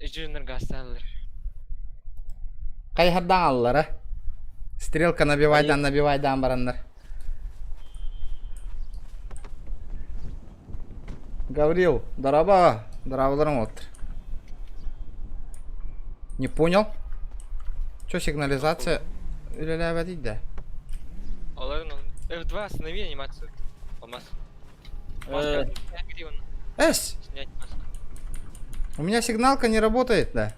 Junior gastalar. Кайһардан аллар, а? Стрелка набивайдан барандар. Гаврил, дарабаларың отыр. Не понял? Чё сигнализация? Или дейді? Оларын F2 останови анимацию. Алмаз. Где он? Эс! Снять маску. У меня сигналка не работает, да?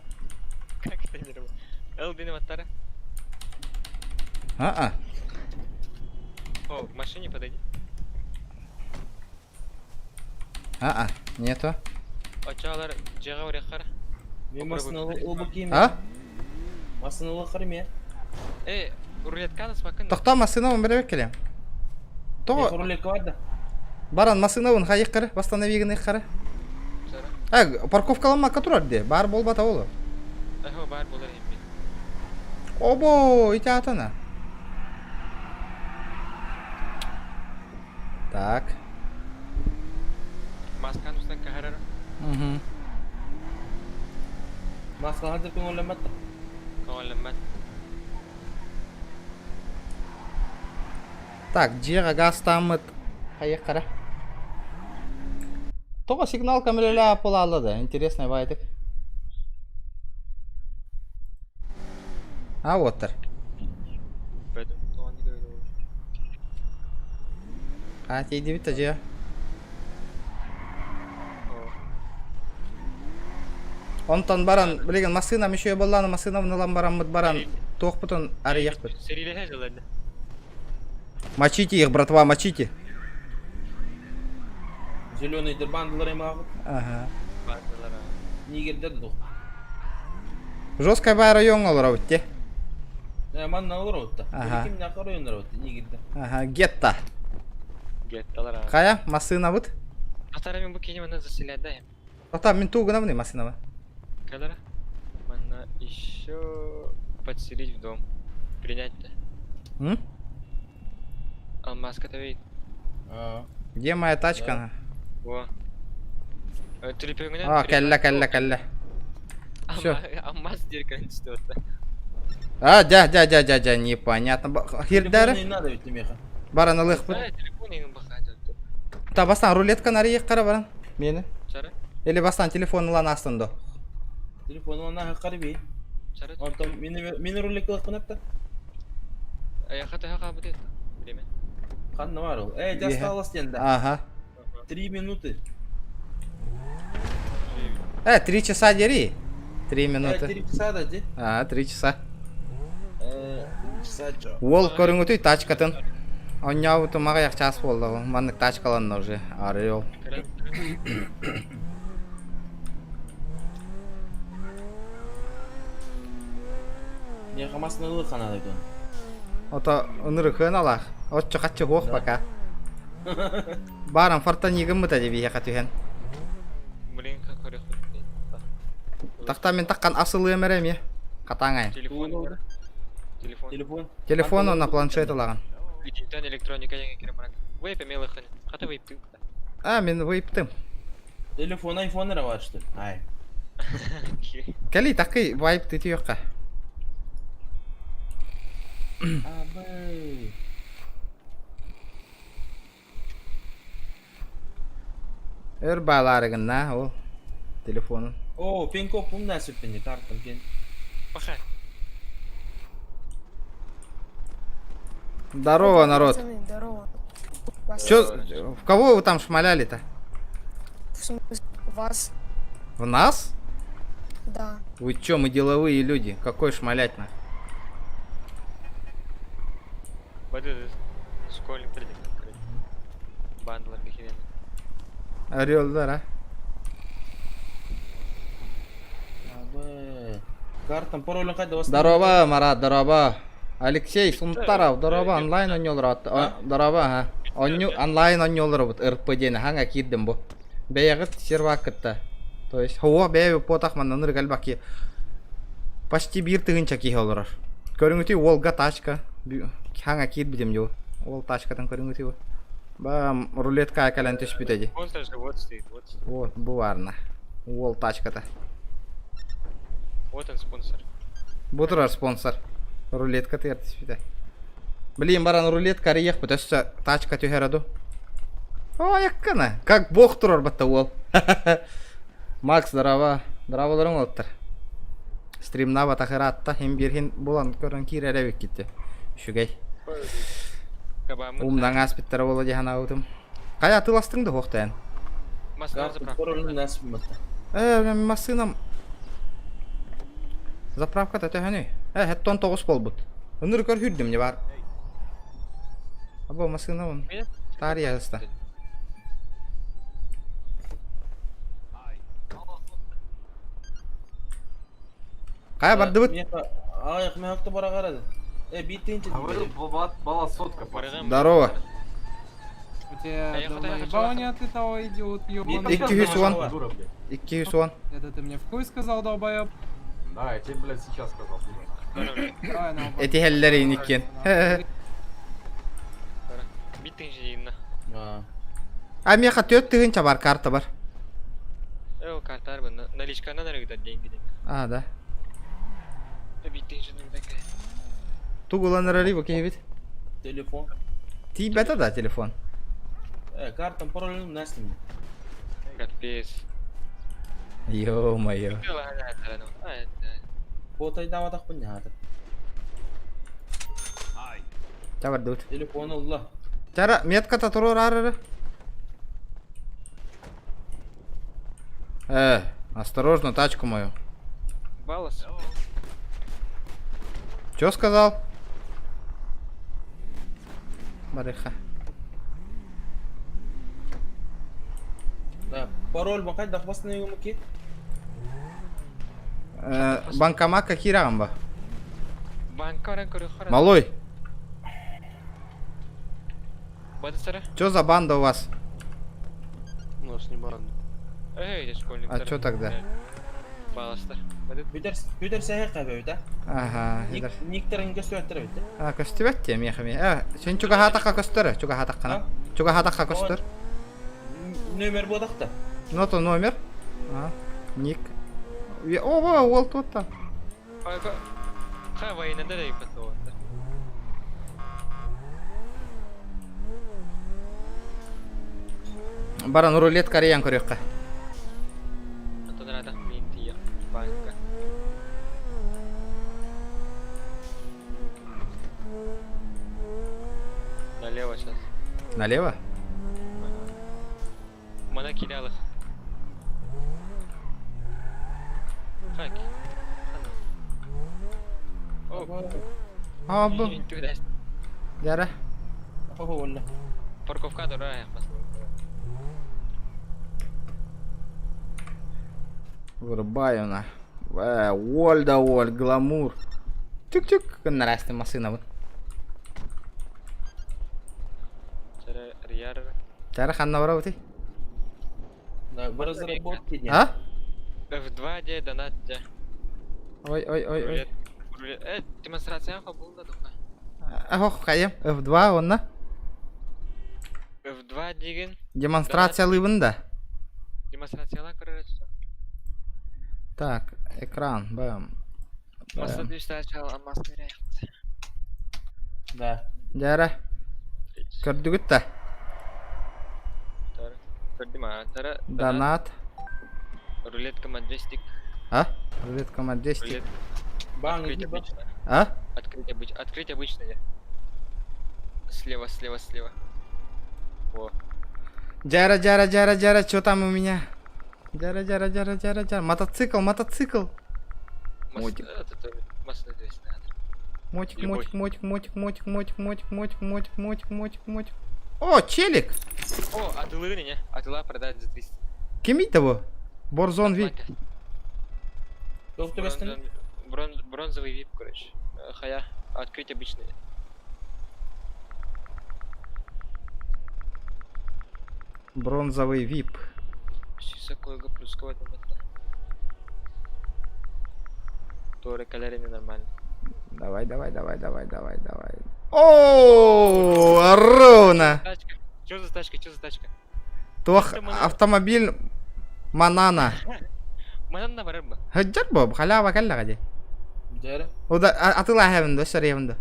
Как это не работает? Элбин Ваттара. А-а. О, к машине подойди. А-а, нету. Очалар жага орехара. Мен масыналы ұлбы кейме. А? Масыналы қырме. Рулетканы смакын. Тоқта машина беребек келем. Мен То рулетка бар да. баран машина он хайық қыры, восстановигін иқ қыры. Парковкаланма турар де, бар болбата олу. Ахо бар болар ембе. Обо, ите атана. Так. Масканы устан кахарара. Угу. Маска хадыр пен ойламатты. Кавалламат. Так, жеға газ тамыт. Хайық қыры. Тоға сигнал камерелі пола алады. Интересный байтык. А, оттыр. Бәдім, тоған неге өйді ол. А, тейді бітті же. Онтан баран, білеген машина мешөй болланы, машина вынылан баран мұд баран. Тоқ бұтын әрі еқ бұд. Серилеге жылады. Мочите их, братва, мочите. Зеленый дырбандылар ема ағыт. Ага. Бардылара. Нигердер дух. Жесткай бай район олар өтте. Манна олар өтті. Ага. Кім нақы райондар өтті, нигердер. Ага, гетта. Гетталара. Қая, машина бұд. Атарамен бұл кені мана заселяды ем. Ота, мен туғына бұны машина бұд. Калара? Мана еще подселить в дом. Принять-то. М? Алмазка-то видит. Где моя тачка? Во. Телепергенен. А, кәллә. Всё. Алмаз деркан что-то. А, дя, непонятно. Хирдәрі? Не надо ведь меха. Баран ылық бұд. Телефон ең бақады. Та бастан рулетка нәрі еқ қара баран. Мені. Чара? Или бастан телефон ұлан астынды. Телефону нақы қарби. Чара? Антон, мені рулетка лықпын апта. Аяқаты хақа бұд еді. Білеме? Қанны бар ол. Жасталас енді. Ага. 3 минуты. 3 часа дери. 3 минуты. 3 часа да де. 3 часа. 3 часа чо. Ол көріңіті тачкатын. Оняуты маға яқ час болды. Манық тачкаланды уже. Арыол. Не қамасына ұлы қанады екен. Ота ұныры көн алақ. Отчы қатчы хоқ бака. Баран фартан егім мұта деп еқа түйен. Блин, как ореху. Тақта мен таққан асылы емерем е. Қатаңай. Телефон. Телефон. Телефоны на планшет алаған. Диджитал электроника деген керемарак. Вейп емейлі қыны. Қата вейптің? Мен вейптім. Телефон, айфонера бар что ли? Ай. Кәлі таққи вайпты түйеққа. Абай. Өр баларығын на ол. Телефонын. О, пин-коп умна сөппенде тарттым кен. Паха. Здорово, народ. Пацаны, здорово. Чё, в кого вы там шмаляли-то? В смысле, вас? В нас? Да. Вы чё, мы деловые люди. Какой шмалять на? Бады школьник придет. Бандлар бихерен. Орёлдар, а? Абай. Картам паролін қайда басты? Здорово, Марат, здорово. Алексей Сунтаров, здорово, онлайн ойнолар. Здорово, ага. Онлайн ойнолар вот РПД-ні ханга кирдім бұл. Бәйіғіт сервак кітті. То есть, хуа бәйі потақ маңнан ұрғал бақи. Почти бір тығынша кей олар. Көріңіті олға тачка. Ханга кирдім жау. Ол тачкадан көріңіті бұл. Ба рулетка акалан түспітеді. Он даже вот стоит, вот стоит. Вот, бұл арна. Ол тачката. Вот он спонсор. Бутырар спонсор. Рулетка тыртыс бите. Блин, баран рулетка риех бутыса тачка тюхераду. О, яккана. Как бог турар батта ол. Макс, здорово. Здраволарың олттар. Стримна батахыратта хем бирхин булан көрөн киреребек кетти. Шугай. Умдан аспиттер боло жаһана аутым. Кая тыластыңды хоктан? Машина Картам заправка. пароль насып мытта. Мен машинам заправкада төһөнү. Хеттон 9 болбут. Өнүр көр хүрдүм не бар. Або машина он. Мен? Тарияста. Кая барды бут? Аяк мен хакта бара карады. Биттинчи. Говорю, была сотка. Барыгам. Здорово. У тебя Поехали, долбоебание от этого идиот ёбаный. Икки жүз он. Дура, блядь. 210. Это ты мне в хуй сказал, долбоеб? Да, я тебе, блядь, сейчас сказал. Давай, на оба. Эти хеллери никкен. Биттің жейінна. А меха 4 тыгын чабар карта бар. Картар бы. Наличканан әргідер деньги. А, да. Биттің жейінна бәкі. Тугулан рали бу кейбит. Телефон. Ти бета да телефон. Картам пароль насып. Капец. Ё-моё. Фото даватак пын хатыр. Чабар дут. Телефон улла. Чара метката турur арыры. Осторожно, тачку мою. Балас. Чё сказал? Барыха. Да, пароль бакай да басына юмки. Банкоматка кираган ба? Банкаран көрі қара. Малой, Бады сара? чё за банда у вас? У нас не банда. Эй, школьник. А чё тогда? Баластар. Бады Пютер сәһә кабы да. Ага, Никтеринге сөйттер бит. көстүбәтте мехами. Сен чуга хатакка көстөрө, чуга хатаккана. Чуга хатакка көстөр. Номер бодакта. Ноту номер. Ник. Ова, ол тотта. Ха вайнада да ипатты. Баран рулет кореян көрөккө. Атадан атак мен тия. Банка. Налево сейчас. Налево? Мана кидалых. Хаки. А, бу. Жара. Ого, валла. Парковка дорая. Вырубаю на. Воль да воль, гламур. Чук-чук. Нравится машина вот. Чара рияр. Жара ханна бара бути. Да, бара заработки. А? F2 де донат де. Ой. Рулет. Демонстрация қабылда доқа. Ох, кайым. F2 онна. F2 деген Демонстрациялыбында. демонстрациялар көрөрөсү. Так, экран, бам. Маста движтачал, а маста реакция. Да. Жара. Көрдүгүт та. Көрдүма, тара Донат. рулетка маджестик. А? Рулетка Маджестик. Рулет. Бан Открыть иди, обычно. А? Открыть обычное. Слева. О. Жара, что там у меня? Жара. Мотоцикл. Мотик. Масло здесь Мотик. О, челик! О, атылы не? Атыла продать за 300. Кем того? Борзон вид. Доктор Эстон. Бронзовый вип, короче. Хая. Открыть обычные. Бронзовый вип. Сисакойга плюс кого-то это. Торы колеры нормально. Давай. О, ровно. Тачка. Чё за тачка? Тох автомобиль Манана. Манан да барар ба. Hıccar bu, halava kalla gaje. Jere. O da atıla hevinde, şariyevinde.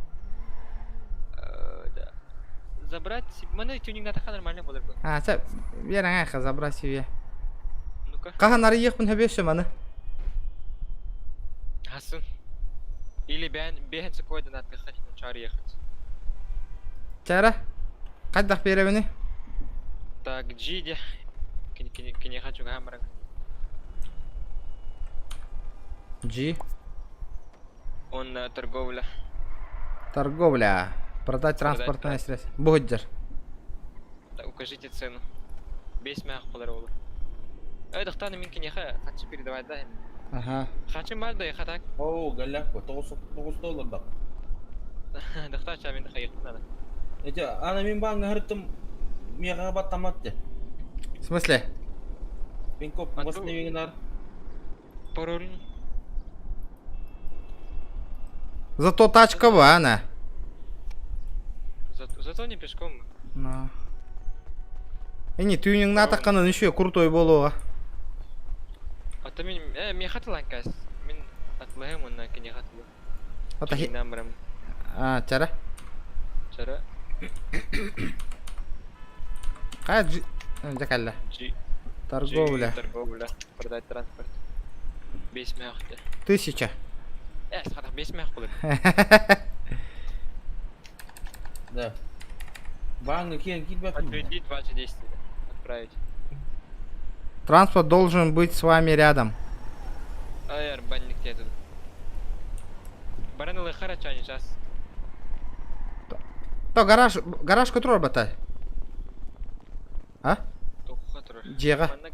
Забрать, мана тюнинг ата нормально болар ба. Ha, sen bir an ayakı zabra seviye. Ну-ка. Kahan arı yıkpın hebeşe manı. Хасын. Или бehen спойдан атка хачын чары ехать. Çara. Kaddak bere beni. Так, Джиди. Кини хочу гамрак. G. Он торговля. Торговля. Продать транспортная связь. Bu hıccar. Так, укажите цену. Бес мях болар олу. Дохтаны мен кинеха хачы передавать да. Aha. Хачы бар да ехатак. Oo galak bu. $9 bak. Дохтар чамин хайыктын ада. Ece ana min banga hırtım miyaga battamattı. В смысле? Min kop Atu- masne winginar. Пароль. Зато тачка bu ana. Зато не пешком. No. Eni tüyünün atakanın işi kurtoy boluğa. Ата мен хатылан кас. Мен атлаһым онна кине хатылы. Ata hi. Намрам. Ha, çara. Чара. Kaç? Önce kalla. Джи. Торговля. Торговля. Продать транспорт. Бес мях. 1000. Садах бес мях болар. Da. Banga kiyen git bakayım. Отведи 20 отправить. Транспорт должен быть с вами рядом. Айар банник тебе тут. Бараналы харача не час. То гараж который работает. А? Тухха тур. Жега. Манна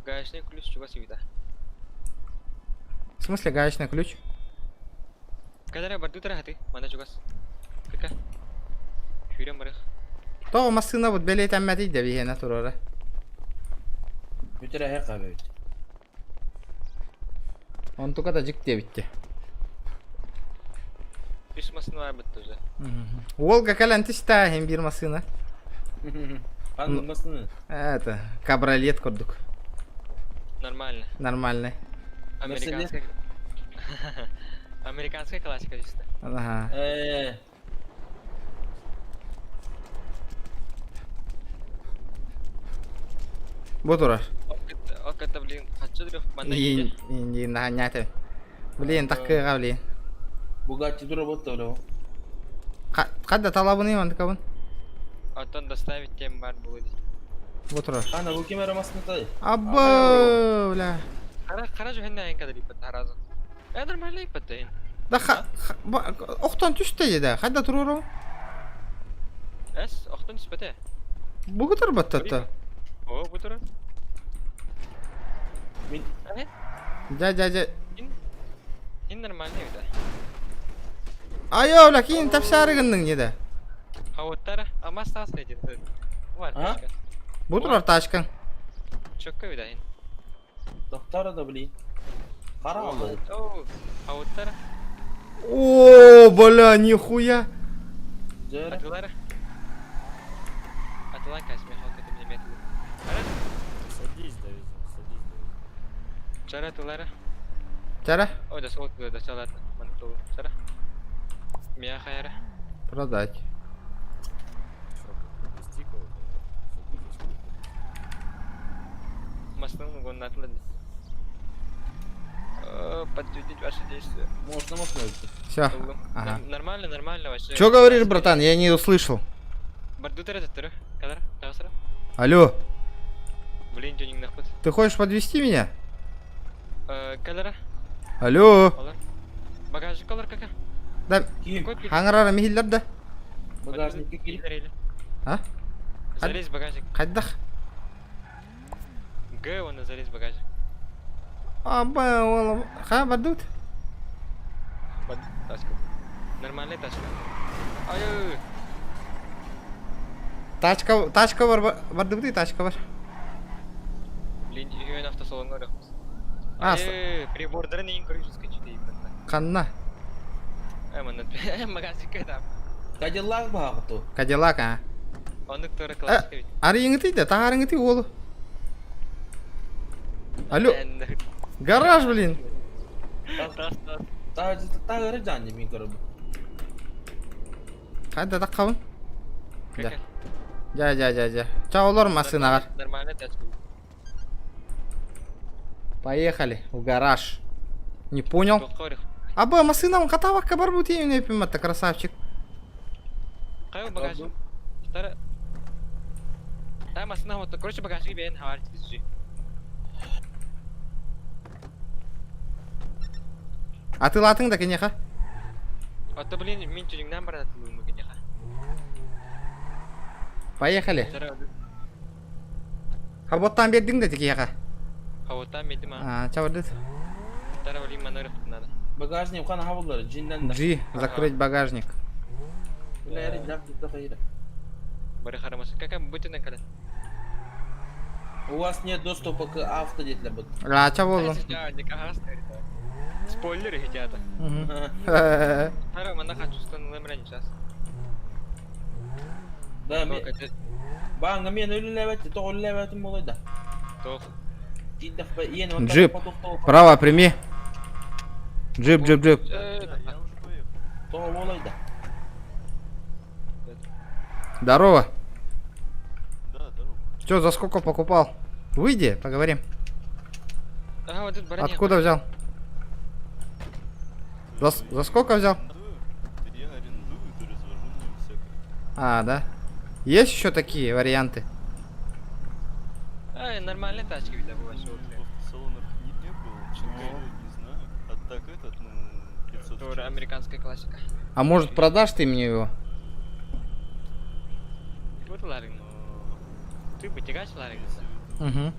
гаишный ключ чуга сивида. В смысле гаечный ключ? Кадара барду тарахати. Мана чугас. Кыка. Шүрем барых. То машина вот билет аммати де бихена турора. Bütüre her kahve. Он только да жик де битти. Пиш масына бар бит уже. Волга калантиста hem bir машина. Hangi masını? Это кабриолет курдук. Нормально. Нормальный. Американская. Американская классика чисто. Ага. Bu turar. Оката блин. Хочу дрых мана. Ин наханьяты. Блин, такыга блин. Bugatti dur robot da o. Кадда талабын иман кабын. Атан доставить тем бар будет. Bu turar. Ana bu kamera masını da. Абба, бля. Харажу хенна ен кадри пат харазу. Нормально и патен. Да оқтан түшті еді. Қайда тұрыр о? Эс, охтан түспәте. Бұғы тұр баттатты. О, bu туры. Min Жа. Ин нормально да. Айо, бля, кейін тапсарығының еді. Хаваттара, ама стас леди. Var. Ha? Bu тұрар ташкан. Çok вида ин. doktora da bileyim. Kara aldı. О, хаваттара. О, бля, нихуя. Jere. Атылара. Атыла касме халкаты мне метлы. Садись, Давид, садись. Чара атылара. Чара? Ой, да сол да чалат. Мантул. Чара. Мия хайра. Продать. Маслын гон атлады. Подтвердить ваши действия. Можно masını öldü. Все. Ага. Нормально вообще. Че говоришь, братан? Я не услышал. Бардутара таттыры. Кадар? Тагасара? Алло, Блин, жөнүң нахпыт. ты хочешь подвести меня? Кадара? Алло. Алар. Багажник алар кака? Да, Kim? Кой пил? хаңырара михиллер да. Bagajnikka girip. А? Залезь в багажник. Қайдақ? Г, он залезь в багажник. Аба, ол, ха, бардут? Под тачку. Нормальная тачка. Ай-ай-ай. Тачка бар, бардут и тачка бар. Блин, үйен автосалонға рахмыз. А, прибордарын ең көріп скачты. Қанна? Мында багажникка там. Cadillac mı hakkı? Кадиллак, а? Ондық туры классика бит. Арыйыңы тейді, тағарыңы тей олы. Алло, гараж, блин. Тагыры жанды мен көріп. Қайда таққабын? Ja. Чаулар машинағар. Нормальная тачка. Поехали в гараж. Не понял? Тоққа Аба, машинам қатаваққа бар бұт ең өпіматта, красавчик. Қай багажник? Стара. Да, машина вот, короче, багажник бен хаварить бізжи. Атылатың да кенеха? Ата, блин, мен тюнингнан бар атылуым бүгін яға. Поехали. Стара, Хаботтан бердің да теке яға. хавоттан беді ма. Чабырдыд. Стара, блин, манары құтынады. Багажник қана хабылдары, жинден да. G, закрыть багажник. Бәрі жақты қайыры. Бары харамасы. Какая бутина калет? У вас нет доступа к авто детлер бұд. Ча болдым. Спойлеры хитята. Стара, манда хочу станылымрани сейчас. Да, мен... Бағыңа мен өліләбәтті, тоқ өліләбәтім болайда. Тоқ. Джип, право прими. Джип. Тоқ болайда. Здорово. Чё, за сколько покупал? Выйди, поговорим. Ага, вот тут баранья. Откуда взял? За сколько взял? Я арендую и развожу на всякое. Да? Есть еще такие варианты? Нормальные тачки, видно, бывает. В салонах не было, чего не знаю. А так этот, 500 Тоже американская классика. А может продашь ты мне его? Вот ларинг. Ты потягаешь ларинг? Угу.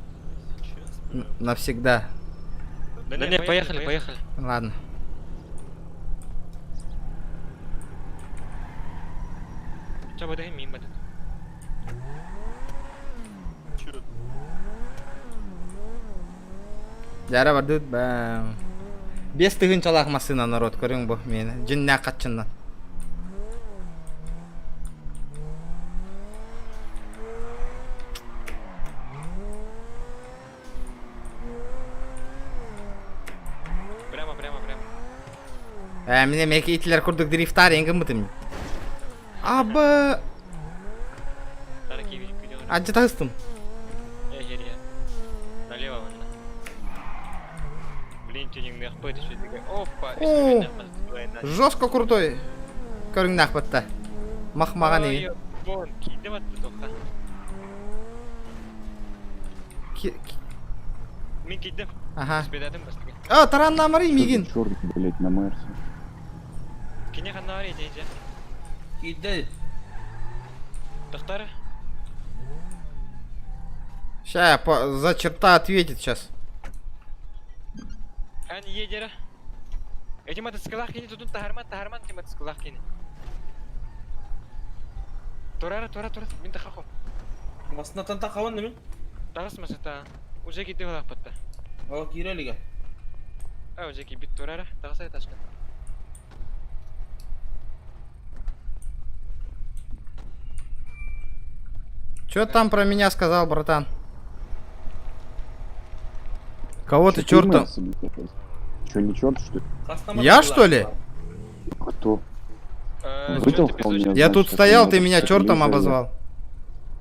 сейчас. Навсегда. Да не, поехали. Ладно. Что бы мимо тут? Чё? Жара бардыд ба. 5 тыгын чалак машина народ, көрүң бу мени. Жинна катчындан. Прямо. Міне меке итлер курдук дрифтар енгім бұтым. Абы... Тарки видео. Аджы тағыстым. Эгерия. Налево вон. Блин, тюнинг не охпает еще. Опа. Жестко крутой. Көрің нақпытта. Мақмаған ей. Вон, кейді батты тоққа. Мен кейдім. Ага. Спедадым бастыға. Таран намыры мигин. Черт, блять, на Мерсе. Кене қанна бар еді. Кейді. Тоқтары? Ща, за черта ответит сейчас. Ән едері. Эти мотоциклах кені тұтын тахарман ке мотоциклах кені. Турара. Мен тақақым. Масынатан тақауын мен? Тағыс масыта. Уже кейді олақ батты. О, киреліге. Уже кей бит турара. Тағыс ай ташқан. Чё там про меня сказал, братан? Кого ты чертом? Че, не черт, что ли? Я, что ли? Кто? Чё Вытолкал ты меня. Я тут значит, стоял, ты ты меня можешь чертом не обозвал.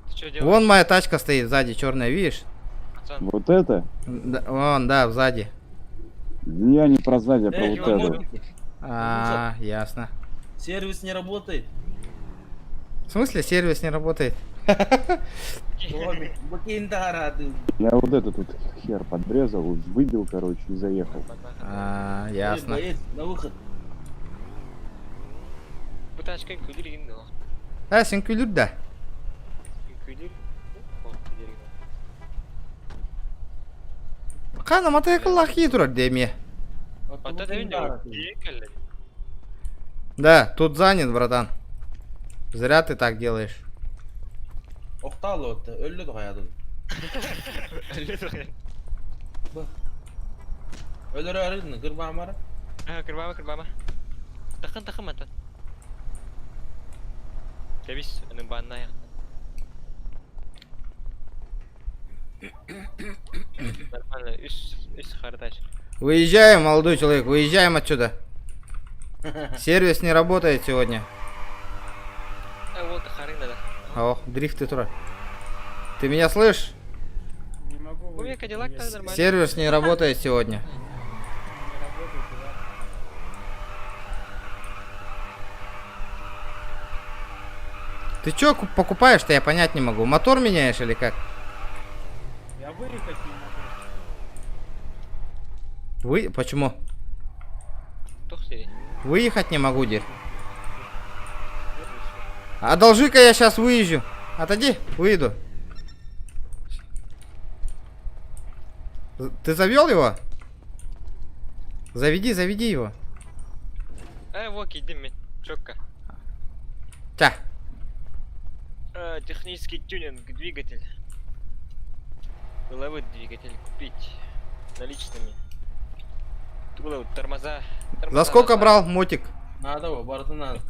Ты чё делаешь, Вон моя тачка стоит сзади, черная, видишь? пацан? Вот это? Вон, да, сзади. Я не про сзади, а про Эй, вот это. Ясно. Сервис не работает. В смысле сервис не работает? Бакин рады. Я вот это тут хер подрезал, выбил, короче, и заехал. Ясно. На выход. Bu taşkan küldür indi o. Сен күлір да. Küldür. Қана мотоцикллар кие тұрар деме. Ата да инде. Келле. Да, тут занят, братан. Зря ты так делаешь. Оқталы отты, өлі дұғаяды. Өлірі әрідіні, кірбаға мара? Кырбама. Тақын мантан. Дебис, оның банына яқты. Нормально, үш хардаш. Выезжаем, молодой человек, выезжаем отсюда. Сервис не работает сегодня. Вот харина да. О, дрифты тура. Ты меня слышишь? Не могу У меня Кадиллак так нормально. Сервис не работает сегодня. Ты чё покупаешь-то, я понять не могу. Мотор меняешь или как? Я выехать не могу. Почему? Тухтери. Выехать не могу, Дир. Одолжи-ка я сейчас выезжу. Отойди, выйду. Ты завел его? Заведи его. Вот идем, четко. Тя. Технический тюнинг, двигатель. Головой двигатель купить наличными. Тут тормоза. За сколько брал мотик? Надо его, бороду надо.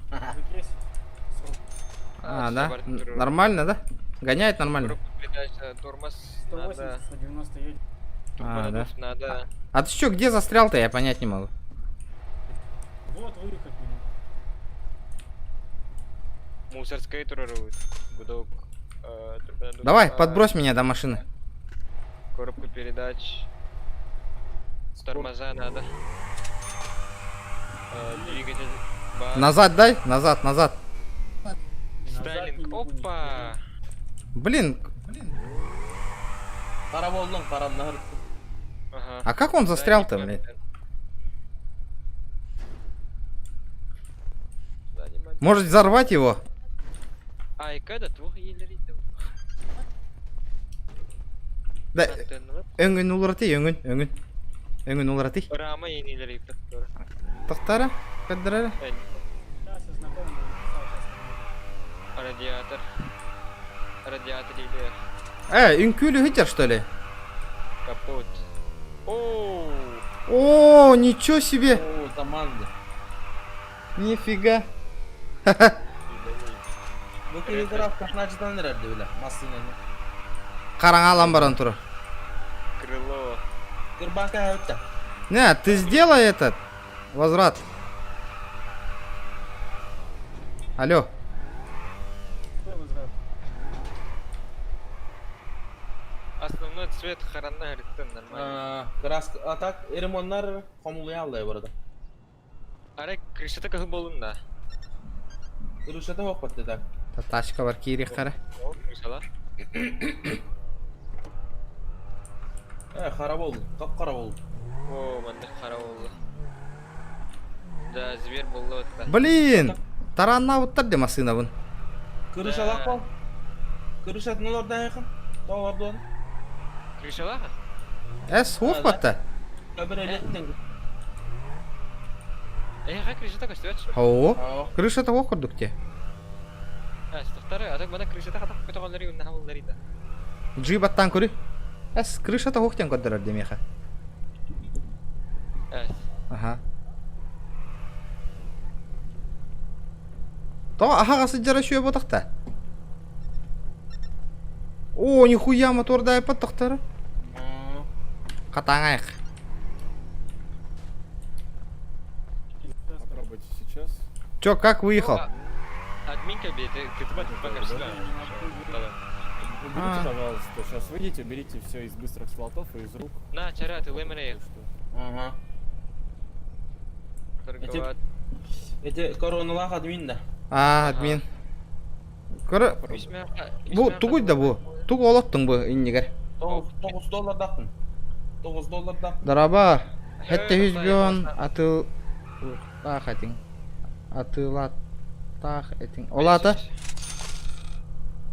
Да? Нормально, да? Гоняет нормально? Тормоз 180, надо. 190 едет. Да. Надо. А ты чё, где застрял-то? Я понять не могу. Вот выехать не могу. Мусорская турирует. Гудок. Давай, подбрось меня до машины. Коробку передач. С тормоза надо. Двигатель. Бак. Назад дай, назад. Стайлинг. Опа. Блин, Para болдың, параны ырттым. Ага. а как он застрял-то, блин? Может взорвать его? Ай, когда твой елерит. Да, өңін улырати, өңін улырати. Рама енилерит. Тоқтара, каддырара. Сейчас я знакомый. Радиатор. Радиатор или Үнкүлі хитер, что ли? капот. Оу. О, ничего себе! О, заманды. Нифига. Bu keledi rafkasını acıdan nerede öyle masayla. Қараң алам баран тұр. Крыло. Кырбанка ötte. Не, ты сделай этот возврат. Алло. Основной цвет харанна гриттен нормально. Краска атак ремонтlar komuluya aldı burada. Арек крышата кахы болун да. Kırışata hokpat dedi. Тачка бар кири қара. О, крышала. Harap oldu. Kapkara oldu. О, мында хара болду. Да, зверь болду отта. Блин, таранна уттар де масына бун. Kırışalak bol. Kırışatın oradan yakın. Doğru onu. Крышала? Хух батта. Öbür eletten. Ха крышата кастыч. Хоо. Крышата хух курдук те. Стахтары, а так мына крышата хатак көтөгөлөрү үннө хабылдары да. Джибаттан көрү. Крышата хуктен коддырар демеха. Ага. То ахага сыджара шуя ботакта. О, нихуя моторда айпат тоқтары. Катаңайық. Попробуйте сейчас. Чё, как выехал? Админка бей, ты покажи сюда. Уберите, пожалуйста. Сейчас выйдите, берите все из быстрых слотов и из рук. На, чара, ты лемоней. Ага. Торговать. Эти короналар админ да. Админ. Көрі, бұл тугуй да бұл. Туг олаттың бұл иннегер. $9 дақтың. $9 дақтың. Дараба, хетте хүзбен атыл... Тақ әтің. Атылат... Тақ әтің. Олаты?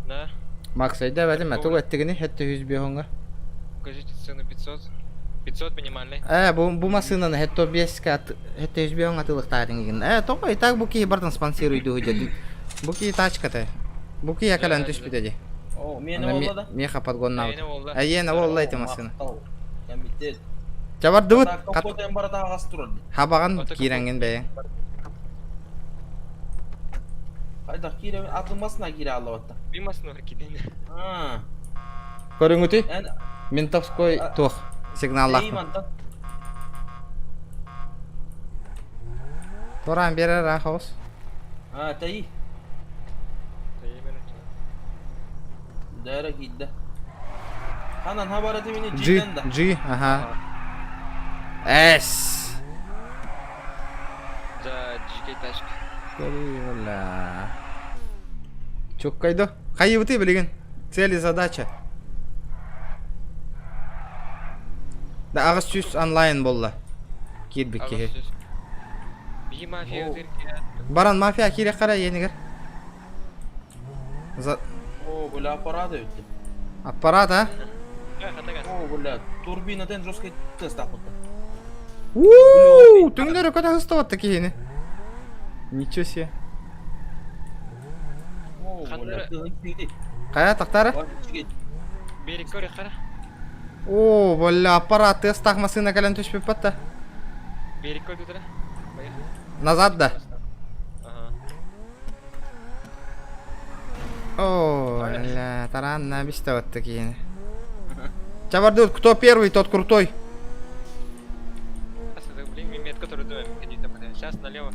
На. Максайда бәдім, әтіл әттігіні хетте хүзбен. Покажите цену 500. 500 минимальный. Бу масынаны хетто беске хетте хүзбен атылықтардың еген. Тоқой, так бұки бартын спонсируйды хүдеді. Бұки тачкаты. Бұки якалан түспітеді. О, мені олды да. Меха подгонна Ені олды. Ені олды айты масыны. Кәмбеттет. Жабарды бұд. Капотен бары тағасы тұрады. Хабаған киренген бәйен. Қайда кире, атылмасына кире алды батта. Бимасына киден. Көрүңүтү? Эн Ментовской тух сигналлах. Эймантан. Туран берер ахос. А, тайи. Дайра кидде. Ханан хабараты мени G, жинен да. G, ага. S. За, жиге ташк. Кырыла. Чуккайдо. Кайыбыты билген. Цель и задача. Да агыс сүз онлайн болла. Кирбик ке. Биги мафия өтер. Баран мафия кире кара енигер. О, бля, аппараты өттү. Аппарат, а? Хатагас. О, бля, турбинаден жесткий тест тапты. Ууу, түңдөрү көтө хыстабатты кийини. Ничего себе. О, бля, тыгын Кая тактары? Берик көрі қара. О, бля, аппарат тест такмасына кален түшпөп батта. Берик көрді дұры. Назад да. Ага. О, бля, таран на бистабатты кийини. Чабарды, кто первый, тот крутой. Блин, метка тұрды дөм. Сейчас налево.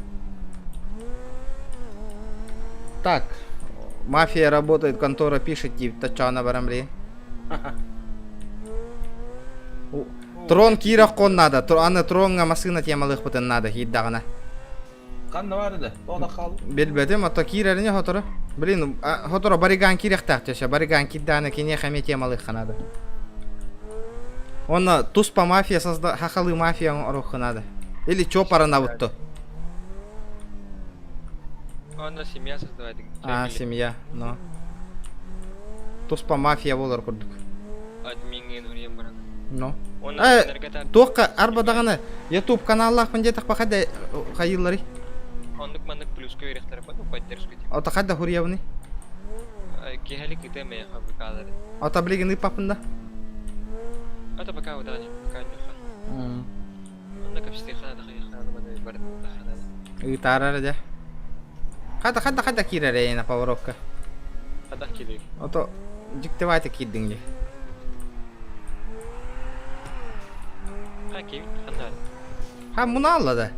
Так, мафия работает, контора пишет, тип, тачана барамри. Трон кирах кон надо, аны тронга масына темалых бутын надо, хиддагана. Канда бар еді, тода қалды. Билбедим, ото киреріне хотору. Блин, хотору бариган кирах тактеша, бариган кидданы кене хаме темалых надо. Оны туспа мафия созда, хахалы мафия рухы надо. Или чопара навутто. Онда семья создавайды. А, семья, но. Туспа мафия болар курдук. Админген урем баран. Но. Оны Э, энергетар. Тоққа арбадағаны YouTube каналлах пен жетақ бақады қайыллары. Ондық мандық плюс көйректері бар, поддержка тип. Ота қайда хурьявны? Кехали кітеме хабрикалары. Ота білеген ипапында? Ата пока удали, пока не хан. Онда капсите хана хана мада бар хана. Итарары да. Қайда кирere ена поворотка. Ата килик. Ото диктивайте киддинге. Хаки, хана. Ха, мұны алла да.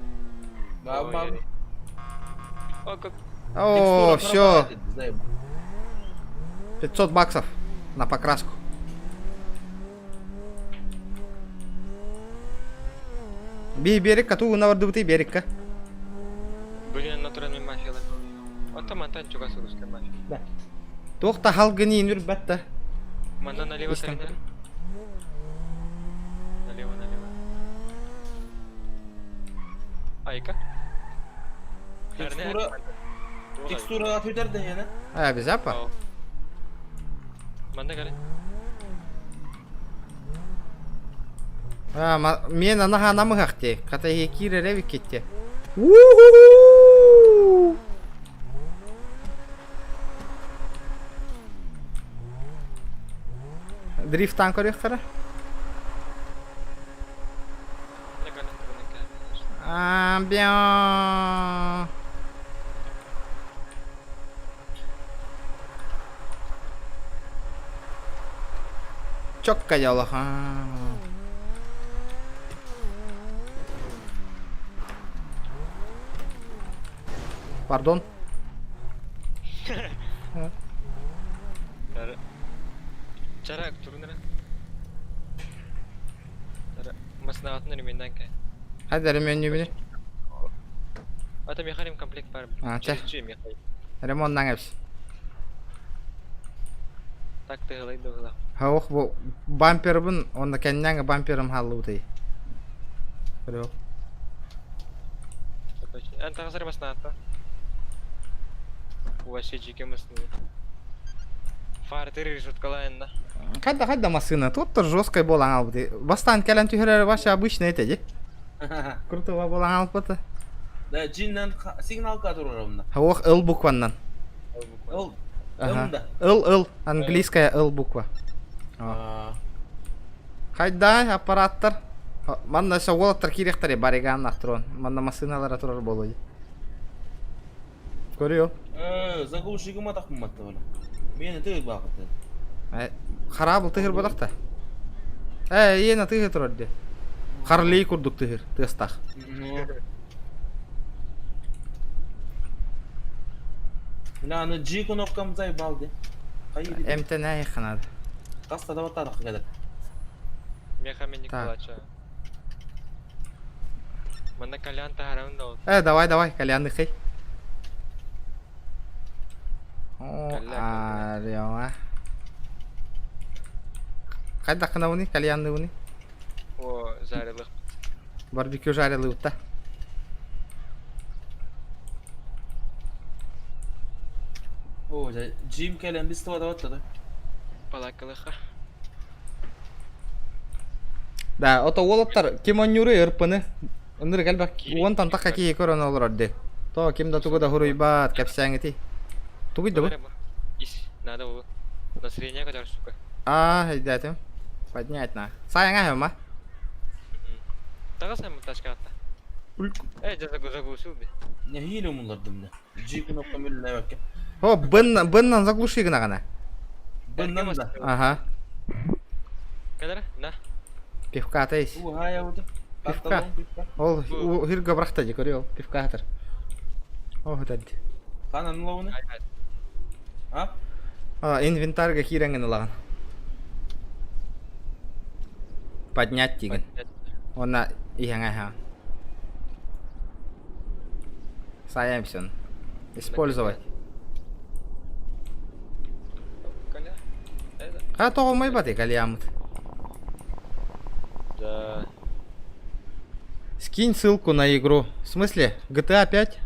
Бар. О, как О, все. 500 баксов на покраску. Берекка, ту навардыбыты берекка. блин натуральный мафиялар. Ата мантан чугасы русская мафия. Да. Тоқта халгыни нүр бәтті. Манда налево Есть там. тарина. Налево. Айка. Текстура атып өтерді ені. А, біз апа? Манда кали. Мен анаға анамы қақты. Қатайы кирер әвік кетті. Дрифтан көрек қара? Бя. Чокка ялах. Пардон. Чарак турнера. Чара маснаватны ременден кай. Hadi ремонт не били. Ата мехарим комплект бар. Ча. Мехарим. Ремонттан әпсі. Так тыгылай дыгыла. Хауқ бұл бампербін, онда кәннәңі бамперім халлы бұтай. Көрек. Анта хазар маснаватта. Вообще жеке масны. Фар тыры решеткалайында. Қайда масына, тут-то жесткой болан ал бұтай. Бастан кәлін түйірері башы обычный етеді. Крутого болан ал бұты. Да, джиннен сигналка тұрыр онда. Хауқ ыл букваннан. Ол, Ага. онда. Ыл, английская ыл буква. Қайда аппараттар? Манда шоуылаттар керектері бариган нақтырон. Манда масыналары тұрар болуы. Көріо? Заглушигіма тақпыматты оны. Мені түйік бақытты. Харабыл тыгыр бодакта. Ена тыгыр турарди. Харлей курдук тыгыр, тыстах. Ну. Мына аны G кнопкамыздай балды. Кайыр. Эмтенай ханады. Каста да батадык кадер. Мехаменник Так. плача. Мында кальян таарын да ол. Давай, кальянды хей. О, Кальян. арема. Кайда кына уни, кальянды уни. О, зарылық. Барбекю жарилы утта. О, Jim келен биз товада батады. Палакылыға. Да, ото олоттар ким оннюры ырпыны. Ындыр галбак онтан такка кие көрөн олор орды. То кимда тугуда хуруйбат капсаңити. Тугуйда бу? Надо было. На среднее, который, сука. Идетим. Поднять на. Саяңа ма? Тағасай мұн ташқа атта. Заглушил бе. Не хиле мулар дымда. G кнопка мөлін әвәкке. О, быннан заглуши гына гана. Быннан да. Ага. Кадар? На. Пивка атайс. Хая уды. Пивка. Ол хирга брахта же көрөй ол. Пивка атыр. О, дадди. Канан лауны? А? Инвентарга хиреңген улаган. Поднять деген. Она иһәңә. Саямсон. Использовать. Каля? Тогомай баты кальямыт. Да. Скинь ссылку на игру. В смысле? GTA 5?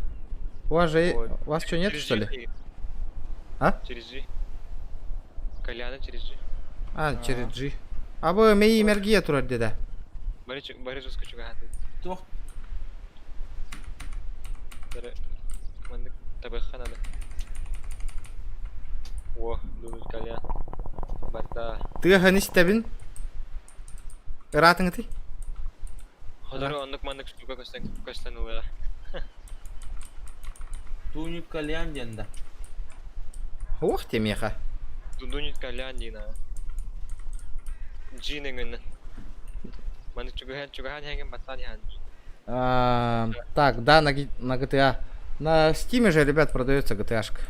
У вас же... Вот. У вас что, нет, Через что ли? G. А? Через G. Каляна через G. Через G. Абы мей мергия турар деди. Бары жускачуга хаты. Тох. Бары мандык табыққа надо. О, дұрыс калян. Барда. Ты ханис тебин? Ыратың ты? Ходары ондық мандык штука көстен ұлыға. Туник кальян денда. Ох ты меха. Дунит калян дейна. Джинен гүннен. Мандык чугахан хәңген баттан ян. Так, да, на GTA. На Steam же, ребят, продается GTA-шка.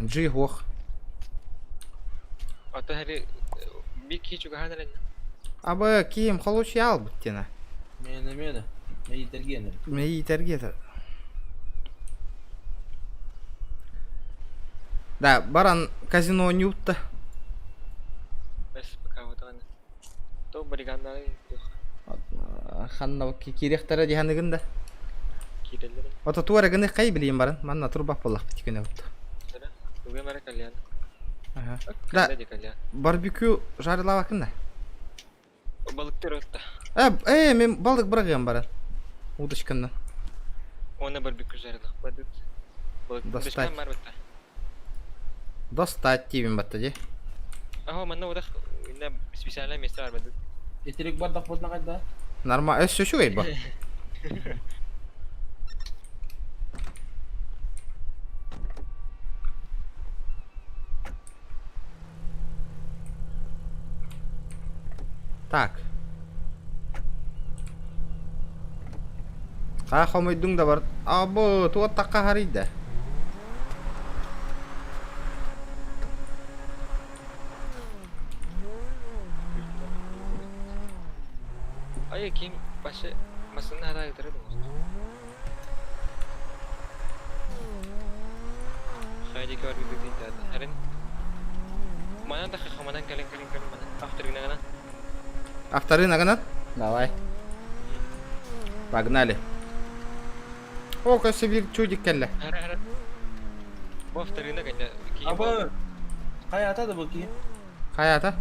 G хох. Ата хәри бик ки чугахан әлен. Абы кием холуч ял буттена. Мені. Мені тергені. Мей тергеті. Да, баран казино нютта. Бәс бака отағаны. То баригандары Ханна кирехтара диханыгында. кирелері. Ото туара гыны кай билейм барын. Манна турбак боллак битикене бутты. Сәра. Үге мәрі калян. Да, Кәлі де калян. барбекю жарылава кында. Балыктар отта. Мен балдык бырагым барын. Удочкамдан. Оны барбекю жарылық бадыт. Достать. Дышқан марбытта. Достать тибин батта же. Аха, манна одақ специальное место бар бадыт. Етерек бардақ болдына қайда? Нормально. Шо гайба? Так. Хомойдуң да бар. Абы, туат таққа харида. Ай, кем башы масына хада гитарады ғой. Хайди көр бибик дейді. Харин. Манан да хахаманан кален манан. Авторына гана. Авторы нагнат? Давай. Погнали. О, косибир чудик келле. Хара. Бу авторына гана. Абы, қай атады бұл кейін? Хаята?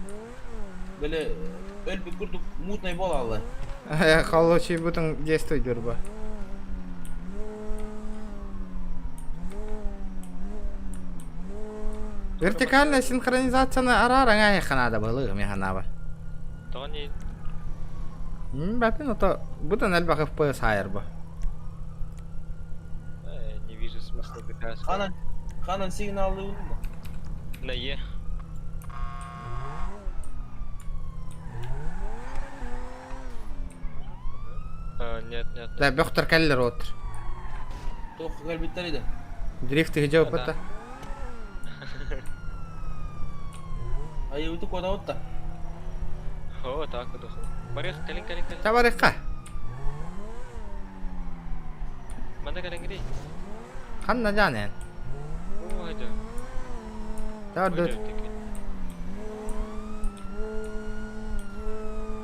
Böyle öl bir kurduk mutnay bol aldı. Холочи бутын действуй дурба. Вертикальная синхронизацияны ара-араңа яқанада былығы механаба. Тони. Бәпін ото бұтын әлбақ FPS хайыр бұ. Не вижу смысла GTA. Ханан сигналды болду да. На Е. Нет. Да, бөхтөр кәллер отыр. Тоққа кәлбеттер еді. Дрифтіге жауап Да. бата. Айы өті кода отта. О, так вот. Барих, калин. Табарыққа. Манда калин гидей. Қанна жанен. О, хайда. Табар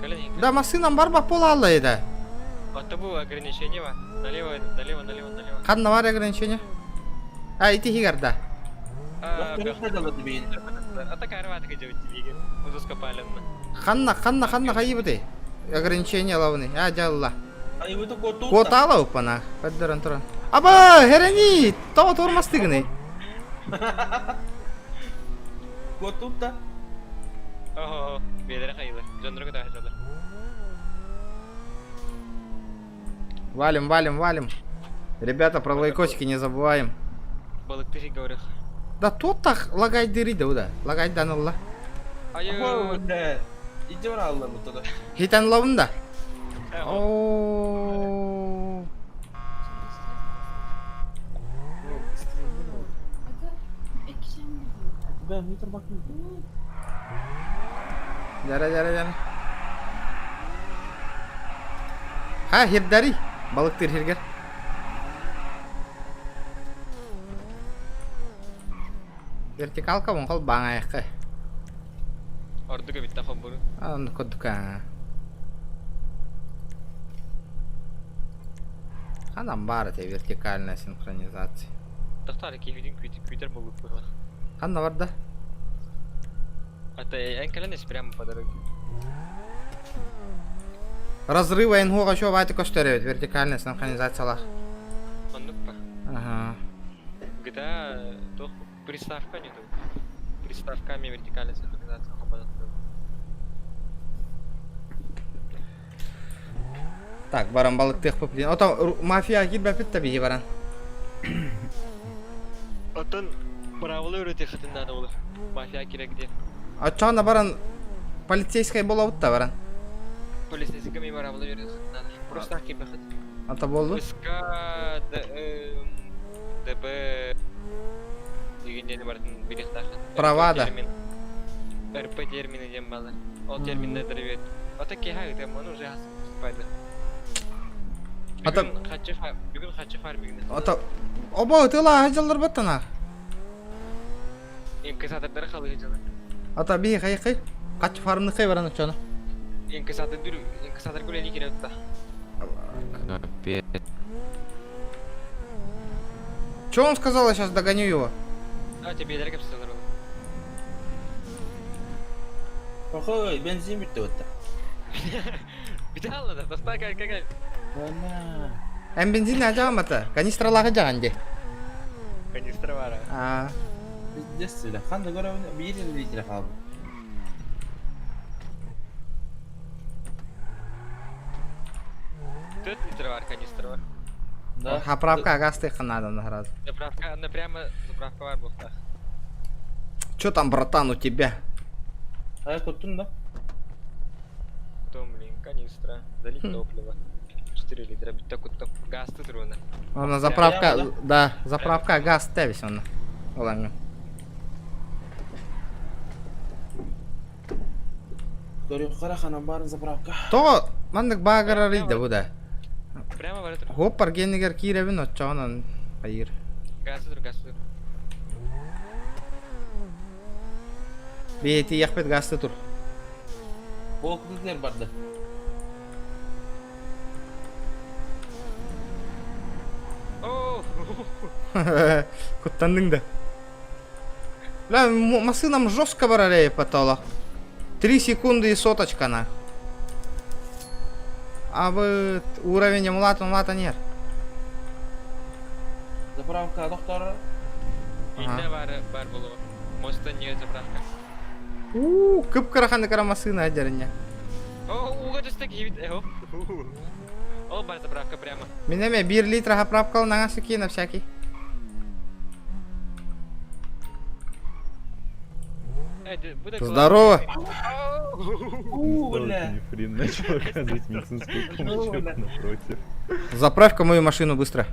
Калин. Да, машинам бар бақ бола алла еді. А табу ограничение ва. Налево. Қанна бар ограничение? А, ити хигарда. Доқтор қайдалады бейін. Ата карват кежевит тибиген. Узуска палемна. Қанна қайы бұды? Ограничение лавны. А, жалла. Айы өті код тұтта. Кот алау пана. Паддаран тұран. Аба, херени! Тау тұрмастығыны. Код тұтта. О, бедere кайылır. Жандырга да жалыр. Валим. Ребята, про лайкосики не забываем. Балыкты жи говорих. Да тут так лагайды риді ұда. Лагайдан ұлла. Айо. Иде бар аллар бұттада. Хитан лавында. О. Ооо. Бәм, метр бақын. Жара. Ха, хирдари. Балықтыр хиргер. Вертикалка он қол баң аяққа. Ордуга битта хоббуру. Аны көдіка. Қанам бары те вертикальная синхронизация. Тахтары кевидин квитер болуп курла. Қанна бар да? Это энкаленес прямо по дороге. Разрыв айнгуға шо байты көштеребет вертикальная синхронизациялар. Ондукпа. Ага. GTA тох приставка нету. Приставками вертикальная синхронизация хоббана. Так, баран балыктык поплин. Ото мафия кирбеп табиги баран. Отон правила өте хатындан olur. Мафия керек де. Ачана баран полицейская болобут та баран. Полицейскими правила өте хатындан. Просто так кипехат. Ата болду. СК ДБ дегенден бардын билеттахат. Права да. РП термини дем бала. Ол терминде деревет. Ата кеха дем оны уже спайды. Ата бүгүн хачы фармигин. ата обо тыла хажалдар баттана. Инкасатордары халыгы жана. Ата би хайкы кач фармны кай баран чана. Инкасатор көлени керек та. Чё он сказал, я сейчас догоню его? А тебе дерек апсалар бол. Охой, бензин бітті өтті. Бите алды, доста как. Бәна. Эм бензин ажам ата. Канистралага жаганде. Канистра бар. А, Дестілі, қанды көрі бейрін дейтілі қалды. Тут литр бар, канистра бар. Да. заправка гасты надо наград. Заправка, прямо заправка бар болса. Чё там, братан, у тебя? Аяқ көттің да? Том, блин, канистра. Залить топливо. 4 литра, бит так вот газ тут ровно. Она заправка, Прямо, да, заправка газ тевис он. Олами. Көрі қара қанан барын заправка. То, мандык багара риде буда. Прямо бар тур. Хоппар генигер киребин отчонон пайыр. Газ тур. Бейти яқпет гасты тур. Ол күділер барды. О! Куттандың да. Ла, машинам жестко барарей потола. 3 секунды и соточка на. А вы уровень эмулата нет. Заправка доқтары. Инде бар болу. Моста не заправка. Кып-караханды кара машина адеріне. О, уга жастак ебит. Ол бар заправка прямо. Менеме 1 литр заправкал на всякий на всякий. Bu da Здорово. Бля. Нефрин начал оказывать медицинскую помощь напротив. Заправь-ка мою машину быстро.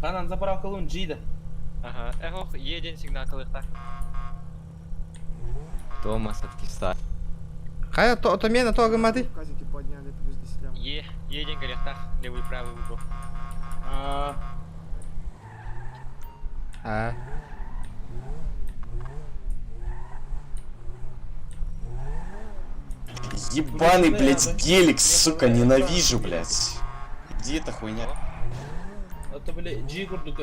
Ханан заправкалын жиді. Ага. Ох, еден сигнал кылыкта. Томас откиса. Қая, то мені тоғы мады? Еден кылыкта. Левый, правый угол. А. Ебаный, блядь, гелик, сука, ненавижу, блядь. Где эта хуйня? Это, бля, жи курдук,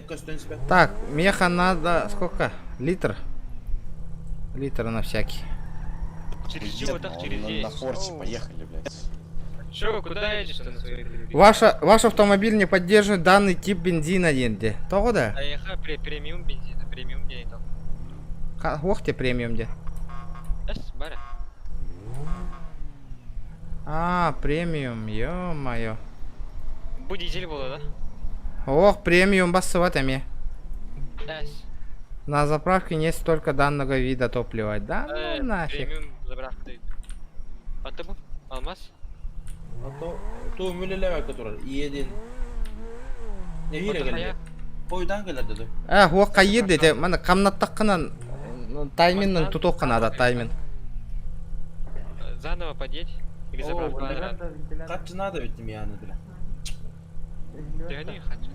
костюм себя. Так, меха надо сколько? Литр? Литр на всякий. Через чего так, через на есть. форте, поехали, блядь. Шо, куда едешь на своей? Ваш автомобиль не поддерживает данный тип бензина енді. Тоғы да? Аяха премиум бензин, премиум дейін тау. Оқ те премиум де. Эс, бара. А, премиум, ё-моё. Bu дизель болады, да? Ох, премиум басыват әме. Эс. На заправке нет столько данного вида топлива. Да ну нафиг. Премиум заправка дейді. Аты бұл? Алмаз? То мүлелеме который еден. Не хире келді. Қойдан келді ді. Оқ қайыр деді. Мана қамнаттаққынан тайминнің тұтоққына да таймин. Заново подъедь. Или заправку надо? Қатшы надо өттім яны бля. Ты не хочу.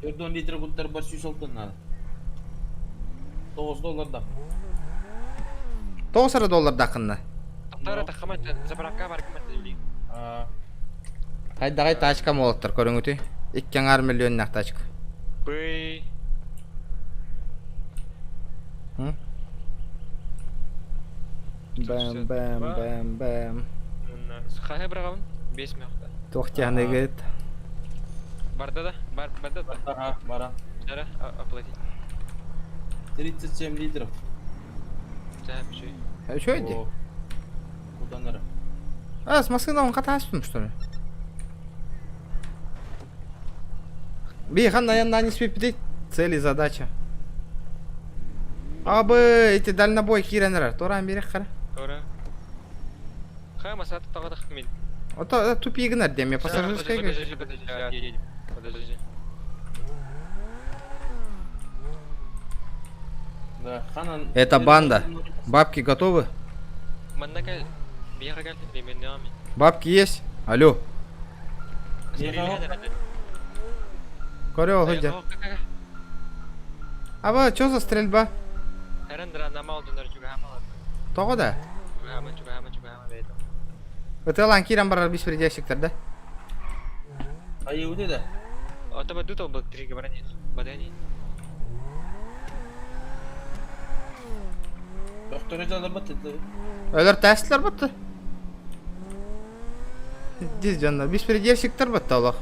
4 литр бұлттар бар сүй солтын надо. $9. $9 дақынна. Тоқтары тақымат, заправка бар кімат дейін. Қайдағай тачка молықтыр көрің өте. 2,5 миллион нақ тачка. Бый. Бәм, бәм, бәм, бәм. Қай бірағауын? 5 меқта. Тоқтияны кет. Барда да? Барда да? Ага, бара. Жара, оплатить. 37 литров. Жара, шөй. Что это? Куда нара? С Москвы он катастым, что ли? Бихан, наверное, не спит цели, задача. Абы, эти дальнобой киренер, Торан берег қара. Тора. Қай масаты тағады қымен? Ото тупигінер деме, пассажирская. Подожди. Да, Ханан. Это банда. Бабки готовы? Маннака бияға ременный амин. Бабки есть? Алло. Корё, где? Аба, что за стрельба? Харандра нама алдынар чугама. Тоғы да? Чугама бейдім. Өтелан кирен барар беспредельщиктер, да? Айы өте да? Отаба дутал был триге баранет. Бадани. Доктор жалда баттı. Өлер тәсілер бұтты. Дез жанна, беспредельщиктер бұтты олақ.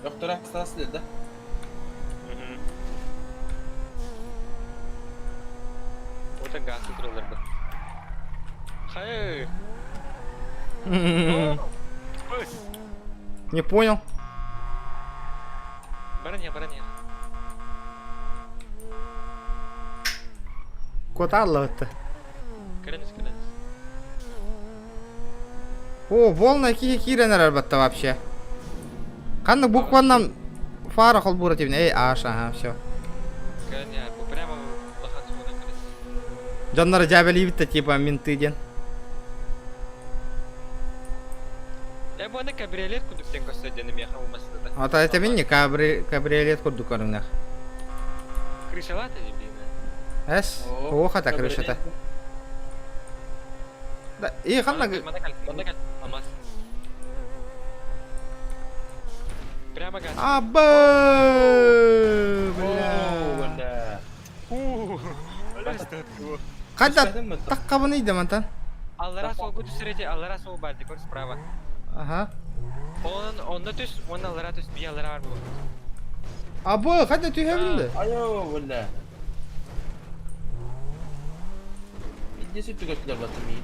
Доктор hastası dedi. Ота газ тұтырылыр бұл. Хай! Не понял. Баране. Кот алла бұтты. Кіріңіз. О, волна киренер әлбәтті вообще. Қанды букваннан фара қол бұративне. Эй, аш, ага, все. Кіріңіз. Бұл прямо лахан суына кіріңіз. Жаннары жабелей бітті, типа, менты ден. Bu anda kabriolet kurduktan gösterdiğini yaha olması da. Ата это мен не кабриолет курдук көріңнәқ. Крышалата дебейна. Әс, оқ ата крышата. И қанна... Манда кәл, алмаз. Прямо газ. Абы! Бля. Қайда таққа бұны еді мантан? Аллара сол күті сүрете, аллара сол бар декор справа. Ага. Onda түс, onda аллара түс, бия аллара бар бұл. Абы, қайда түйе білді? Айо, валда. Иди сүтті көттілер баттым ей.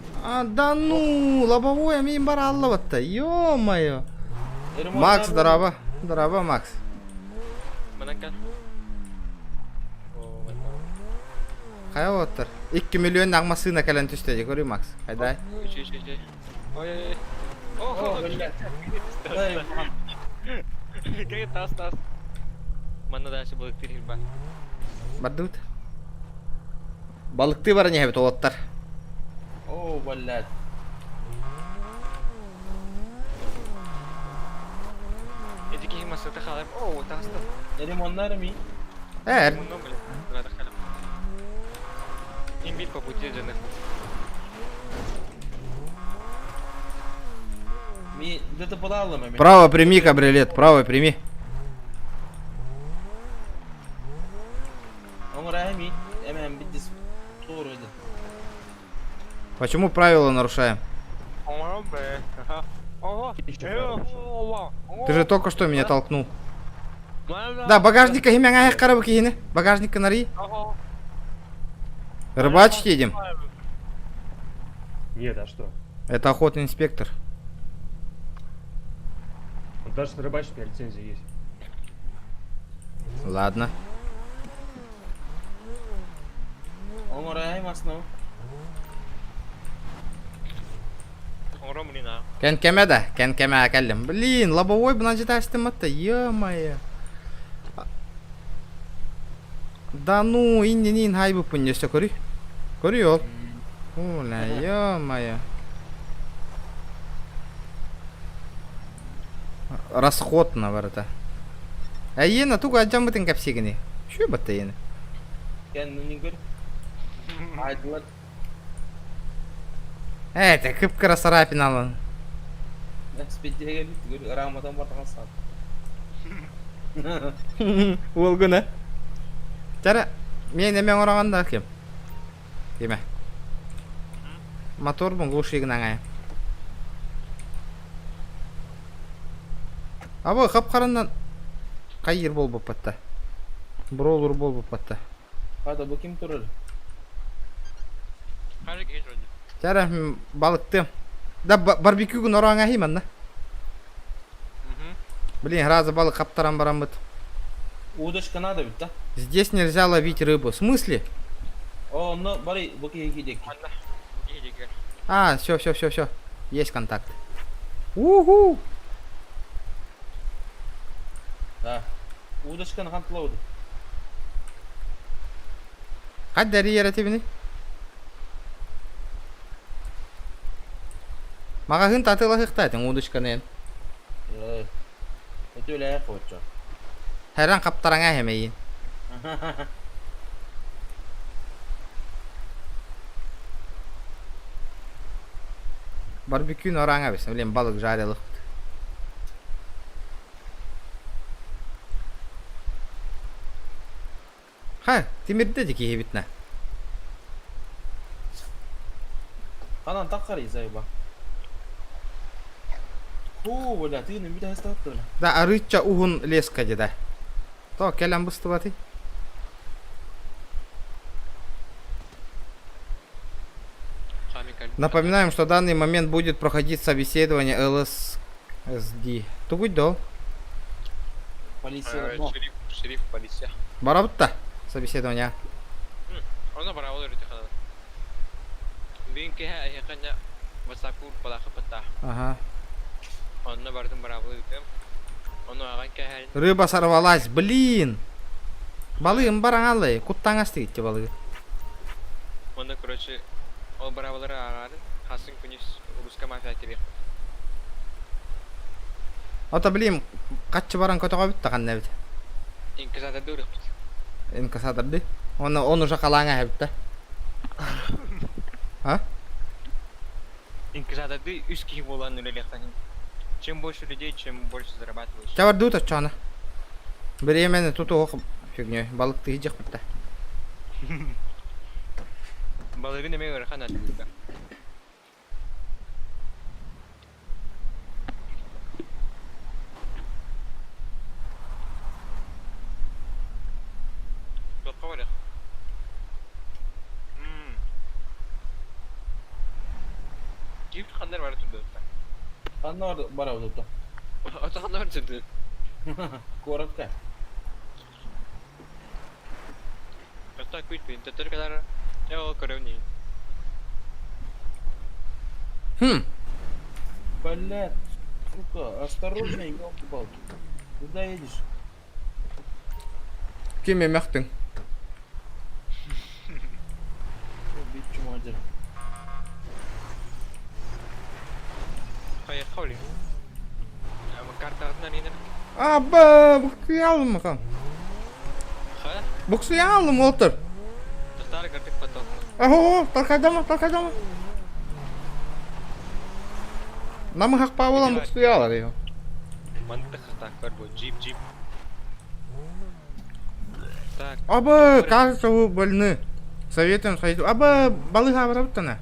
Да ну, лобовое мен бар алла батты. Ё-моё. Макс, здорово. Здорово, Макс. Мана кәл. Kaya otur. 2 milyon nağmasına kelen tüstedi görüyor Max. Haydi. Şey. Oy. Oh, Oh, belli. Dayı, kayak tas. Mana da şey balık değil bak. Bardut. Balıktı var ne hebet otlar. oh, belli. Ediki masuk tak kalam. Oh, tas. Benim onlar mı? Eğer Mundur bile. Nggak tak kalam. Imbil paputi canım. Mi, где-то подало маме. право прими кабриолет, право прими. Onlar mi? Hemen bir diz doğruydu. Почему правила нарушаем? Oh, be. Oh. Ты же только что меня толкнул. Да, багажника химия аяқ қарабы кейіні. Багажника нари. Рыбачить едем. Нет, а что? Это охотный инспектор. Вот даже на рыбачить у меня лицензия есть. Ладно. Onlar mi aslında? Orang mulina. Кен кеме да, кен кеме әкәлем. Блин, лобовой бына жета әстім атты, ё-моё. Да ну, иннен хайбы пүннесі көрі. Көрі ол. Оля, ё-моё. Расходно бар это. Әйені, туға аджам бұтын кәпсегіне. Шүй бұтты ені. Kendini gör. Haydi. Это, кып-кыра сарапин алын. Спиддеге geldik. Gör, Ramazan bardağı sat. Ол күні. Жара, мен емен орағанда кем. Деме. Мотор бұн глушигін аңайы. Абы, қап-қарандан қайыр бол бұп бәтті. Броулер бол бұп бәтті. Hadi bu kim durur? Harus gitu aja. Жара, мен балықты. Да, барбекю күн орағын әхей манна. Блин, разы балық қаптаран барам бұд. Удочка надо ведь, да? Здесь нельзя ловить рыбу. В смысле? О, ну, бari, bu gidek. Mana? Gini kan. А, все. Есть контакт. Уху! Да. Удочканы қантылауды. Қад дәрі ереті біне? Маға ғын татыла қықтайтын удочканы ен. Это öyle ayak koyacak. Herran қаптараңа әмейін. Барбекю ораңа бесін, білем балық жарылық. Ха, темірді де кейі бітіне. Kanan takarıyız ayıba. Oo, böyle tığının bir tanesi taktı öyle. Да, арыча уғын леска деді. То, келем бұсты баты. Напоминаем, что в данный момент будет проходить собеседование ЛССД. Тугуть дол. Polisiye bak. Şerif polisi. Барабытта собеседование. Ona para olur itu kan. Bin ke ya kan ya WhatsApp ku pada kapata. Ага. Ona bardın beraber itu. Onu akan ke hal. Рыба сорвалась, блин. Балығым бараңалы, куттаңа істейді балығы. Onda короче ол beraber aran hasın kunis ruska mafya тебе. Ота блин, қатшы баран көтіға бітті қанна біті. İnkızada durur. Инкассаторды. Оны жақалаңа бітті. А? İnkızada da üst kim olan öylelekten. Чем больше людей, чем больше зарабатываешь. Чавар дута чана. Беременный тут оқып фигней. Балықты жек бітті. Балыгын еме өрхан атылды. Тотқа бар. Gift kanlar var tuttu. Kanlı orada bara oldu. Ata kanlar var tuttu. Korakka. Ata kuit bin teter kadar Блядь, сука, осторожней, елки-палки. Куда едешь? Ким емектің? Убить чумадер. Hayır kavli. Ama kartağından iner. Аба, бұқсуя алым маған. Ha? Бұқсуя алым отыр. Тахтар картик поток. Ахо, тарқайдама. Намы хақпа болам бұқсуя алар ең. Мантық так карбо джип. Так. Аба, кажется, вы больны. Советуем сходить. Аба, балыға барабыттана.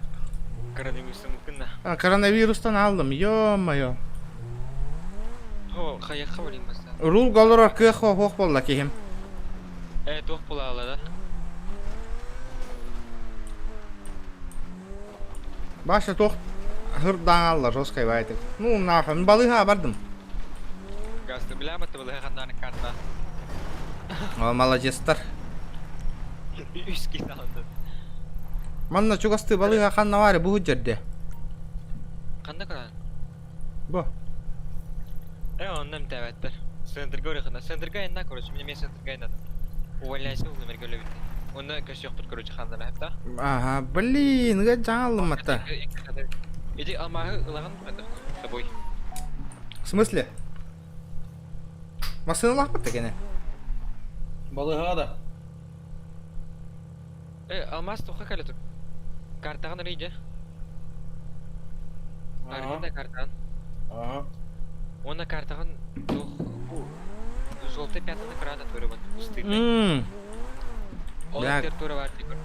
Коронавирусом мукинна. Коронавирустан алдым, ё-моё. О, hayır kavli masa. Рул голорор көх хоқ болла кейім. Тоқ бола алады. Башы тоқ хырдан аллар, жосқай байтық. Ну, нахын, балыға бардым. Гасты біләмәтті бұл ғандан карта. О, молодецтар. Үш кит алды. Манна чугасты балыға қанна вары бұғы жерде. Қанда қаран? Бұ. Ondan mütevettер. Сендерге орехана. Сендерге енна, короче. Мен сендерге енна. Увольняйся, ол номерге өлі бітті. Онда көш жоқтыр, короче, қандана әпті. Ага, блин, ға жаңалым атта. Иди алмағы ылаған бұқады. Тобой. В смысле? Масыны лақпытты кені? Балыға да. Алмаз тоққа кәлі тұр. Картаған рейді. Арқында картаған. Ага. Онда картаған желтый пятна крана түрі стыдный. Ол территория бар дейкор.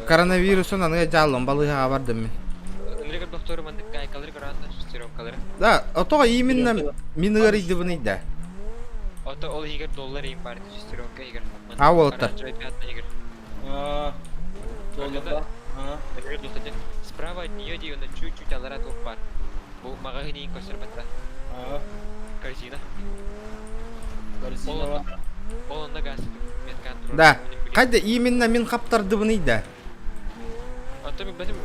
Коронавирусынан ға жалым балыға бардым мен. Нрегер доктор мандык кайкалыр крана шестеренкалары. Да, отоға именно мен ғарыйды бұны да. Ото ол егер доллар ем бар шестеренка егер. А, олты. Оранжевый пятна егер. Долларда. Нрегер доктор справа от нее де она чуть-чуть алара тоқ бар. Бұл мағағын ең көсір бәтті. Корзина. Корзина бар. Ол онда газ медконтроль. Да, қайда именно мен қаптарды бұны да. Ото мен бәтім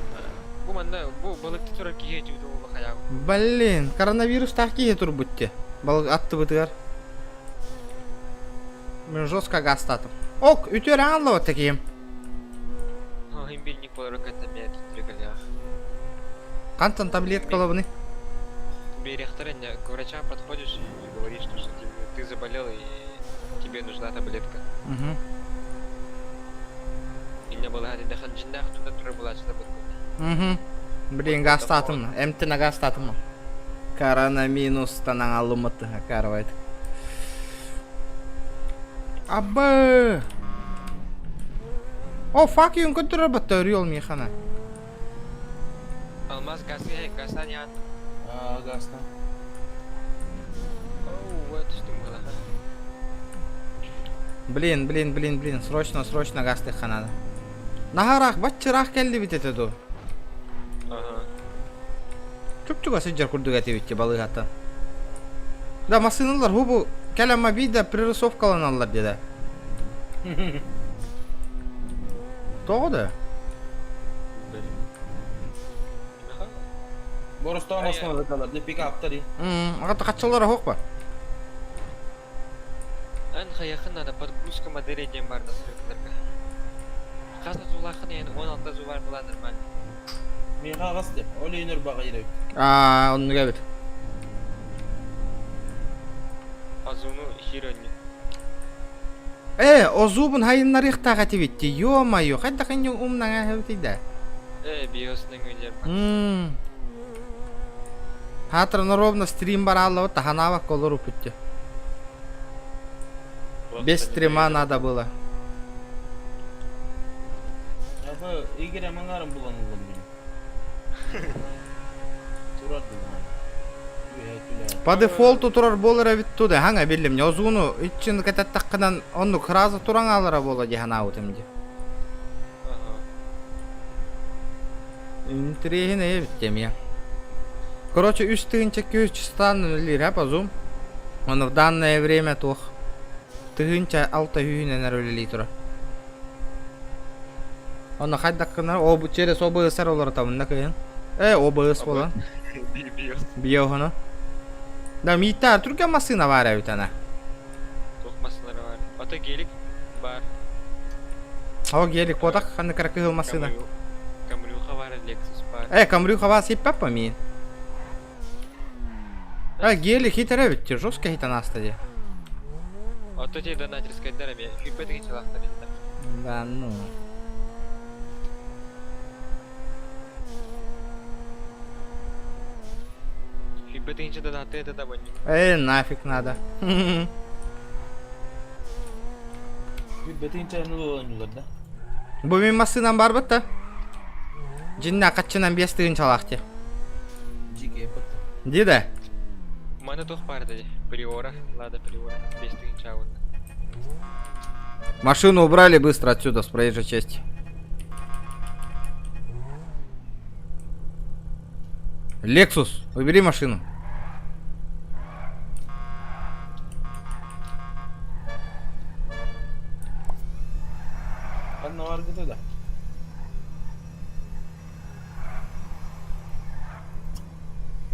бұл манда бұл балықты тұрар кейе жуды ол қаяғы. Блин, коронавирус тақкейе тұр бұтте. Балык атты бұтығар. Мен жестко гастатым. Ок, үтер аңлы өтті кейім. Имбельник болар өкәттен бәйт түрекілі. Қантын таблеткалы бұны? Берехтер, к врачам подходишь и говоришь, что ты заболел и тебе нужна таблетка. И не было один дахан джиндах, туда туры была таблетка. Блин, гастатым. Эмтіна гастатым. Коронаминустан аңалымыты қарвайды. Абы! О, фак юн көтірі бұтты өрел мейхана. Алмаз газдан ян. Гастан. Оу, это что было? Блин, срочно гасты ханада. Нахарақ, бачырақ келді бітеті ду. Ага. Чүп-чүға сыджар күрдік әте бітті балығата. Да, масыналар, хубу кәләма бейді прирысовкаланалар деді. Тоғыды? Борыстан осына жаталар, деп пикаптар и. Ағатты қатшалары хоқ ба? Ан қаяқын ада подгрузка модели дем бар да сұрекілерге. Қаса зулақын яғни 16 зу бар бұла нормально. Мен қағас деп, олы үйнер баға ерек. Оны кәбіт. Азуну хиронни. О зубын хайынлар иқтаға тебетті, ё-майо, қайда қайын умнан әбітейді. Биосының өндер бар. Хатырын ровно стрим бар алла вот ханава колору путте. Без стрима надо было. Абы, егере маңарым бұлан ұлым мен. Турар бұлан. По дефолту турар болыр әбіт туды, хаңа білім. Не озуыну үтчін кәтәт таққыдан онны қыразы туран алыра бола де хана өтімде. Интересно әбіт дем я. Короче, үстігін чекке үстістанын үлер әп азум. Оны в данное время тоқ. Тығынча алта үйінен әрөлелей тұра. Оны қайдаққына, через обы ұсар олар тамында көйін. ОБС bolan. Биос. Biyoğunu. Da mitar Türkiye masina var ya bir tane. Tokmasıları var. Ata gelik var. O gelik kodak hani karakıl masina. Камрюха var, Lexus var. Камрюха вас и папа мин. Гелик хитре ведь жестко хита на стадии. Ата те донатерская дерами. Хипетки çalaklar dediler. Да ну. Хипетки донаты это довольно. Нафиг надо. Betin channel oynuyorlar da. Bu benim masınam var bıttı. Cinna kaççınan bir estığın çalaktı. Jike yapıttı. Dide. Mana тох бар dedi. Приора, Лада Приора. Без тынча вот. Машину убрали быстро отсюда, с проезжей части. Lexus, убери машину. Kanna var gıda da.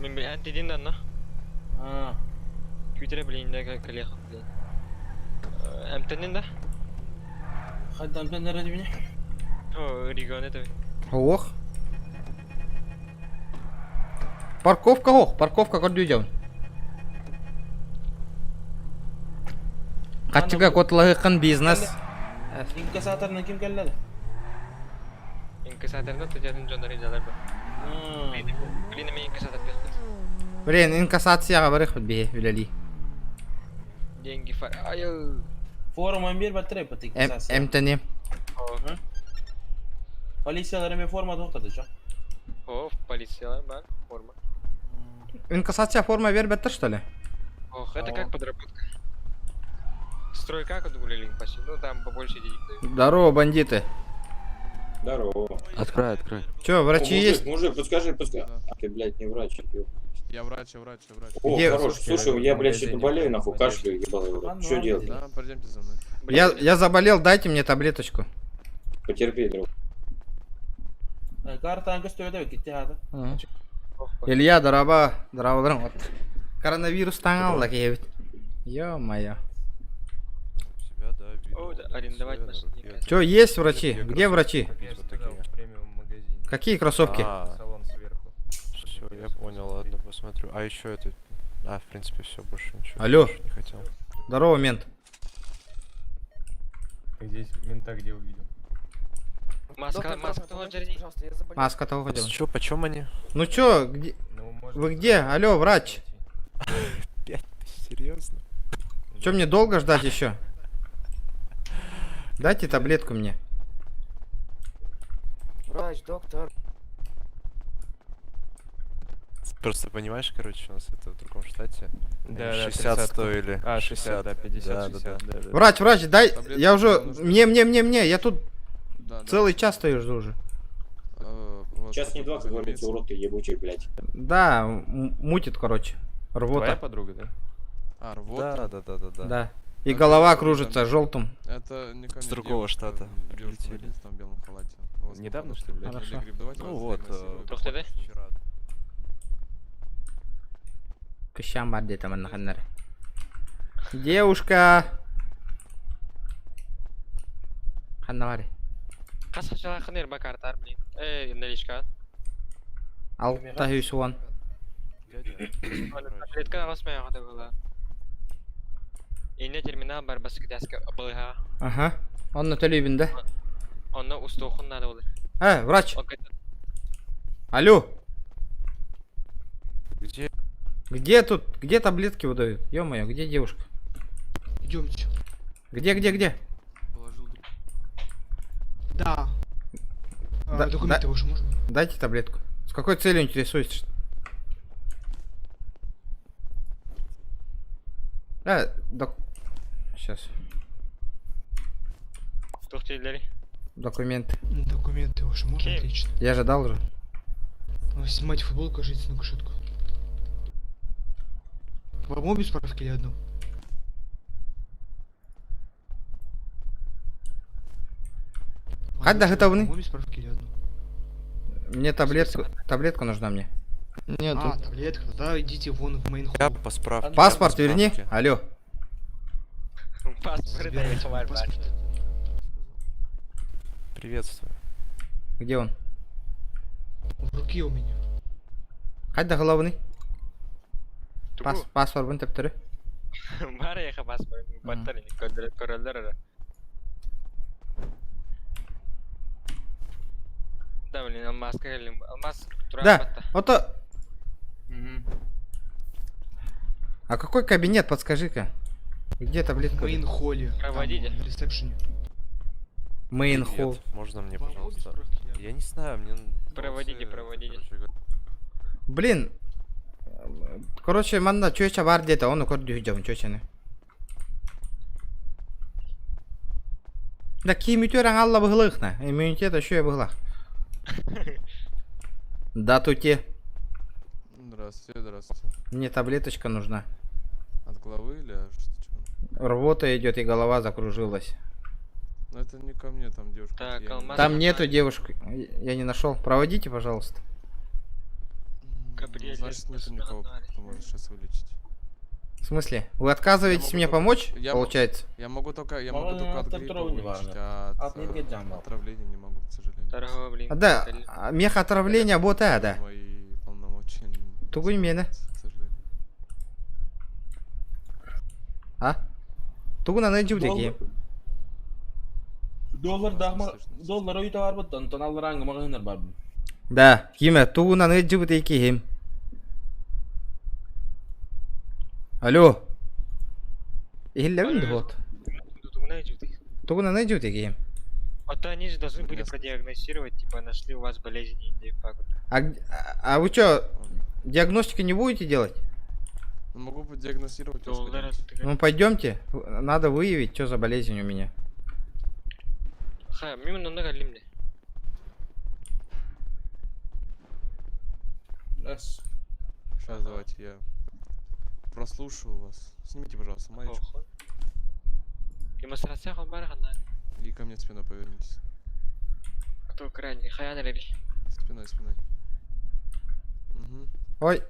Мен бил анти дин данна. Ha. Күтәрә белән инде коллега белән. Әмтәннән дә. Haddan ben nerede bine? О, регион это. Ох. Парковка, ох, парковка көрдүжөм. Качыга котлыгын бизнес. İnkasatörüne kim geldi? Инкассаторда тәҗәдән җаннар иҗалар бар. Блин, мен инкассатор бехт. Блин, инкассацияга барык бе, билели. Деньги фар. Айо. Forum 11 batırıyor patik inkasatör. Эмтени. Polisiyalara bir forma topladı şu an. О, полициялар бар, форма. Инкассация форма вербетті, что ли? Ох, это как подработка. Стройка, как гуляли почти. Ну, там побольше денег дают. Здорово, бандиты. Здорово. Открой. Чё, врачи есть? Мужик, подскажи. Ты, блядь, не врач. Я врач. О, Где- хорош. Слушай, я, блядь, что-то болею, нахуй, кашляю, ебалый в рот. Что делать? Да, пойдемте за мной. Я заболел, дайте мне таблеточку. Потерпи, друг. Kartan gösteriyor da gitti hadi. Илья, здорово, вот. Коронавирус таңал кебит. Ё-моё. Себя, да, видно. О, да, арендовать машину. Чё, есть врачи? Где врачи? Вот такие. Какие кроссовки? Салон сверху. Все, я понял, ладно, посмотрю. А еще это... в принципе, все, больше ничего. Алло. Больше не хотел. Здорово, мент. Здесь мента где увидел? Маска того жерди. Маска того хотел. Че, почем они? Ну чё, где... Вы где? Алло, врач. 5 тысяч, серьезно? Чё, мне долго ждать еще? Дайте таблетку мне. Врач, доктор. Просто понимаешь, короче, у нас это в другом штате. Да, 60 30. стоили. А, 60, да, 50, Да, 60. Да. Врач, дай... Таблетку Я уже... нужно. Мне, я тут Да, целый час стою, жду уже. Сейчас не 2, как говорится, урод ты ебучий, блядь. Да, мутит, короче. Твоя Рвота. подруга, да? А, рвота? Да. Да. И голова кружится желтым. Это не ко мне, с другого штата прилетели. В том белом халате. Недавно, что ли, да? Хорошо. Ну вот, Тохты да? вчера. Кышам бар дейді мына қандар. Девушка. Қанна бар? Касачалар ханер бакартар, блин. Наличка. Алтта хүйсуан. Таблетка аласмай ағада была. Инне терминал бар, басы кітәскі былыға. Ага. Онны төлейбінде. Онны усты оқын нады olur. Врач. Алло. Где? Где тут? Где таблетки выдают? Ё-моё, где девушка? Идемте. Где? Положил друг. Да. Да, Документы ваши можно? Дайте таблетку. С какой целью интересуетесь? Сейчас. Тохтелері. Документы. Документы ваши можно? Окей. Отлично. Я же дал уже. Снимайте футболку, ложитесь на кушетку. Вам обе справки или одну? Қайда ғытабыны? Вам обе справки или одну? Мне таблетку нужна мне. Нет, таблетка, тогда идите вон в мейн Я холл. по справке. Паспорт по верни. справке. Алло. Паспорт дай, var var. Приветствую. Где он? В руке у меня. Қайда головный? Тугу. Паспорт бын тәптірі. Бар яха паспорт. Баттар не көрөлдөр ара. Да, блин, алмазка келем. Алмаз туран Да, батта. ото... А какой кабинет, подскажи-ка? Где В таблетка? мейн холле. Проводите. На ресепшене. Мейн Привет. холл. Можно мне, Вам обе пожалуйста? справки не Я не знаю, мне... Проводите, волосы, проводите. короче говоря. Блин. Короче, манда чөче бар деді, оны көрді үйдем чөчені. Да киімітер алла бұғылықна. Иммунитет еще бұғылақ. Да туте. Здравствуйте, здравствуйте. Мне таблеточка нужна. От головы или что? Рвота идет и голова закружилась. Ну это не ко мне, там девушка. Так, я не- алмаз. Там нету девушки. Я не нашел. Проводите, пожалуйста. Каприэль, Значит, нету никого, кто может сейчас вылечить. В смысле? Вы отказываетесь могу мне только- помочь, я получается? Я могу только от Ладно, гриппа второго не вылечить, важно. а От недельного. отравления не могу, к сожалению. Торговый, блин. Да, мех отравления бота, да. Мои полномочия. не Тугунь мені. к сожалению. А? Тугуна не джу деги. Доллар өйті бар бұд, онтан алыр аңы мағыныр бар бұд. Да, киме, тугуна не джу деги хим. Алло. Ихиллевин вот. Тугуна не джу деги хим. Вот они же должны были Несколько. продиагностировать, типа нашли у вас болезнь индейпаку. А вы что, диагностики не будете делать? Могу диагностировать вас. Доллар, пойдемте. Ну пойдемте, надо выявить, что за болезнь у меня. ха, мимо надо галимде. Сейчас давайте я прослушаю вас. Снимите, пожалуйста, маечку Демонстрация он бар хана. и ко мне спиной повернитесь. Кто крайний? Хаян или? Спиной, спиной. Угу. Ой.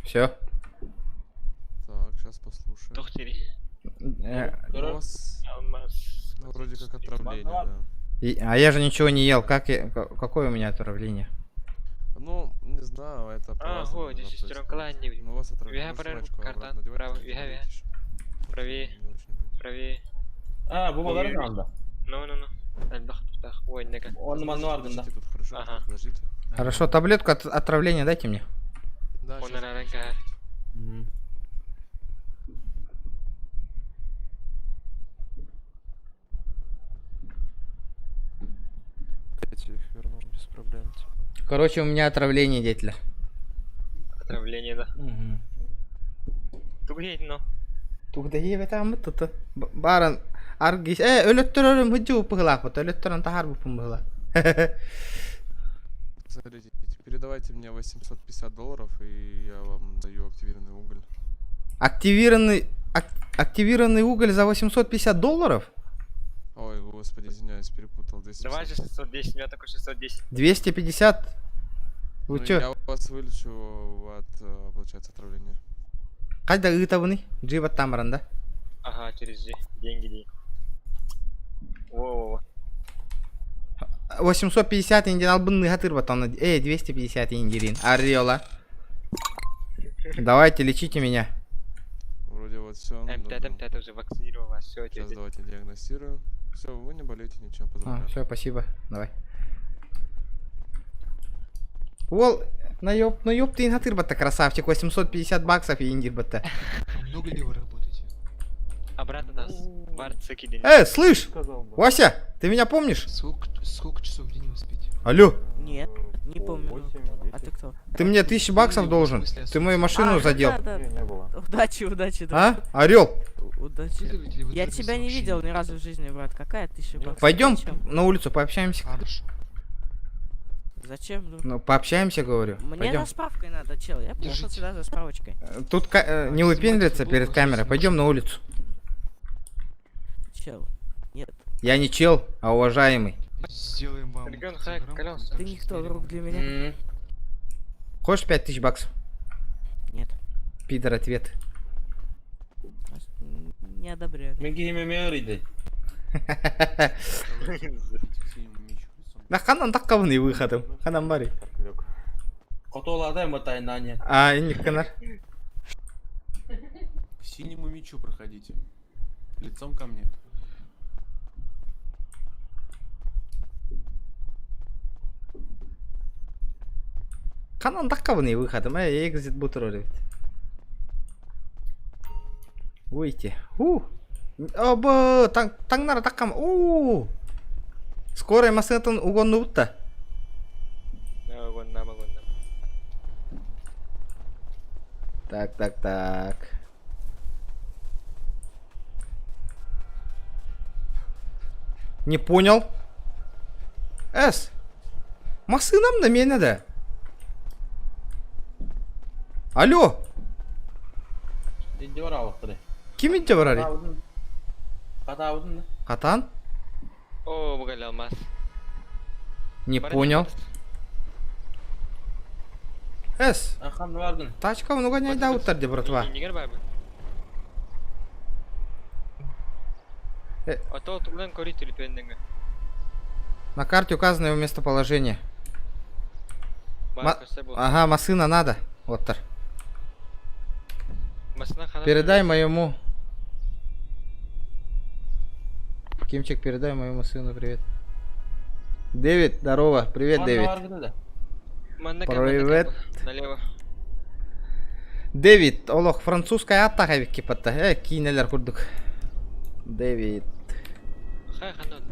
Все. Так, сейчас послушаем. Тухтири. У вас Алмаз. ну, вроде как отравление, да. А я же ничего не ел. Какое у меня отравление? Ну, не знаю, это по-разному вот, иногда здесь шестеренка происходит. лайневый. Ну, у вас отравление. Вига Можете прям маечку кардан, обратно надевать, право, чтобы вига, было вига. тише. Правее, Не очень будет. правее. Bu baları anda. Ну. Альбах, так, ой, нега. Onun manı var bunda. Подождите, тут хорошо, Ага. подождите. Хорошо, таблетку от отравления дайте мне. Да, Он щас на подождите. рынке. Я их вернул без проблем. типа. Короче, у меня отравление, дятля. Отравление, да. Тугу едь, но. Тугда ебе там тут. Баран аргис. Өлөттөрөм хыжу пыгылак бут. Өлөттөрөн тахар бу пымбыла. Смотрите, передавайте мне $850, и я вам даю активированный уголь. Активированный уголь за $850? Ой, господи, извиняюсь, перепутал. 250. Давай же 610, у меня такой 610. 250? Вы Ну, чё? я вас вылечу от, получается, отравления. Кайда ытабыны? Джибат тамаранда. Ага, через G. Деньги, деньги. Во-во-во. 850 индин албынны хатыр батона. 250 индирин. Ариола. Давайте, лечите меня. Вроде вот все. МТ уже вакцинировал вас, все, Сейчас давайте диагностирую. Все, вы не болеете ничем, поздравляю. Все, спасибо. Давай. Вол, наёб ты хатыр бата, красавчик. $850 и индир бата. А много ли вы работаете? Обратно нас. Барт закиден. Слышь, Вася, ты меня помнишь? Сколько часов в день вы спите? Алло, Нет, не помню. А ты кто? ты мне $1000 должен. Ты мою машину задел. Да. Удачи, удачи. А? Орел, Удачи. Следуете ли вы Я только тебя не сообщения? видел ни разу в жизни, брат. Какая $1000? пойдем Зачем? на улицу пообщаемся. Хорошо. Зачем? Ну, Ну, пообщаемся, говорю. мне Пойдем. за справкой надо, чел. Я пришел Держите. сюда за справочкой. Тут не выпендриваться перед камерой. Пойдем на улицу. Чел. Нет. Я не чел, а уважаемый. Сделаем вам. Регион хай, Инстаграм, колёса. Ты никто, друг для меня. Хочешь 5000 баксов? Нет. Пидор ответ. Не одобряю. Men giymemeye öyleydi. Да ханан таккабын выходом. Ханан бари. Kotolarda mı tayinlanıyor? А, никанар. К синему мячу проходите. Лицом ко мне. Ханан таккабын выходом. Экзит бутер. Выйти. Оба, таңнара таккам. Скорая машинатын угонну бутта. Гоннама. Так. Не понял. Машинам да мені да. Алло. Didi var alıktırı. Kim iddia var ari? Katavudun da. Катан? О, бугал алмаз. Не понял. Akan vardın. Тачка много не айдауттар де, братва. Нигер бабы. Ото тугдан кори телепенденге. На карте указано его местоположение. Марка Себу. Ага, машина надо. Оттар. Масна хана. Передай моему... Кимчик, передай моему сыну привет. Дэвид, здорово. Привет, Дэвид. Привет. Налево. Дэвид, олох французская аттага бик кипатта. Кинелер курдук. Дэвид. Хай ханон.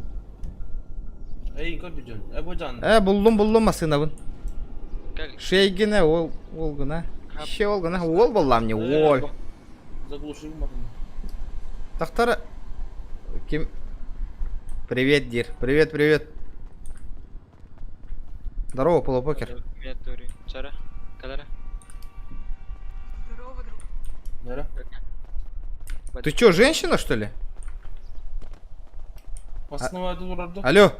Ey kötücün. Bu can. Булдум машинабын. Кал. Шейгине ол гына. Ше ол гына. Ол болла мне. Ой. Заглушил машину. Тахтара. Ким? Привет, Дир. Привет. Здорово, полупокер. Меня тури. Чара. Калара. Nere? Ты чё, женщина, что ли? Basını vardı durardı. Алло.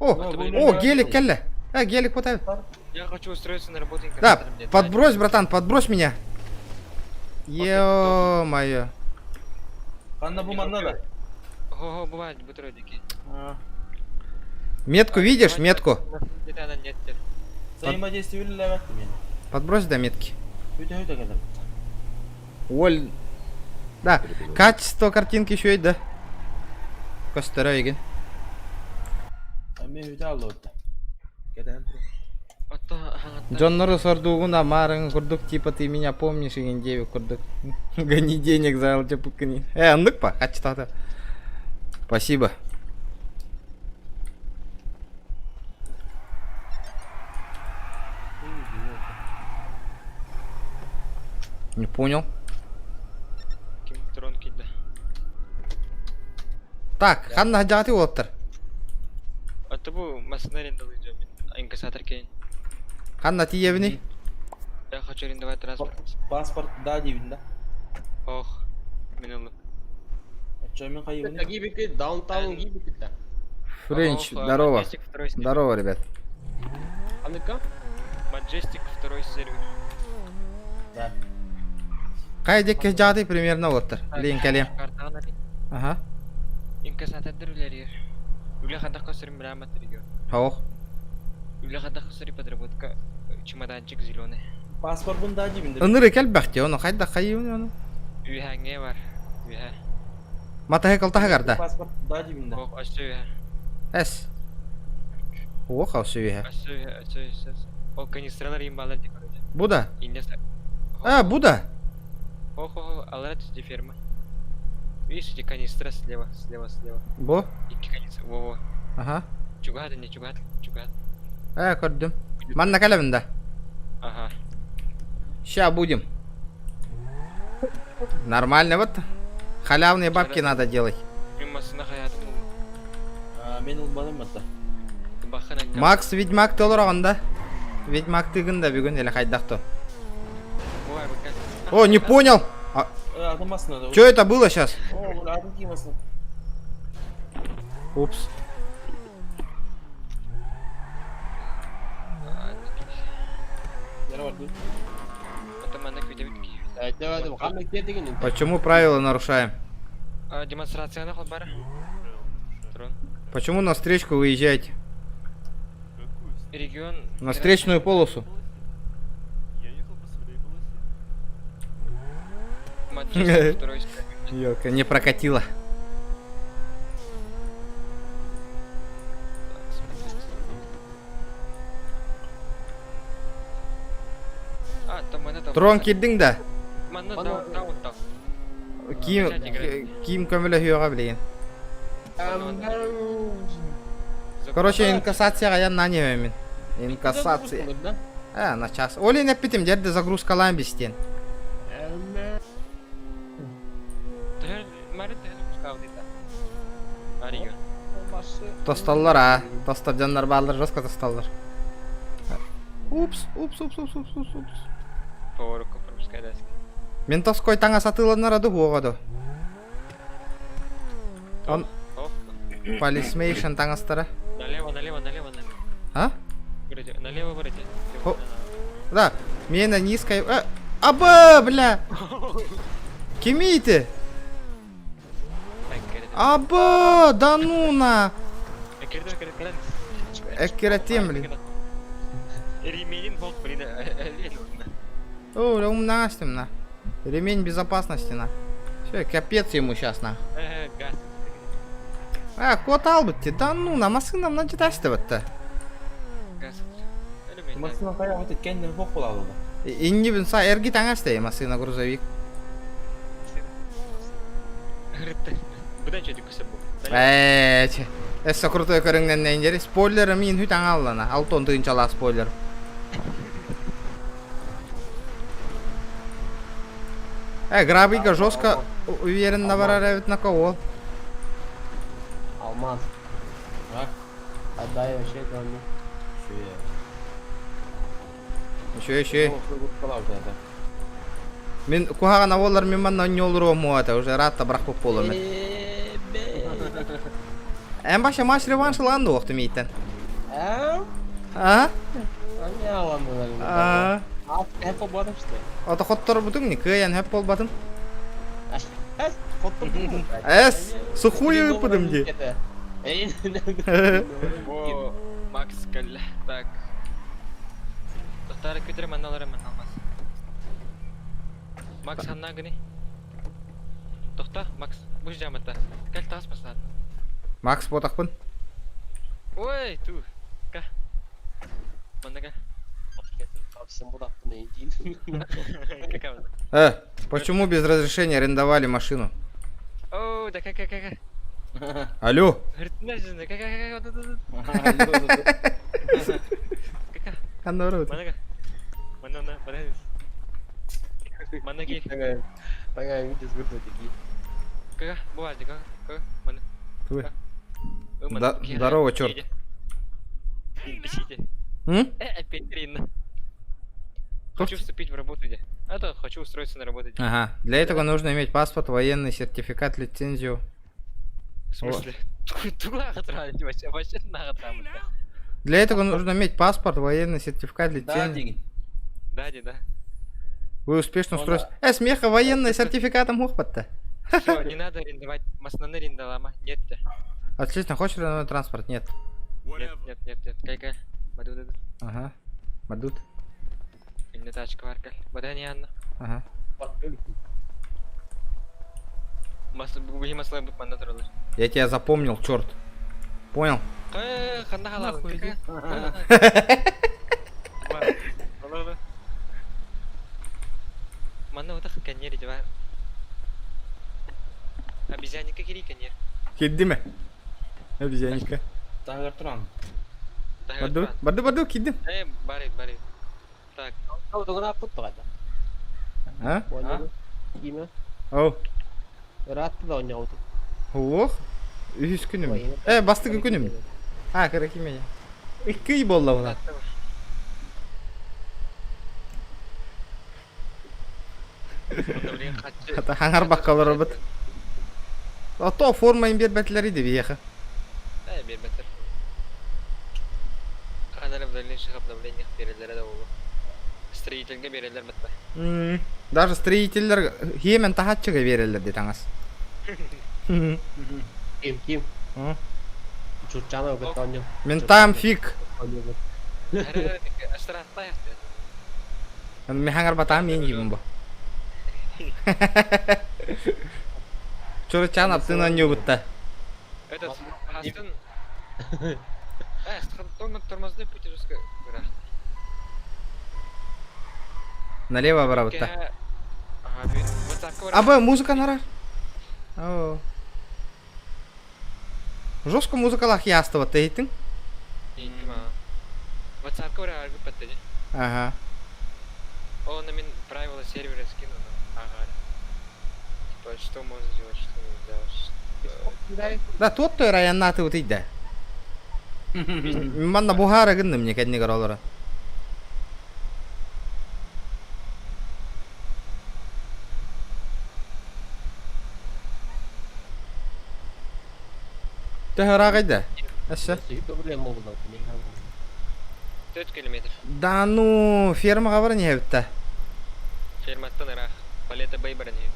О, гелик, келля. Гелик поставь. Я хочу устроиться на работу. Да, подбрось, братан, подбрось меня. Ё-моё. Kanla bu manla da. Ого, бывает, бутеродики. Метку видишь? Метку? Где-то она нет. Взаимодействие левать меня. Подбрось до метки. Hüte kadar. Оль. Да, качество картинки еще есть, да? Костеройген. Ben hüte aldı orada. Geden. Джоннору сордугуна марың курдук, типа ты меня помнишь, и индеви курдук. Гони денег за алтепукани. Андык па, качество. Спасибо. Не понял. Так, ханна хаджаты оттар. Это был масса арендовый идем. Инкассатор кейн. Ханна тиевни. Я хочу арендовать транспорт. Паспорт да дивinde. Ох, минулы. Açayım kayıbını. Гибики, даунтаун гибики да. Френч, здорово. Здорово, ребят. А ну-ка. Majestic второй сервер. Да. Кайдек хаджаты примерно оттар. Лин калем. Ага. Инкассатор дырулер. Уля хандах косырым брамат регион. Хаух. Уля хандах косыры подработка. Чемоданчик зеленый. Pasport bunun daha dibinde. Ыныры кел бахте, оны кайда кайыуны оны. Үйхәңе бар. Үйхә. Матахы калтаха гарда. Pasport daha dibinde. Ох, ачы үйхә. Эс. Ох, аусы веха. Ачы. О, канистралар имбалар ди короче. Буда. Иннес. Буда. Ох, алар эти ферма. Видишь, эти канистры слева. Бо. Ики канистры. Во. Ага. Чугат, не чугат. Көрдüm. Манна калабында. Ага. Ща будем. Нормально вот. Халявные бабки надо делать. Мен масына хаятым. Men olmadım hatta. Бахана. Макс Ведьмак толорогонда. Ведьмак тыгында бүгүн эле кайдакты. О, не понял. Adım basın da. Что это было сейчас? О, adım kim basın? Упс. Это мана күйде Почему правила нарушаем? демонстрацияны қыл бары. Трон. Почему на встречку выезжаете? Регион. На встречную полосу. Я ехал по своей полосе. Матчасть, второй спрятан. Ёлка, не прокатило. А, там мана там. Трон килдиң да. Мана да. Ким көмілі хүйеға білейін. Короче, инкассацияға я на неме мен. Инкассация. На час. Оли не питим, жерде загрузкалайын бестен. Тосталлар, а. Тостаржандар балдар жосқа тосталлар. Упс. Поворотка пропускай дәске. Мен тоской таңа сатыланар ады хуағады. Полисмейшн таңастары. Налево. А? Налево, брате. Да, мені низкая... Аба, бля! Кемейте! Аба, да ну на! Эккератем, блин. Ремень бог, блин. О, да умнастым, на. Ремень безопасности, на. Все, капец ему сейчас, на. Газ. Кот албытте, да ну на, масынам на жеташты бітті. Газ. Максимум қаяқ өтіп кәнден қоқ болады. Инни бін са, әргі таңасты, масына грузовик. Бұдан жөді көсіп бұл. Эссо крутой көріңнен нәйіндері. Спойлеры мен хүт аңалына. 6 тыынчалақ спойлер. Грабыйка жестко уверенно бараревит на кого. Алмаз. Отдай вообще говно. Еще. Мен кухаған аволар мен манна не олыру муата. Уже ратта бірақ боп болу мен. Әм баша маш реванш ланды оқты мейтін. А? Не аламын. Әп болбадым что? Ата хоттар бұдың не? Каян әп болбадым? Әс, сухую выпадым де. О, Макс кәлі. Так. Тоқтары көтірім аналарым алмас. Макс ханна гыны. Тоқта, Макс. Бұш жамытта. Кәл тағыз басады. Макс ботақпын. Ой, ту. Ка. Манда ка. Почему без разрешения арендовали машину? О, да как. Алло. Здорово, черт. Опять тринно. Хочу вступить в работу, где? А то хочу устроиться на работу. Ага. Для этого нужно иметь паспорт, военный сертификат, лицензию. В смысле? Для этого нужно иметь паспорт, военный сертификат, лицензию. Да. Вы успешно устроились. Смеха, военный сертификатом мухпат-то. Все, не надо арендовать. Масляны арендовала. Нет. Отлично, хочешь арендовать транспорт? Нет. Нет. Кайка. Мадуд. Ага. Мадуд. Не тачка варка. Бадани Анна. Ага. Масло будет мандатуралы. Я тебя запомнил, черт. Понял? Обезьянника кири, коньер. Киддиме? Обезьянника. Тағыр тұран. Баду, киддим. Бари. Так. А? Киме? Оу. Ратты да ойнау тұр. Ох. Үйіз күнім. Бастығы күнім. Кірі мене. 2 үй болды бұна. Хаңар баққалары бұд. Ото формайын бер бәтілер еді бейеқі. бербеттер. Каналь обновление обновлениях берелері де олу. Строительге берелер бітті. Даже строительдер хемен тахатчыга берелер де таңас. Ким? Чурчана бетоню. Мен там фиг. Астраттай. Мен хангар батам мен жибін бұл. Чурчан аптын аню бұтта. Этот Астын... Тормозной путь жестко грах. Налево бара бұтта. Абы, музыка нарар. Жестко музыкалах ясты бұтта ейтің? WhatsApp-ка бара арғы пәтті. Ага. Оны мен правила сервера скину. Ага. Типа, что можно сделать, что нельзя. Да, тот той районнаты вот иде. Манна бухара гынным не кәдіне көр олары. Төхір ағайды. Әші? 4 километр. Да ну, фермаға бары не әбітті? Ферматтан рақ. Палета бай бары не.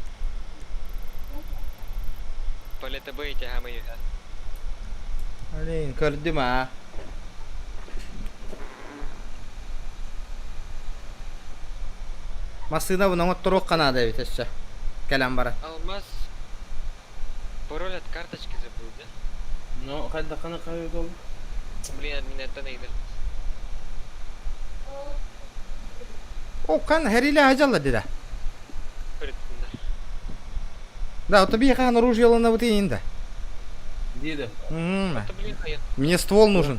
Палета бай те хамы ю. Алин, көрдім а. Масына бұның отыр оққан ады әбіт әші. Кәлем бары. Алмаз. Пароль от карточки забыл, да? Ну, қайда қана қайда болды? Блин, админаттан айдыр. О, қан әрелі ажалы деді. Көріттіңдер. Да, вот тебе хан оружие на вот и инда. Дейді. Это, блин, хаян. Мне ствол нужен.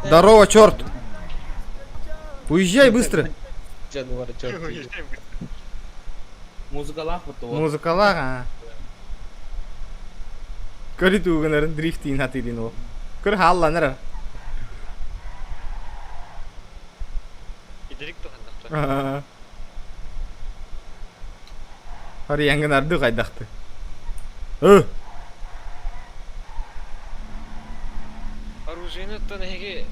Здорово, черт. Уезжай быстро. Музыкалах бұтты ол. Музыкалар, а. Көрі туғынарын дрифт инат илин ол. Көр халланыр. Идерик туғандақтар. Хары яңын арды қайдақты. Оружиені тонеге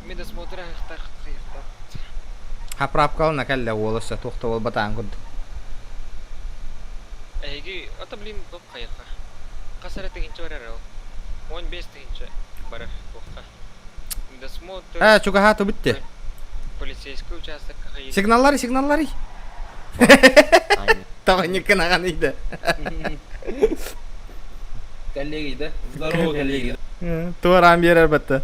медосмотр аяқтақ қиықтақ. Хапрапкалына кәлі олысы тоқты ол батаң күрді. Әйге, ата блин, топ қайыққа. Қасары тегінші барар ол. 15 тегінші барар тоққа. Медосмотр... Чуға хаты бітті. Полицейский участокқа қайық. Сигналлары. Тағы не кінаған еді. Коллеги, здорово, коллеги. Туарам берер бітті.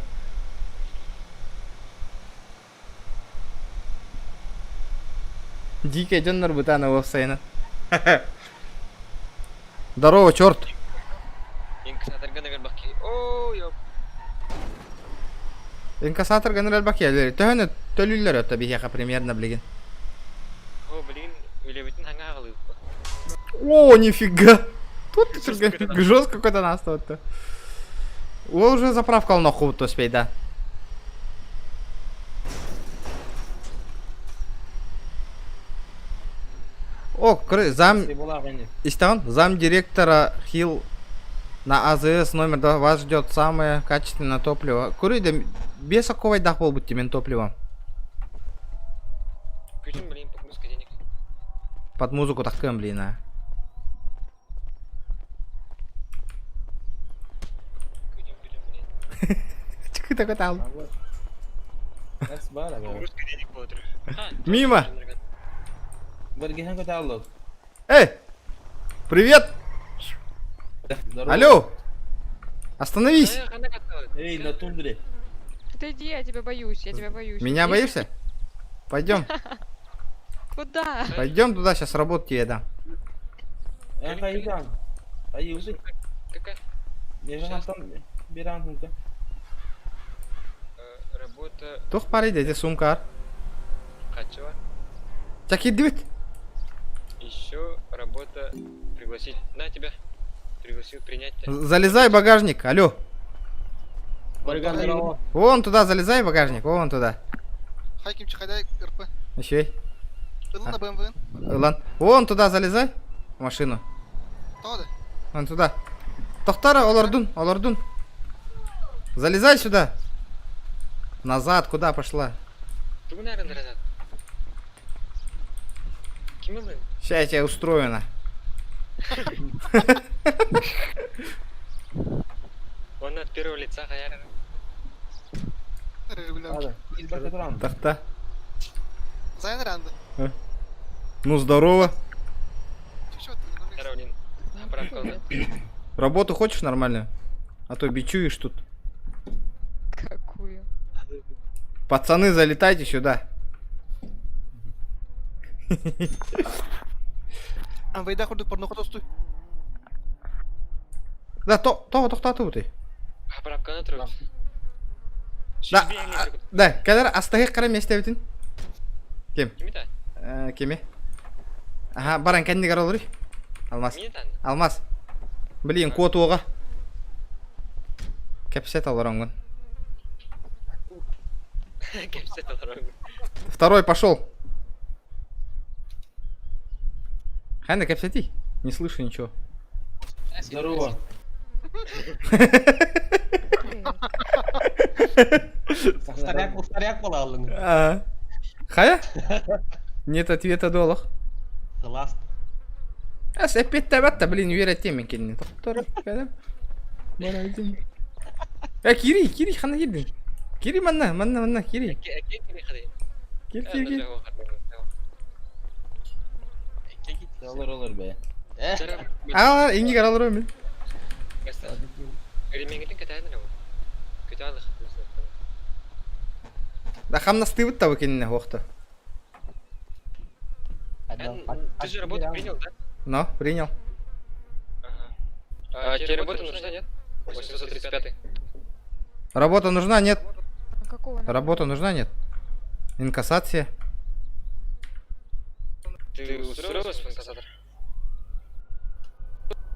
Дикая жоннар бутаны офсайны. Здорово, черт. Инкассатор генерал баки. О, ёп. Инкассатор генерал баки. Төхіні төлілер өтті бейхеқа примерно білген. О, блин, үлебетін хаңа ағылып. О, нифига. Тут жестко какой-то нас тут. Ол уже заправка на худ успей, да. О, зам... Истан, зам директора Хилл на АЗС номер 2. Вас ждет самое качественное топливо. Куры, да без какого дахпол будьте мен топливом. Включим, блин, подгрузка денег. Под музыку таким, блин, а. Чекай, такой там. Подгрузка денег будет. Мимо. Бергехан каталог. Привет. Алло. Остановись. Эй, на тундре. Отойди, я тебя боюсь, Меня боишься? Пойдем. Куда? Пойдем туда, сейчас работу тебе дам. Кайдан. Аюзы. Какая? Я же там биран. Работа... Тух пари деди сумкар. Качева. Чаки дивит. Еще работа... Пригласить... На тебя. Пригласил принять. Залезай в багажник, алло. Здорово. Вон туда залезай в багажник, вон туда. Хайким Чахайдай, РП. Еще. На БМВ. Ладно. Вон туда залезай в машину. Тода. Вон туда. Тохтара, олардун. Залезай сюда. Назад, куда пошла? Бүгін әрін назад. Кім өлі? Сейчас я тебя устрою на. Оны от первого лица қаяр. Ладно, избавься от ран. Так-то. Зайын ранды. Ну, здорово. Здорово, Лин. Поправка у нас. Работу хочешь нормальную? А то бичуешь тут. Какую? Пацаны, залетайте сюда. Анвайда құрдық порноға досты. Да, тоқтатып өте. Поправканы тұрып. Да, кәдір астағы қарам естебетін. Кем? Кімі та? Кеме? Ага, баран кәнді қара олыр. Алмас. Мені тан? Алмас. Блин, кот оға. Кәпсет алыр оңын. Кәпсет алыр оңын. Второй пошел. Ханна, кәпсети? Не слышу ничего. Здорово. Устаряк была. Хая? Нет ответа долах. Класс. Опять табатта, блин, үйретем мен келіне. Тоқтар, кәдім. Кири, қана келдің. Кири, манна, кири. Кел. Olur be. Aa, ingi karalır ömür. Ремеңгітін кәтәйді нау? Көте алық. Да хамна стывыт того келіне оқты. Ты же работу принял, да? Но, принял. А тебе работа нужна, нет? 835. Работа нужна, нет? Какого? Работа нужна, нет? Инкассация. Ты устроилась в инкассатор?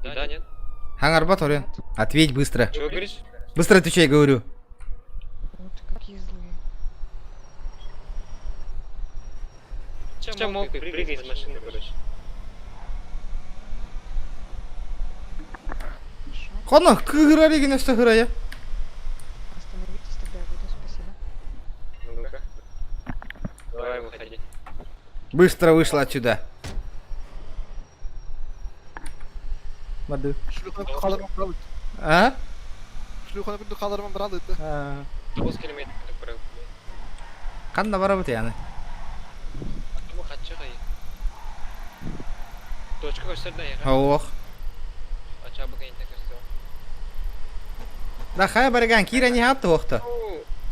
Да, нет. Хангарбат, Орен. Ответь быстро. Чего говоришь? Быстро отвечай, говорю. Вот какие злые. Чем мог прыгай из машины, короче. Қана, кыгыра деген өсті кыра, я? Остановитесь, тогда я выйду, спасибо. Ну-ка. Давай, выходи. Быстро вышла отсюда. Воды. Шлюханы қалдырман бірал өтті. А? Шлюханы қалдырман бірал өтті. 9 километр прыгай. Қанда бара бұты, яны? Атымы қатшы қайы. Точка көстерді аяға. Оқ. Ача бұға интек көстер. Да, хай барган, кира не хатты оқты.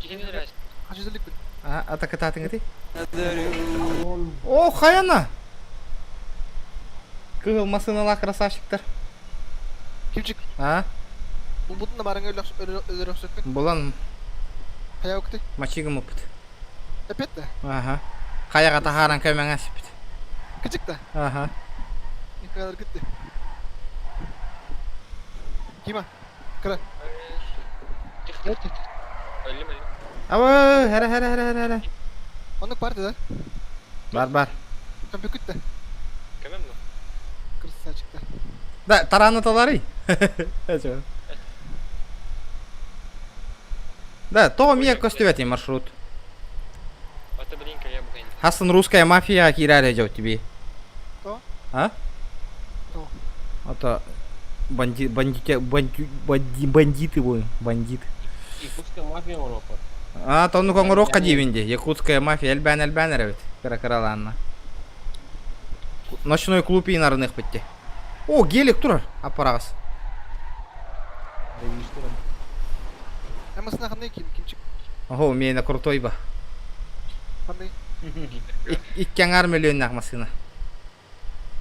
Кихені рәс. Қажызылық біл. Ата кататын гати? О, хаяна! Кығылмасыналар красавчиктар. Кемчик. А? Бұл бұтында барыңа өлір өксөкпен. Бұлан Қая өкті. мачигым ұпыт. Әпетті. Ага. Қаяға тахаран көмен әсіпіт. Кічікті. Ага. Не қадar кетті. Кима. Кіра. Өлім. Ау, әрі. Онық барды да? Бар. Көмпе күтті. Көмен мұ? Красавчикті. Да, тараны талары. Да, то мне костювати маршрут. Аты білін кірия бұға интек. Хасын русская мафия кираря идет тебе. Кто? А? Кто? Это бандиты будем, бандит. Якутская мафия Европа. А, то ну конгорокка дивинде, якутская мафия, эльбан ревит, каракараланна. Ночной клуб и нарных пойти. О, гелик тура, аппарас. Әмісіне қандай кемчик? Ого, у меня крутой ба. Қандай? 2 миллионнақ машина.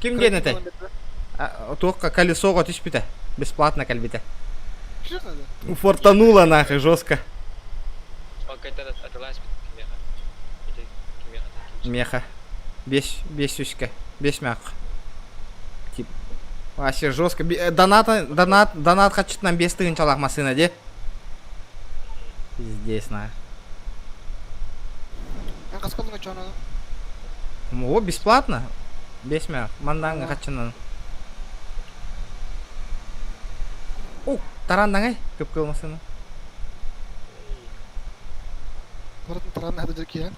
Ким ден это? Только колесо түспіті. Бесплатно кәлбіті. Честно да? Фортанула нахуй, жестко. Ол қайтан атылайыз біт кемеға. Меха. 5 сюська. 5 мяқ. Тип. Вообще жестко. Донат хочет нам 5 тыгын чалақ машина, де? Пиздец, на. Ән қасқалдың өтші ананы? О, бесплатно. 5 мяқ. Мандаңы қачынан. О, тарандаңай. Көп кыл машина. Город Таран هذا جركي ها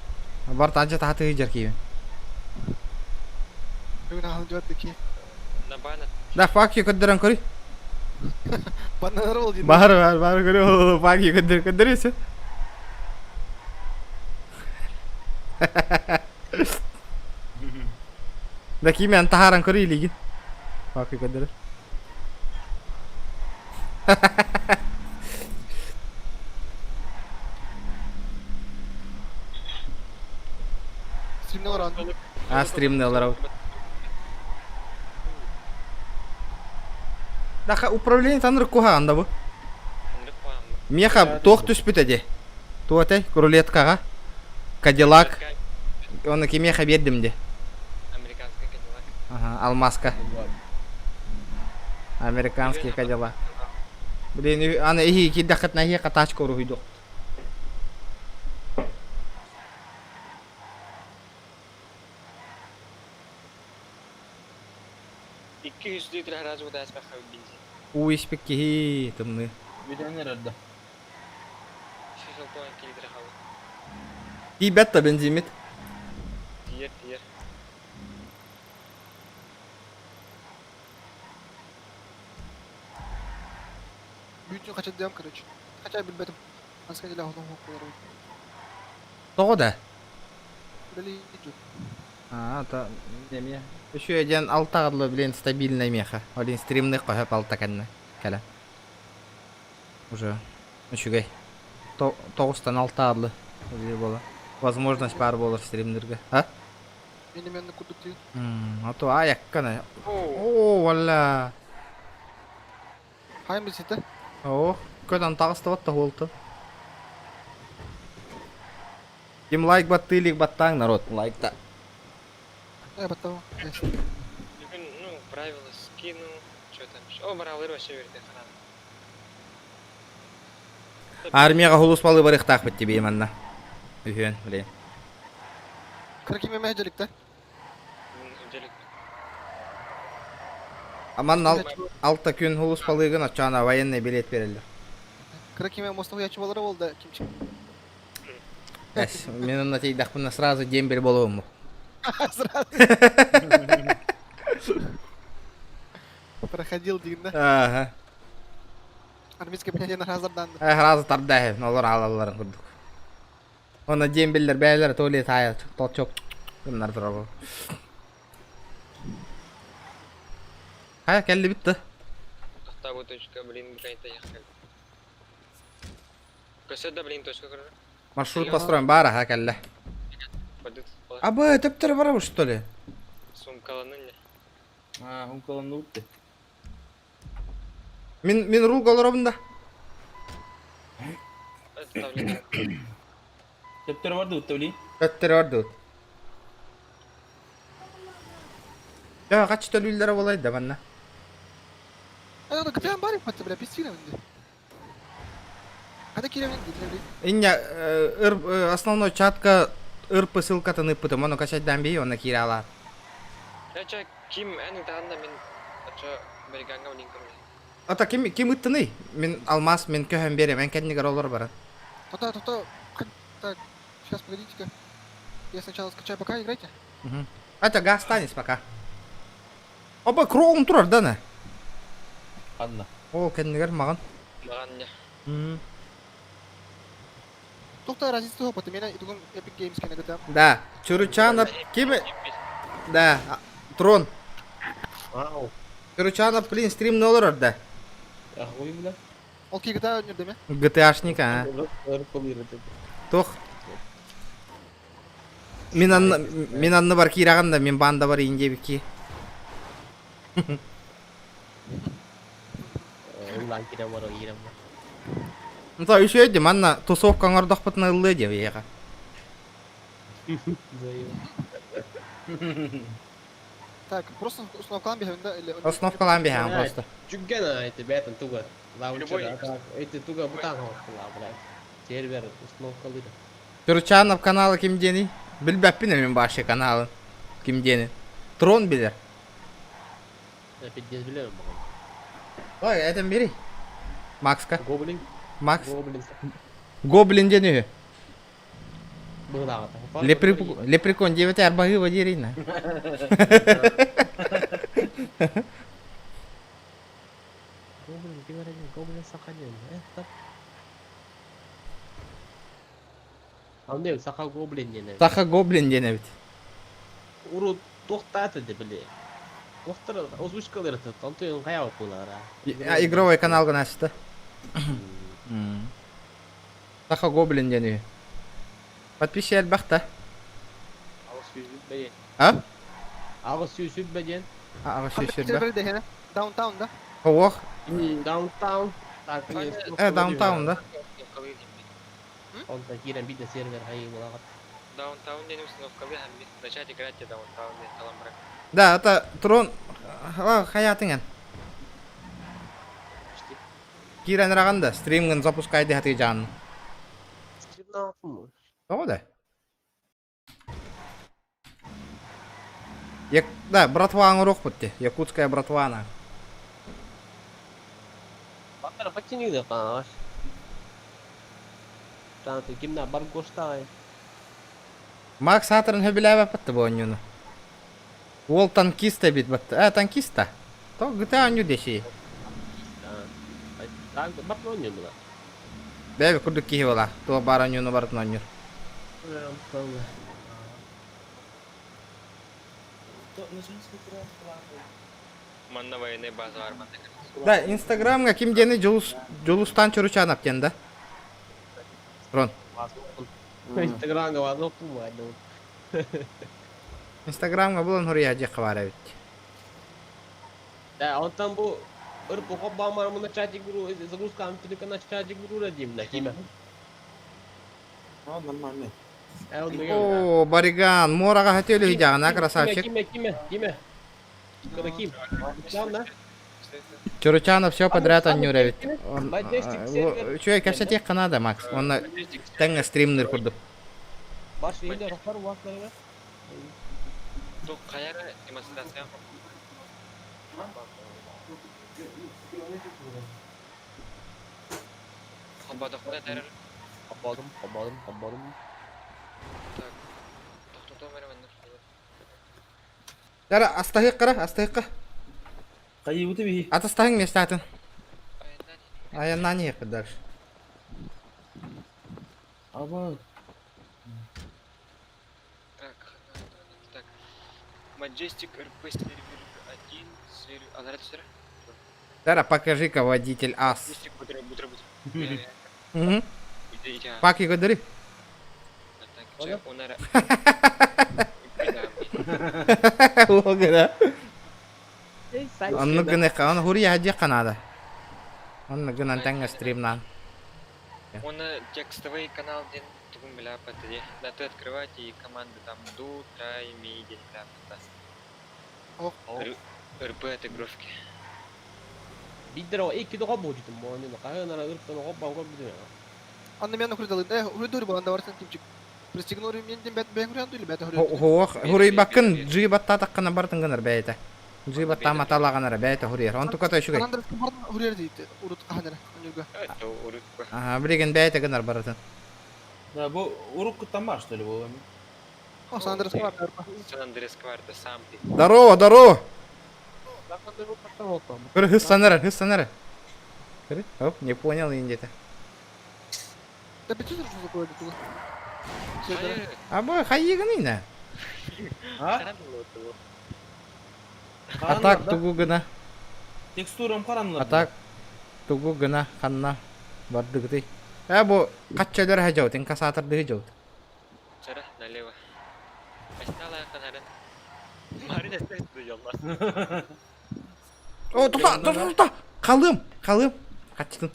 Бар ажа тахты жирки. يقول هذا جوات ذكي На банат. Да, фак көддөрөн көрү. بنا نرول دي Бар көрү. Фак көддөрөсү. Да кими антахаран көрү илиги. Фак көддөрө. سيمنا ورا Стримне олар. Да, управление таныр куха анда бу. Меха тох түспүт эди. Туатай, рулеткага. Кадиллак. Оны кимеха бердим де. Американский Кадиллак. Ага, алмазка. Американский Кадиллак. Блин, аны ихи киддакыт нахи катачка уруйду. 200 литр разу да аспаха бензин. Уиспек кихи тымны. Видение рада. 6,5 литр хавы. И бетта бензимит. Тиер. بيجي خشت ديام كرج خشت بالبيت بس كان له هو كورو Тоғда. دلي يجو Та демия. Еще один алтарлы, блин, стабильная меха. Один стримных кохап алтаканна. Кала. Уже. Үшігай. Тоғыстан алтарлы. Было. Возможность пар болар стримдерге. А? Мен кудуты. А то аяк кана. О, валла. Хайм бисите. О, көтан тағыстыватта болты. Ким лайк батты, лик баттаң, народ. Лайкта. Я батау. Ну, правила скину. Что там? О, баралыр вообще верде ханан. Армияға хулус балы барықтақ бітті бейманна. Үйен, блин. Кырки мен мәжеликте. Аман алта күн хулус балығын атчана военный билет берілді. Кырки мен мостовы ячыбалары болды кимчи. Әс, менің натейдақ бұна сразу дембел болуым. Проходил дегенде. Ага. Армейский бенеден разарданды. Разы тардахы, олар алаларын күрдік. Оны дембелдер бәлер толе тайы, толчок. Бұнар тұрабы. Хая, кәлі бітті. Октаву точка, блин, букайта ехали. Көсөдө, блин, точка көрді. Маршрут построим, бара, ха, кәлі. Абы, төптері барабы, что ли? Сумкаланын не? Умкаланды өтті. Мен рул голоробында. Это давление. Төптері барды өтті білейін. Төптері барды өт. Я, қачы төлілдері болайды, манна. Ана кытаян бар ипатты, бля, пистина менде. Хада киревен дейді, Иння, основной чатка ырпы ссылкатын ыппытым, оны качайдан бей, оны кире алар. Ача, ким әнің тағында мен ача берганга блин көрді. Ата, ким ыттыны? Мен алмаз, мен көһен берем, мен кәдінігер олар бара. Так, сейчас погодите-ка. Я сначала скачаю, пока играйте. Ата, газ станет пока. Оба, кроуым тұрар, дана. Анна. Ол кәдінігер маған. Маған не? Тоқта разница опыта, мен идугун Epic Games кені гытам. Да, Чуручанов, кими? Да, Трон. Чуручанов, блин, стрим не олар орда. Ой, бля. Ол кей гыта өнерде ме? GTA-шника, а? Тох. Мен анны бар кирағанда, мен банда бар инде беки. Нта, еще едем, анна тусовкаң ордақ бұтына ұлы деп, еға. Так, просто установкалан бігем, да? Установкалан бігем, просто. Чүггена эти бәтін туға. Лаунчер, эти туға бұтан хоққыла, блядь. Сервер установкалыды. Чуручанов каналы кимдени? Білбәппіне мен башы каналы. Кимдени? Трон білер. Петдес білерім бұған. Ой, әтім бері. Макска. Гоблин. Макс. Гоблин дені. Быгдага. Лепрекон 9 арбагы водерина. Гоблин, говорили, гоблин саханен. Андай саха гоблин дені. Саха гоблин дені бит. Уру тоқтаты де біле. Тоқтыр, озвучкалары тұт, антойын қаяу бұлара. Игровой канал гана açtı. Саха гоблин дені. Подписчик әлбақта. Ağız süzüp beyen. А? Ağız süzüp beyen. Ağız süzüp Server de hene. Downtown'da. Ховох. Downtown. Downtown'da. Онда кирен bir de server hayır бұлағат. Даунтаун дені установкалы һәм бит начать играть те даунтаун дені таламбыра. Да, это Трон. Хаятыңан. Кирен раганда стримген запускайды хаты жан. Стрим ne yapmış? О, да. Да, братва урок бітті. Якутская братвана. Батыр почини de қағаш. Танты кимна бар гоштай. Макс Хатрын хөбіләбі бітті бұл ойнуны. Ол танкиста бит бітті. Танкиста. То GTA ойну деші. Так, бап ойну бұла. Бәбі күрдік кейі бола. То бар ойнуны барын ойнур. Манна военный база бар манда. Да, инстаграмға ким дені жолустан чөручан аптен да. Рон. Instagram'ga var noktum var. Инстаграмға бұлын хұрия жеқі бар әбет. Да, ondan bu ırp okop bağmar mı çacık guru, загрузка амтилика на çacık guru radiyim da kime? Нормально. О, Бариган, мораға хәтелі хидяғына, красавчик. Кime? Kada kim? Lan da. Чуручанов все подряд ойнур әбет. Majestic server. Чуя, кәпсә тек қана да, Макс. Оны тәңі стримнер күрдіп. Baş yerde raflar vakları. То қаяра демонстрация. Хабада құда тәрір. Kapadım. Так. Тоқтото мәрімәнді. Дара, астағық қара, астағыққа. Қайы өті бей? Атастағың месті атын. Аяннан еқі дәрш. Аба. Так. Majestic RP сервер 1. А зараз сервер? Дара, покажи-ка водитель ас. Majestic бутерброд. Иди. Пак его дари. Так, онара. Логана. Он гына он хурия хаджи канада. Он гына тәңі стримнан. Он текстовый канал ден тугун бля патади. Да ты открывать и команды там ду, трай, ми, ден бля пата. РП отыгровки. Бидер o iki de kabul ettim bu oyunu. Kayınlara ırktan kabul ediyor. Anda men hurdalı. Hurdur bu anda varsan kimçik. Пристигнур мен бәт хурянду или бәт Хурий бакын джибатта таққана бартын гынар бәйті. Джибатта маталағанар бәйті хурир. Он тука той шугай. Хурир дейді. Урут қағанар. Ага, білеген бәйті гынар бартын. Да, бұл урок күттен бар, что ли, бұл? О, Сандрес Кварта. Сандрес Кварта, сам ты. Здорово! Хыз санары. Оп, не понял енді. Да бітсіз что такое тут? Абы, хайығын ина. А? Атак тугу гына. Текстурам қаранылар. Атак тугу гына қанна барды гытай. Бұ қатчалар хажау, тен касатырды хажау. Сара, налево. Остала канарен. Марина стоит ялла. О, тута. Қалым. Қатчытын.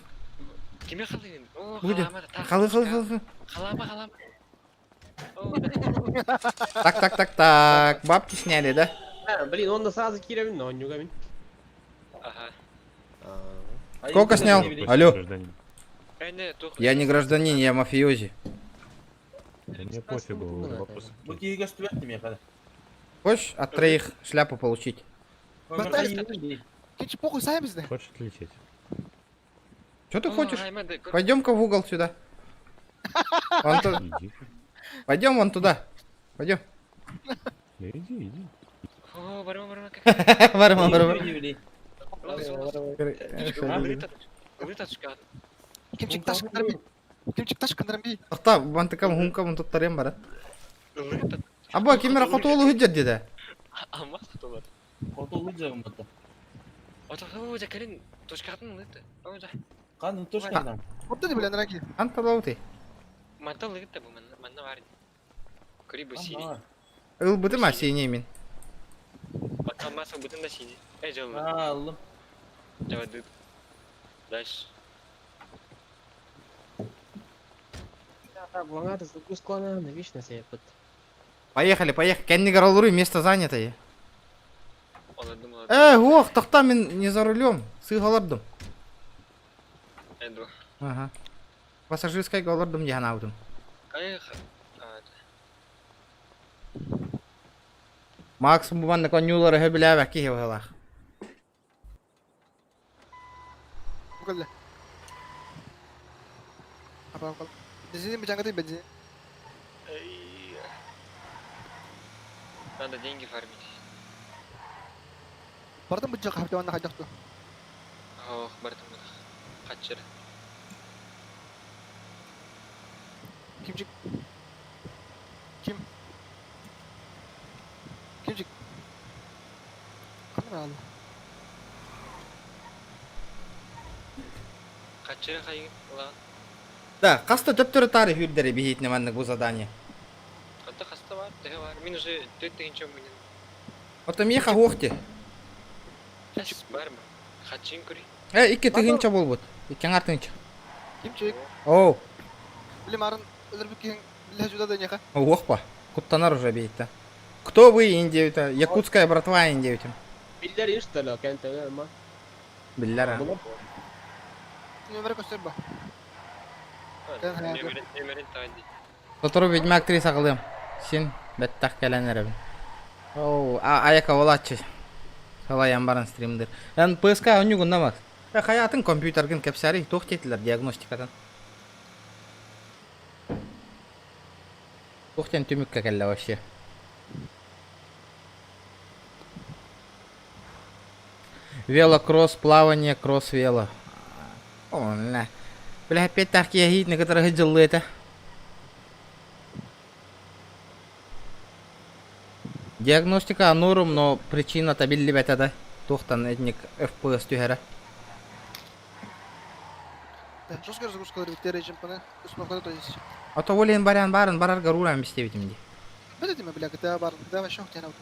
Кеме қалайын? О, Буде. қалама. Қалым. Қалама. Так. Бабки сняли, да? Блин, он на сразу киревин, но он не угомин. Ага. Сколько снял? Алло. Я не не гражданин, я мафиози. Мне пофигу, вопрос. Бұл кейге студент неме қада? Хочешь от троих шляпу получить? Кенчі похуй сайын бізді. Хочешь лететь? Что ты хочешь? Пойдем-ка в угол сюда. Он тут... Иди. Пойдем вон туда. Пойдем. Иди. О, барма, как. Барма. Кимчик таш кандырам би. Кимчик таш кандырам би. Тоқта, бантыкам хумкам туттарем бара. Абба кемера котолу хүджет деді. Amma satılır. Котолу жагым бата. Ото закарин тошкатын это. Оза. Каны тошкандан. Вот это, блин, раки. Анта лаути. Мантал это bu manna var. Kuri bu sini. Ыл быты ма сине мен. Bakamasa bütün da sini. Ejol. Аллым. Javadut. Дальше. Буңа да кускона на вечно себе пыт. Поехали. Кеннигер олуру, место занято. Oладım. Ох, тоқта мен не за рулем. Сыйгалардым. Эду. Ага. Пассажирской галардым яна аудым. Кайха. Макс буманны конюлары хөбіләбә ки хевалах. Укалла. Apa. Di sini berjangka tuh bensin. Надо деньги фармить. Бардым бujak hafta mana kajak tuh. Ох, бартым. Хачыр. Kimcik. Kimcik. Kamera al. Хачыр хай. Уlan. Да, қаста төптөрі тарих үрдері бейітіне манны бұл задание. Ката хаста var, теге var. Мен уже 4 тегенче менен. Ото меха хоқти. Сейчас бармы. Хачин кури. Ике тегенче бол бұд. Икен артынче. Kimcik. Оу. Білем арын өлірбіккен ләжуда да неха. Ох па. Куптанар уже бейітті. Кто вы, индевита? Якутская братва, индевитим. Билдер иш что ли, кенте ма. Биллара. Нөмірі көстер ба. Нөмерін тайды. Тотору ведьма актриса қылдым. Сен бәттақ кәләнер әбін. Оу, аяка олатчы. Солай ямбарын стримдер. Ән ПСК өні күнда мақ. Хаятын компьютерген кәпсәрі тоқ кетілер диагностикадан. Тоқтен түмікке кәлі вообще. Велокросс, плавание, кросс-вело. О, на. Бля, опять так я хит, некоторые жылы это. Диагностика норм, но причина табилли бетада. Тохтан этник FPS тюхера. Жесткая загрузка режим пана. Установка то есть. А то волен барян барын барар гарурам бистевитим ди. Бедите ме, бля, GTA бар, GTA вообще хотя на утюг.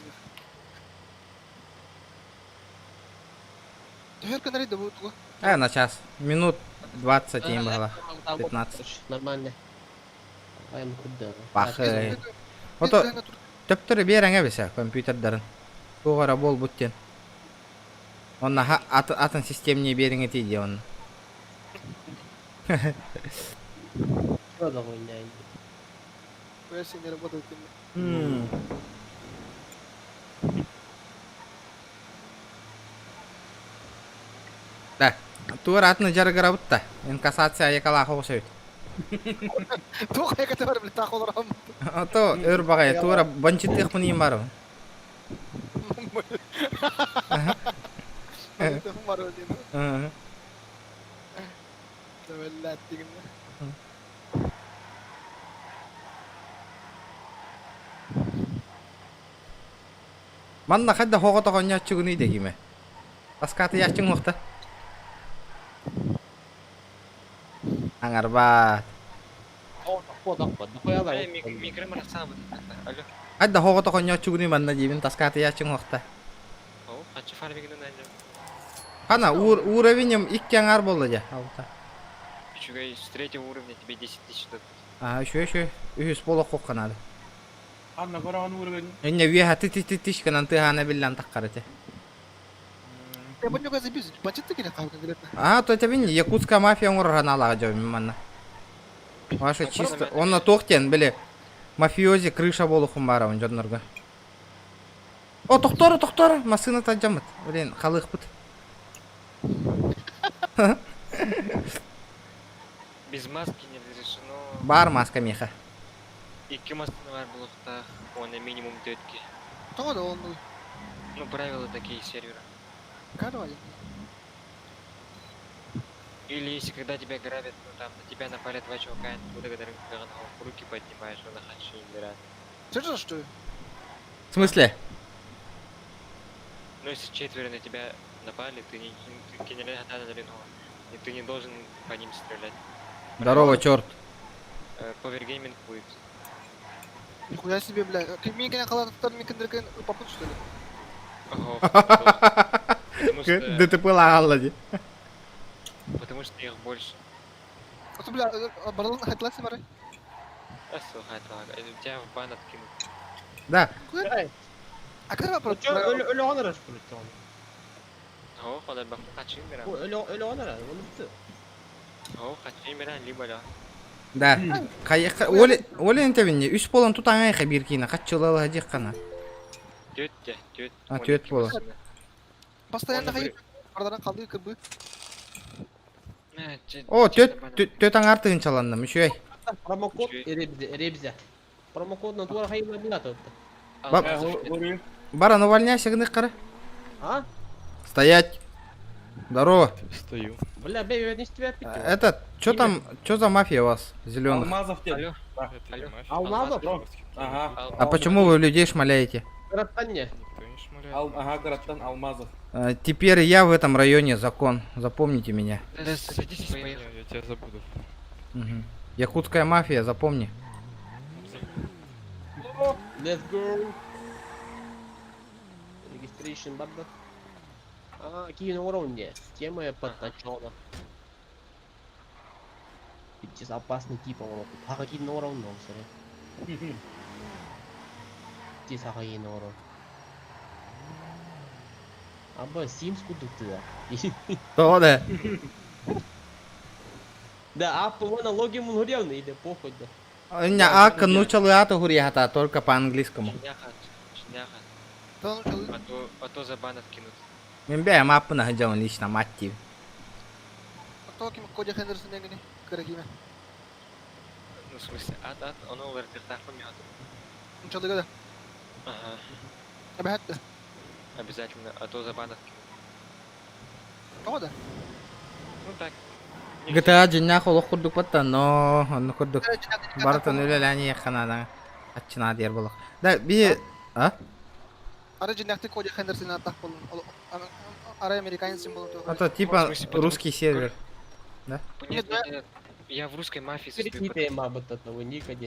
Ты канали да будет. На час. Минут 20 им было. 15. Нормально. Айм куда. Пахы. Ото төптөрү береңе бесе компьютердерин. Тугара бол буттен. Онна атын системне береңе тиди он. Продал меня. Версия не работает. Да. Тур атны жаргара бутта. Инкассация якала хосөйт. Тух яка тепер бля тахолрам. Ото өр багай тура банчитых мыни бару. Это морозин. Давай тигне. Манна хадда хогото гоnya чугуни дегиме. Таскаты ячин вакта. Ангарба. Микро марасам. Алло. Хадда хогото гоnya чугуни манна дибин таскаты ячин вакта. О, хачы фармигин найдым. Ана уровнем иккяңар болду жа. Алта. Еще с 3-го уровня тебе 10 тысяч дадут. Еще. Үхүс боло коккан ады. Анна көрөгөн уровень. Эне веха тиш канан тыхана биллан таккарыте. Я бы не забил, бачит ты конкретно. То это вин якутская мафия урганала жөм манна. Ваша чисто. Онна тоқтен биле. Мафиози крыша болу хумбара он жоннорго. О, тоқтор, масына таджамыт. Блин, халык бут. Без маски не разрешено. Бар маска меха. 2 машина бар булыкта, оны минимум 4-ке. Что да он? Ну, правила такие сервера. Карвали. Или если когда тебя грабят, ну там на тебя напали 2 чувака, откуда руки поднимаешь, он хочу не берет. Серьезно, что ли? В смысле? Ну, если 4 на тебя напали, ты не и ты не должен по ним стрелять. Здорово, черт. Повергейминг будет. Нихуя себе, бля. Ты меня когда халатов мне кандыркан попут, что ли? Потому что- ДТП лагаллади. Потому что их больше. Вот, бля, барлан хайтлайсы бары. Тебя в бан откинут. Да. А когда вопрос? Öyle onar aç bunu tamam. О, ходар бак хачин берем. Öyle onar aç. Onu bitti. О, хачин берем, либо да. Да. Оли энтебинне 3 болон тутаңайха биркина. Качылалы жаккана. Тётте. А, төт боло. Постоянно хайып. Бардаран қалды кырбы. О, төт аңартыгын чаландым, үшөй. Промокод Ребзя. Промокодна тура хайма билат отты. Баран, увольняйся, гны кара. А? Стоять. Здорово. Стою. Бля, бей, не с тебя пить. Этот, чё там, чё за мафия у вас, зеленых? Алмазов тебе. Алмазов? Ага. А почему вы людей шмаляете? Городтан не. Ага, городтан Алмазов. Теперь я в этом районе закон. Запомните меня. Садитесь, поехали. Я тебя забуду. Мгм. Якутская мафия, запомни. Let's go. Registration бабда. А, какие на уровне? Тема подточена. Сейчас опасный тип, он. А какие на уровне, смотри. Здесь какие на уровне. Аба, Sims кудукты да. То да. Да, а по налоги мунгуревны или похуй да. Не, а канучалы ата гурьята, только по-английскому. Шняха. А то за бан откинут. Мембя маппы нахаджал лично маттив. Кто кем Коди Хендерсон не гни? Карагиме. Ну, в смысле, он овер тертах помят. Ну что ты года? Ага, Обязательно. обязательно, а то за бан откинут. Кого да? Ну так. GTA жиннах олох курдук баттан, но онну курдук. Барытын өлеләни яканада. Ачына дер болок. Да, би... А? Ара жиннахты Коди Хендерсон атах болун. Ара американец болун. Это типа русский сервер. Да? Нет, я в русской мафии Перед состою. тема вот этого никогда.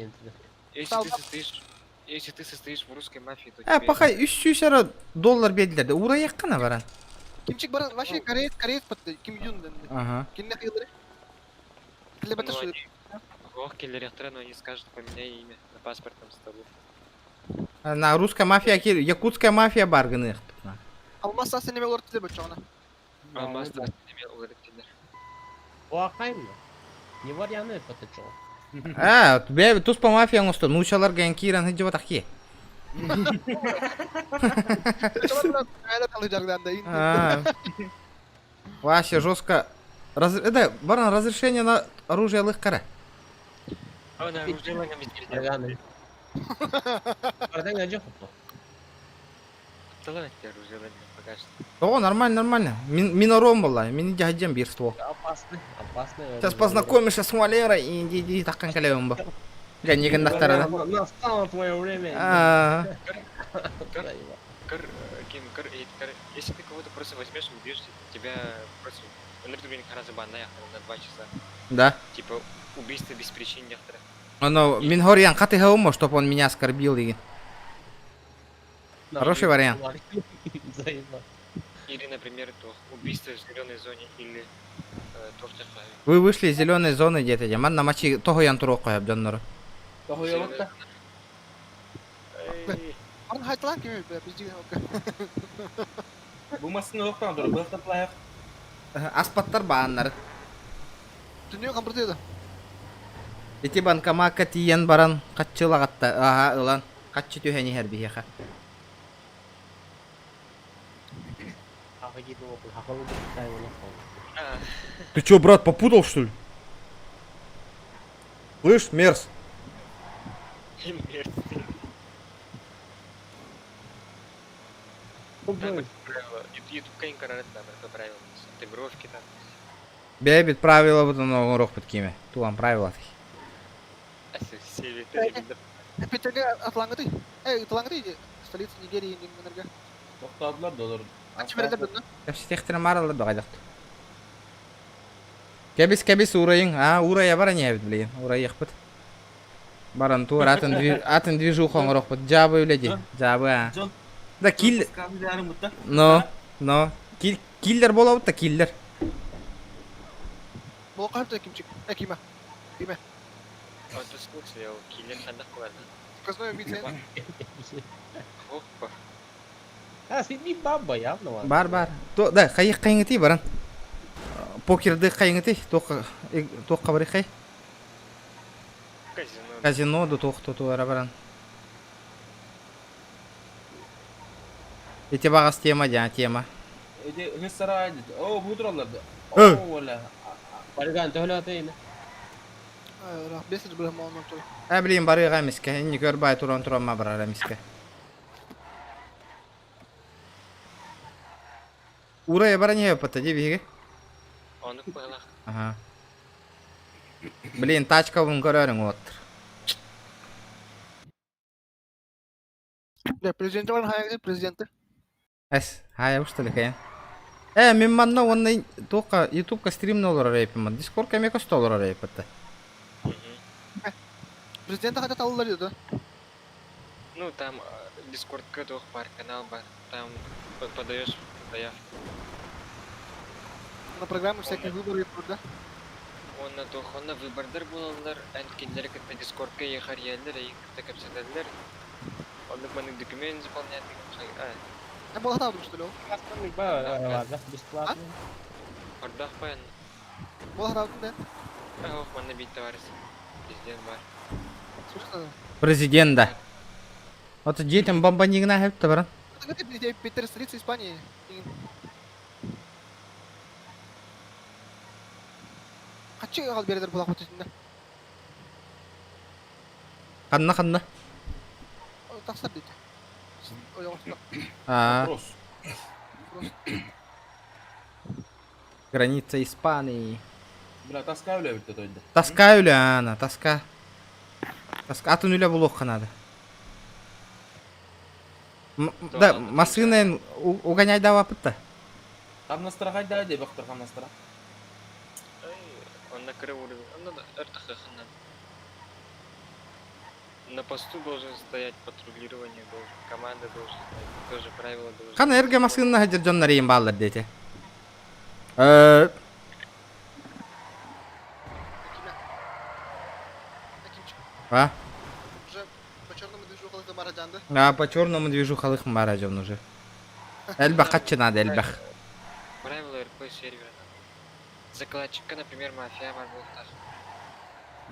Если ты состоишь в русской мафии, то Пахай, $300 бедилерди. Ура яккана баран. Кимчик баран, вообще кореец подды. Ким Юн дэнди. Ага. Кинне хилдыри. Клебата шуйр. Ох, киллерехтера, но они скажут, поменяй имя на паспортном столу. На русская мафия, якутская мафия барганы. Алмаз сасы неме олар тиде бөтчоғына. Алмаз не имел улыбки. Уахайм. Не варианы поточо. Бе, тус по мафия носто, нучалар генкиран хиджива тахи. Вообще жестко. Это, баран, разрешение на оружие лыхкара. А на оружие лыхкара везде. Продай на джоху. Да ладно, тебе оружие лыхкара пока что. О, нормально, нормально. Минором была, мини джахаджем бирство. Опасный. Сейчас познакомишься с Валерой и иди так конкалевым бы. Гони кондуктора. Настало твое время. Если ты кого-то просто возьмешь и убьешь, тебя просто... Энергию раза бан на 2 часа. Да. Типа убийство без причин некоторых. Ну, Мингорьян, как ты говоришь, чтобы он меня оскорбил? Хороший вариант. Или, например, то убийство в зеленой зоне, или то, что... Вы вышли из зеленой зоны где-то. Я на матче того я турок обдоннор. Того я вот так. Баран хайтлан кеме пизди. Бу масын оқтан дұры, бұл таплайық. Аспаттар бааннар. Дүние қамбырды еді. Ити банкама катиян баран катчылагатта. Ага, ылан. Катчы түйәни хәрби яха. Ты чё, брат, попутал, что ли? Слышь, мерз? Ютубка инкарарат там, это правило. Интегровки там. Бебит правила вот оно рох под киме. Туан правила. Питерге Атланты. Атланты столица Нигерии, Нигерия. Тоқтадылар да олар. Ачы бердер бирне. Кепситехтер маралар дагайлык. Кебис урайың. Урая бара не бит билген. Урай якпыт. Баран тур атын движухаң рох под жабы үледи. Жабы. Да килл. Но. Киллер болабыт да киллер. Бұл қайыпты кимчик? Киме? Киме? Autoskuts я киллер хандах кылады. Казной убийца. Опа. Sini baba явно var. Бар. Да, қайық қайыңыты баран. Покерды қайыңыты. Тоққа бары қай. Казиноду тоқты туара баран. Эти бағас тема тема. Эти гессара дейді. О, бұл тұраларды. О, оля. Барган төлі атайын. Бесіж білім оңын тұр. Білейін барыға емеске. Inni көрбай тұран ма барар емеске. Урая бара не өпітті де бейге? Оны қойлақ. Ага. Блин, тачка бұн көрерің оттыр. Президенті бар хайагды, президенті. Хая ұштылы кайын. Мен манна онны тоққа ютубқа стримні олар рейпім ман. Дискордқа мек өсті олар рейпітті. Президенті қайда талылар еді? Ну, там Дискордка двух пар канал бар. Там подаешь заявку. На программы всякие выборы да? Онна тохонна выбордар булалар, әнкелер кітті Дискордка ехар елдер, егітті көпсетелер. Онны маның документ заполнять деген. Я был готов, что ли? Основный бар, бесплатно. Ордах паян. Был готов, да? Ох, манна бит товарищ. Президент бар. Слушай, Президент да. Вот детям бомбанигна хепті баран. это где Питер, столица Испании. Қачы қал бердер бұл ақпат етінде? Қанна. Тақсар дейді. Вопрос. Граница Испании. Бля, таска өлі бітті тойды. Таска үлі, ана, таска. Атын үлі бұл оққа надо. Да, машинаен угоняй да вапытта. Қамнастыра қайда де бақтыр қамнастыра. Он на краю уровень. Он надо РТХ-хан. На посту должен стоять патрулирование, должен. Команда должен стоять. Тоже правила должен. Қана әрге машинна хәдер жоннар ең балдар дейті. А? Уже по черному движу халықты мараджанды. По черному движу халых мараджан уже. Эльбах қатшы надо, эльбах. Правила РП сервера. Закладчика, например, мафия бар болтар.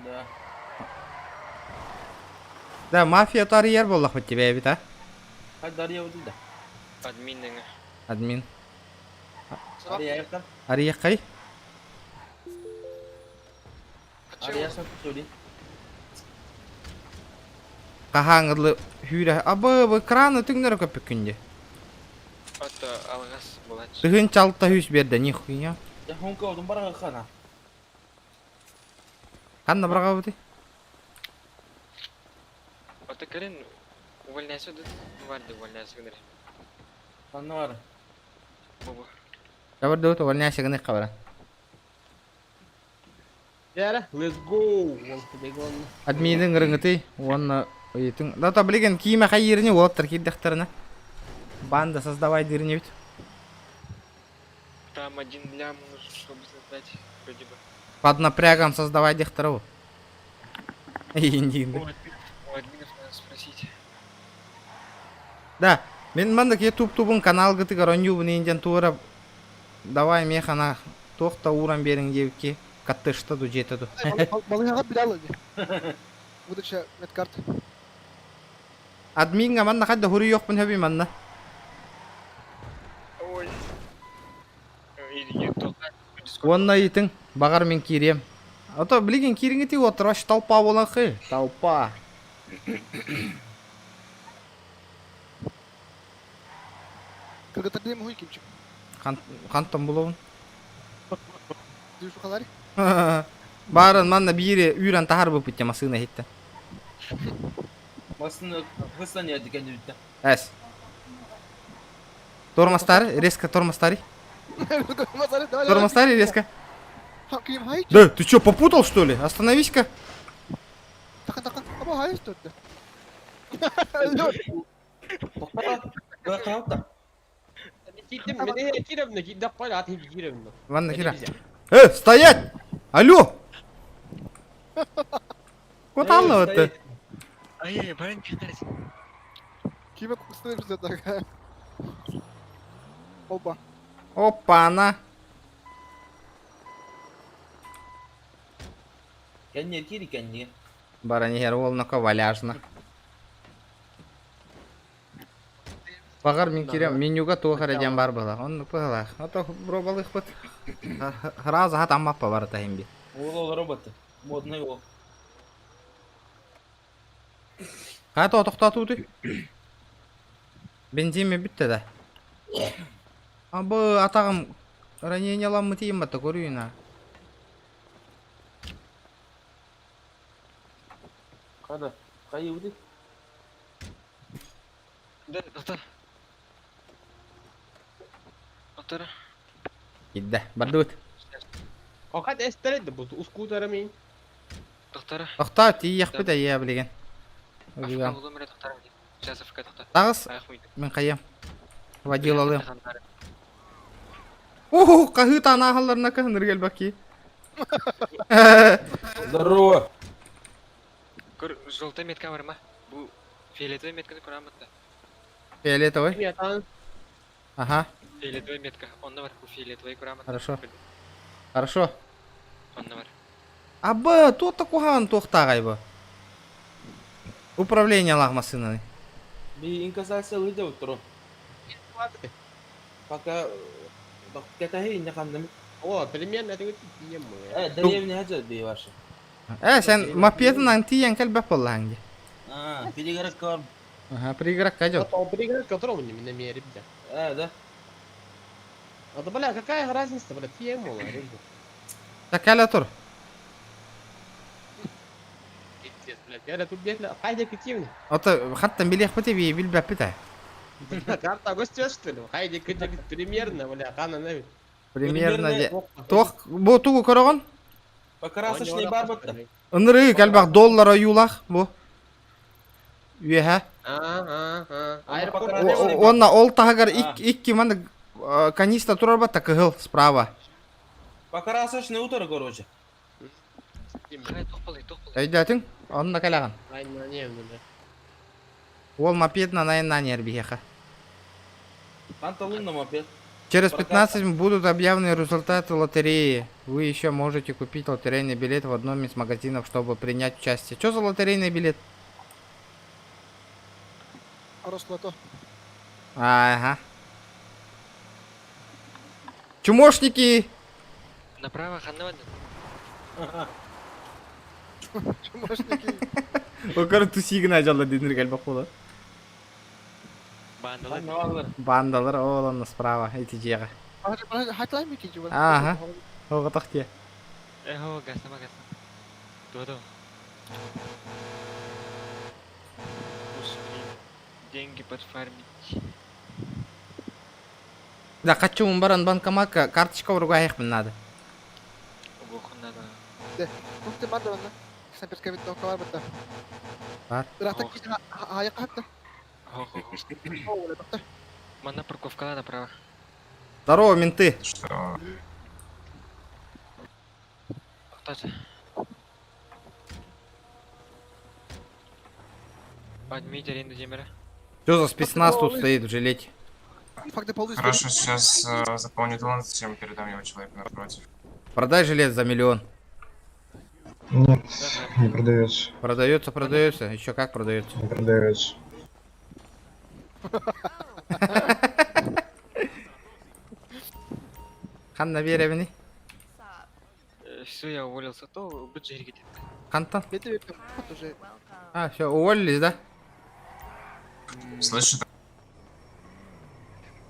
Да. Да, мафия тары ер боллақ бит тебе бит, а? Қай дария өді да? Админнің. Админ. Ария аяқтан? Ария қай? Ария сатып сөйлейін. Қахаңырлы хүйрі. Абы, краны түңдері көпі күнде. Ото алғас болатшы. Түгін чалықта хүйс берді, не хуйня? Я хонка одын барға қана. Қанна барға бұды? Ото кәрін увольняйся өді. Варды увольняйся гыныр. Қанна бар? Бобу. Жабырды өті, увольняйся гыныр қабара. Яра, let's go. Админдің рыңыты, оны ұйытың. Дата білеген киіме қай еріне олаттыр кейдіқтіріні. Банда создавай дырыне бит. Там 1 лям нужно, чтобы создать, вроде бы. Под напрягом создавай дихтерову. Индинді. У админов надо спросить. Да, мен мандық YouTube тубын канал гытыгар онюбын енден туырап. Давай механа тоқта уран берің девке. Каттышты ду жеті ду. Балыңаға бір алады. Выдача медкарт. Админға манна қайда хүрі жоқпын хөбі манна. Ой. Онна етің, бағар мен керем. Ото білеген керіңі тек отыр, аш толпа болан қы. Толпа. Kırgıtır değil mi huy kimçik? Kanton bulabın. Duyuşu kalari. Барын манна бири үйрен тахар болып кетті масына хетті. Басını hızlan yedik kendi bitti. Әс. Тормостары, резко тормостары. Тормостары, резко. Hakiyim hayır. Да, ты чё, попутал что ли? Остановись-ка. Takın. Ama hayır tuttu. Bırak kalk da. Gittim beni giremle gidip para atayım giremle. Ладно, Кира. Стоять! Алло! Куда оно это? Ай, баран çıkarsın. Kime kusura bir zaten. Opa. Опа-на. Kendi kiri kendi. Баранигер волнока валяжна. Багар мен кирем, менюга туохар edен бар бала. Он пыгала. Ото пробалых бут. Раза хат аммаппа бар тахим би. Ол роботы. Модный ол. Хата тоқтатуды. Бензин бітті да. Абы атағым ранениялам мытейім бата көрейін. Kada. Kayı udik. Да, доктор. Доктор. Гидді, барды өт. Fakat esteledi bu uskutarı mı? Доктор. Тоқта, тиек біді ие білеген. Афка улы мре доктор. Сейчас афка доктор. Тағыз, Аяқ мен қайым. Вадил алым. Ого, қағы тана ағаларына кәсіндір кел бәкі. Здорово. Көр, желтая метка бар ма? Бұл фиолетовый метканы көремін да. Фиолетовый? Нет, Ага. Фиолетовый метка. Онда бар, бұл фиолетовый көремін. Хорошо. Хорошо. Онда бар. Абы, тоқта қоған тоқтағай бұл. Управление лағмасыны. Bir inkasasya uydu oturun. Пока кетахи не кандым. О, примерно это тем. Древний хажат бей ваши. Сен мапетынан тиен кәл бәп болла ханги. Перегородка var. Ага, пригородка идет. Вот пригород, которого не намерен, да. Да. А да, бля, какая разница, бля, тем, мол, Так, кәлі тұр. Я тут бегла, хайде активный. Оты, хаттан билех біте бей бил бәп біте. Карта гостя, что ли? Хайде примерно, бля, қана навіть. Примерно де. Тоқ, бұл туғы көріғын? Покрасочный бар бұтты. Үнірі кәл бақ доллар ойулақ, бұл. Үйе, Онна ол тағығар икки маны каниста тұрар бәтті кығыл справа. Покрасочный утыр, короче. Қай, тоқпалай. Өйдәтің, онна кәліған. Ол мопедна найыннан ербихеха. Панталонный мопед. Через 15 будут объявлены результаты лотереи. Вы еще можете купить лотерейный билет в одном из магазинов, чтобы принять участие. Что за лотерейный билет? Рослото. Ага. Чумошники! Направо, ханна Чумошники. Окар тусигна жала денир гәл бақула. Бандалар. Бандалар оланы справа, эти жеға. Хатлай мı ikinci var? Ага. Оға тақте. Эхо, гасама. Додо. Деньги подфармить. Да, хочу баран банкоматка, карточка вруга аяқ мен надо. Ого, надо. De. Çok da bana. Снайперская винтовка var burada. Бар. Бирақтан кейін аяққа хатты. Мана парковка направо. Здорово, менты. Тоқташы. Поднимите аренду земля. Что за спецназ тут стоит в жилете? Хорошо, сейчас заполню талант, затем передам его человеку напротив. Продай жилет за 1 миллион. Нет, не продается. Продается. Еще как продается. Не продается. Ханна беремini. Все, я уволился, то быть жерге кетті. Кантан? Беті уже. А, все, уволились, да? Слышишь?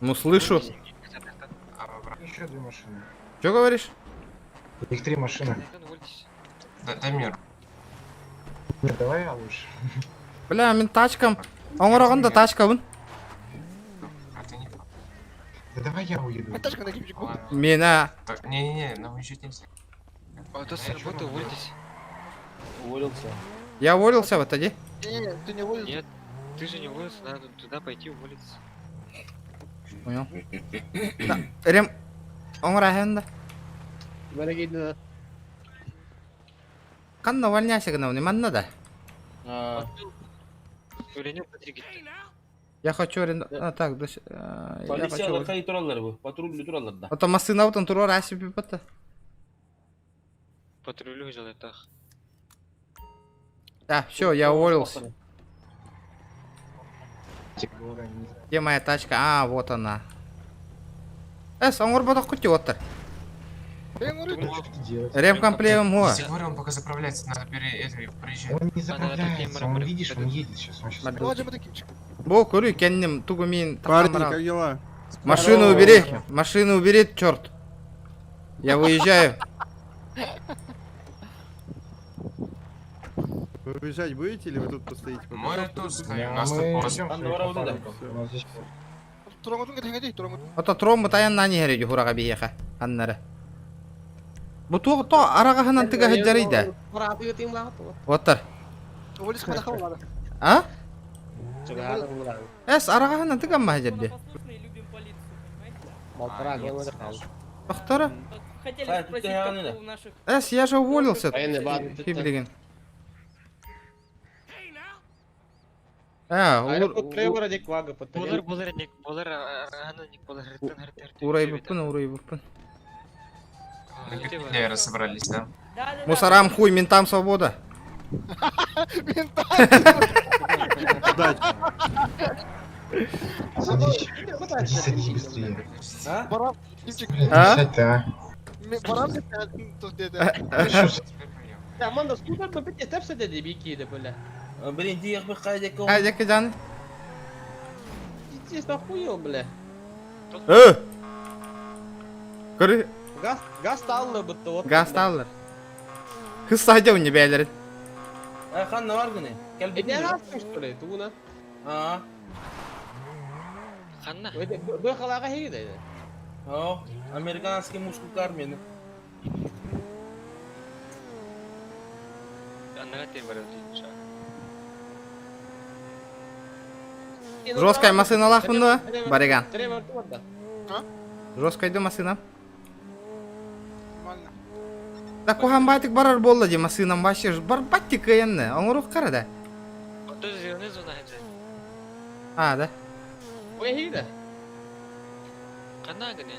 Ну, слышу. Еще 2 машины. Что говоришь? Их 3 машины. Дай мир. Нет, давай я лучше. Бля, мен тачкам. Оңырағында тачка бұн. Да давай я уеду. А тачка на гибчику. Мен, а. Не-не-не, нам уезжать нельзя. А то с работы уволитесь. Уволился. Я уволился в итоге. Не, ты не уволился. Нет, ты же не уволился, надо туда пойти уволиться. Понял. Рем. Оңырағында. Бәрі кейді. Қанна увольняйся гына, не манна да. Öğreniyor Patrik gitti. Я хочу аренда... А, так, да... Я Полициялар хочу... қай тұралар бұл? Патрульді тұралар да. Ото масына бұтын тұрар әсіп біпті. Патрулю жаль так. Да, все, я уволился. Где моя тачка? А, вот она. Оңыр бодақ күтті отыр. Ремкомплеем го. Я говорю, он пока заправляется, надо приезжать. Он не заправляется, он видишь, он едет сейчас. Он сейчас. Давай же батакинчик. Бұл көрі кеннем тугу мен... Парни, как дела? Машину убери, машину убери, черт. Я выезжаю. Вы уезжать будете или вы тут постоите? Мы тут стоим, у нас тут пост. Тураңғытын кетен кетей, тураңғытын. Ото тромбы таян нани хереги хураға бейеха. Аннары. Бұ туғы то араға ханан тігі хыджарыйда. Парапиға тиім лағыт. Отыр. Уволись қада қалады. А? Чығады ұлған. Араға ханан тігі амма хыджарды. Малтырақ ең өді қалды. Тоқтары? Хотели спросить, как у наших... Я же уволился. Айны бады Фиблеген. Урай бұппын. Наверное, собрались, да? Мусорам хуй, ментам свобода. Садись быстрее. Барам, гибчик. Барам тут деді. Аманда скутер бі бітте тәпсі деді бейкейді бөлі. Блин, диях бы қайдек ол. Қайдекі жаны? Естественно, охуел, бля. Көрі? Газ таллы бұтты. Газ таллы. Қыз сайда өне бәйлерін. Қанна бар күні? Не ғастың шөлі, туғына? Қанна? Бөй қалаға хейді еді. Американский мушкулкар мені. Аннаға тем бар өтейін шаға. Жесткая машина лақпында, бариган. Тревор тұрда. Жесткайды машина. Да кохан байтик барар болды де машинам башы бар баттик кайынны. Оңыруқ қара да. Отыз зеленый зона хәдзе. А, да. Ой, хейді. Қанна гіне?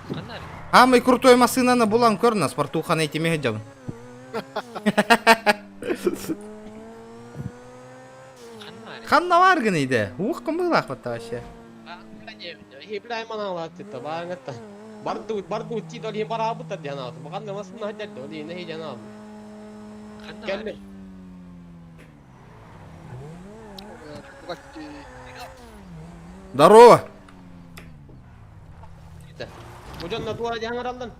Қанна ри? Самый крутой машинаны булан көріні, спортухан етемеге жабын. Қанна бар гінейді. Уқ кім бұл ақпатта башы. Хейбілай манағылады деді, барыңытта. Барды тиді олей бара бұттар ден алды. Бұқанды масына хәддерді, олей не хейден алды. Қанна ри? Здорово. Бұжон на туара ден алдын.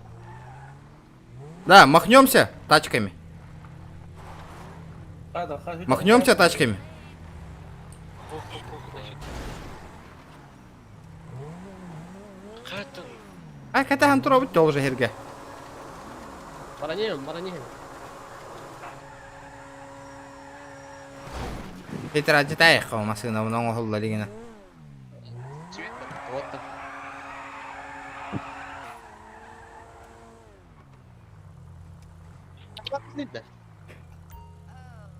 Да, махнемся тачками. Махнемся тачками. Қатын. Ай, кәтәхан тұра бұтты ол жахерге. Баранем. Петр ажитайық қау машина, мұның оғылда дегені. Вот.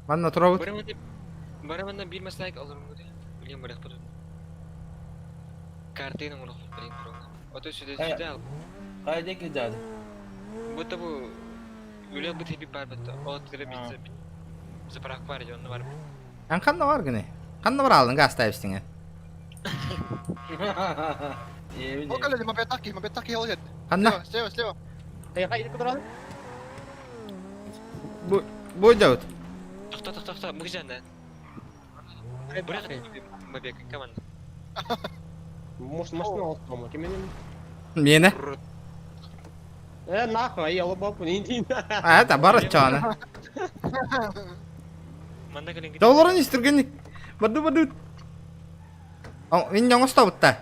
Манна тұра бұт. Бараманнан бір мәсілайк алырым көде. Білген барақ бұды. Картейнің ұрық білген бұрыңға. Ото сөйде ал. Қайдек еді? Бұты бұ... Өлі бұты біп бар бұты. Ол тірі бітсі. Запырақ бар еді, оны бар бұ. Ән қанна бар гіне? Қанна бар алдың ғаста әбістіңе? Ол кәледі, ма беттақи хел еді. Қанна? Слева. Кайда кудурасың? Будь аут. Тоқта, мыгжанда. Бірақ Бабек, команда. Может, машина алып қалма, кеменен? Мені? Нахуй, аял бапу, не дейін. Это бар чана. Манда көлеңге. Долларын истіргенік. Баду. Мен жаңа ұстабытта.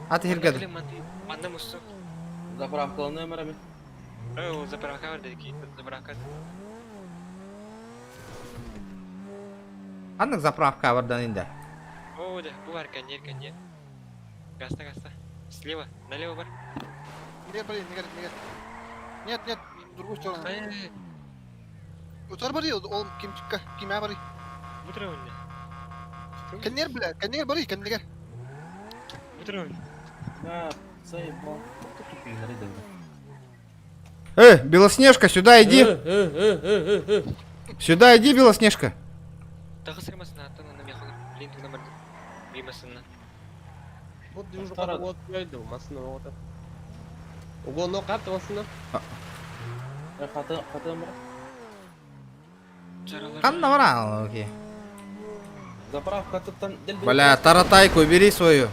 Аты хергеді. Манда мұсты. Заправкалы нөмірі. Ол заправка бар деді, заправка. Анық заправка бардан енді. О, да, бұл бар, коньер. Гаста. Слева, налево бар. Не горит. Нет, в другую сторону. Утар бари, ол кимя бари. Бутровня. Коньер, бля, коньер бари, коньер. Бутровня. Заебал. Кто тупик горит? Белоснежка, сюда иди. Сюда иди, Белоснежка. Тағы сырмасына аттан ана мехалар. Ленту намарды. Беймасына. Вот уже вот өйді, масына оғыды. Угол қапты масына. Хаты мыр? Қанна бар, окей. Заправка тұттан... Бля, таратайку бери свою.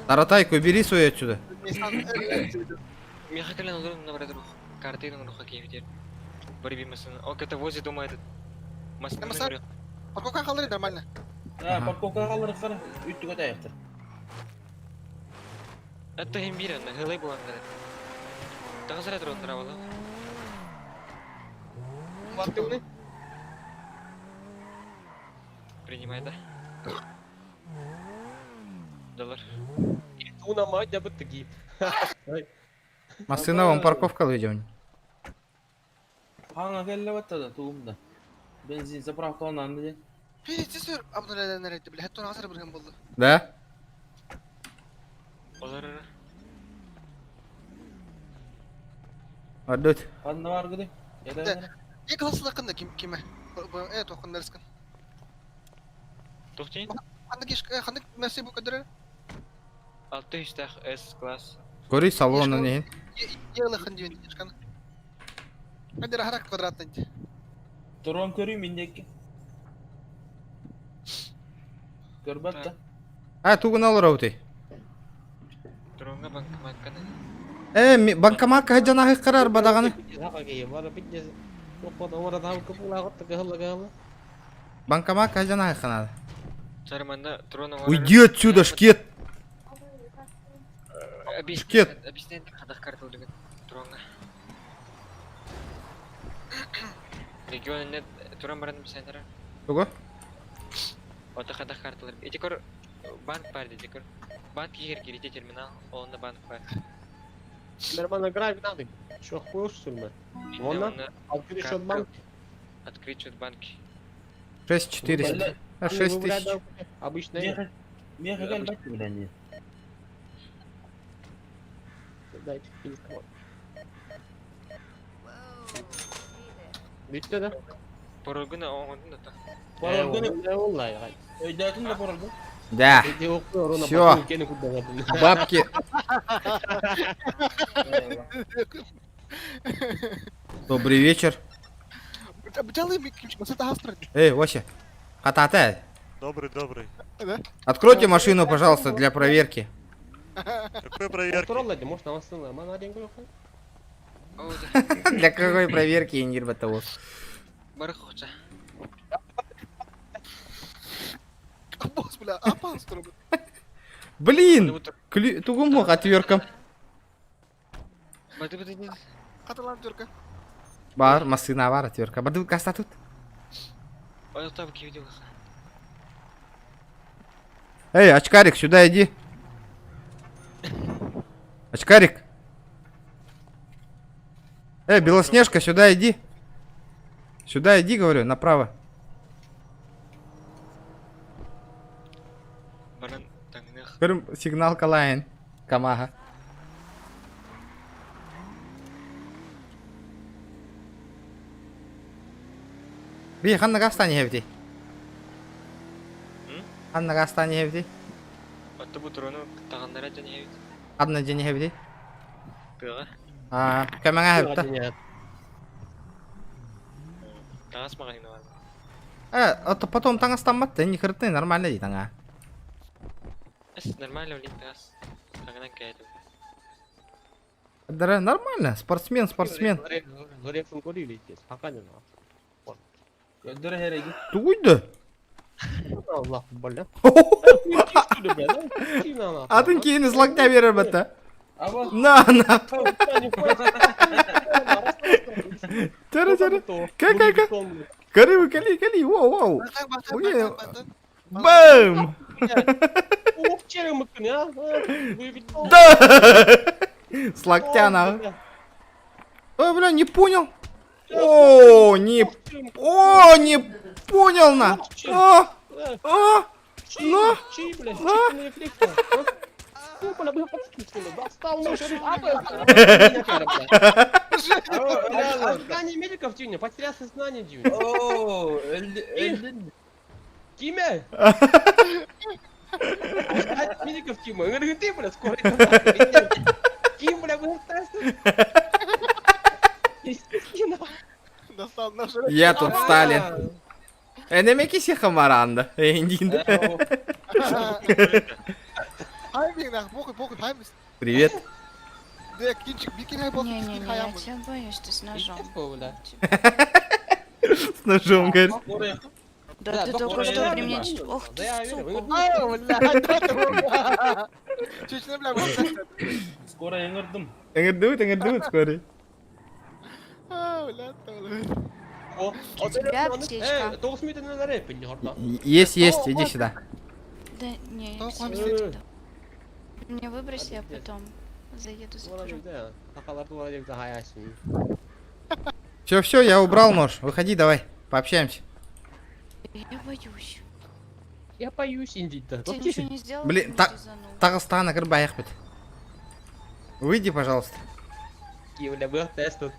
Таратайку бери свою отсюда. Меха кален оларын набрады рух. Картину руха кейвдер. Бары беймасына. О, это возит дома этот. Масына набрады. Парковка қалдыры нормально. Парковка қалдыры қара. Үйтті көті аяқтыр. Это гембира, на гылай боландары. Тағы сырат рондар авалы. Активный? Принимай, да? Доллар. Унамай, да бітті кейіп. Масына вон парковка өйдеуін. Хаңа кәлі баттады туғымда. Бензин заправка онанды де. Пейте абдулайдан әрейді, бля, хәттон асыр бірген болды. Да? Олар. Адут. Қанды бар күді? Не классылы қында кеме? Тоқында рысқан. Тоқтейін? Қанда мәсе бұл көдірі? 600 S-класс. Көрей салоны нейін. Елі қынды вен ешқаны. Қандыр харақ квадраттан де. Тұрған көрейін мендекі. Көрбатта. Туғын алыр ауты. Тұруңға банкоматканы. Банкоматка жанағы қырар бадағаны. Банкоматка жанағы қанады. Сарманда тұруның... Уйди отсюда, шкет! Шкет! Объясняй, қадақ карта өліген тұруңға. Регионы тұран баран бісәндері. Туғы? Ота қадақ карталар. Эти көр банк бар деді көр. Банк егер керете терминал, олында банк бар. Нормально грабь надо. Что хуешь сумма? Вон открыть счет банк. Открыть счет банки. 6400. 6000. Обычно. Меха кәл бәтті біләнде. Дайте пинкова. Битті да? Порогыны оңындын да. Порогыны олай. Өйдәтін да порогын? Да. Всё. Бабки. Добрый вечер. Вася. Хатата. Добрый. Откройте машину, пожалуйста, для проверки. Какой проверки? Может, на вас нормально деньги Для какой проверки, не того? Барахоча. Блин! Тугум мог отверткам. Қатылан түркі. Бар, машина бар отвертка. Барды каста тут. Ой, там видел. Эй, очкарик, сюда иди. Очкарик. Эй, Белоснежка, сюда иди. Сюда иди, говорю, направо. Сигнал калайн. Камага. Би, ханна гаста не хевди. Ханна гаста не хевди. Атты бу турону тагандара жана хевди. Адна жени хевди. Тыга. Кәмәңә һәптә. Тагас магазин var. Это потом там останматты, не крытный, нормально дейді аңа. Нормально блин тагас. Кагынан кайду. Дара нормально, спортсмен. Горефун горили здесь. Хаканин. Öldürü her egi. Туйды. Allah бля. Атын кейін ызлакта берер бата. Aba. На. Тәрі. Кәй. Кәли. Воу. Бэм. Оп, черемыкын, а? Да. С локтяна. Ой, бля, не понял. Не понял на. Чей, блядь, чей рефлектор? Бля, вы подскочили, достал нож. Сознание медиков, Дюня, потерял сознание, Дюня. Oo, öldün. Кимя? Медиков, Тима, ты, бля, скоро. Ким, бля, вы достал нож. Я тут Сталин. Eneme ki kamaranda. Endinde. Привет. Не-не-не, я тебя боюсь, ты с ножом. С ножом, говорит. Да ты только что при мне... Ох ты, Skora yangırdım. Эңердуут, скорый. У тебя аптечка. Есть, иди сюда. Да не, я всё не туда. Мне выброси, я потом заеду заберу. Все, я убрал нож. Выходи, давай, пообщаемся. Я боюсь. Я боюсь, Индита. Ты ничего не сделал? Блин, Тагыстана кырбаях бит. Выйди, пожалуйста. Кивля, был тест тут.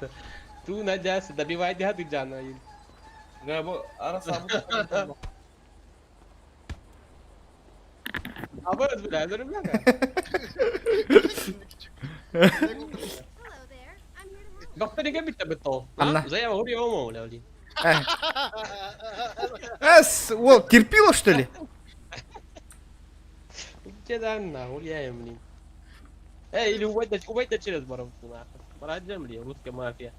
Ту надеялся, добивай дяду Джана. Ya bu ara sabı. Абарат, бля, зарубляга. Doktorga bitti betul. Анна. Заява убьем, бля, блин. Терпила, что ли? Чеданна, гуляем, блин. Или уводь через баром. Бараджем, блин, русская мафия.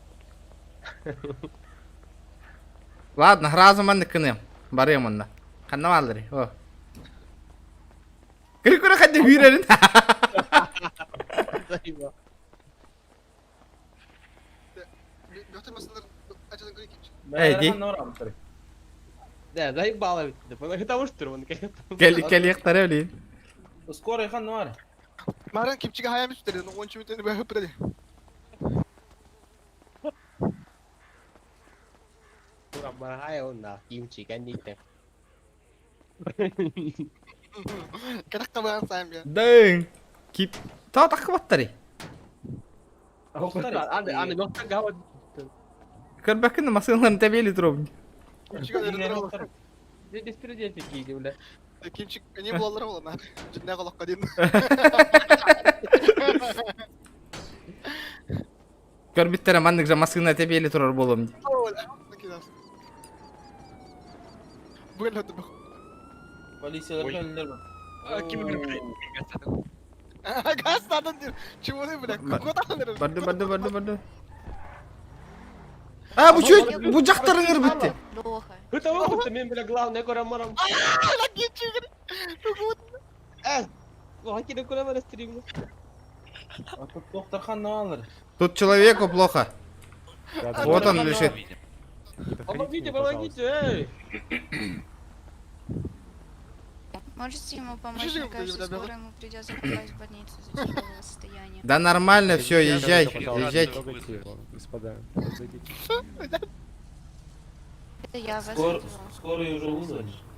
Ладно, разом анныкыны. Барем анна. Канна малдыры. О. Кыры хадди хүйрерин. Эй, Да, заебало ведь. Потому что он Келектары блин. Skora yakan ne var? Maran kimçiga hayal üstleri, onun için müteni böyle hıpredi. Kurang hai on da, kimchi kan ni te. Kadang kabaran sayım ya. Дэйн. Кип. Таа такбаттары. Аны нокта гават. Кырбакын масыларын табели туруп. Kimçiga öyle Беспредел такие, бля. Kimçik ne bulalları olan ha. Cidden kalak kadın. Көрбүттер мандык же масына табели турар болом. Bugün hadi bak. Polisiyeler önler bak. Kim Gazladın diyor. Çubuğunu bile. Kodalanırız. Барды. Bu жактарын кырбытты. Плохо. Это вот мен, бля, главное корамарам. Lan kimçik. Hakikaten koramara stream. Doktor ne alır? Тут человеку плохо. Вот он лежит. Помогите, эй! Можете ему помочь? Мне кажется, скоро ему придется попасть в больницу за тяжелое состояние. Да нормально, все, езжайте. Господа, Это я вас Скорую уже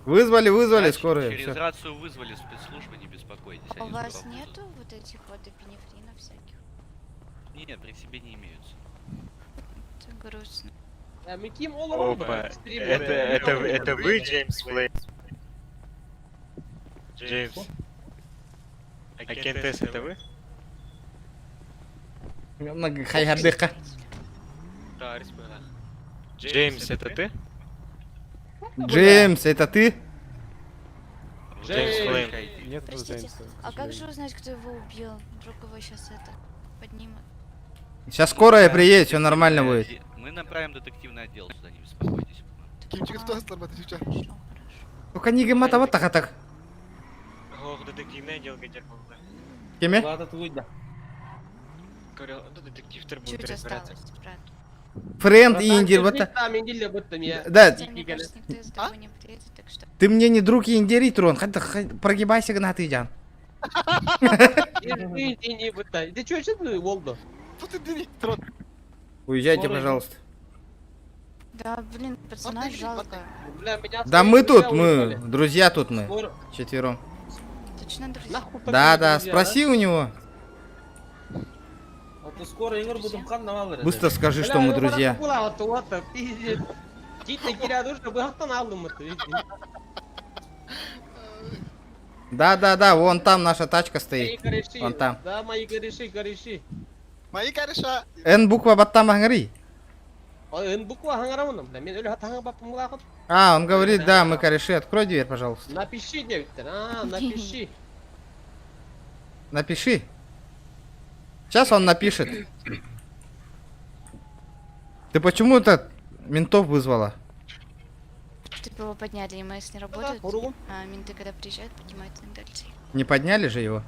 вызвали. Вызвали скорую. Через всё. рацию вызвали спецслужбы, не беспокойтесь. У они вас скоро нету вот этих вот эпинефринов всяких? будут. Нет, при себе не имеются. Это грустно. Мы кем all Опа, это вы, Джеймс Флейм? Джеймс. Агент С, это вы? Хайхардыка. Да, республика. Джеймс, это ты? Джеймс, это ты? Джеймс Флейм. Нет, Простите, а как же узнать, кто его убил? Вдруг его сейчас это поднимут. Сейчас скорая приедет, все нормально будет. Мы направим детективный отдел сюда, не беспокойтесь. Кимчик кто ослабит сейчас? Только не гемата вот так. Ох, детективный отдел где был. Кеме? Ладно, туйда. Говорил, ну детектив будет Чуть разбираться. осталось, брат. Френд и индир, вот так. Да, Мне кажется, никто из тобой не приедет, так что... ты мне не друг и индирит, Рон. Прогибайся, Гнатыджан. Ты чё, что ты, Волдо? Уезжайте, пожалуйста. Да, блин, пацана жалко. Да мы тут, мы, друзья тут мы. Четвером. Точно, друзья? Да, спроси у него. А то скоро Игорь будем ханна алыр. Быстро скажи, что мы друзья. Да, вон там наша тачка стоит. Вон там. Да, мои кореши. Мои кореша. Н буква баттам бахангари. А, он говорит, да, мы кореши. Открой дверь, пожалуйста. Напиши, Виктор, напиши. Напиши. Сейчас он напишет. Ты почему-то ментов вызвала? Чтобы его подняли, ЕМС не работают. А менты, когда приезжают, поднимаются на дальше. Не подняли же его?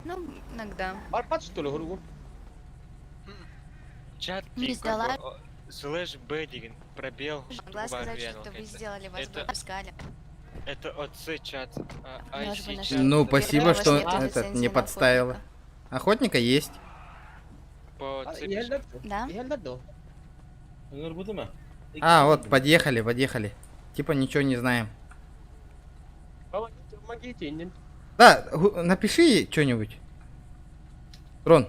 Ну, иногда. Чат Не сдала. слэш Б деген пробел. Могла сказать, что вы сделали, вас бы обыскали. Это ОЦ чат. Может быть, IC чат. Ну, спасибо, что Нет этот лицензии не на подставила. Охотника есть. По ОЦ Да? Игорь будем? А, вот, подъехали. Типа ничего не знаем. Помогите. Да, напиши что-нибудь. Рон.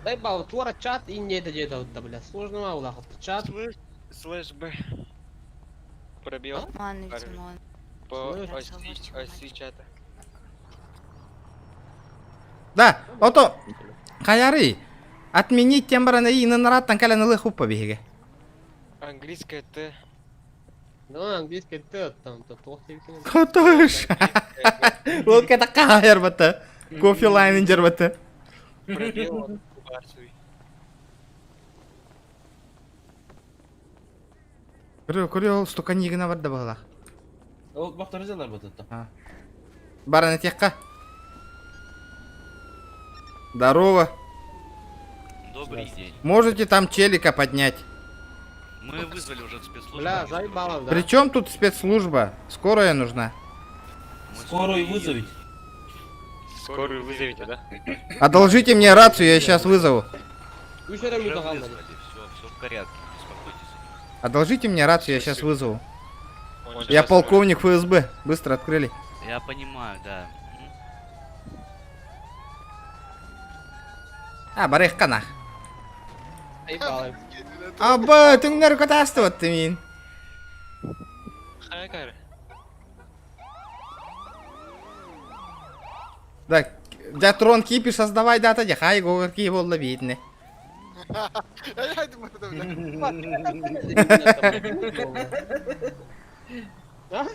Дай бал, твора чат и не это, бля, сложного улахат. Чат. Слэш Б. Пробел. Ман, видимо, он. По оси чата. Да, ото. Хаяры. Отменить тембрана и на нараттан каляны хупа биге. Английское Т. Ну, английский Т, там, то толстый. Котош. Вот это кайр бата. Кофе лайнинджер бата. Пробел Барсуй. Көрөл столько нигина бар да багала. Ол бактар жалар бата. Барана текка. Здорово. Добрый день. Можете там челика поднять? Мы вызвали уже спецслужбу. Бля, заебало, да? Причем тут спецслужба? Скорая нужна. Скорую вызовите. Скорую вызовите, да? Одолжите мне рацию, я сейчас вызову. Уже Уже вызвали. все в порядке, не беспокойтесь. Одолжите мне рацию, я сейчас вызову. Я полковник ФСБ. Быстро открыли. Я понимаю, да. А, барех канах. Заебало. Аба, ты мне рукотастывал, ты мин. Хайкар. Да, Джатрон кипи создавай дата, хай гогарки волла видны. Я думаю, А?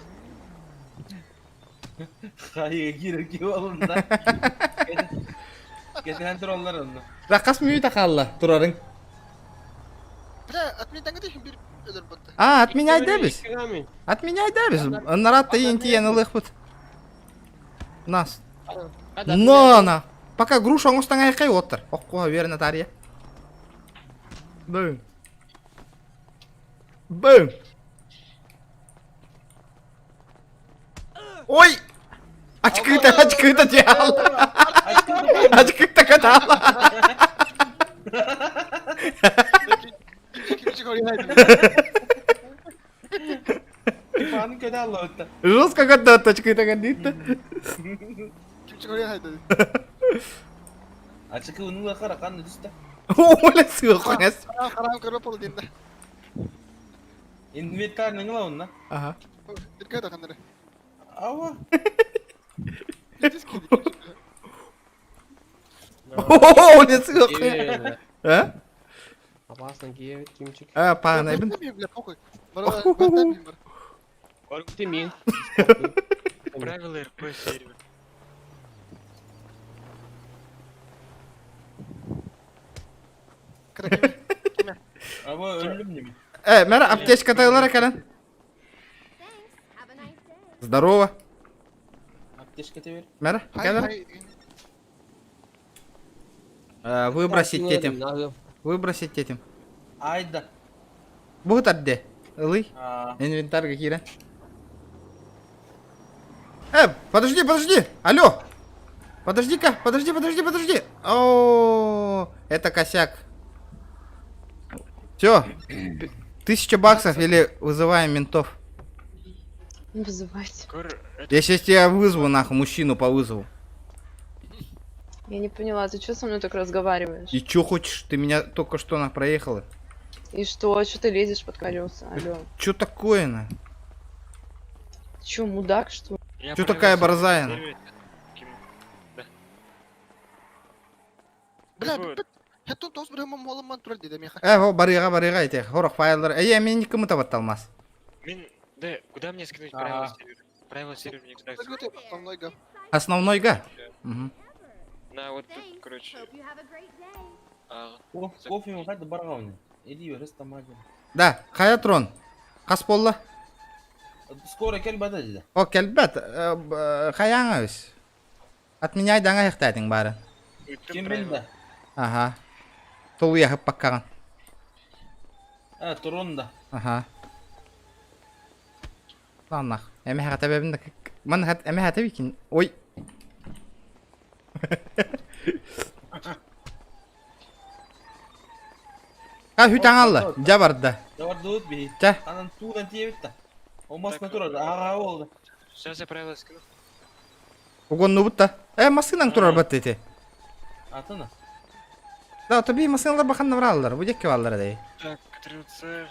Hayır gir oğlum da. Getiren troller onu. Рақас мүйті қалла, тұрарың. Бля, от меня таңғы дейін бір өдір бұтты. А, отменяй дәбіз. Отменяй дәбіз. Наратта ентиен ұлық бұд. Нас. На. Пока груша оңыстан айқай отыр. Оққуға верін атария. Бөм. Бөм. Ой! Açıkta diyor. Açıkta kadar. Kimçik oraya haydi. İfanı kötü Allah ötte. Жестко когда açıkta kadar. Kimçik oraya haydi. Açıkı unlu akara kanlı üstte. Оля сыйлық. Karam kırıp oldu dinde. İnvitar ne la onunla? Aha. Dikkat et kanları. Ava. О, лицо. А? Опасно, Киев, Тимчик. А, панайбын. Бля, похуй. Братан, Тимин. Правила РП сервер. Aba öldüm değil mi? Мэра, аптечка тайлар экенен. Здорово. Аптечка тебе. Мэра, кәдер. Выбросить этим. Выбросить этим. Айда. Бухт адде. Илый. А. Инвентарь кире. Подожди, подожди. Алло. Подожди-ка, подожди. О, это косяк. Все. 1000 баксов или вызываем ментов. Не вызывайте. Я сейчас тебя вызову, нахуй, мужчину по вызову. Я не поняла, ты что со мной так разговариваешь? И чё хочешь? Ты меня только что проехала. И что? Что ты лезешь под колеса? Алло. Чё такое, на? Чё, мудак, что ли? Чё такая борзая, на? Бля, я тут тоже прямо молом тролль дедем я. Во, барыга эти, хорох файлер. Я никому то талмас. Да, куда мне скинуть правила сервера? Правила сервера мне куда скинуть? Основной га? Угу. На, вот тут, короче. Кофе ему хайды барғауны. Иди өрес тамады. Да, Хаятрон. Қас болла? Скоро кел бада деді. О, келбет. Хаяңа өз. От меня айдаңа яқтадың бары. Кем білді? Ага. Тол яғып баққаған. Тұрында. Ага. Ланнақ. Әмі хағата бәбінді. Мен әмі хағата бейкен. Ой. Хүтәң алды. Жа барды. Жабарды өт бей. Жа. Анан туғдан тие бітті. Олмасына тұрады. Аға олды. Сейчас я правила скину. Угонну бұтта. Масқынан тұрар бұтты еті. Атына? Да, тобі масқиналар бақанны вралдар. Будекке валдар әдей. Так, Ctrl-C.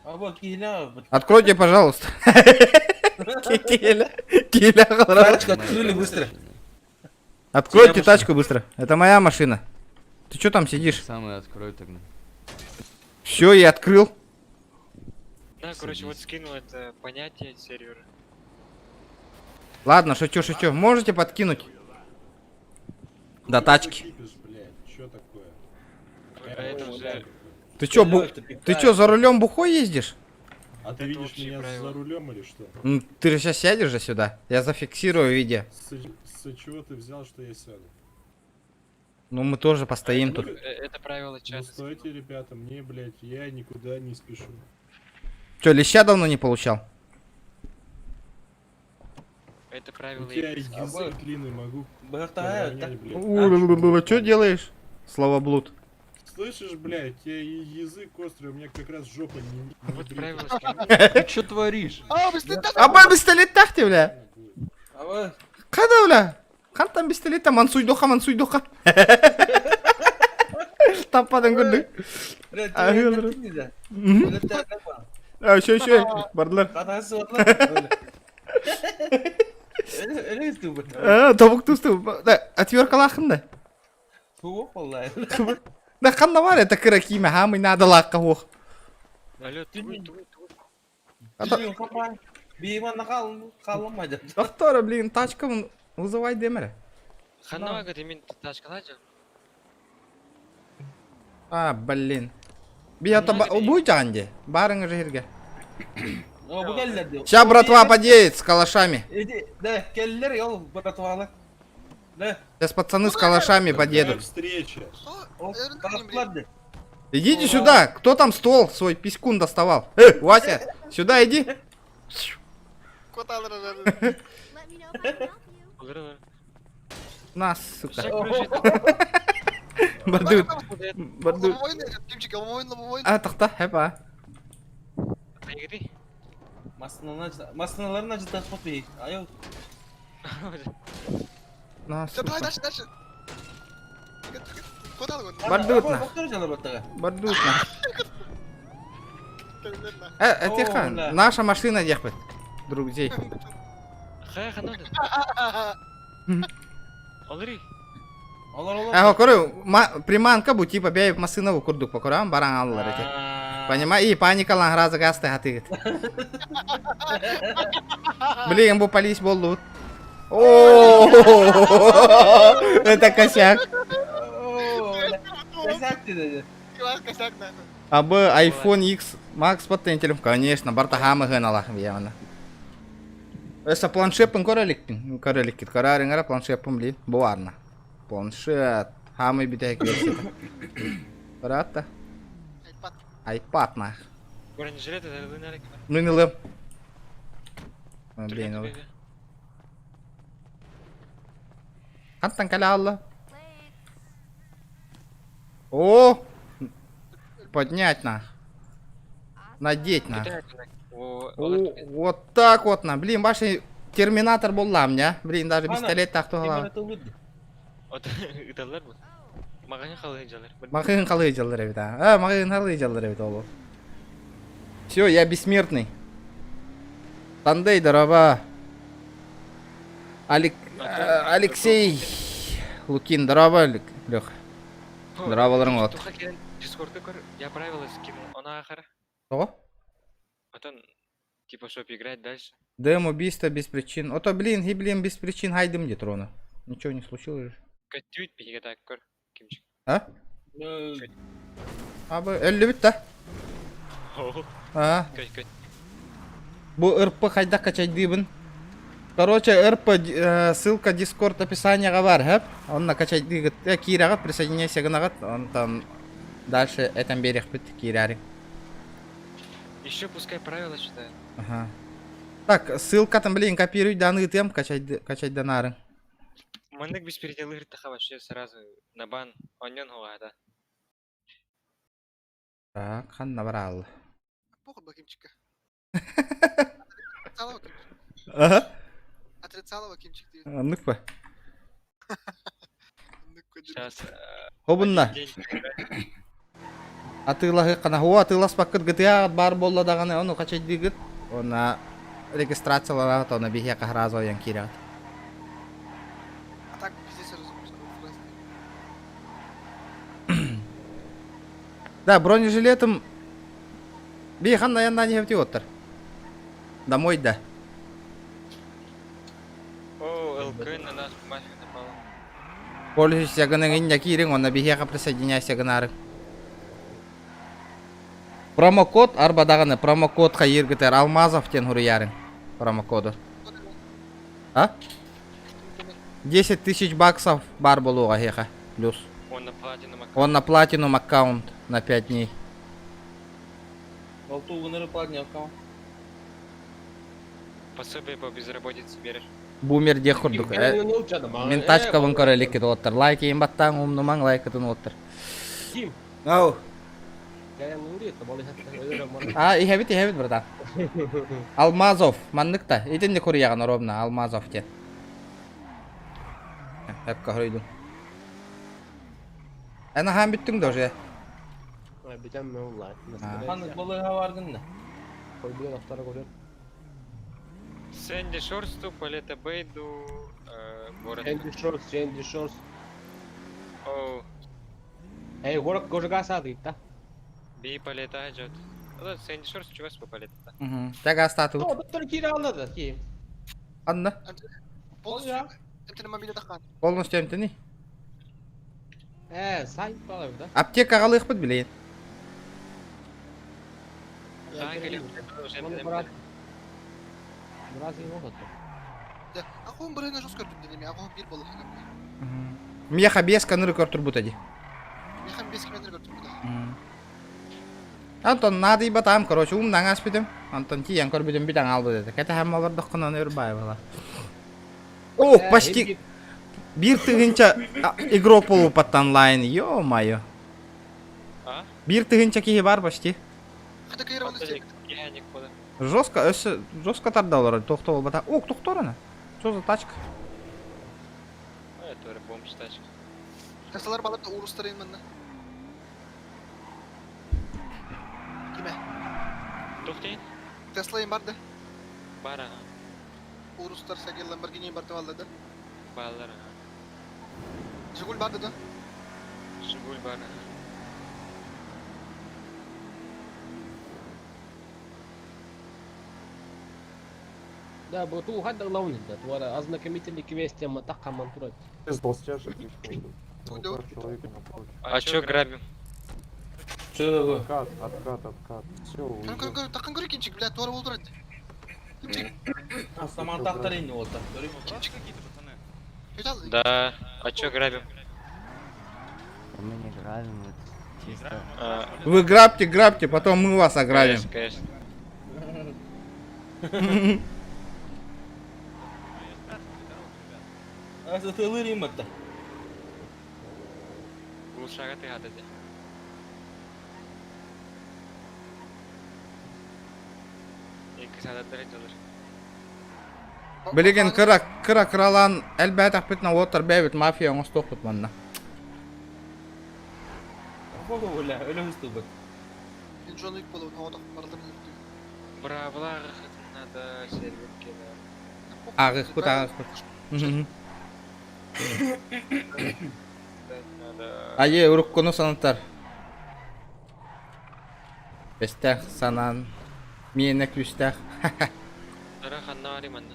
Аба, кейля. Откройте, пожалуйста. Кейля. Тачку открыли быстро. Откройте тачку быстро. Это моя машина. Ты что там сидишь? Самый открой тогда. Все, я открыл. Да, короче, вот скинул это понятие сервера. Ладно, шучу. Можете подкинуть? До тачки. Ты чё, за рулем бухой ездишь? А ты видишь меня за рулем или что? Ты же сейчас сядешь же сюда. Я зафиксирую видео. С чего ты взял, что я сяду? Ну мы тоже постоим тут. Это правило чата. Стойте, ребята, мне, блядь, я никуда не спешу. Чё, леща давно не получал? Это правило. Я язык длинный могу. Чё делаешь? Слава блуд. Слышишь, блядь, я язык острый, у меня как раз жопа не Вот правило. Ты чё творишь? Аба пистолет тахте, бля. Када, бля? Кантан пистолетта мансуйдоха. Таппадан көрдүк. Шөй. Бардылар. Тобук тусту. Отвёркал ақында. Туық олай. Да қанда бар, это кіра киме, хамы надо лаққа оқ. Алло, туй. Бейманна қалынмайды. Доктора, блин, тачкамын вызывай демірі. Ханнага говорит, именно тачка начал. Блин. Бията бұй жағанде, барыңы жерге. О, бұл келдерді. Ща братва подъедет с калашами. Да, келдер, ел братвалы. Да. Сейчас пацаны с калашами подъедут. Встреча. Идите сюда, кто там стол свой писькун доставал? Вася, сюда иди. Нас, сука. Бардут. Тақта, хепа. Масыналарын ажытас қопей. Аяу. Нас, Давай, сука. дальше. Куда он? Бардут. Тихо, наша машина ехать. Друзей. Хая ханады. Алри. А корю, приманка бу типа бей машина бу курдук по корам баран аллар эти. Понимаешь? И паника лан раза гасты хатыгыт. Блин, бу полис болду. О, это косяк. Косяк ты dedi. Косяк, да. А б iPhone X Max потен телефон, конечно, бартахамы гыналах бияна. Эса планшетпен көрелик кит карарыңара планшетпен блин, буарна. Планшет, хамы битек версия. Барата. iPad на. Бронежилет это лунарик. Ну не лэм. Блин, ну. Антан каляла. О! Поднять на. Надеть на. Вот так вот на. Блин, ваш терминатор был лам, не? Блин, даже пистолет так то глав. Вот италар бу. Магазин халыйжалар. Магазин халыйжалар бит. А, магазин халыйжалар бит ол. Всё, я бессмертный. Тандей дорога. Алексей Лукин, здорово, Лёха. Здорово, вот. Дискорды көр, я правила скинул, она ахара. Что? Потом, типа, чтобы играть дальше. Дем убийство без причин. Ото, блин, без причин хайдем где трона. Ничего не случилось же. Катюють пиге так көр, кимчик. А? Абы, әлі бит та? А? Бу РП хайда качать дыбын. Короче, РП ссылка Discord описанияға бар, хэп? Он накачать дыгыт. Кирагат, присоединяйся гынагат. Он там дальше этим берег бит кирярик. Еще пускай правила читает. Ага. Так, ссылка там, блин, копируй данные тем, качать донары. Мандык без передел игры тахава, что сразу на бан. Оньон хуада. Так, хан набрал. Похуй Бакимчика. Отрицалого Кимчик. Ага. Отрицалого Кимчик. Ныкпа. Сейчас. Хобынна. Атылағы қана. О, атылас бақыт GTA бар болла дағаны. Оны қачать дегіт. Оны регистрацияларға, оны бихе қахразы ойын керегіт. А так пиздец разумеешь. Да, бронежилетом бейхан наянна не хевти оттар. Домой да. О, ЛК на нас мафия напала. Пользуйся гынын якирин, он бихеха присоединяйся гынары. Промокод арбадаганы промокодқа ергітер Алмазов тен хуры ярын. Промокоду. А? 10 000 баксов бар болуға хеха. Плюс. Он на платинум аккаунт на 5 дней. Пособие по безработице берешь. Бумер де хурдук. Ментачка вон кореликет оттар. Лайки им баттан умнуман лайкетун оттар. Ау. А, и хевит, братан. Алмазов, манныкта. Итен де курияған ровно, Алмазов те. Хеп кахройдун. Ана хам биттің да уже. Битем мен улай. Ханық болыға бардың да. Койбуен ақтара көрер. Сэнди Шорсту, Палета Бейду, город. Сэнди Шорс. О. Эй, город кожага сады, та? Би Палета идет. Вот Сэнди Шорс, чего по Палета? Тяга статут. О, доктор Кира алды, ки. Анна. Полностью. Эмтені мобиле таққан. Полностью эмтени. Сайт балай, да? Аптека қалық бұд білейін. Ақуым біріне жос көрдім денеме, ақуым бір болы қанам. Меха без каныры көртір бұд әді. Мехам без кемендер көрдім бұда. Антон, надо и батам, короче, умнан ас бітім. Антон, тиян көр бітім бітан ал бұд әді. Кәті хәм олар дұққынан өрбай бала. О, почти... Bir tığınca игрок болу паттан лайн, ё-моё. А? Bir tığınca кихи бар почти. Қада кайыр болы істейік. Жестко тарда олар, тоқты бол бата. О, тоқтор ана. Что за тачка? Это бомж тачка. Теслалар балып да урустар ен мында. Кеме? Тоқтейін? Тесла ен барды? Бар аға. Урустар сәгел Lamborghini бар тавалды да? Балар аға. Жигуль бар да? Жигуль бар. Да, буту хадда лаунит да. Туара ознакомительный квест тема так командует. А чё грабим? Чё? Откат, откат, откат. Все, Такан көрі кенчик, блядь, туара болып тұрады. Саман тақтар енді олды. Да. А чё грабим? Мы не грабим, это чисто. Вы грабьте, потом мы вас ограбим. Конечно. Аса тылыр емітті. Лучшага ты гададе. Екі сағаттар етілер. Білеген кыра кыралан әлбәт ақпетна отыр бәбіт мафия оңыз тоқпыт манна. Өлі үсті бұд. Джон Уик болу, ауадақ бардым жүрді. Бравлар надо сервер Ағық бұт. Ае, ұрық күні санаттар. Бестәқ санан. Менек үстәқ. Ара ханна вари манна.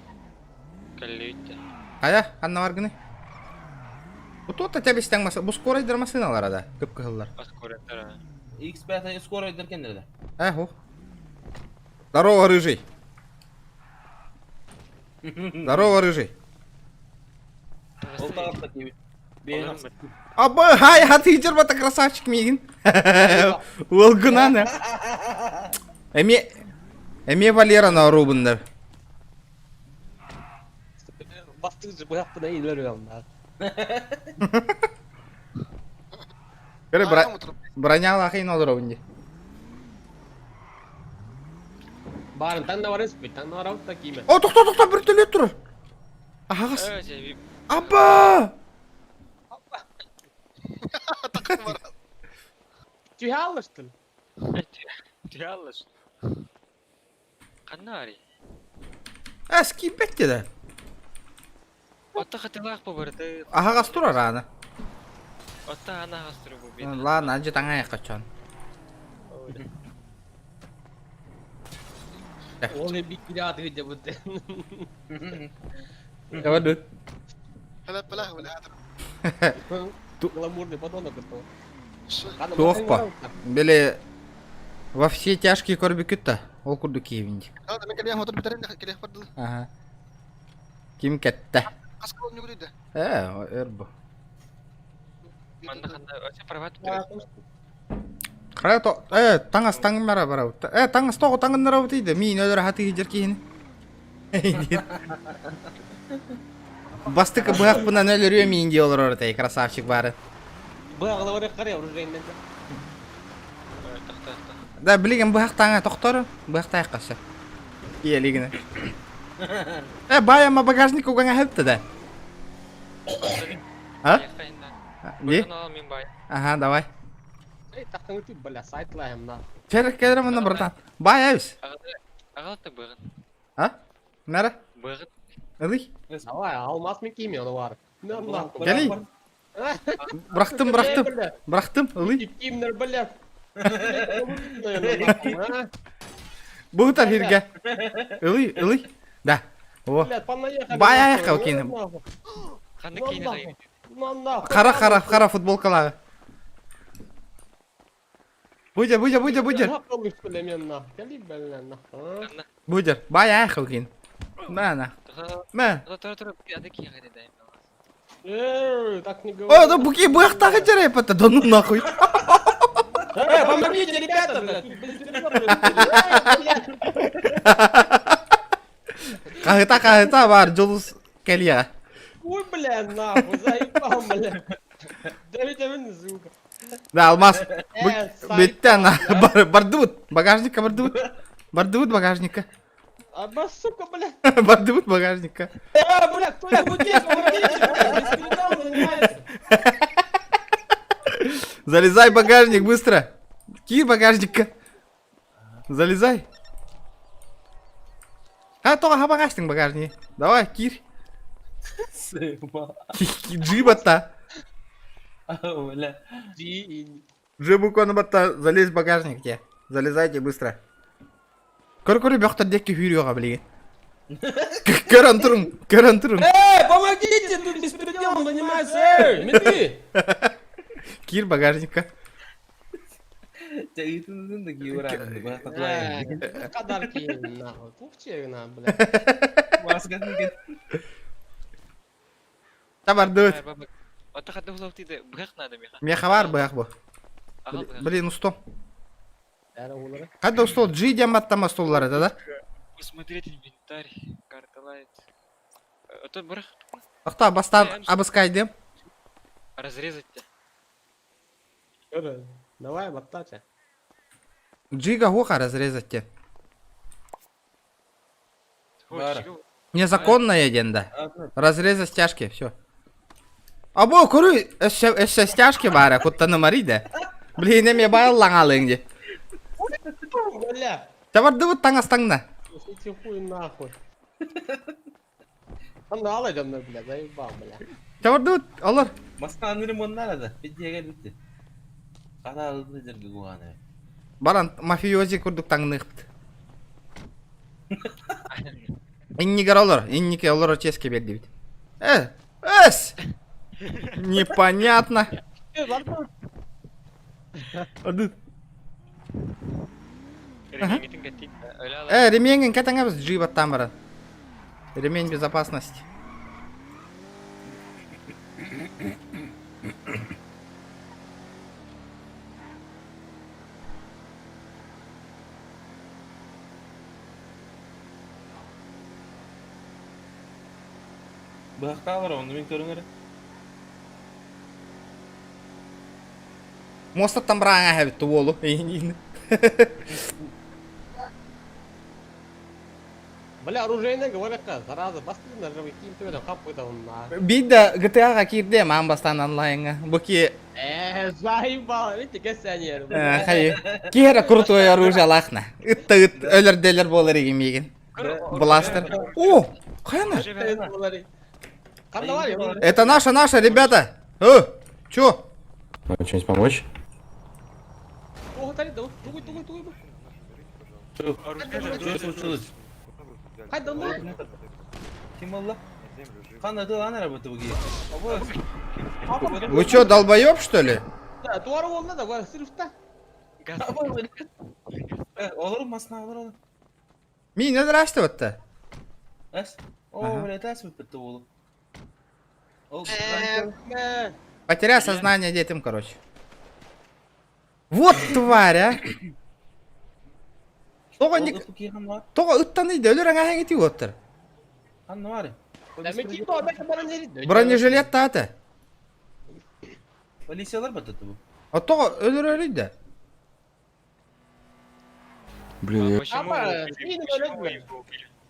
Калли үтті. Ая, ханна бар гыны. Бұтуатта тәбестәң маса. Бұл скорайдыр масыналар ада. Көп кығылар. Аскореттара. X5 скоро деркендерді. Әху. Здорово, рыжий. Здорово, рыжий. Ол тағапта кейбіт. Бейін ақсы. Абы, хай, хаты жырбата красавчик мегін. Ол гынан, Эме Валерана рубындар. Бастырıcı bu yaptığına iyiler onlar. Көрі, броня лақайын олыр өбінде. Барын таңда бар еспей, таңда бар ауытта кеймен. О, тоқта, бір төлет тұр. Ағас. Абба! Tühe alıştın. Tühe alıştın. Қанна вари? Әскі бәтті да. Отта қатылақ бұл барды. Ағас тұр араны. Отта ана ағастыру бұл беді. Ладно, анжы таңа яққа чон. Ол bir kira adı gıcı bu. Waduh. Helal belah, helal. Гламурный подонок это. Тух па. Бели во все тяжкие корбикютта. Ол курду киевинди. Алда мен келем отыр битерем де келек барды. Ага. Ким кетті? Каскал не көреді. Эрбо. Манда қанда, өте прават береді. Қарайто, таңас таңын бара бара бұтта. Таңас тоғы таңын нара бұтайды. Мейін өлір хаты хиджер кейіні. Бастықы бұғақ бұнан өлір өмейін де олар орытай, красавчик бары. Бұғағылы орық қарай ұржайын мен де. Да, білеген бұғақ таңа тоқтары, бұғақ таяқ қасы. Ие, легіні. Баяма багажник уғаңа хәпті да. А? Не? Ага, давай. Тақтың өтіп біля, сайтлайым на. Ферік кәдірі мұны бұрдан. Бай әвіз. Ағалатты бұғын. А? Нәрі? Бұғын. Ылый? Давай, алмас мен кейме оны бар. Гәлей? Бұрақтым, ылый? Кеймдер біля. Бұғытар херге. Ылый? Да. Бай аяққа өкені. Қанды кейіне қайын. Қара футболкалағы. Будер. Будер, бай аяққа өкені. Мәна. Тұра, ады кейі қайда дайым. Так не говори. О, да буки бұяқтағы жарай пәті, да ну нахуй. Помогите, ребята, блядь! Қағыта бар, жұлыс кәлияға. Ой, блядь, нахуй, заебал, блядь. Давите мен, сука. Да, алмаз. Бетті ана, бардывыт, багажника бардывыт багажника. Аба, сука, блядь. Бардывыт багажника. Блядь, кто-нибудь здесь, беспределом занимается. Залезай в багажник, быстро. Кир багажника. Залезай. Тоға багажник багажник. Давай, кир. Джибата. Бля. Жибуконы батта залезь в багажник где. Залезайте быстро. Көрі бяқтар декке хүйріға білеген. Көрін тұрың. Помогите, тут беспределом занимается, менты! Кир багажникка. Жігітіңіздің де кейбір адамды бақта Қадар кейін, нахуй, пупчегіна, бля. Басқасын кет. Табар дөт. Ата хатты улап дейді, бұғақ надо меха. Меха бар бұяқ бұл. Аға бұғақ. Блин, устом. Әрі олары. Қайда устол? G дем аттама столлар это, да? Посмотреть инвентарь, карта лайт. Это бұғақ. Ақта бастан абыскай дем. Разрезать-то. Көрі, давай, баттача. G-га хоқа разрезать те. Бар. Незаконно еден, да. Разрезать стяжки, все. Або, көрі, әші стяжки бары, құттаны мари, да. Блин, еме байыл лаңалың де. Бля, Табарды бұт таңастаңна. эти хуй нахуй. Анда алайдым, бля, заебал, бля. Табарды бұт, алыр. Басқан ремонтlar ada. Bittiye bitti. Qadağıldı жерге қуғаны. Баран, мафиози күрдік таңны қыпты. Иннигер олар, иннике олар ческе берді бит. Эс! Непонятно. Ремень кәтіңе біз джибаттан баран. Ремень безопасности. Бақта алыр, онды мен көріңер. Мостаттан біраңа әбітті болу. Бля, оружейный говорят-ка, зараза, басты нажимай, киім төбеден қап қойдағын на. Бидді GTA-ға кирдем, амбастан онлайнға. Бұки... Заебал, видите, кәсәнер. Қайы, кері крутой оружие лақна. Үтті өлір-делер болыр егем еген. Бластер. О, қайна? Это наша, ребята. Чё? Что-нибудь помочь? Ким алла? Қандай дылан работа бұге? Вы чё, долбоёб, что ли? Да, туары олна да, бар, сырыфта. Олар масына олар олар. Мен не драшты вот-то? Әс? О, бля, тәс бітті олы. Потерял сознание детям, короче. Вот тварь, а! Тоға ұттаныйды, өлір аңа әңеті өттір. Қанны бар? Бронежилет таты. Полициялар бәтті бұл? Тоға өлір өлейді. Блин,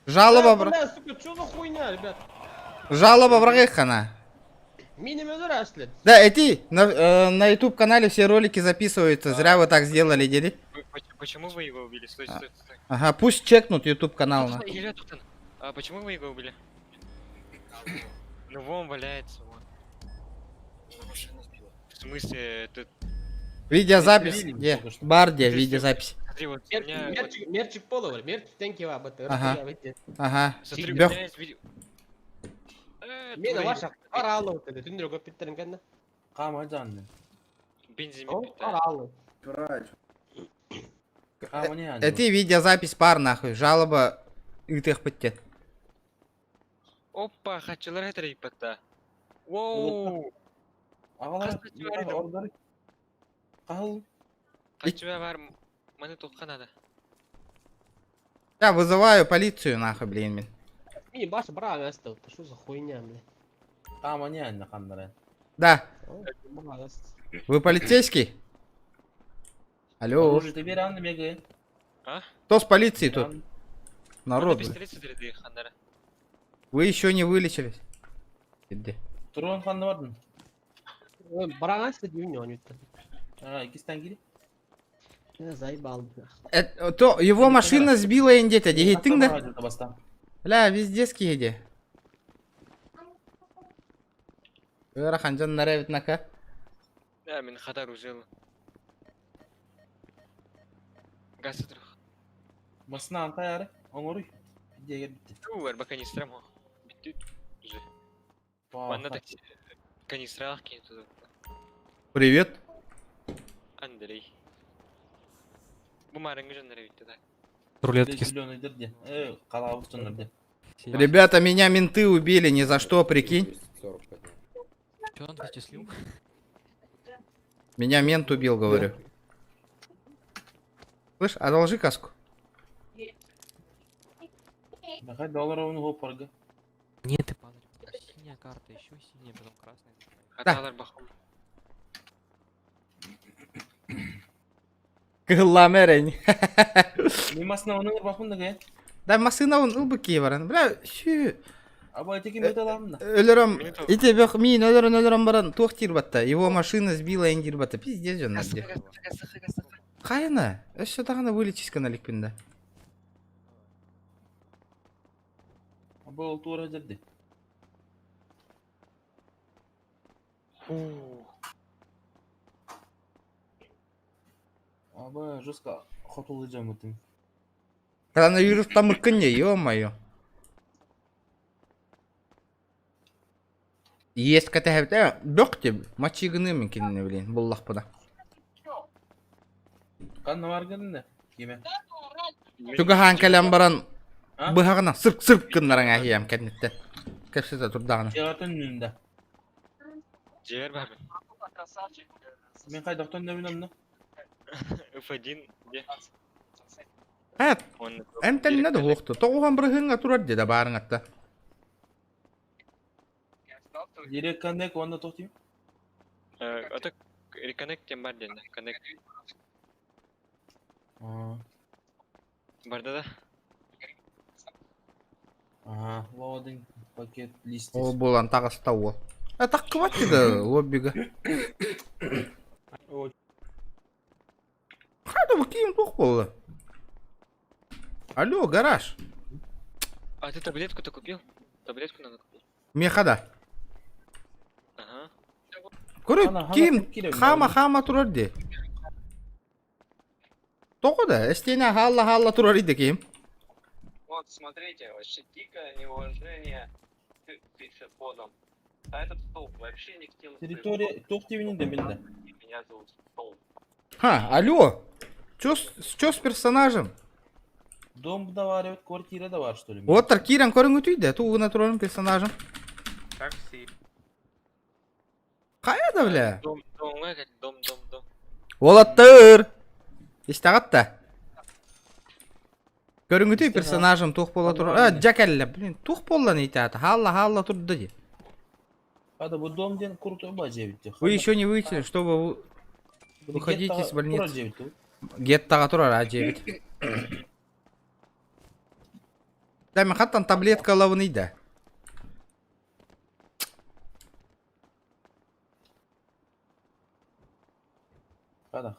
Жалоба бір... Что за хуйня, ребят? Жалоба бір қана. Минимум раслет. Да, эти, на YouTube канале все ролики записываются, зря вы так сделали, деди. Почему вы его убили? Стой. Ага, пусть чекнут YouTube канал. А почему вы его убили? Ну вон валяется, вон. В смысле, тут... Видеозапись, где? Барде, видеозапись. Смотри, вот у меня... Мерчик половый, мерчик тенки вабаты. Ага. Смотри, у меня есть видео... Мені ваша қаралы өтеді, түндері көп біттерін кәнді. Қама жанды. Бензин бітті. Қаралы. Это видеозапись пар, нахуй. Жалоба ütіх біттет. Опа, хатчылар әтірейіп бітті. Воу! Хатчыва бар, мәні тұтқан ады. Я вызываю полицию, нахуй, блин, мен. Мені башы бұрағы әсті, что за хуйня, бля. Қама не әнді қандыры. Да. Вы полицейский? Алло. Оружие ты бери, анды бегай. Кто с полиции тут? Народ. Вы еще не вылечились. Тұрған қанды бардың? Бұрағы әсті дейін он өтті. Икістен келі? Заебал. Его машина сбила индета, дегейтің да? Бля, везде скиде. Ora xanjan nara bitnaka. Да, мен хатар ужил. Газ трох. Басына антай ары. Оңорый. Дегер битти. Увар ба канистрам хо. Битти уже. Ванна так канистрах кейін туда. Привет. Андрей. Бумарыңы жаннары битти да. Рулетки. Зеленый дырде. Қалабы тұнырды. Ребята, меня менты убили ни за что, прикинь. Чё он слил? Меня мент убил, говорю. Слышь, одолжи каску. Давай долларовый гопорга. Нет, ты падай. Синяя карта, еще синяя, потом красная. Хаталар бахом. Кылламерень. Немасына оның бақында ге. Да масына он ылбыки баран. Бля, шү. Абай теки мет аламын. Өлөрөм. Ите бек мин өлөрөн баран тук тирбатта. Его машина сбила индирбатта. Пиздец жон надде. Кайна? Эшо тагына вылечись каналикпинде. Абай ол тура жерде. Абай жестко хотулы жамытым. Коронавирус там ыккынне, ё-моё. Есть катахабта, бөктү, мачигыны мүмкүн, блин, буллакпыда. Канна барганда кеме. Тугахан калам баран быхагына сырк кыннарың ахиям кенетте. Кепсизе турдагына. Жегатын үнүндө. Жер бар. Мен кайдактан дөбүнөм. F1 де. Эт. Эмтен не доқты. Тоғуған бір хыңға турар деді барың атта. Дирек коннект онда тоқтайм. Ата реконнект тем бар деді. Коннект. Барда да. Лоудинг пакет лист. Ол болан тағыста ол. Так хватит лоббига. Қайда бұл киім тоқ болды? Алло, гараж. А ты таблетку-то купил? Таблетку надо купить. Мехада. Ага. Көрі, киім хама тұрар де. Тоқы да, істене халла тұрар еді киім. Вот, смотрите, вообще дикое неуважение к пешеходам. А этот столб вообще не к тем... Территория тоқтивинде менде. Меня зовут Столб. Ха, алло. Чё с персонажем? Дом да бар, квартира да бар, что ли? Вот Киран көрің өтүйді, туғына тұрарым персонажем. Такси. Қайда, бля? Дом. Олаттыр. Истағатта. Көрің өтүй персонажем туқ бола тұрар. Жакәлі, блин, туқ бола не етеді. Халла тұрды де. Ада, бұл дом ден крутой базевит. Вы еще не выйти, чтобы выходить из больницы. Геттаға тұрар, А9. Да, мен қаттан таблетка лавыны да.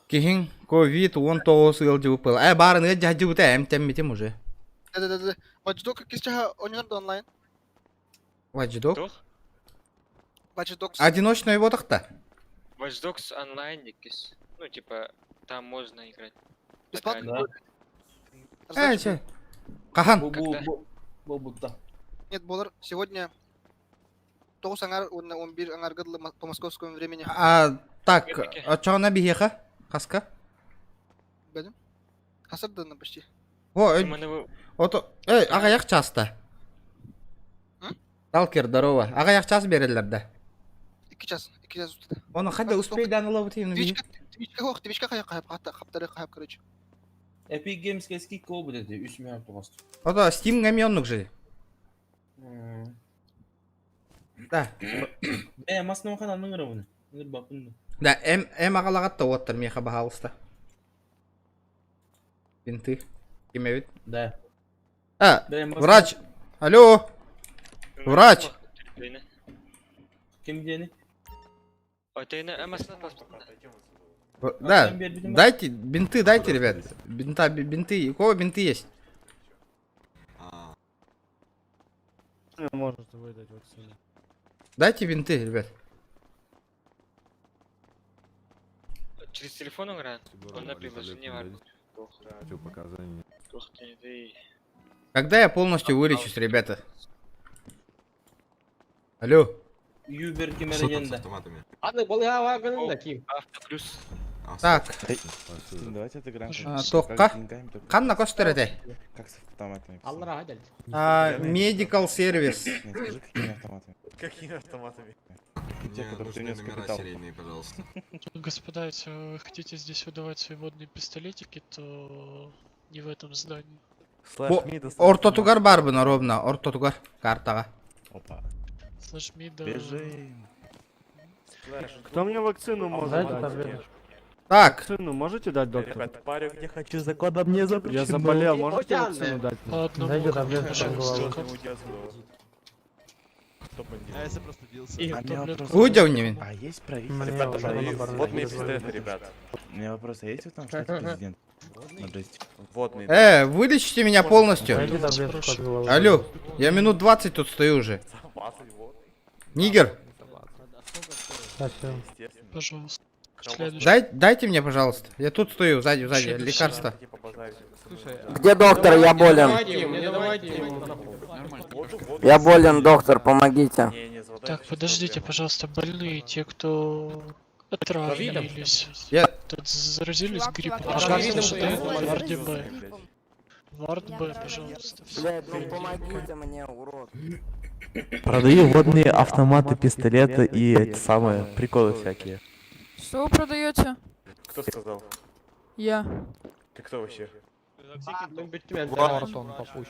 Кейін COVID-19 ылжы ұпыл. Барын өт жағы бұта әмтәмметім уже. Да. Watchdog кестяға ойнады онлайн. Watchdog? Watchdog. Одиночный водық-та. Watch Dogs онлайн дикис. Ну, типа, там можно играть. Бесплатно? Че? Қахан? Бұл. Нет, Болар, сегодня 9 аңар, 11 аңар гыдлы по московскому времени. Так, чағына бейеға? Қасқа? Бәдім? Қасырдыны почти. Ағаяқ часта. Талкер, здорово. Ағаяқ час берелерді. 2 час ұстады. Оны қайда успейді анылау өтеймін бейі? Твичка қаяқ қаптары қаяқ, короче. Epic Games'ке скидка ол бідеді, 3 миллиард тоғасты. Ода Steam гамионлық же. Да. Масына оқан анның ұры бұны. Үңір бақынды. Да, әм ағалағатта оттыр меха бағалыста. Бинты. Кеме бит? Да. Врач. Алло. Врач. Кем дені? Отойна, эмасына паспорт. Да, дайте, бинты дайте, ребят. Бинты. У кого бинты есть? Можете выдать вакцину. Дайте бинты, ребят. Через телефон играем? Он на приложение варит. Что показания? Ух ты, ты. Когда я полностью вылечусь, ребята? Алло. Юбер кемеренде. Ладно, балыга var gününde kim? Автоплюс. Так. Давайте отыграем. Тоққа. Қанна көстереді? Как с автоматами? Allah rahat et. Medical сервис. Скажи, какими автоматами? Какими автоматами? Те, которые принес капитал. пожалуйста. Господа, если вы хотите здесь выдавать свои водные пистолетики, то не в этом здании. Ортотугар бар бұны, ровно. Ортотугар. Картаға. Опа. Слэш мида. Бежим. Кто мне вакцину может дать? Так. Вакцину можете дать, доктор? Ребят, парю, где хочу закладом мне запрещено. Я заболел, можете вакцину дать? Ладно, Дайте таблетку, пожалуйста. Я если просто бился. И Удяв не він. А есть правительство? Ребята, водные пистолеты, ребята. У меня вопрос, а есть вот там штат президент? На жесть. Водные. Вылечите меня полностью. Алло, я минут 20 тут стою уже. Нигер, Пожалуйста. Следующий. дайте мне, пожалуйста. Я тут стою, сзади, лекарства. Где доктор? Я болен. не давайте ему. Я болен, доктор, помогите. Так, подождите, пожалуйста, больные, те, кто отравились, Я- тут заразились гриппом, А пожалуйста, ковидом сюда что это? Вард Б. Вард Б, пожалуйста. помогите мне, урод. Продаю водные автоматы, пистолеты и эти самые приколы всякие. Что вы продаете? Кто сказал? Я. Ты кто вообще?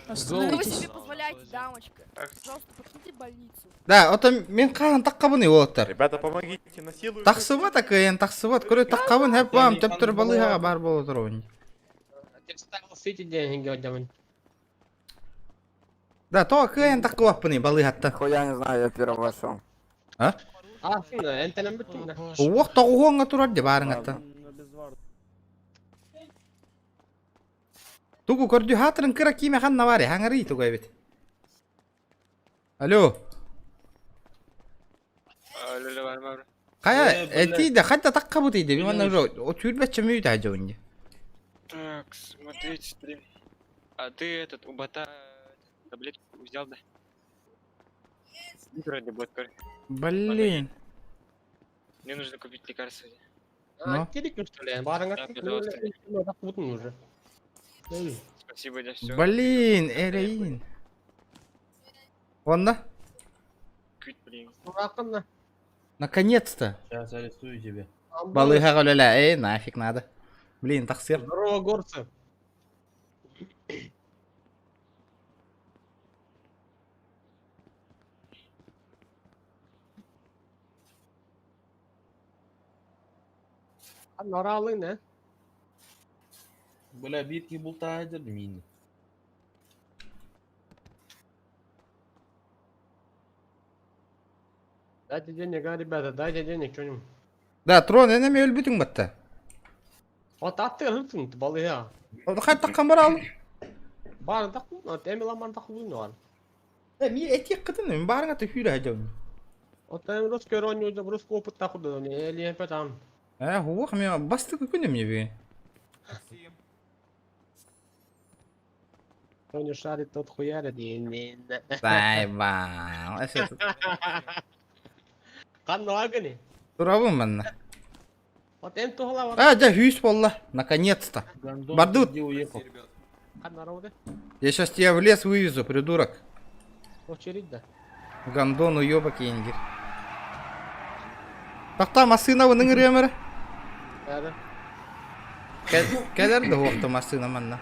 Остановитесь. позволяете, дамочка? Пожалуйста, покиньте больницу. Да, ото мен қаған таққабын олықтар. Ребята, помогите, насилуют. Тақсыбат акайын, тақсыбат. Көрі таққабын әп бам, төптір балыға бар болу тұр ойын. Ты ставил сети деньги отдавать. Да, то акайын таққабаппын балығатта. Хуя не знаю, я первый вошел. А? А, энтелем битtin de. Оқ тоғуғанға тұрар де барыңатта. Тугу көрді хатырын кыра киме ханна баре, хаңыры тугай бет. Алло. Алло, барма. Қая, әтейді, қайда таққабы дейді. Мен уже түйірбәтші мүйді әжі өнде. Так, смотрите, смотри. А ты этот, у бота таблетку взял, да? Вроде бот, Блин. Мне нужно купить лекарство. Ну? Керек что ли? Барыңа так уже. Спасибо, да, все. Блин, эреин. Вон, да? Блин. Акынна. Наконец-то. Сейчас арестую тебя. Балыға қалыла, нафиг надо. Блин, тақсир. Здорово, горцы. Наралы не? Бля, битки бултайдыр мені. Дайте денег, а, ребята, дайте денег что-нибудь. Да, трон, энеме өлбүтүң батта. Вот атты хыртын, балыя. Қай таққан бар алып. Бар тақу, темела ман тақу не var. Мен этек қытын, мен барыңа ты хүйрі әжеуін. Вот там русский роню, да русский опыт тақу да, не или петам. Хуақ, мен басты күкіне мне бе. Кто не шарит, тот хуярит. Сайбан. Қанды агыны? Турабын манна. Вот эм тухла бар. А, да, хүйс болла. Наконец-то. Бардут. Қанды арауды? Я сейчас тебя в лес вывезу, придурок. Очередь да. Гандон уёба кейнгер. Тақта масына бұның ремері? Әрі. Кәдерді оқты масына манна.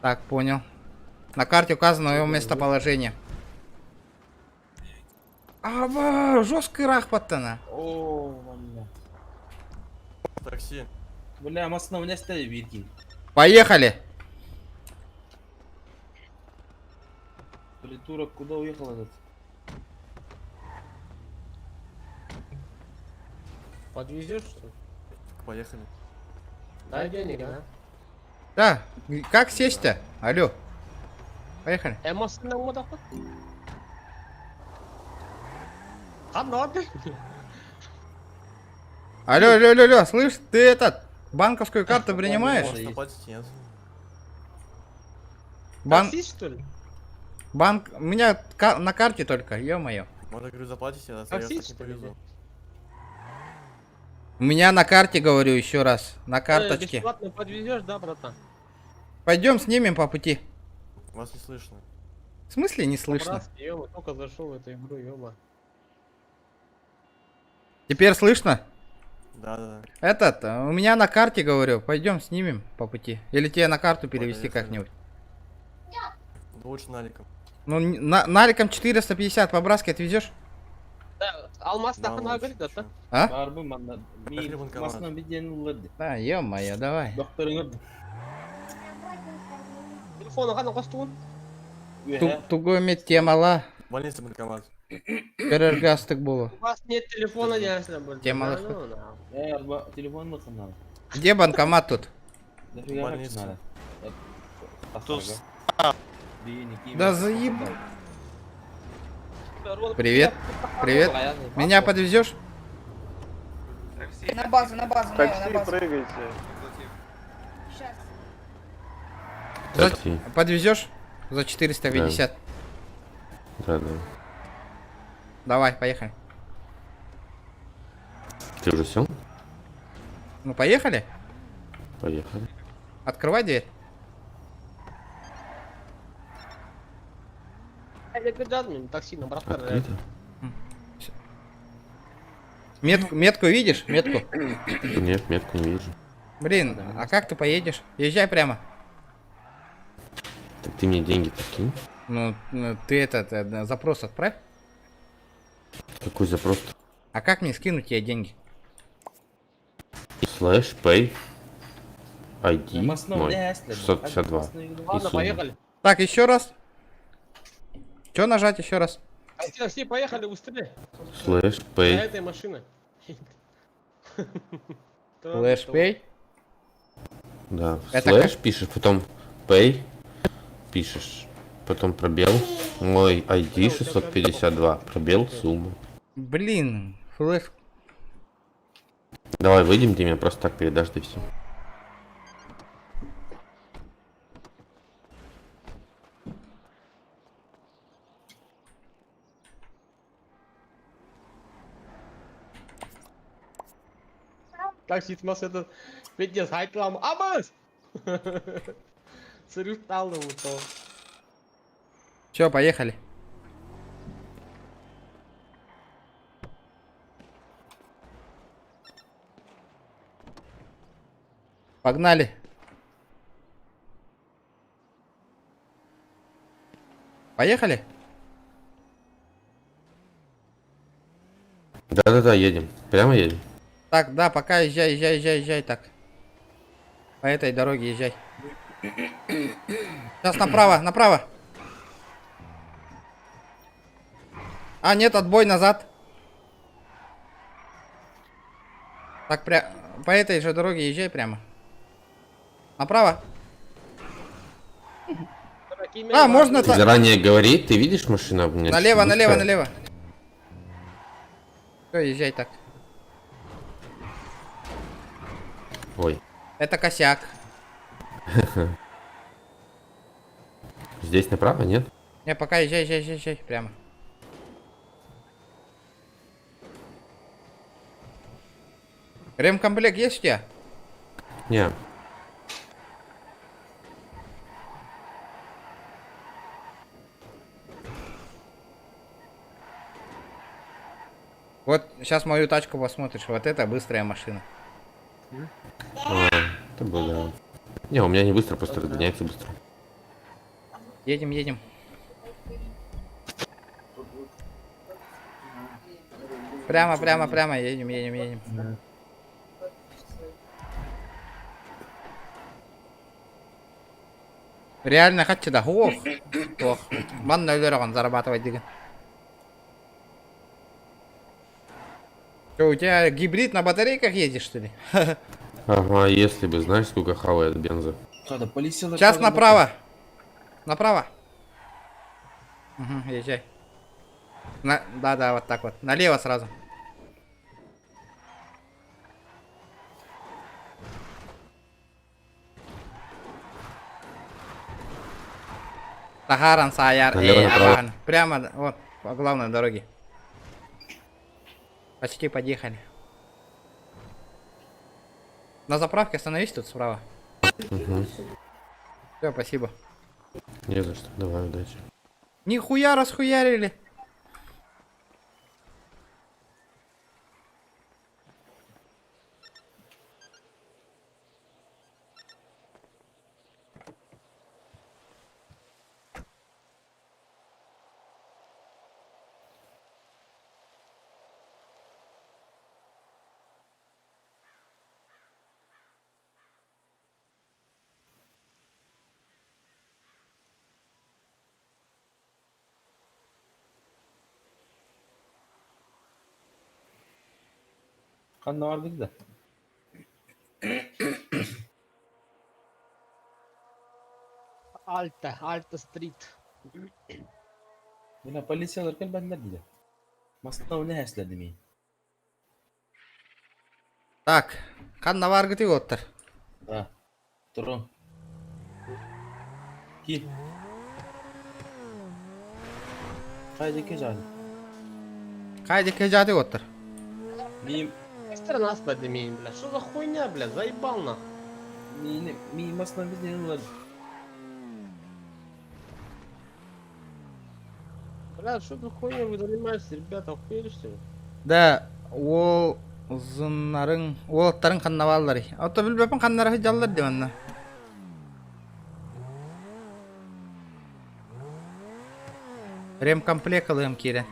Так, понял. На карте указано его местоположение. Аба, жесткий рах паттана. О, мамна. Такси. Бля, масына у меня стоит битки. Поехали. Придурок, куда уехал этот? Подвезешь что ли? Поехали. Дай денег, а? Да, как сесть-то? Алло. Поехали. Эмоционально ма тақу? Алло, алло, алло, алло, слышь, ты этот, банковскую карту принимаешь? Нет. Таксист, что ли? Банк, у меня на карте только, ё-моё. Можно, говорю, заплатите, а Таксист, не что ли? повезу. У меня на карте, говорю еще раз, на карточке. Бесплатно подвезешь, да, братан? Пойдем снимем по пути. Вас не слышно. В смысле не слышно? По-братски, ёма, только зашел в эту игру, ёма. Теперь слышно? Да. Этот, у меня на карте, говорю, пойдем снимем по пути. Или тебе на карту перевести как-нибудь. Лучше наликом. Ну, наликом 450 по-братски отвезешь? Да, алмаз тахана говорит, да? А? Барбы манда. Масна биден улады. Да, ё-моё, давай. Докторыңыз. Телефоны қана қостуын? Тугой мет темала. Больница банкомат. Көрерге астык болу. У вас нет телефона, ясно будет. Темалы. Телефон мы канал. Где банкомат тут? Больница. Да заеб... Привет. Привет. Меня подвезешь? На базу, на базу, Такси, на базу. прыгайте. Подвезешь? За 450. Да. Давай, поехали. Ты уже сел? Ну, поехали? Поехали. Открывай дверь. Такси на братан. Открыто. Метку видишь? Метку? Нет, метку не вижу. Блин, а как ты поедешь? Езжай прямо. Так ты мне деньги подкинь. Ну, ты этот запрос отправь. Какой запрос? А как мне скинуть тебе деньги? Слэш, pay, ID мой, 652. Ладно, И сумма. поехали. Так, еще раз. Что нажать еще раз? Такси, поехали, быстрее. Слэш, На pay. этой машине. Флэшпей. Да, Это слэш как? пишешь, потом pay пишешь, потом пробел, мой ID 652, пробел, сумму. Блин, флэш. Давай выйдем, ты меня просто так передашь, да и все. Таксист нас это... Ведь я хайклам. Амаз! Сырыв тал на вот то. Все, поехали. Погнали. Поехали? Да, едем. Прямо едем. Так, да, пока езжай, так. По этой дороге езжай. Сейчас направо. А, нет, отбой назад. Так, по этой же дороге езжай прямо. Направо. А, можно Ты так. заранее говори, ты видишь машину? У меня Налево. быстрая. Все, езжай так. Ой. Это косяк. Здесь направо, нет? Не, пока езжай прямо. Ремкомплект есть у тебя? Не. Вот сейчас мою тачку посмотришь. Вот это быстрая машина. Это было, да. Не, у меня не быстро, просто разгоняется быстро. Едем. Прямо, едем. Реально хочу, да. Ох. Ман нөлерон зарабатывать деген. Что, у тебя гибрид на батарейках едешь, что ли? Ага, если бы, знаешь, сколько хавает бенза. Сейчас направо. Угу, езжай. Да, вот так вот. Налево сразу. Сахаран, Саяр, Налево, направо. Абахан. Прямо, вот, по главной дороге. Почти подъехали. На заправке остановись тут справа. Угу. Все, спасибо. Не за что. Давай, удачи. Нихуя расхуярили. Qanday bordingda? Alta Street. Mana politsiyalar kelmadilar dedi. Moskvani hasladi men. Так, қандай баргы отыр? Да. Тұрын. Кел. Қайда жады? Қайда жады отыр? Мен... Экстрен аспады мен, бля. Что за хуйня, бля? Заебал нахуй. Мен масынан бізден олады. Бля, что за хуйня вы занимаетесь, ребята, охуели что ли? Да, ол ұзынларың, олықтарың қанна балылар. Ото білбепін қаннары жаллар деманна. Ремкомплект алығым кейді.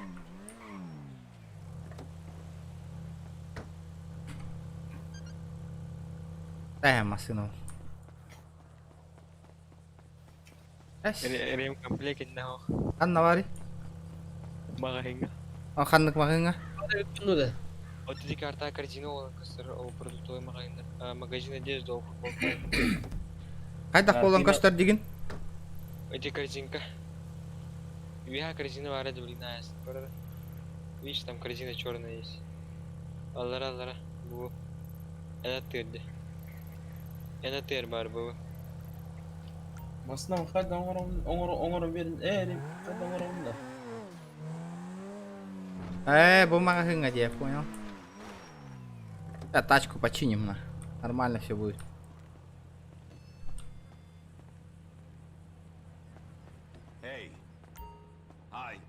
Да, машину. Ремкомплект иннахо. Қанна бари? Мағайынға. Қандық мағайынға? Ну да. Вот эти карта корзина olan кастер, о продуктовый магазин одежды, о футболка. Қайдақ болған кастер деген? Эти корзинка. Виха корзина вара дублина есть. Видишь, там корзина черная есть. Аллара. Бу. Это тырды. Это тыр бар бу. Масынан қайда оңырын берін, әрім, қайда оңырын да. Бұл магазинға де, понял? Я тачку починим, на. Нормально все будет.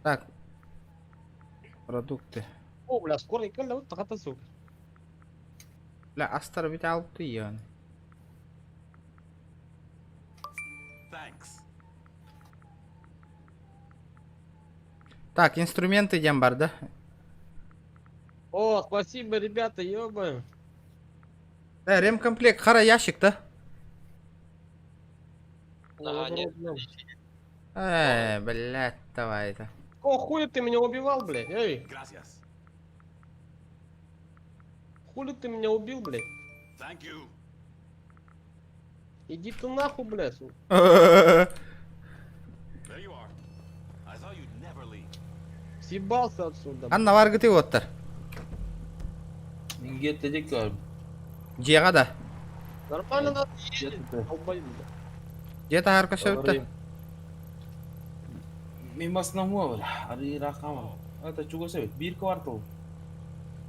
Так. Продукты. О, бля, скоро и когда вот так сука. Бля, астар бит алып ян. Так, инструменты идем бар, да? О, спасибо, ребята, ёбаем. Ремкомплект, хара ящик, да? Нет. Блядь, давай это. О, хули ты меня убивал, блядь, эй. Хули ты меня убил, блядь? Иди ты нахуй, блядь. Съебался отсюда. Анна варгы ты оттар. Где-то декабрь. Жеға да. Нормально надо ездить, долбоёб. Где-то арка шөпті. Мен басынан мұа бір, ары рақамын. Ата чуға сөйт, бір квартал.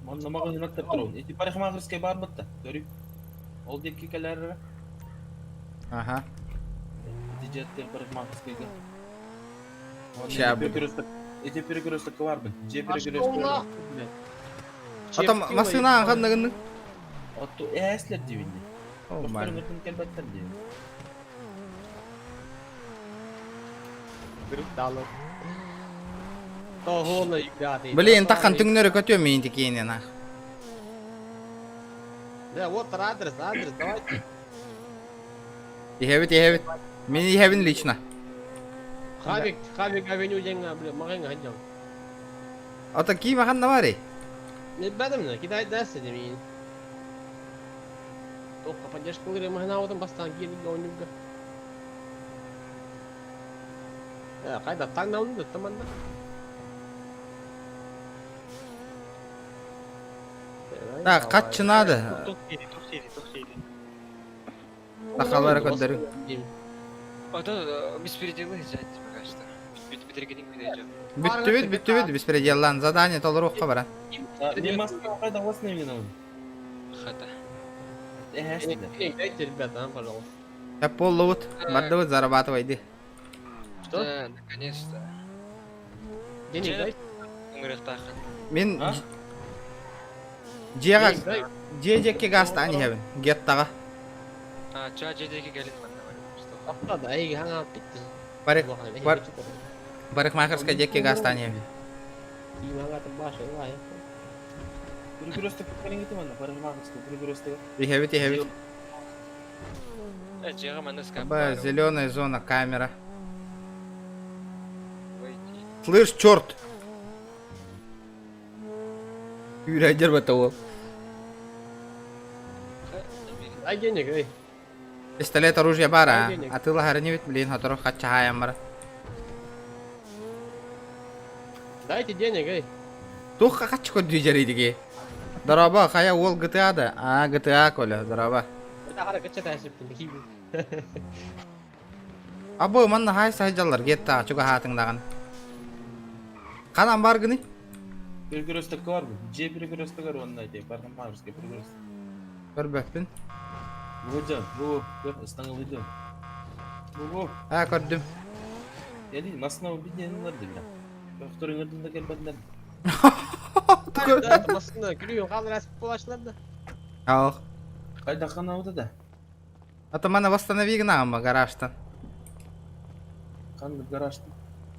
Манна маған жинаттап тұрауын. Эти парикмахерская бар бітті, көріп. Ол декке кәләрі. Ага. Эти жеттер парикмахерскаяға. Эти перекресток бар бін. Же перекресток. Атам машина аңғандығының? Отто әслер дебінде. О, май. Көпіріңірдің кәлбәттер дебінде. Брутало. Того на игры. Блин, тақан түңнері көтем мен текейінен ақ. Да, вот адрес, давайте. Ехевит. Мен ехевин лично. Хавик авеню деньга, бля, маған ғадям. Ата ки маған навари? Не бәдімні, кидай дәсі демейін. Тоққа поддержка ұры мағына одан бастан келді оңюға. Қайда таңнауынды, таманда. Да, катчынады. Тоқтайды. Тақалары көддері. Это беспределы взять, пока что. Беспределы Бүттүбүт, беспределлан. Задание толыр оққа бара. Мен Москва қайда қаласың мен оны? Хата. Дайте, ребята, пожалуйста. Хеп болуут. Бардыбыт зарабатывайды. Что? Да, наконец-то. Денег дайте. Мен жеке гастан ебін. Геттаға. Ча жедеки галин Аптада, әйгі хаңа бітті. Парикмахерская жеке гастан ебін. Имағатын башы, ұлай. Перекресток қалың кетем анда, парикмахерская перекресток. Ехебет. Жеға мандаска. Ба, зеленая зона, камера. Слышь, черт! Юрайдер батау. Дай денег, эй. Пистолет, оружие бара, а ты лагарь не вид, блин, который хачаем мара. Дайте денег, эй. Тух хачко движери диги. Дороба, хая ол GTA да, а GTA коля, дороба. Это хара кача тәсіптің хибі. Абой, манна хай сахиджалар, GTA, чуга хатыңдаған. Қанан бар гыны? Перекресток бар бұл. Же перекресток бар онда айтайық, парикмахерская перекресток. Көрбөппін. Бұжан, бұл, ыстаңы бұжан. Бұл. Көрдім. Елі, масынау биден оларды білі. Өқтөрің өрдіңді келбәділер. Масына күліген қалыр әсіп болашыларды. Ау. Қайда қанауды да? Это мана восстанови гнама гаражтан. Қанды гаражтан?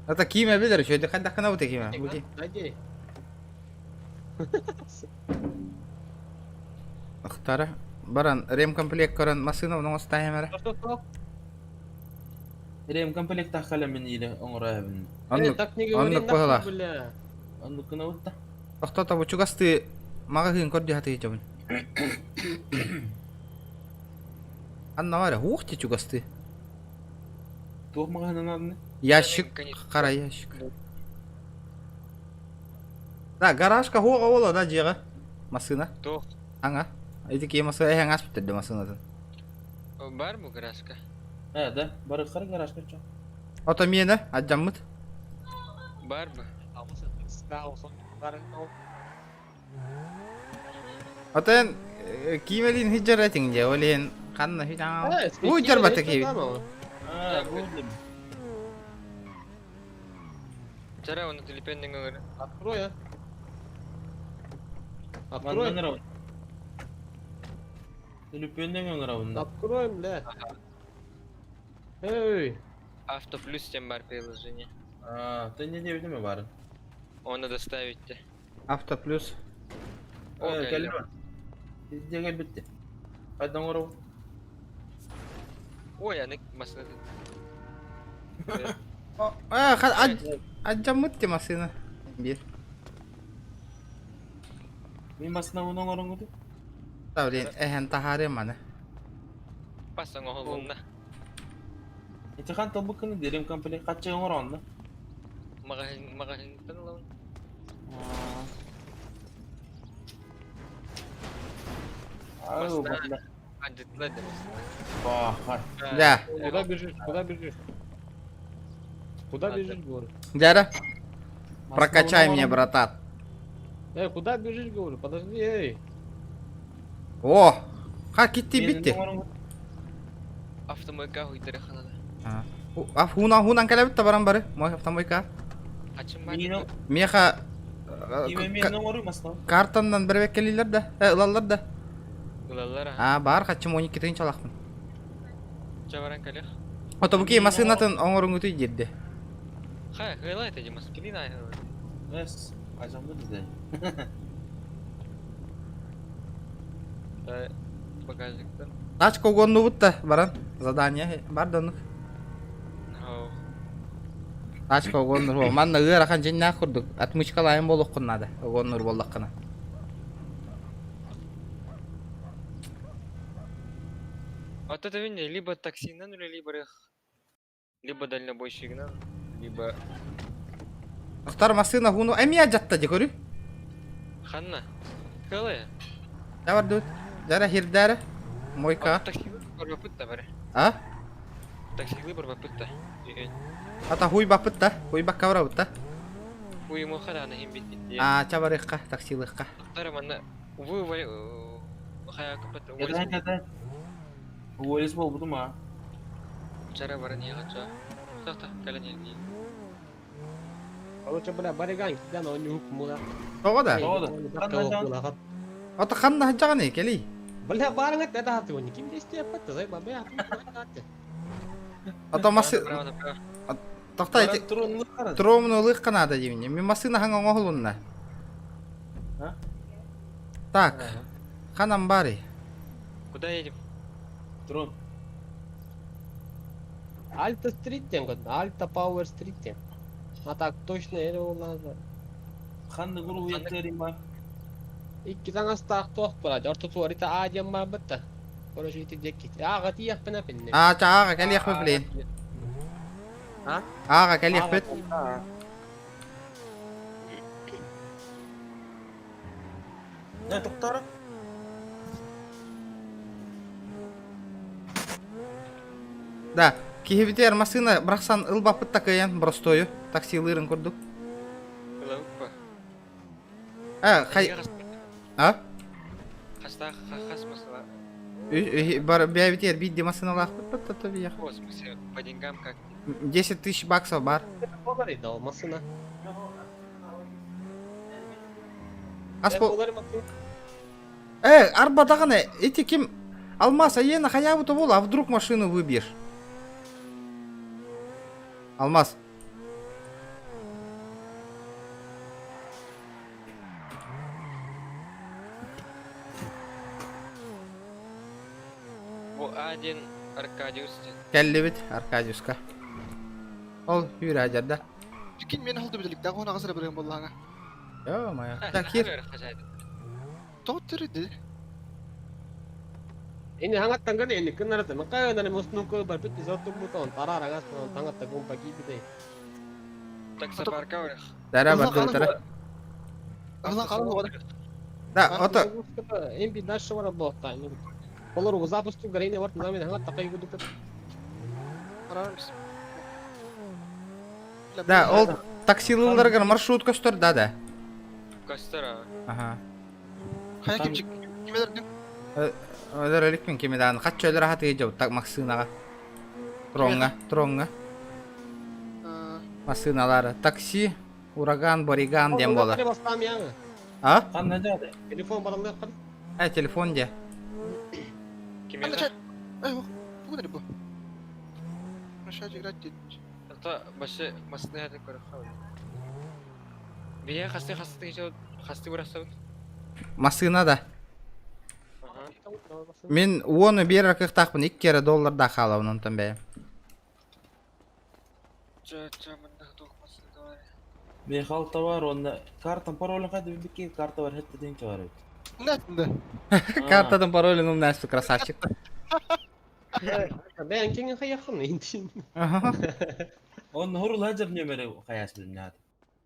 Это киме билер, что это қайда қанауды киме? Дай денег. Ақтары. Баран, ремкомплект көрін масына оның остайым әрі. Ремкомплект таққалы мен елі оңырай әбін. Ондық қойла. Ондық күні өтті. Оқтата бұл чугасты мағағын көрді хаты етемін. Анна var ya, ух ти чугасты. Туқ мағанын адыны? Ящик, қара ящик. Да, гаражка хуға ола да жеға. Масына. Тоқ. Аңа. Эти кей масына әйін аспып тәрді масынатын. Бар му гаражка? Да, бары қары гаражка чоқ. Ото мені, аджаммыт. Бар бы. Ото ен, киемелин хиджар әтің же, олен қанна хиджар. Хиджар баты кей. Бұлдым. Чара, оны телепеннің өңірі. Открой, а. Открой. Телепеннің өңірі ауында. Открой, бля. Эй. Автоплюс тем бар приложение. Ты не девять ме барын. Оны доставить-то. Автоплюс. Кәлбі. Деге бітті. Қайдан орау? Ой, аны масына. Аджаммыт те масына. Бир. Мен масына оның орын көді? Тавлен, әхен тахаре маны. Пасың оғылында. Итихан тобу күні дерем комплект қатчы оңыр онда. Магазин тыңлауын. Ау, банда. Адетлады масына. Да. Куда бежишь? Куда бежишь? Куда бежишь, говорю? Дяра, прокачай мне, братан. Куда бежишь, говорю? Подожди, эй. О, как идти битти? Автомойка хуйдары ханада. Хунан келебит баран бары, мой автомойка. Ачым бар. Меха Менің орын масына. картандан бір бек келейлер да, ылалар да. Ылалар, Бар, қачым 12-тен чалақпын. Жабаран калех. Ото бұкей масынатын оңырың өтей деді. Хай, хайлай это Димас, келин ай. Эс, ажамды бізде. Багажниктан. Тачка огонну бұтта, баран. Задание, бар донық. Тачка огоннур бол. Манна ығыр ақан женне ақырдық. Атмышкалайын болық құннады. Огоннур болдық қына. Вот это винни, либо таксинан, либо дальнобойщигнан, либо... Ақтар масына хуну әмия жатта де көрі? Ханна, қалай? Жабар дут. Жара хирдары. Мойка. Таксилы барбапыт да бары. А? Таксилы барбапыт да. Ата хуй бапыт да. Хуй бак кавра бут да. Хуй мохада на химбит. А, чабарыкка, таксилыкка. Тарамана вы хая капат. Это. Уолис бол буду ма. Чара бары не хача. Тахта калани. Короче, бля, бариган, кидана он не муда. Того да. Того. Ата ханна хаджаганы кели. Бля, барангат это хаты он ким действия патта, зай бабе. Ата масы. Тахта эти. Тромну лых канада дивни. Ми масына ханга ngohlunna. А? Так. Ханам бари. Куда едем? Трон. Альта стрит тем год, Альта Пауэр стрит тем. А так точно это у нас. Ханны гуру уяттерим ба. Икки таңа стақ тоқ болады. Орта туарита адем ба бітті. Короче, ити декки. Аға тияқ піне піне. А, чаага кели яхбы билейин. А? Ага, кели яхбы. Не, тоқтары. Да, кихибитер масына брахсан ылбапыт такаян простою. Таксилырын көрдүк. Хай. А? Хаста хас масла. Бар биавитер бидди масына лахпыт то биях. В смысле, по деньгам как? 10 000 баксов бар. Подари дал масына. Аспо. Арбадаганы эти ким Алмаз, ена хаябыты бол, а вдруг машину выбьешь? Алмаз. Один Аркадиус. Келлибит Аркадиуска. Ол юра жада. Чекин мен алды биделик дагы она касыра берген боллаңа. Yo мая. Такир. Тоттырды. Ini hangat tangga ni ini kena rata. Maka yang dari musnuk ke berbit di satu buton. Tara rangas pun hangat tanggung pagi bide. Так собарка ух. Дара бадыл тара. Алла калын болду. Да, ото. Им би даш шовара болта. Колор запусту гарине варт нами hangat такай гуду. Да, ол таксилыларга маршрут көстөр да. Кастара. Ага. Кая кимчик? Кимедердин? Öder elikmin kimidan kaç öder rahat ejab tak maksınaga. Tronga. Masınalar taksi, uragан, бориган dem bolar. Ha? Telefon barangnya kan? Telefon dia. Kimeda? Bu ne bu? Aşağı играть. Это башы масына да көрөк. Бия хасты бурасау. Masınada. Мен оны берер кыктакпын 2 кere доллар да халабын онтон бе. Мен халта бар, онда картам паролын кайда билбекке карта бар, хетте денче бар. Нетинде? Картадан паролын умнасты красавчик. Ben kengin kayakın intin. Он хурул хажыр нөмірі қаяс білінеді.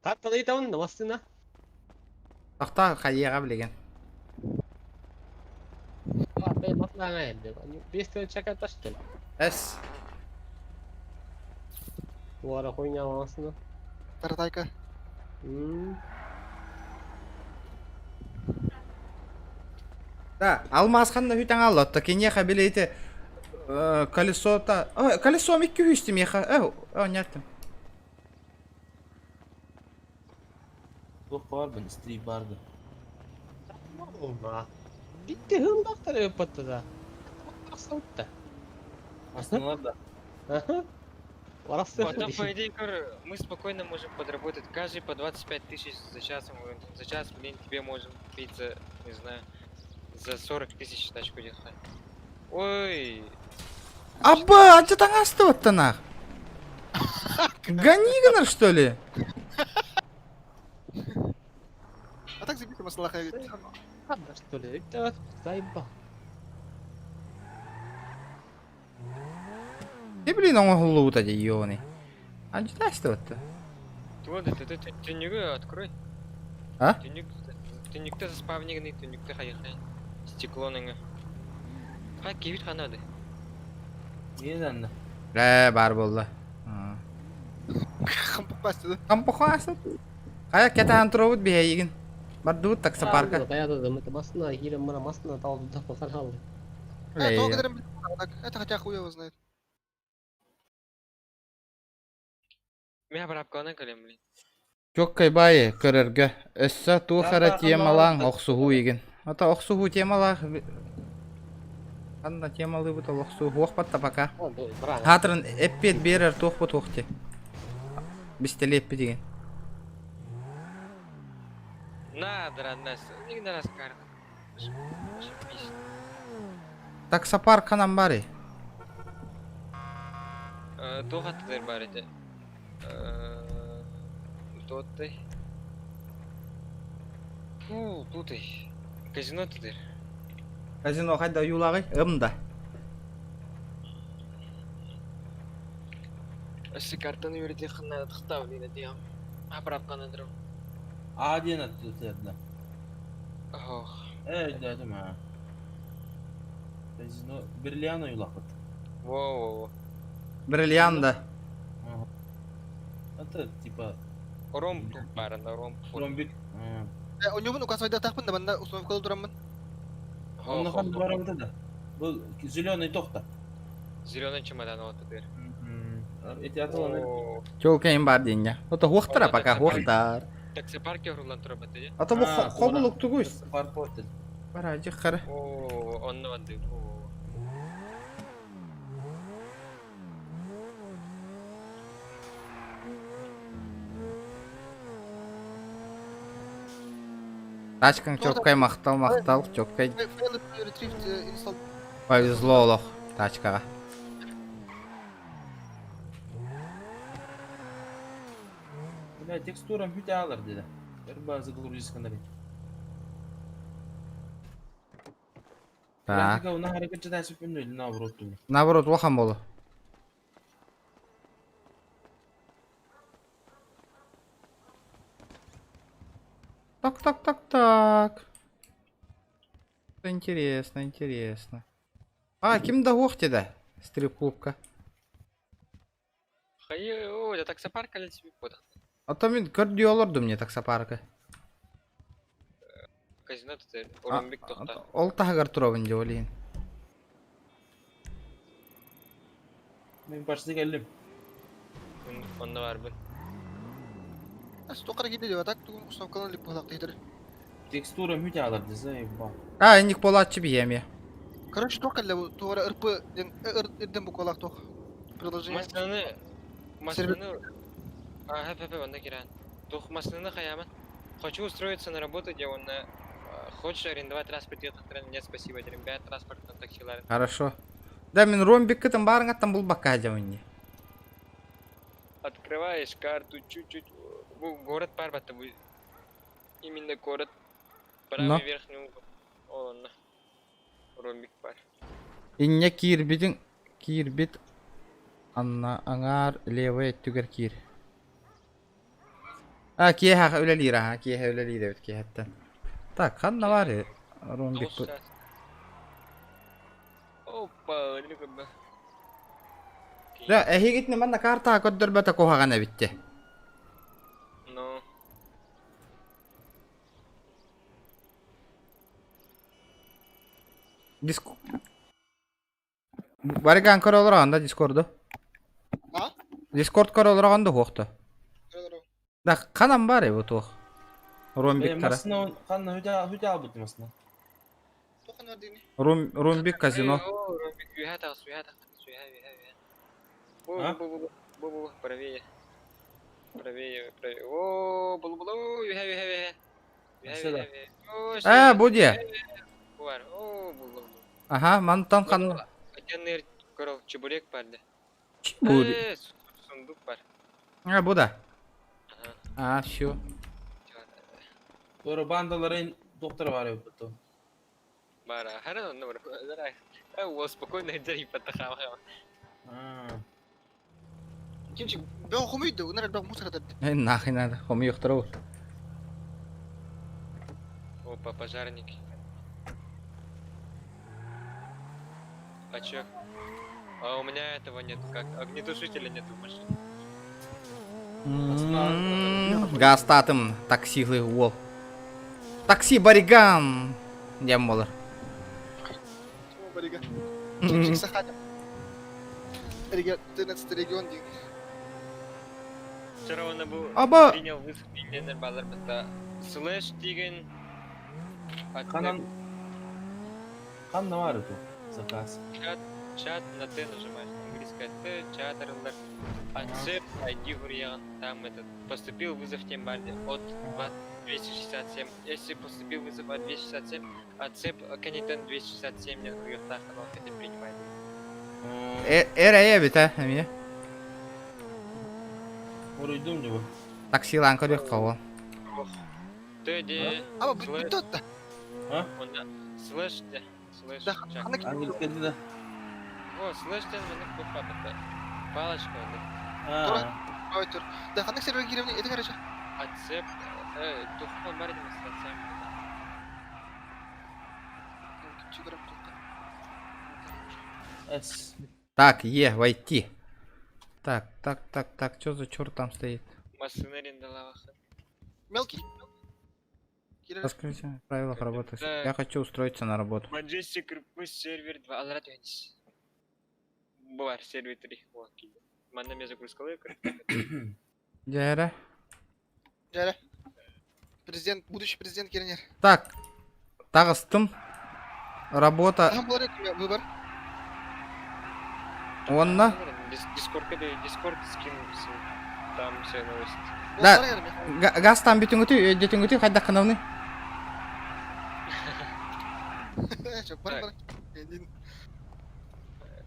Картаны итауын да бастына. Тақта қайыға білеген. Ben matlağına elde. Beste çakar taştı. Es. Bu ara koyun yamasını. Таратайка. Да, Алмаз ханна хүтен аллатта. Кенеха билейте колесо-то. Колесо 200 меха. Неттім. Бұл бар бұл стрей барды. Olma. Bitti hırmaklar yapıttı da. Asıldı. Асылар да. Потом, по идее, мы спокойно можем подработать. Каждый по 25 000 за час. За час, блин, тебе можем пить за, не знаю, за 40 000 тачку держать. Ой. Аба, а что там осталось-то нах? Ганигнер, что ли? А так забито маслаха ведь. Что ли? Это заебал. И блин, он глупо ёный. А что осталось-то? Ты тюнюгу открой. А? Тюнюг-то заспавнигный, тюнюг-то хай-хай. Стеклоның. Ха, кевит қанады. Неден? Бар болды. Қампық басты да. Қампық басты. Қая кетен тұрауыд бе егін. Барды таксопарка. Это масна, Ира, мана масна, тал, да, посажал. Только дырым. Это хотя хуй его знает. Мен барапканы көлем, блин. Чоккай байы көрөргө. Өссө туухара темалаң оксугу еген. Ата оксугу темалах. Анда темалы бут оксугу окпатта пока. Хатырын эппет берер туухпут окте. Бистелеппи деген. Надо, родная, не раскар. Таксопарк канан бары. Тухаттыр бар еді. Тотты. Туты. Казино тудыр. Казино қайда юлағы? Ымда. Осы картаны өрде қыннады қыстау дейді дейм. Апарапқаны дұрым. Аден атты. Ох. Dedim ha. Казино Берлиано юлақыт. Воу. Бриллианда. Это типа Ром тут барында, Ромбик. У него указывает атақпын да банда установкалы тұрамын. Оны қанды барамды да. Бұл зеленый тоқта. Зеленый чемодан отыдыр. Эти атыланы. Чолкайын бар дейін. Ота хуқтара пока хуқтар. Таксопарке ұрылан тұра бәтті де? Ата бұл қобылық түгіз. Таксопарк отыр. Бара жық қары. Онны бәнді. Тачкаң чоккай мақтал, чоккай. Повезло олық тачкаға. Бля, текстурам хүте алыр деді. Бір базы загрузискандар. Так. Графика уна харекетчі тәсіп пен өлі наоборот түгіл. Наоборот, уахан болу. Так. Интересно. А, кімді оқты да? Стрип-клубка. Хайы, о, таксопарк әлі себе подақ. Ата мен көрді олырды мне таксопарка. Казино тұтыр, Оромбек тоқта. Ол тағығар тұрабын де олейін. Мен başta geldim. Onda var ben. Стокара гиде деп атак, тугун установкалан лип болақ дейдір. Текстура хүте алыр десе, ба. Эндік болатчы бейеме. Короче, тоқ әлі туғара ырпы ерден бұқ болақ тоқ. Приложение. Масланы... Хэп, онда керан. Тух масланы хаяман. Хочу устроиться на работу, где он... Хочешь арендовать транспорт, нет, спасибо, ребят, транспортные таксилары. Хорошо. Да, мен ромбик кітім барың аттан бұл баққа жауынне. Открываешь карту чуть-чуть. Город Парбата будет. Именно город. Правый верхний угол. Он. Ромбик пар. Инне кирбит. Анна аңар левый түгер кир. Киеха өлелира, киеха өлелира өт киехаттан. Так, қанна бар ромбик бұл. Опа, не как бы. Да, гитне манна карта көддөр бәті қоғағана бітті. No. Барыган көр олырағанда дискорду. Дискорд көр олырағанда хоқты. Да, қанам бар бұл тоқ. Ромбик қара. Қанна хүте албыты масына. Ромбик казино. Ромбик, уятағыз. Бу, правее. О, булу, уя. Буде. О, булу. Ага, мантан қанна. Хотяныр коров чебурек барды. Чебурек. Сундук бар. Буда. Все. Sonra bandaların doktora var ya bu. Бара, харано, ну, зарай. О, спокойно, иди потахава. Кимчик, бел хумиды, унар бел мусор дад. Нахуй надо, хуми юхтару. Опа, пожарники. Почему? А у меня этого нет, как огнетушителя нет в машине. Гастатым таксилы ол. Такси бариган. Дем болар. Барига. Кимчик Саханя. 14 регион дейін. Вчера он был Аба! принял вызов инженер балар бата. Слэш деген. Қанан бар это заказ. Чат на Т нажимаешь. Английское Т, чат рынок. Accept ID вариант. Там этот поступил вызов тембарде от 267. Если поступил вызов от 267, accept канитен 267 не уютах, но это принимает. Эрая бит, а, мне. Уройдум деп. Таксилан көрек кого. Т де. Ама бүтті. А? Онда слэш де. Слэш. Английский да. О, слэш де менің көп бабыты. Палочка онда. Ой, тұр. Да, қандай сервер кереміне, едің әрі Accept. Тухман бар емес, атсам. С. Так, войти. Так, что за черт там стоит? Машина арендовала. Мелкий. Раскрытие правилах работы. Да. Я хочу устроиться на работу. Majestic Request сервер 2. Алрат Юнис. Бар сервер 3. Вот. Манда мне загрузка лайка. Джайра. Жәрі. Президент, будущий президент керенер. Так, тағыстым. Работа. Выбор. Онна. Дискорд скинулся. Там все новости. Да, газ там бетюнгути, хайда қанауны.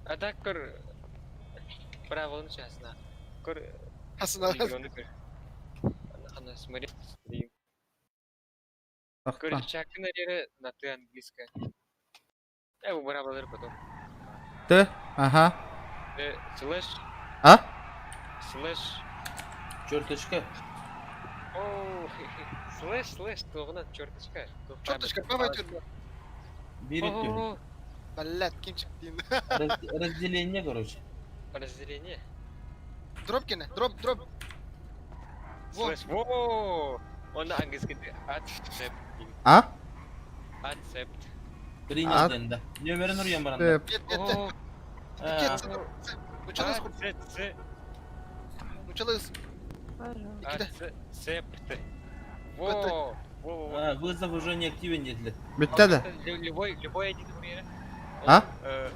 А так, правилы честно. Асына. Она смотрит. Чакы на ты английская. Я выбрал потом. Ты? Ага. Слэш. А? Слэш. Черточка. О, слэш, тоғына черточка. Черточка, правая тюрьма. Берет. Блядь, кимчик дейін. Разделение, короче. Разделение. Дроп кені, дроп. Слэш, вооо. Он на английском accept. А? Accept. Принял денда. Нөмірін ұрген баранда. Началось. Accept. Во. Вызов уже не активен етілі. Бітті да? Любой один пример. А?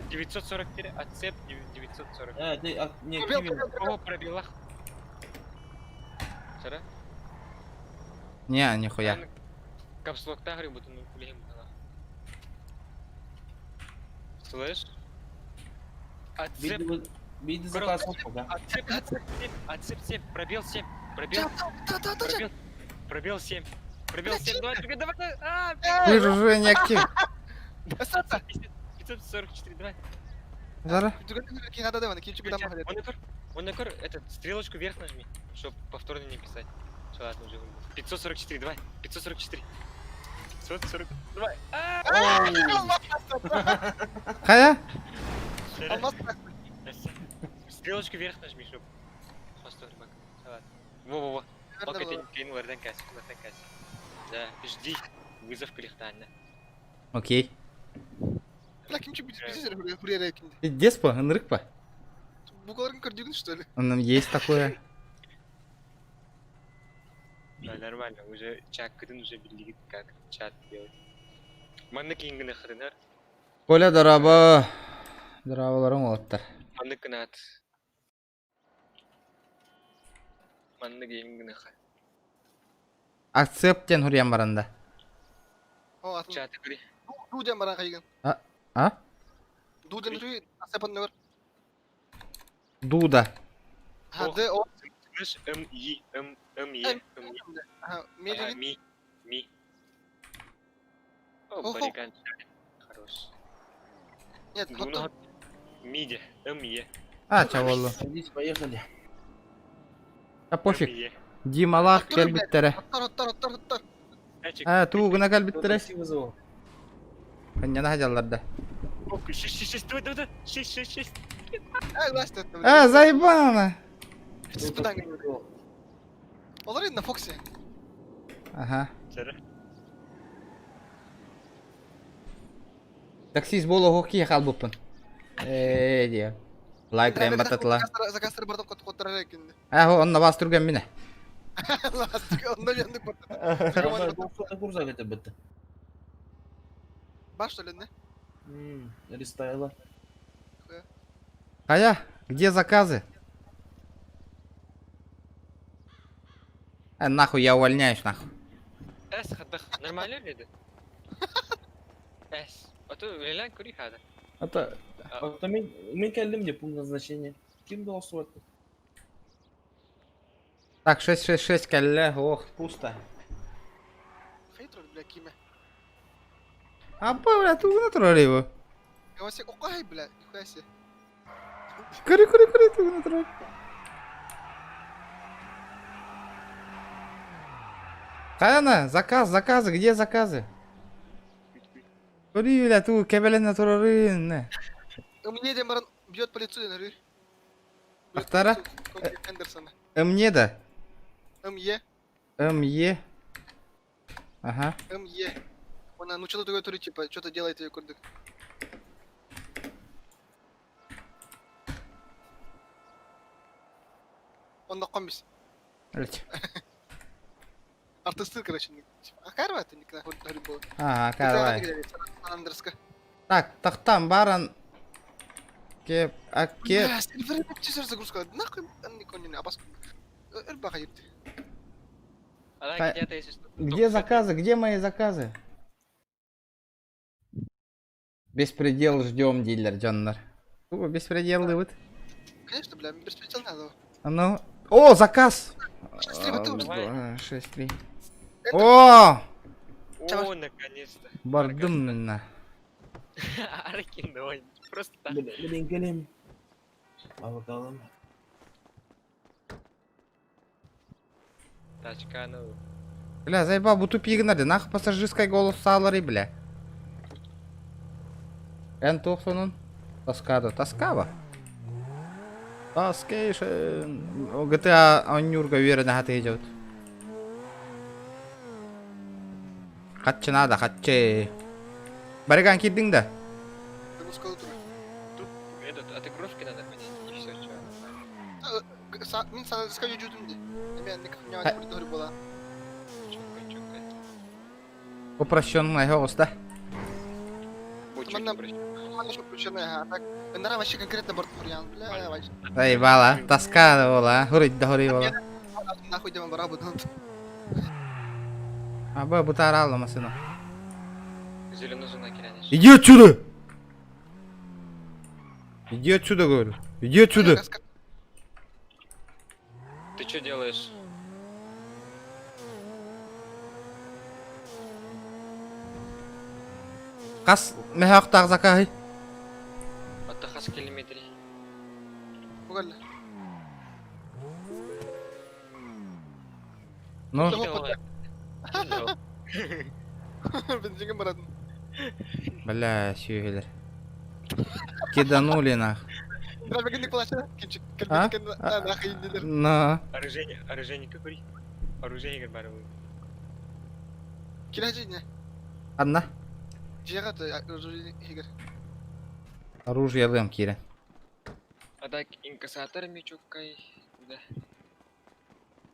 944, accept 940. Ты не активен. О, пробелах. Сара? Не, нихуя. Капслокта говорю, будто ну кулем была. Слышь? Accept. Биди заказ да? Accept 7, пробел 7. Пробел 7. Пробел 7, давай. Вижу, уже не активен. 544, давай. Зара? Он этот, стрелочку вверх нажми, чтобы повторно не писать. Все, ладно, уже 544, давай. 544. 540, давай. Кая? Стрелочку вверх нажми, чтобы повторно бак. Ладно. Во. Пока ты не кинул, ардан касик. Да, жди. Вызов коллектально. Окей. Бля, кимчик будет хурьера кинди. Деспо, ынрыкпа? Бугаларың көрдігін, что ли? Есть такое. Да, нормально, уже чаккадын уже билдигит, как чат делать. Манны кейінгіні қырынар. Коля дараба. Дарабаларың олаттар. Манны кінат. Манны кейінгіні қыр. Акцептен хуриян баранда. Чаты кіри. Дуден баран қайген. А? Дуден жүрі, асапан нөр. Дуда. Д, О. Слышь, Ми. О, бариган. Хорош. Нет, хотто. Миде, Мие. Чаволу. Садись, поехали. Пофиг. Дималах кәлбиттері. Оттар. Туғына кәлбиттері. Такси вызывал. Қанняна хажалларда. 6, давай. 6. Ласт это. Заебал она. Испытание. Олар на Фоксе. Ага. Таксист болу хокки халбуппун. Дия. Лайк рем бататла. Закастыр бардым коттара экенди. Онна бастырган мене. Ласт, онда янды барды. Курса кетіп бітті. Баш что ли, не? Рестайла. Кая, где заказы? Нахуй, я увольняюсь, нахуй. Нормально ли это? А то Лилан кури хада. Это... Мен келдім деп пункт назначения. Ким дауысы барды? Так, 666 кәлі, ох, пусто. Хейтро, бля, киме. Бля, ты натурали его. Я вас укай, бля, нихуя себе. Кури, ты натурали. Каяна, заказы, где заказы? Кури, бля, ты кебелен натурали, не. Мне Демаран бьет по лицу, я Ахтара? Эндерсона. Мне да. МЕ. МЕ. Ага. МЕ. Она, ну что-то такое, типа, что-то делает ее курдык. Он на комбис. Артисты, короче, Акарва это не когда был. Ага, Акарва. Андерска. Так, тахтам баран. Кеп, кеп. Бля, сервер часов загрузка. Нахуй, никого не опаску. Эрбаха ебт. Где заказы? Где мои заказы? Беспредел ждем, дилер, Джоннер. Беспредел, вот. Конечно, бля, беспредел надо. Ну. О, заказ! 6-3. О! О, наконец-то. Бардумна. Аркиной. Просто так. Блин, келем. Алакалым. Тачка, ну. Бля, заебал, буту пигнады. Нахуй пассажирской голос салары, бля. Энтохсонун. Таскаба. Таскейшн. GTA Анюрга верно хаты идет. Хатче надо, хатче. Бариган киддинг да. А ты кровки надо ходить, и все, что? Мен сана скажу жудумди. Мен никак не могу придумать была. Упрощенная голос, да? Она еще упрощенная, а так... Нара вообще конкретно борт вариант, бля, вообще. Заебала, таскада была, хурить да хуривала. Нахуй идем в работу. Бутарала масына. Зеленую зону киранешь. Иди отсюда! Иди отсюда, говорю. Иди отсюда! Ты что делаешь? Кас, мехақтағы закахи. Отдыхас километре. Угольно. Ну? Бензинге баратын. Бля, сүйгелер. Киданули нах. Трафикинник плаща, кинчик. А? Нахуй индилер. На. Оружейник какой? Оружейник бар. Килажи не. Одна. Жегаты игр. Оружие лым, Кире. А так инкассатор мечок кай. Да.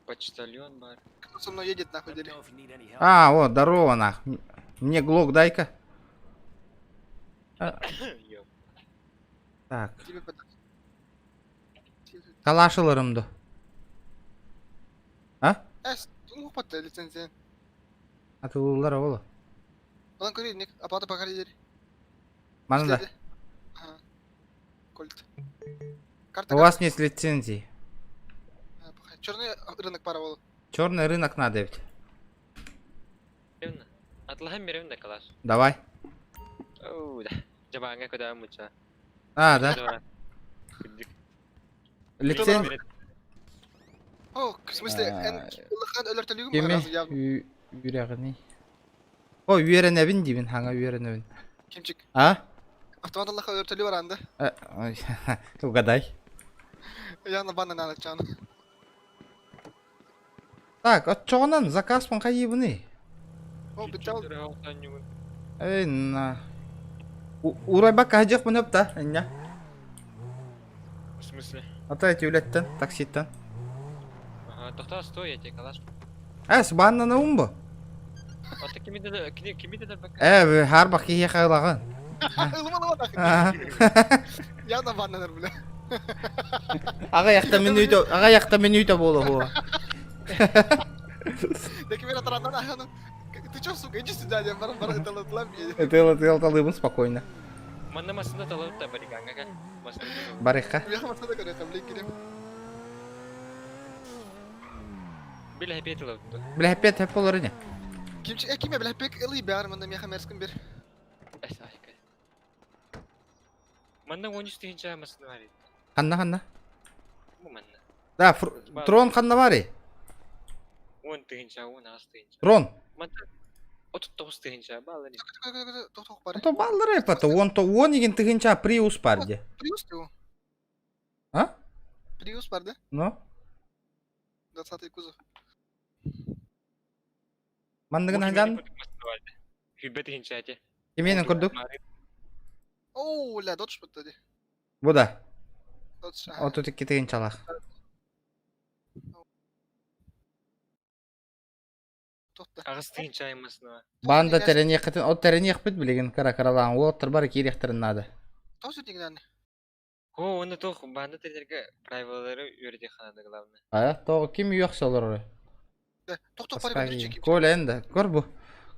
Почтальон бар. Кто со мной едет, нахуй дери. А, вот, здорово, нах. Мне глок дай-ка. Так. Тебе подать. Калашыларымды. А? Ну, подать лицензия. Атылылар олы. Одан көрейник, оплата по карьере. Манда. Ага. Кольт. У вас нет лицензии. Черный рынок пара был. Черный рынок надо ведь. Отлагаем миревна класс. Давай. Оу, да. Жабанга куда муча. А, да? Лицензия. О, в смысле, Лахан өлөртөлүгүм Кеме үйрәгәни. О, үйрәнәбин дибин, хаңа үйрәнәбин. Кимчик. А? Автомат Аллаха өртөлі бар анды. Ой, угадай. Яна банан алып чаны. Так, от çoğunan заказ мын қайы бұны? О, бітел. Эй, на. Урай бак қажық бұны өпті, әнне. В смысле? Ата әте өлеттен, такситтен. Ага, тоқта, стой, я тебе калаш. Әс, баннаны ұм бұ? Ата кемедедер бак? Har бақ кейе қайлаған. Яна бананар біле. Аға яқта мен үйті болу бұ. Деки мен атарандан аяны. Ты чё, сука, иди сюда, я бар ытылытылам. Ытылытылым спокойно. Манда масында талап та бариганга кал. Бариққа. Я масында көрем, блин, кирем. Бил хепет талап. Біле хепет хеп болар не? Киме біле пек ылый бәр, мында меха мерскін бер. Манда 13 тыгынча масында бар еді. Қанна? Бу манда. Да, трон қанна бар е? 10 тыгынча, 16 тыгынча. Трон? Манда 39 тыгынча балар. Тоқтоқ бар. Ото баллар еп аты, 10 еген тыгынча Prius бар де. Prius ты? А? Prius бар да? Ну? 20-й кузов. Мандығын ханжан? Хүббет тыгынча әте. Кеменің күрдік? Оу, ля, додж бұтты де. Бұда? Додж. Ото тікке тыгынчалақ. Ағыз тыгынча масында. Банда терен еқетін, о терен еқпет білеген кара-каралаған, о оттыр бар керектірін нады. Тосы деген әні? О, оны тоқ, банда терерге правилары өрде қанады главны. Тоғы кем үйек солыр ұры? Тоқ бар көрінче кем. Көл әнді, көр бұ.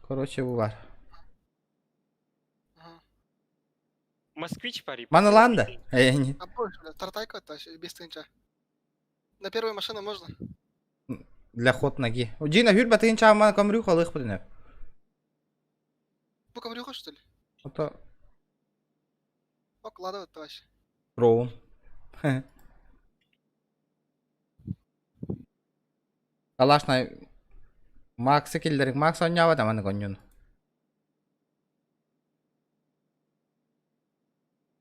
Короче бұ бар. Москвич пари. Маныланды? Әйні. А больше, тартайка это без тынча. На первой машине можно? Для ход ноги. Джина хүрбә тыгынча аман камрю қалық бұдын әп. По камрюха, что ли? Ото... Окладывать, товарищ. Роун. Калашна... Максы келдерік, Макс ойнава да маны конюн.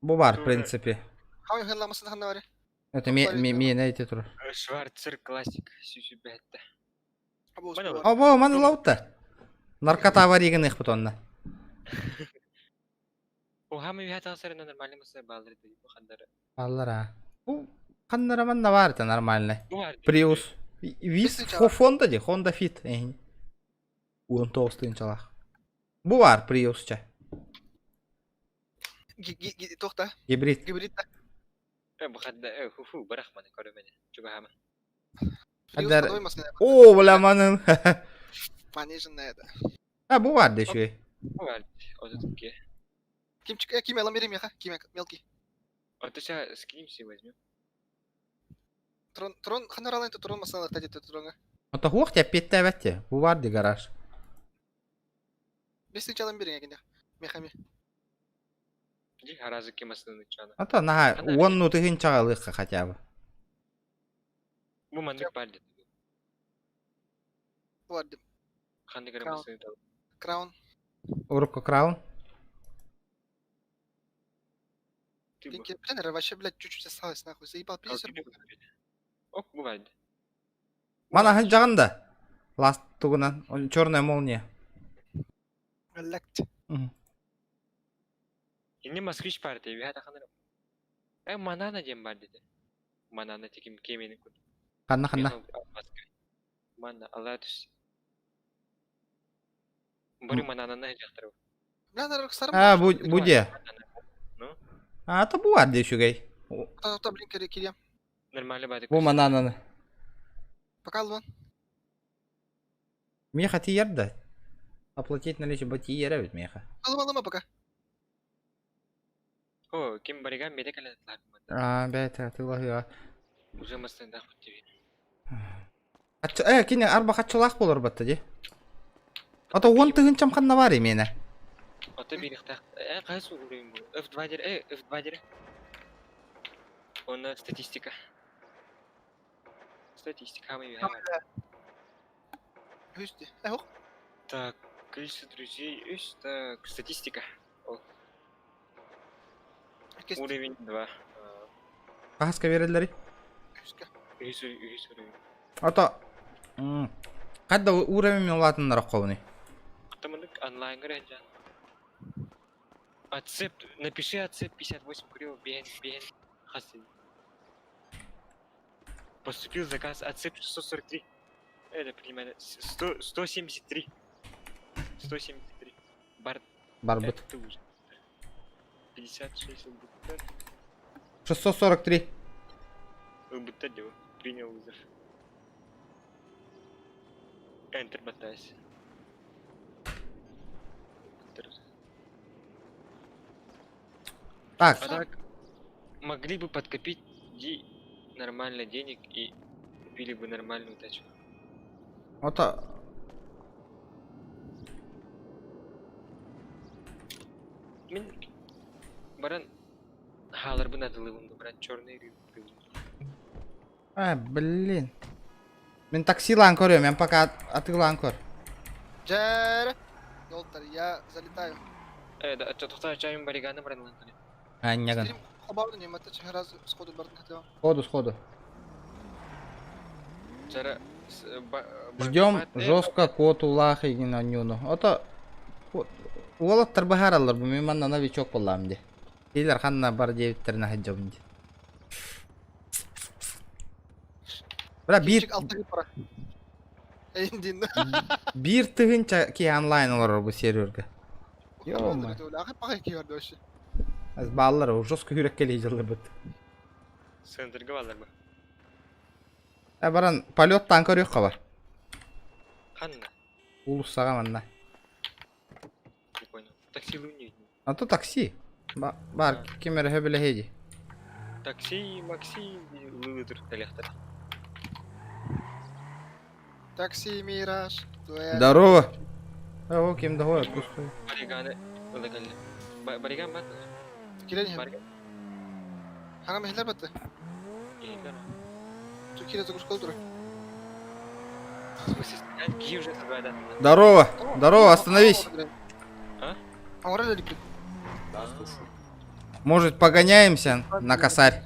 Бұ бар, в принципе. Хау хэнла масын ханна баре? Это мен әйте тұр. Шварцер классик, сүйсі бәтті. Або, маны лаутта. Наркота бар еген еқ бұтонна. О, хамы вихат ағысарына нормальный мысы балдыр дейді, бұл қандары. Балдыр, а. Бұл қандары манна бар это нормальный. Prius. Виз Honda де, Honda Fit. 19 тыгынчалақ. Бұ бар, Prius ча. Тоқта? Гибрид. Гибрид та. Бұқадда, ху-ху, бірақ маны көрі мені. Чуға хамы. О, бля, манын. Пониженная это. А, бұ бар де шуй. Бұ бар, оты түнке. Ким елам берем яха? Ким мелкий? Оты ша скримси возьмем. Трон, ханар алайын трон масалар тәдетті тронға. Ота хуақ те петті әбәтте. Бұ бар де гараж. Без тынча алам берем егенде. Мехами. Ди харазы кемасының чаны. Ата наға 10 тыгынчаға лыққа хотя бы. Бұ мандық бар деді. Бар деп. Қанды көрі масының талы. Краун. Урубка краун. Пинки, блин, вообще, блядь, чуть-чуть осталось, нахуй. Заебал пейсер. Ок, бұ бар деді. Мана хан жағында. Ласт туғынан. Черная молния. Ләкт. Енді москвич бар деді, вихат ақаныр. Манана дем бар деді. Манана текім кеменің күн. Қанна. Мана, алла түс. Бұры манананы жақтыру. А, бұ де. А, то бұ бар де шугай. Та, блин, керем. Нормально бады. Бұ манананы. Показывай. Меха ти ерді. Оплатить наличие бати еревит меха. Алма пока. О, кем бариган беде калады. А, бәйті, тылығы. Уже мастында құт тебе. Кене арба қатшылақ болыр бәтті де. Ата 10 тыгынчам қанна бар емені. Ата беріқтақ. Қайсы ұрайым бұл? F2 дері, F2 дері. Оны статистика. Статистика мы видим. Так, количество друзей, так, статистика. Уровень 2. Қағазға берелер. Үйс уровень. Ата. Қадда уровень мен олатындар қолыны. Атамындық онлайн гранжан. Отцеп, напиши отцеп 58 курил, бен, хасин. Поступил заказ отцеп 643. Это примерно 173. 173. Барбыт. Это уже. 56 ЛБТ. 643. ЛБТ делал. Принял вызов. Enter ботайся. Так. А так, могли бы подкопить нормально денег и купили бы нормальную тачку. Ата. Мен баран халар бы надо лывымды брать черный рыб. Блин. Мен таксилан көрем, мен пока атылан көр. Джер. Долтар, я залетаю. Да, тоқтар чайым бариганы бран ланкали. Няган. Хабарда не мата раз сходу бардын хотел. Сходу. Жара Ждем жестко код улах и на нюну. Ата Уолаттар бахаралар бу мен манна новичок болам де. Илер ханна бар дебиттерне хаджам де. Бра бир бир тыгынча ки онлайн олар бу серверге. Йома. Аз баллар жестко хүреккелей жылы бит. Центрге балар бы. Баран полеттан көрөк кабар. Ханна. Улуссага манна. Не понял. Такси луни. А то такси. Бар кемер хебеле хеди. Такси, Макси, лылытыр электр. Такси, Мираж. Здорово. О, кем дохуя пустой. Бариганы ылыгалы. Бариган бат. Кирен. Хана мехлер батты. Кирен. Кирен загрузка колдура. Здорово, остановись. А ура липит. Да, слушай. Может, погоняемся на косарь?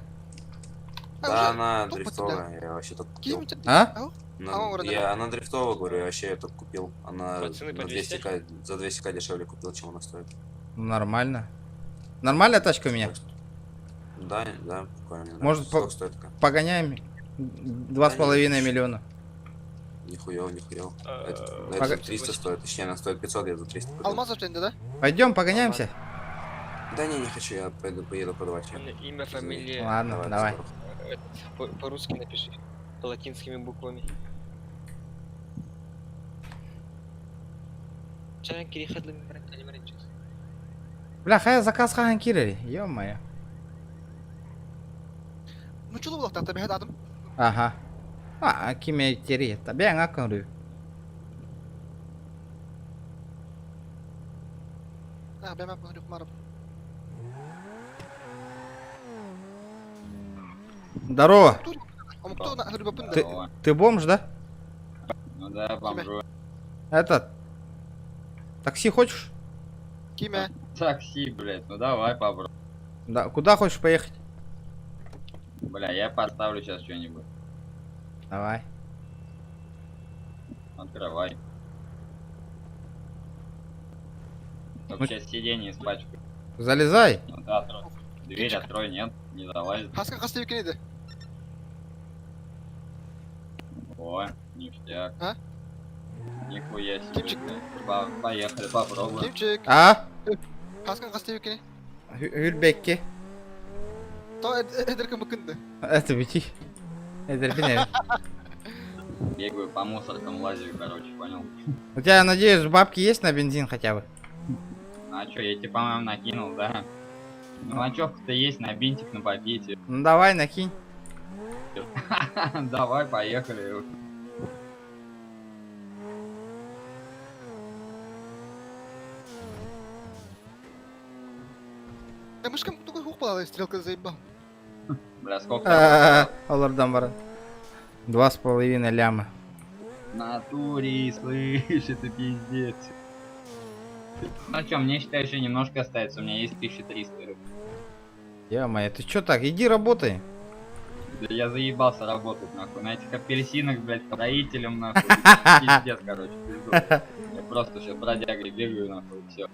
Да, она дрифтовая, я вообще только купил. А? Она дрифтовая, говорю, я вообще ее только купил. Она Пацаны, на 200к, за 200к дешевле купил, чем она стоит. Нормально. Нормальная тачка у меня? Да, прикольно. Может, погоняем 2,5 миллиона? Нихуево. Это 300 стоит, точнее, она стоит 500, я за 300 купил. Алмазов тенде, да? Пойдем, погоняемся? Да не хочу, я поеду продавать. Имя, фамилия. Ладно, давай. По-русски напиши. Латинскими буквами. Чаран кирихадлы брат, анимаринчес. Бля, хая заказ хахан кирери. Ё-моё. Ну чулу булак тахта бехет адым. Ага. Киме тери. Табе аңакын рю. Бемап хрюк марап. Здорово. Ты Ты бомж, да? Ну да, бомжу. Этот. Такси хочешь? Киме? Такси, блядь, ну давай попробуй. Да, куда хочешь поехать? Бля, я поставлю сейчас что-нибудь. Давай. Открывай. Только сейчас сиденье испачкаю. Залезай. Ну да, дверь открой, нет, не залазит. Хаска хастевик иди. О, ништяк. А? Нихуя себе. Поехали, попробуем. Кимчик. А? Хаска хастевик иди. Hülbekki. То эдерка мыкынды. Это бити. Это бинер. Бегаю по мусоркам, лазю, короче, понял? У тебя, надеюсь, бабки есть на бензин хотя бы? А чё, я тебе, по-моему, накинул, да? Ну, ночевка-то есть, на бинтик, на пакете. Ну давай, накинь. Давай, поехали. Да мышкам только хук плавает, стрелка заебал. Бля, сколько? Олардан бара. 2,5 ляма. В натуре, слышь, это пиздец. Ну чё, мне считай, еще немножко остается, у меня есть 1300. Ё-моё, ты чё так? Иди работай. Да я заебался работать, нахуй. На этих апельсинах, блядь, строителем, нахуй. Пиздец, короче, пизду. Я просто сейчас бродягой бегаю, нахуй, все.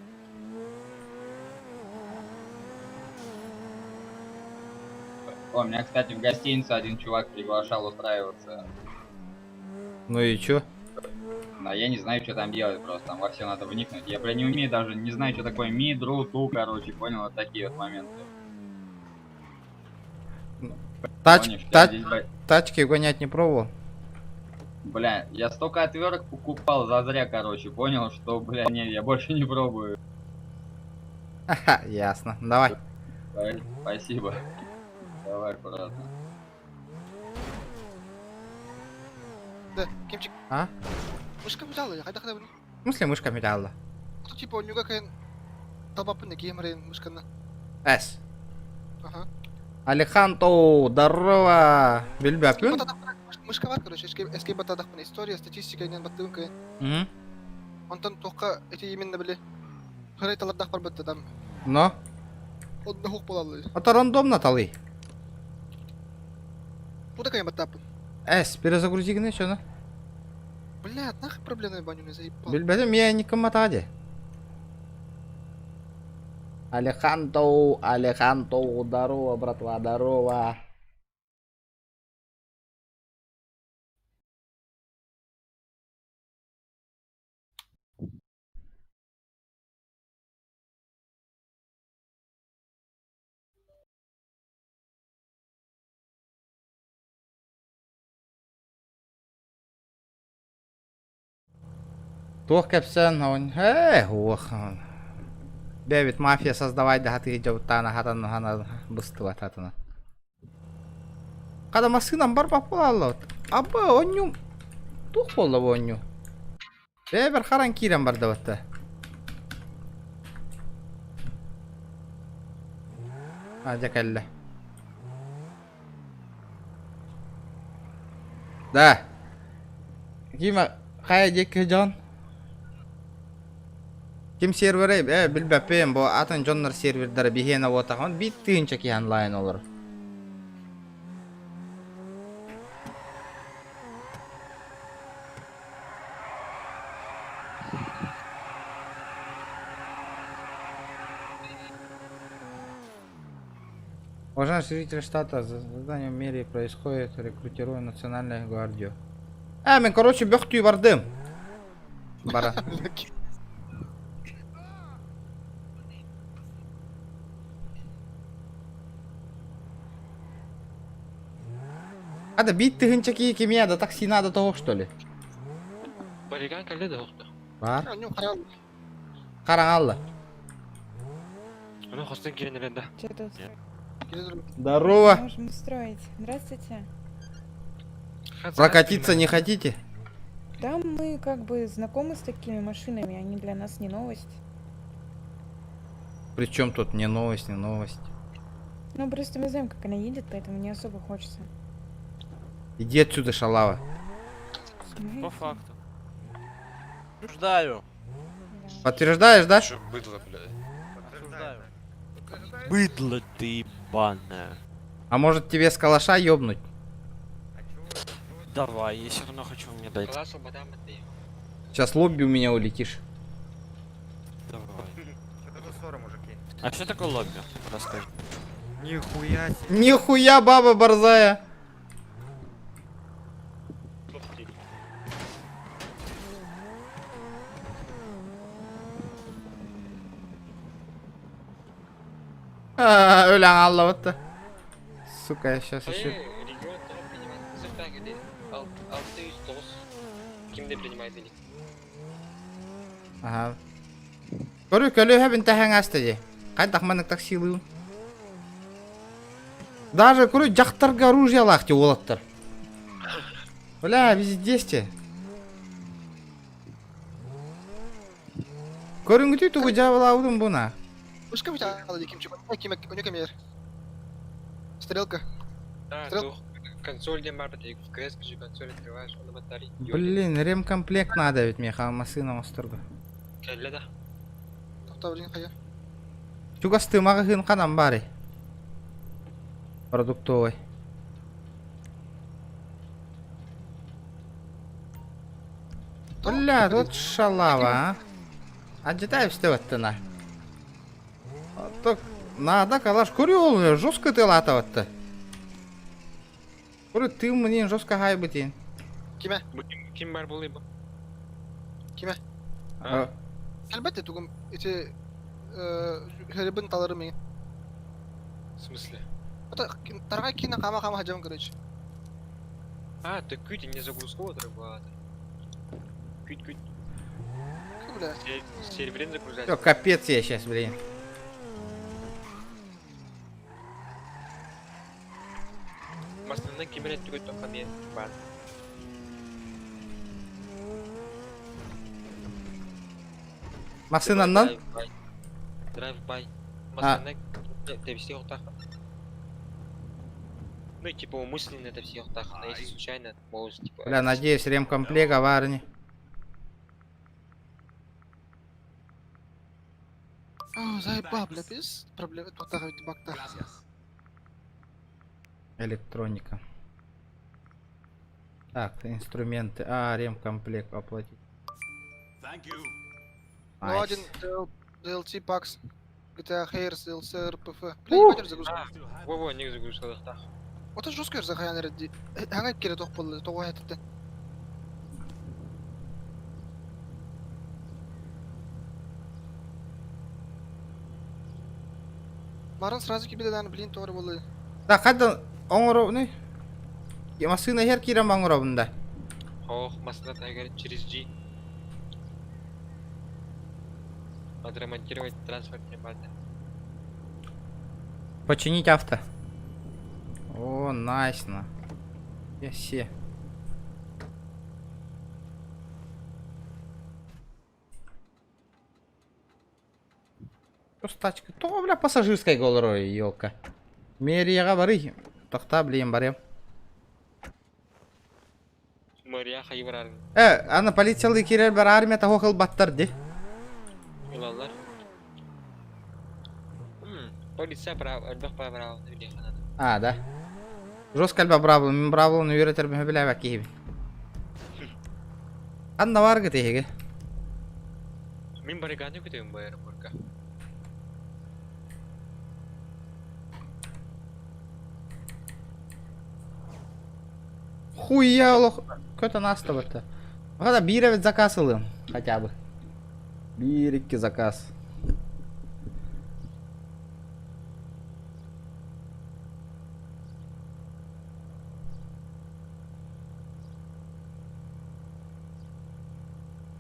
О, меня, кстати, в гостиницу один чувак приглашал устраиваться. Ну и чё? Но я не знаю, что там делать просто, там во все надо вникнуть. Я, бля, не умею даже, не знаю, что такое ми, дру, ту, короче, понял, вот такие вот моменты. Понял, что здесь, блядь, Тачки гонять не пробовал? бля, я столько отверток покупал зазря, короче, понял, что, бля, не, я больше не пробую. Ха-ха, ясно. Давай. Спасибо. Давай, аккуратно. Да, Кимчик. А? Мышка взяла, я хотя бы. В смысле мышка металла? Кто типа у него какая толпа геймерин мышкана. С. Ага. Алеханто, здорово. Билбяпюн? Мышка бар, короче, эскей батадах на история, статистика не баттынка. Он там только эти именно были. Харайталардах барбатты там. Но? Он на хук полалы. Это рандомно талы. Куда какая батапы? С, перезагрузи гны, чё, ну? Бля, нахуй проблемная баню не заебал. Билбяпюн, я не коматаде. Алеханто, Алеханто, здорово, братва, здорово. Тух кепсен, он, ох. Дэвид, мафия создавать, да ты идёт тана хатан хана быстро татана. Когда машинам бар попало, аба оню тух болла оню. Бер харан кирен бар даватта. Ажакалла. Да. Кима хая жеке жон? Ким сервері білбәппен бұл атын жонлар сервердері бігені отаған биттігінше ки онлайн олар. Уважаемый житель штата, за заданием мере происходит рекрутирование национальной гвардии. Мен, короче, бөхтүй бардым. Бара. Ада битті гынчаки кемияда такси надо того, что ли? Бариган кәлі де оқты. Бар? Қараңалла. Ну, хостен керенеренді. Здорово. Можем устроить. Здравствуйте. Прокатиться не хотите? Да, мы как бы знакомы с такими машинами, они для нас не новость. Причем тут не новость, не новость. Ну, просто мы знаем, как она едет, поэтому не особо хочется. Иди отсюда, шалава. По факту. Подтверждаю. Подтверждаешь, да? Быдло, блядь. Подтверждаю. Быдло ты ебаное. А может тебе с калаша ёбнуть? Давай, я все равно хочу мне дать. Сейчас лобби у меня улетишь. Давай. А что такое лобби? Расскажи. Нихуя себе. Нихуя, баба борзая. Öyle anlamadı. Сука, я сейчас еще. Регион тоже принимает. Сыртаги 609. Kimde принимает или? Ага. Көрі көлі хөп интахаң астыды. Қайдақ манық таксилы. Даже көрі жақтарға оружие лақты олаттыр. Бля, вездесте. Көріңгі түйті ғыжабыл аудың бұна. Мышка взяла, Кимчик, у него камер. Стрелка. Да, тут консоль где марбат, и в КС же консоль открываешь, он на батарее. Блин, ремкомплект надо ведь мне хамасына остырды. Кәлі да. Тоқтау, блин, хая. Чугасты мағығын қанам бары. Продуктовый. Бля, тут шалава, а? Отжитай все вот на. Так, надо, калаш, курил, жестко ты латывать-то. Курил, ты мне жестко хайбытин. Киме? Ким бар болай бу? Киме? А. Әлбәттә түгем, эти хәрбен талары мен. В смысле? Это тарга кино кама хаҗам короче. А, ты күйт не загрузка отрывает. Күйт. Бля. Серверин загружать. Всё, капец я сейчас, блин. Маслана кимерет түгет только мен бар. Машинаннан? Драйв-бай. Маслана это все вот так. Ну и типа умышленно это все вот так. Но если случайно, может типа... Бля, надеюсь, ремкомплект аварни. Заебал, бля, без проблем. Вот так вот бакта. Электроника. Так, инструменты. А, ремкомплект оплатить. Ну, один DLC пакс. GTA Hairs, DLC RPF. Бля, ебать загрузка. Во-во, не загрузка так. Вот это жесткий захаян редди. Хангай кире тох болды, того хатты. Маран сразу кибеден, блин, тоғры болды. Так, хаддан оңырау не? Машина хер кирем оңырау бұнда. Ох, маслана тайгар через G. Отремонтировать транспортные базы. Починить авто. О, найсно. Я все. Тачка. То, бля, пассажирская голорой, елка. Мерияға бары. Тоқта, блин, барем. Мэрия хайварар. Ана полициялы кирер бар армията хоқыл баттар де. Улалар. Полиция прав, альбах прав, А, да. Жестко альба браво, мен браво, но юретер бе биле бак киби. Анна варга теге. Мен барыганы күтем бу аэропортка. Хуя лох. Көтө наста бата. Ага бир evet заказ алым, хотя бы. Бир-2 заказ.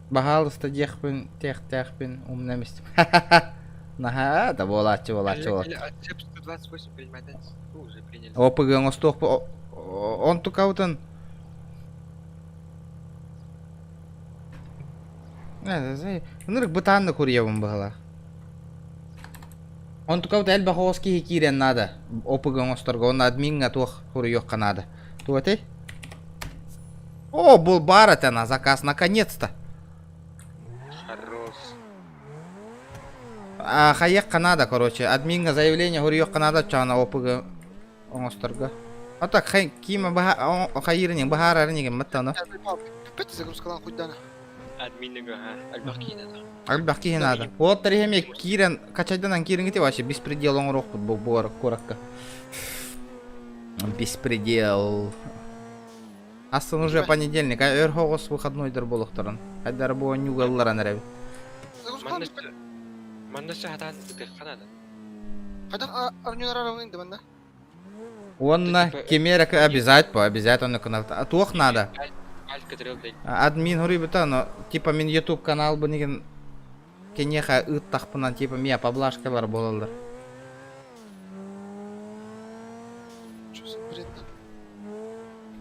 Пожалуйста, техпин, умнемест. Нага, да волачы. 128 принимать. Уже приняли. ОПГ он сток. Он только аутен. Нырк бытанны курьевым была. Он только вот эльба хоски кирен надо. ОПГ он сторго, он админга тох курьёв канада. Туэтэй? О, был барат на заказ, наконец-то. Хорош. А хаяк Канада, короче. Админга заявление курьёв Канада чана ОПГ он сторго. А так кима баха хайирнин бахарарнин маттана. Пять загрузкалан хуйдана. Админга, альбах кинада. Альбах кинада. Вот тарихме кирен качайдан кирен гите вообще беспредел он рох под бор коракка. Беспредел. Астан уже понедельник, а эрхогос выходной дерболохторан. Хайдар бо нюгалларан рев. Манна шахатан ты Канада. Хайдар арнюнараран инде манна. Он кемерак обязательно канал. А тух надо. Админ хурибета, но типа мен YouTube канал бы неген кенеха ыттахпынан типа мия поблажкалар болалар.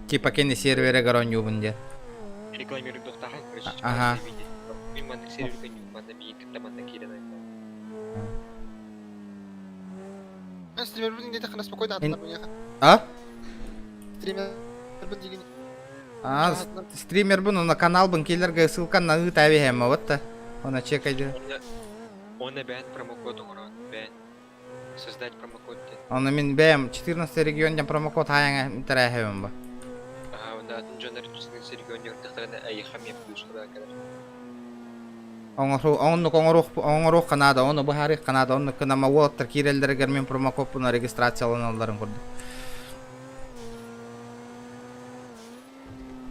Типа кене сервере гароню бунде. Рекламируют доктахан, короче. Ага. Миман сервер коню, манда ми китаманда кирена. Стример бун где-то хана спокойно отнабуняха. А? Стример бун деген. А, стример бун на канал бун келерге ссылка на ытави хема вот-то. Она чекайды. Он бән промокод оңыран, бән. Создать промокод. Оны мен бәм 14 региондан промокод хаяңа тәрәһәм ба. Ага, да, Джонер Джонер регионер тахтарына ай хамия плюс да кадar. Оңорух Канада, оны бахари Канада, оны кынама уоттер кирелдергер мен промокодына регистрацияланаларын көрдү.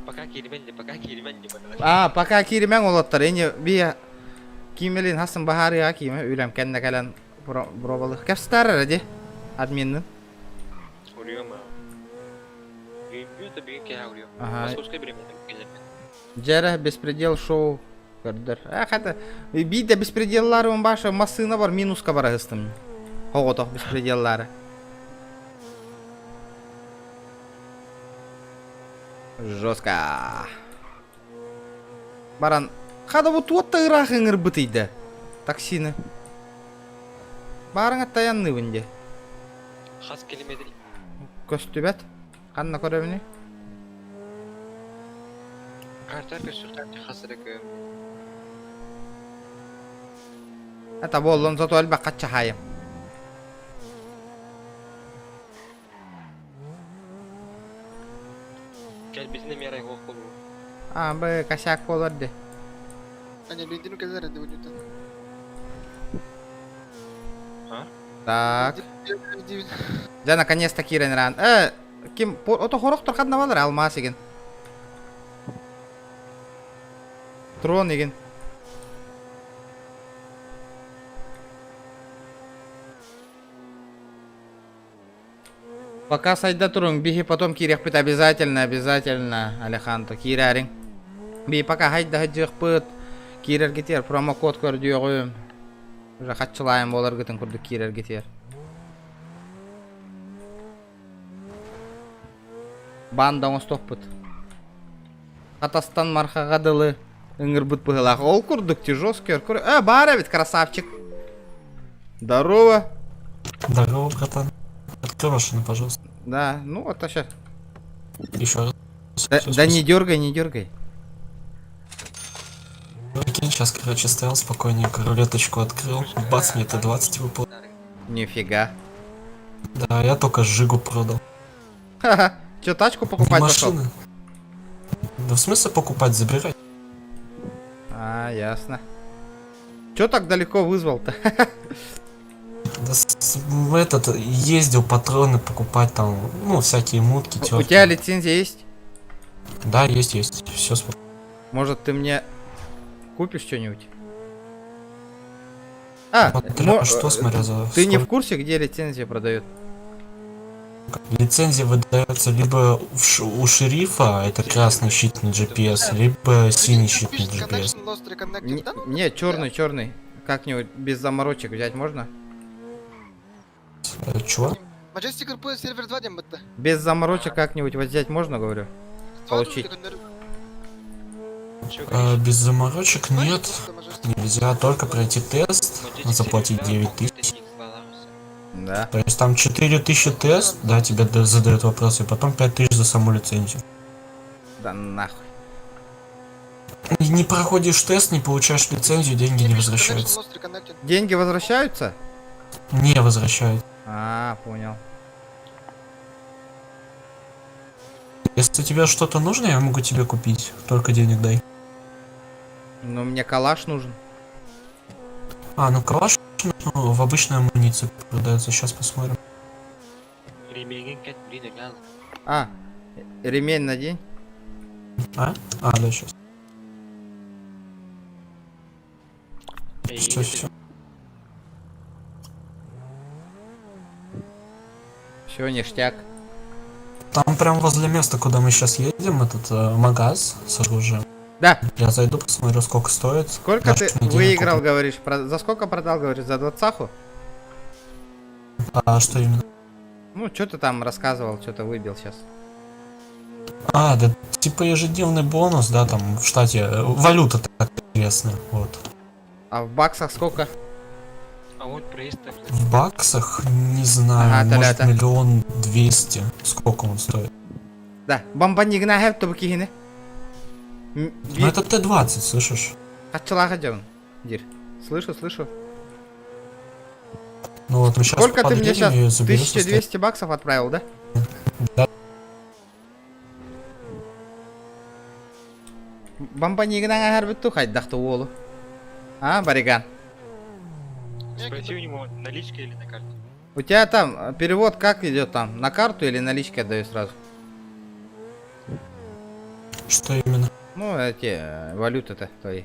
Пока кирименди. Пока киримен олоттар. Эне бия кимелин хасын бахарыга киме үйлем кенне калан пробалы. Кепстар ради админнин. Уриома. Бьют бьют кяурио. Ага. Московская бремен. Жара беспредел шоу көрдүр. Хата биде беспределларын башы масына бар минуска бара гыстым. Хоготок беспределлары. Жестко. Баран, хада вот ырах ыңыр бытыйды. Таксины. Барың аттаянны вынде. Хас келемедри. Көстүбет. Қанна көрөміне? Картар көстүртән хасырык. Это болон зато альба кача хайым. Gel bizimle mi yaray kolu? Бе косяк боларды. Они бензину казар это будет. А? Так. Да наконец-то Кирен ран. Ким ото хороктор кадна балар алмас экен. Трон экен. Пока сайда турун, бихи потом кирек пыт обязательно, Алехандро, кирярин. Би пока хайда хаджих пыт, кирер гитер, промокод көрдүгүм. Уже хатчылайым болар гытын курдук кирер гитер. Бандаңыз топпыт. Катастан мархагадылы, ыңыр быт пыгылак. Ол курдук ти жесткий, бара ведь красавчик. Здорово. Здорово, братан. Открой машину, пожалуйста. Да, ну это сейчас. Еще раз. Да не дергай. Прикинь, сейчас, короче, стоял спокойненько, рулеточку открыл, бац, мне Т-20 выпал. Нифига. Да, я только Жигу продал. Ха-ха, чё, тачку покупать пошел? Машины. Да в смысле покупать, забирать? Ясно. Чё так далеко вызвал-то? Да, этот, ездил патроны покупать там, ну, всякие мутки, тёрки. У тебя лицензия есть? Да, есть, все спокойно. Может, ты мне купишь что-нибудь? Что, смотря за... Ты не в курсе, где лицензия продают? Лицензия выдается либо у шерифа, это красный щит на GPS, либо синий щит на GPS. Не, черный. Как-нибудь без заморочек взять можно? Чего? Majestic RP сервер 2 дем бытты. Без заморочек как-нибудь взять можно, говорю? Получить. Без заморочек нет, нельзя, только пройти тест, заплатить 9000. Да. То есть там 4000 тест, да, тебе задают вопросы, и потом 5000 за саму лицензию. Да нахуй. Не проходишь тест, не получаешь лицензию, деньги не возвращаются. Деньги возвращаются? Не возвращают. Понял. Если тебе что-то нужно, я могу тебе купить, только денег дай. Но мне калаш нужен. Ну калаш в обычной амуниции продается, сейчас посмотрим. Ремень надень. Да, сейчас. Все. Все, ништяк. Там прям возле места, куда мы сейчас едем, этот магаз с оружием. Да. Я зайду, посмотрю, сколько стоит. Сколько ты выиграл, говоришь? За сколько продал, говоришь? За 20-ху? Что именно? Ну, что ты там рассказывал, что-то выбил сейчас. Да, типа ежедневный бонус, да, там в штате. Валюта так интересная, вот. А в баксах сколько? А вот проезд. В баксах, не знаю, может 1 200 000. Сколько он стоит? Да, бомбанигна хэв то бакихине. Ну это Т-20, слышишь? Хачалага джон. Дир. Слышу. Ну вот мы сейчас Сколько ты мне сейчас? подъедем и заберу 1200 баксов отправил, да? Да. Бамбанигынан ахар бүтту хайдақты олу. А, Бариган? Спроси у него, наличка или на карте. У тебя там перевод как идет там? На карту или наличка отдаю сразу? Что именно? Ну, эти валюты-то твои.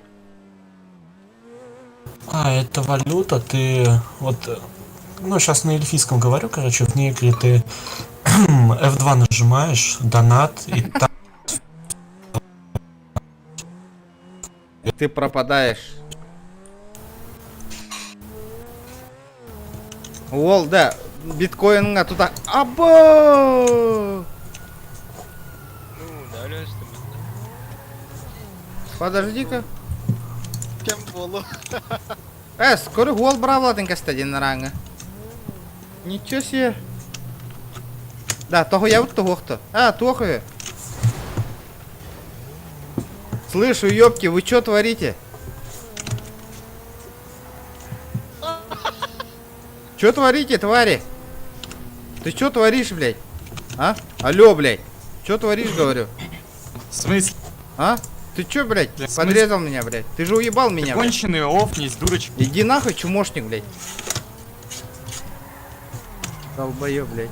А, это валюта, ты вот, ну, сейчас на эльфийском говорю, короче, в игре ты F2 нажимаешь, донат, и там... Ты пропадаешь. Ол, да, биткоинға туда... Або! Ну, да, лёст. Подожди-ка. Кем болу? Скоро гол бравладың кастадин наранга. Ничего себе. Да, того я вот того кто. Тоху. Слышу, ёбки, вы чё творите? Чё творите, твари? Ты чё творишь, блядь? А? Алло, блядь. Чё творишь, говорю? В смысле? А? Ты чё, блядь, подрезал меня, блядь? Ты же уебал меня, блядь. Конченый, офнись, дурочка. Иди нахуй, чумошник, блядь. Долбоёб, блядь.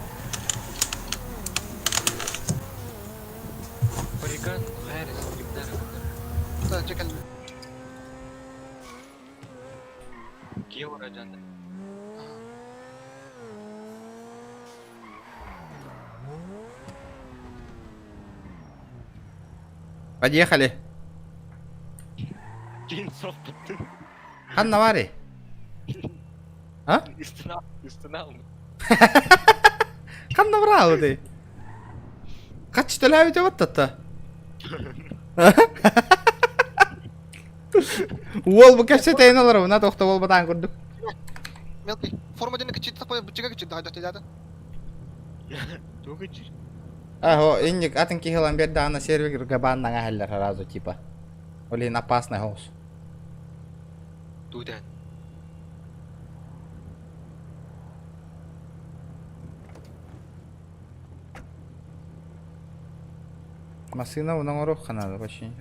Бариган, Харрис, Гибнара. Да, чекай. Киева раджанда. Подъехали. Кинцов ты. Ханна вари. А? Истинал. Ханна брал ты. Kaç tane video attı? Ол bu kaç tane alır mı? Ne doktor ol batan kurduk. Мелкий. Форма денег кичит, такой бычага кичит, да, да. Только чуть. О, инник атынки хилан берді ана сервер габан наңа хәлләр разу типа. Олин опасный хоус. Тудан. Машина у нас рух надо почти.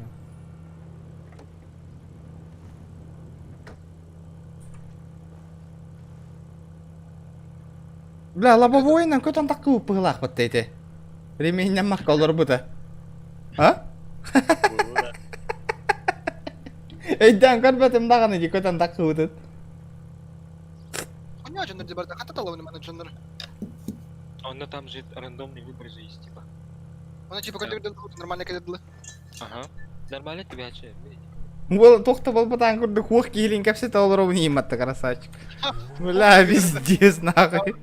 Бля, лобовойнан көтөн такуу пыгылак баттайты. Ремейнен мак колор бута. А? Эйден көрбөтүм даганы ди көтөн такуу бутат. У него дженнер дебарда, хата таловный менеджер. Он там же рандомный выбор же есть, типа. Он типа когда нормально кедедлы. Ага. Нормально тебя че? Бол тохта бол батан курдук хух киилин кепсе толору ниматта красавчик. Бля, пиздец нахуй.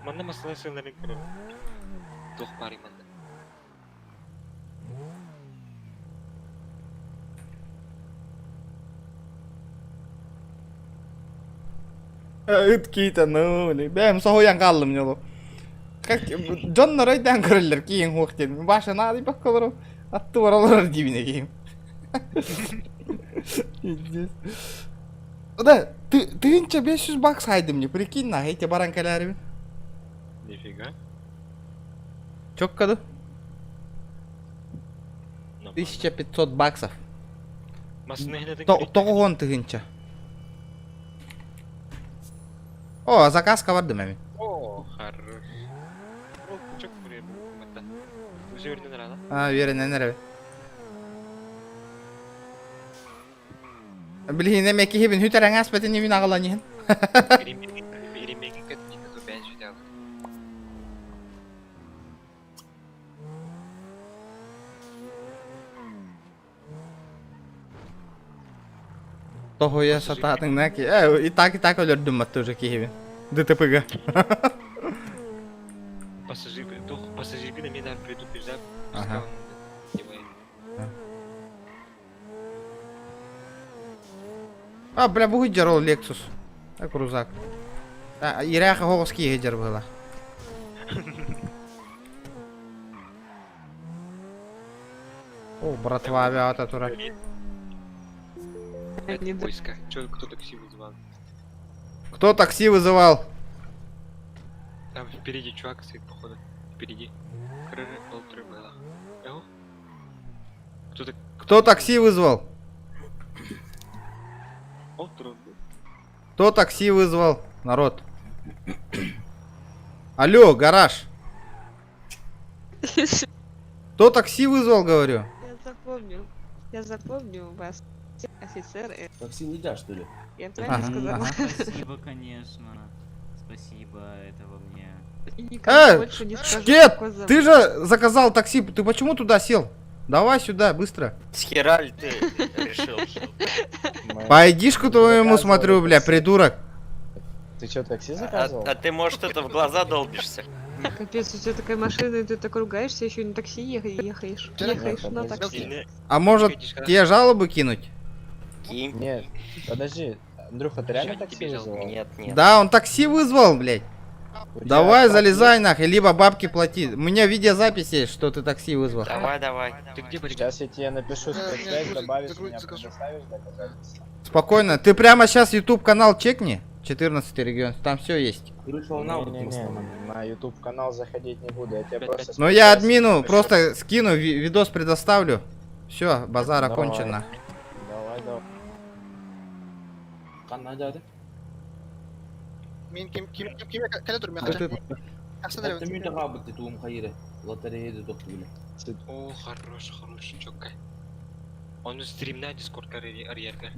Манда масалай сыйларың көрө. Тох пари манда. Ыт ну, бәм соһоян каллым нело. Как Джоннор айдан көрөлөр кийин хуктен. Башына алып баккалар. Атты баралар дибине кийин. Да, ты 500 бакс хайдым мне, прикинь на эти баранкалары. Нифига. Чоккаду? 1500 баксов. Тоғон тыгынча. О, заказка барды мәми. О, хорош. О, чок время. Уже вернен рано. Вернен рано. Блин, эмеки хибин хүтәрәң аспәтен евин ағылан ehen. Перемеги кәтмейді, то бән жүдәл. Тоғоя сататың нәки. И так өлірдім матты уже кейбін. ДТП-га. Пассажирки на меня предупреждают. Ага. Бля, бұғы жар ол Lexus. Крузак. Ирақы хоғыз кейі жар бұғыла. О, братва авиата тура. Это войска. Чё, кто такси вызывал? Кто такси вызывал? Там впереди чувак стоит, походу. Впереди. Полтора было. Кто такси вызвал? Кто такси вызвал? Народ. Алло, гараж. Кто такси вызвал, говорю? Я запомнил вас, офицер. Такси нельзя, что ли? Я правильно сказала? Спасибо, конечно. Спасибо, этого мне. Шкет, ты же заказал такси, ты почему туда сел? Давай сюда, быстро. С хера ли ты решил? По айдишку твоему смотрю, бля, придурок. Ты что, такси заказывал? А ты, может, это в глаза долбишься? Капец, у тебя такая машина, и ты так ругаешься, еще и на такси ехаешь. Ехаешь на такси. А может тебе жалобы кинуть? Нет, подожди. Андрюха, ты реально такси вызвал? Нет. Да, он такси вызвал, блядь. Давай, залезай нахуй, либо бабки плати. У меня видеозапись есть, что ты такси вызвал. Давай. Ты где, Сейчас я тебе напишу спецсвязь, добавишь меня, предоставишь доказательства. Спокойно, ты прямо сейчас YouTube канал чекни, 14 регион, там все есть. Не-не-не, на YouTube канал заходить не буду, я тебе просто... Но я админу просто скину, видос предоставлю. Все, базар Давай. окончено. Давай. Мен кеме кәле тұр мен қажа. Ақсадар Это мюнда работает у Мхаира. Лотерея доктор, бля. О, хороший чокка. Он стримна дискорд арьерга.